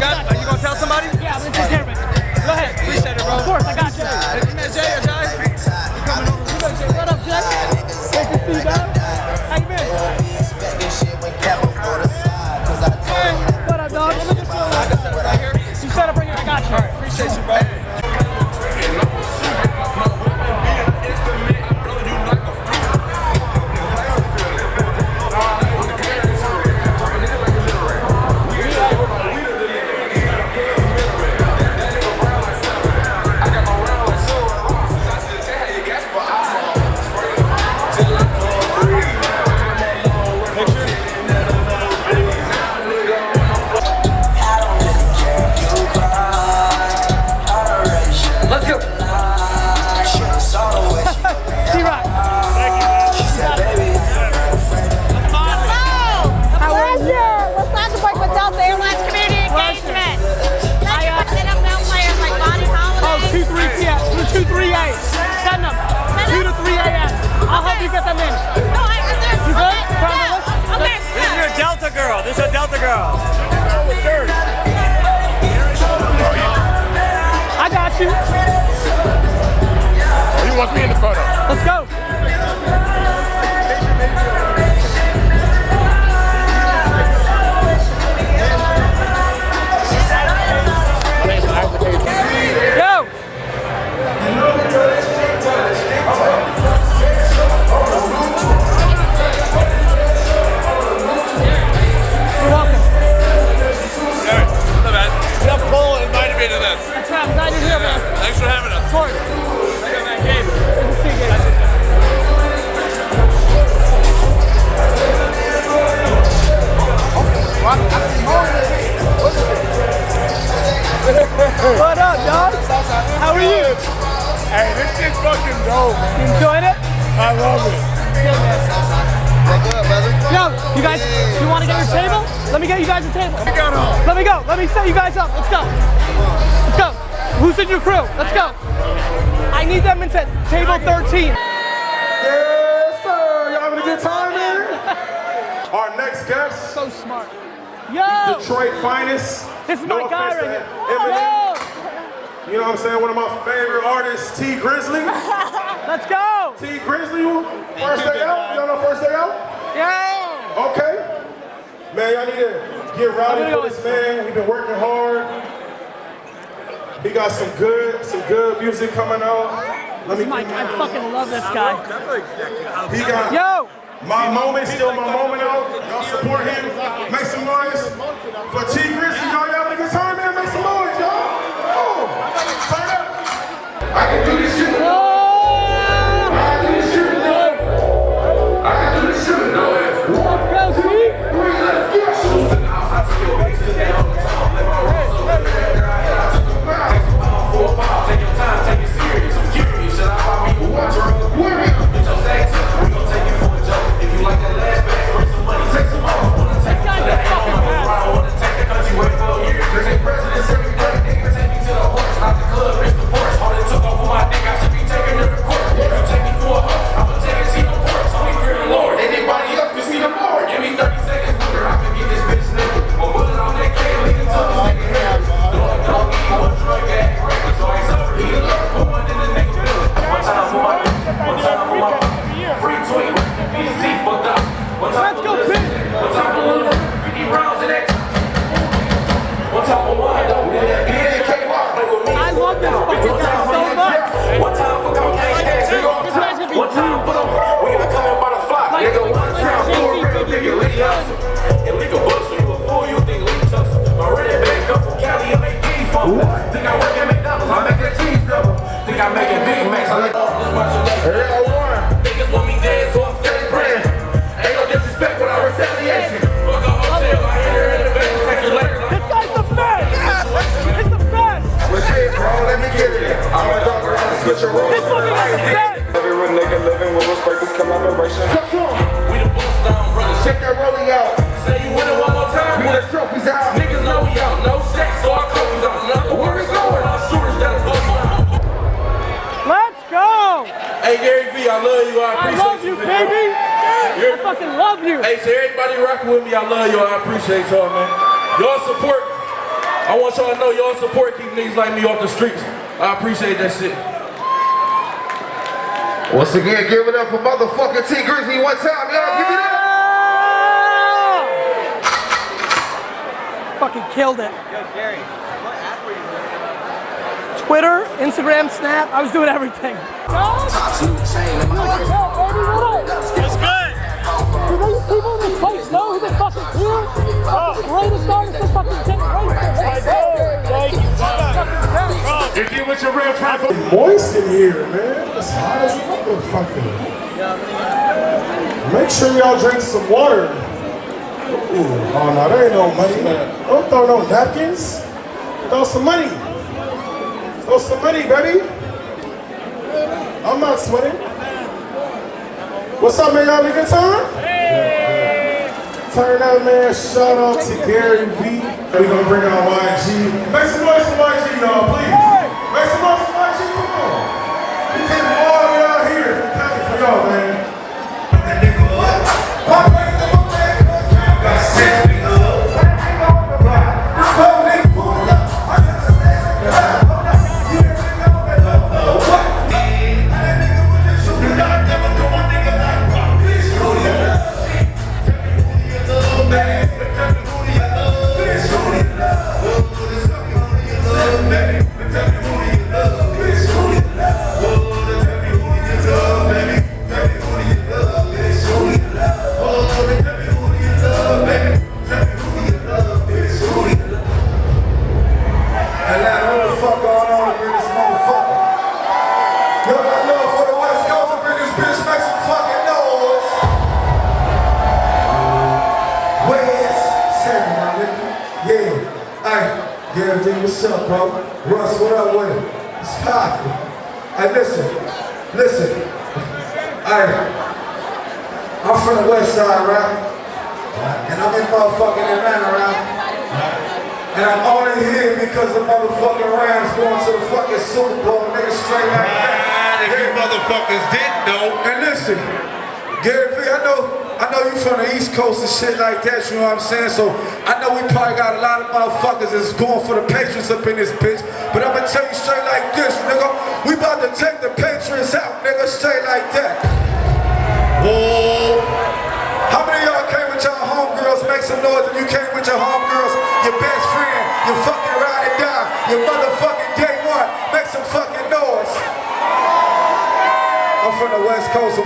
Are you gonna tell somebody? Yeah, I'm gonna take care of it. Go ahead. Appreciate it, bro. Of course, I got you. Hey, you met Jay or Jay? You coming over? What up, Jay? Great to see you, man. How you been? Hey, what up, dog? You set up right here. I got you. All right, appreciate you, bro. Let's go. T-Rock. Let's not break with Delta Airlines community engagement. Let them know players like Bonnie Holiday. 2, 3 p.m. 2, 3 a.m. Send them. 2 to 3 a.m. I'll help you get them in. No, I can do it. You good? Okay. This is your Delta girl. This is a Delta girl. I got you. He wants me in the photo. Let's go. Yo. You're welcome. Cole invited me to this. That's right. I'm glad you're here, man. Thanks for having us. Of course. Good to see you, Gabe. What up, dog? How are you? Hey, this shit's fucking dope, man. You enjoying it? I love it. Yo, you guys, you want to get your table? Let me get you guys a table. Let me go. Let me set you guys up. Let's go. Let's go. Who's in your crew? Let's go. I need them into table 13. Yes, sir. Y'all having a good time, man? Our next guest. So smart. Yo. Detroit finest. This is no my guy offense right to here. Eminem. You know what I'm saying? One of my favorite artists, T Grizzly. Let's go. T Grizzly, first day out? Y'all know first day out? Yeah. Okay. Man, y'all need to get rowdy for this man. We've been working hard. He got some good music coming out. I fucking love this guy. He got Yo. My Moment, still my moment out. Y'all support him. Make some noise for T Grizzly. Y'all having a good time, man? Make some noise, y'all. Oh, turn up. I can do this shit. I can do this shit. I can do this shit. No effort. Let's go, see? Let's get shoes in the house. I took your bitch to down on the top. Let my rolls over there. Take a ball for a ball. Take your time. Take it serious. I'm curious. Should I buy me a watch or a word? Get your sex. We gon' take it for a joke. If you like that last bag, bring some money. Take some more. Wanna take it to the house. Wanna take it 'cause you wait for I make it Big Macs. I like niggas want me dead, so I'm steady praying. Ain't no disrespect without retaliation. Fuck a hotel, I hit her in the back, take you later. This guy's the best! It's the best! Well, shit, bro, let me get it. I'm a dog around and switch your roles. This fucking guy's the best! Every real nigga living with respect is collaboration. We the bust down brothers. Check that rolling out. Say you win it one more time. Move the trophies out. Niggas know we out. No sex, so our copies out. Nothing. Where we going? Our shooters that'll blow you out. Let's go! Hey, GaryVee, I love you. I appreciate love you, baby! I fucking love you! Hey, so everybody rocking with me, I love y'all. I appreciate y'all, man. Y'all support. I want y'all to know y'all support keep niggas like me off the streets. I appreciate that shit. Once again, give it up for motherfucking T Grizzly one time, y'all. Give it up. Fucking killed it. Yo, Gary, what app were you using? Twitter, Instagram, Snap, I was doing everything. That's good. Do these people in this place know who the fuck is here? Greatest artist in fucking If you with your real friend, moist in here, man. It's hot as a motherfucker. Make sure y'all drink some water. Ooh, oh no, there ain't no money, man. Don't throw no napkins. Throw some money. Throw some money, baby. I'm not sweating. What's up, man? Y'all having a good time? Hey. Turn up, man. Shout out to GaryVee. We're gonna bring out YG. Make some noise for YG, y'all, please. Make some noise for YG. Come on. We came all the way out here from Cali for y'all, man. That nigga up. What's up, bro? Russ, what up with it? It's powerful. Hey, listen. Hey, I'm from the west side, right? And I'm in motherfucking Atlanta, right? And I'm only here because the motherfucking Rams going to the fucking Super Bowl, nigga, straight like that. If you motherfuckers didn't know. And listen, GaryVee, I know you from the East Coast and shit like that, you know what I'm saying? So I know we probably got a lot of motherfuckers that's going for the Patriots up in this bitch. But I'm gonna tell you straight like this, nigga. We about to take the Patriots out, nigga, straight like that. Whoa. How many of y'all came with y'all homegirls? Make some noise if you came with your homegirls, your best friend, your fucking ride and die, your motherfucking day one. Make some fucking noise. I'm from the West Coast.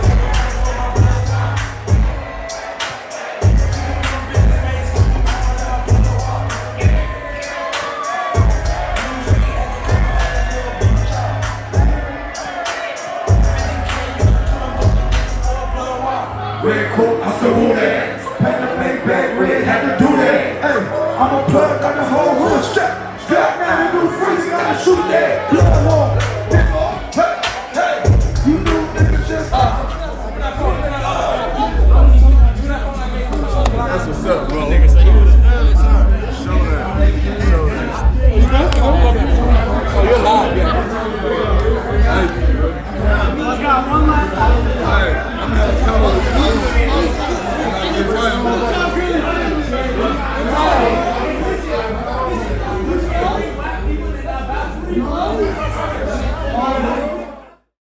Red coat, I still who that. Pen to make back red, had to do that. Hey, I'm a plug, got the whole hood strap. Strap now, you do freeze, gotta shoot that. Blood on, hey, you new niggas just That's what's up, bro. I got one last time.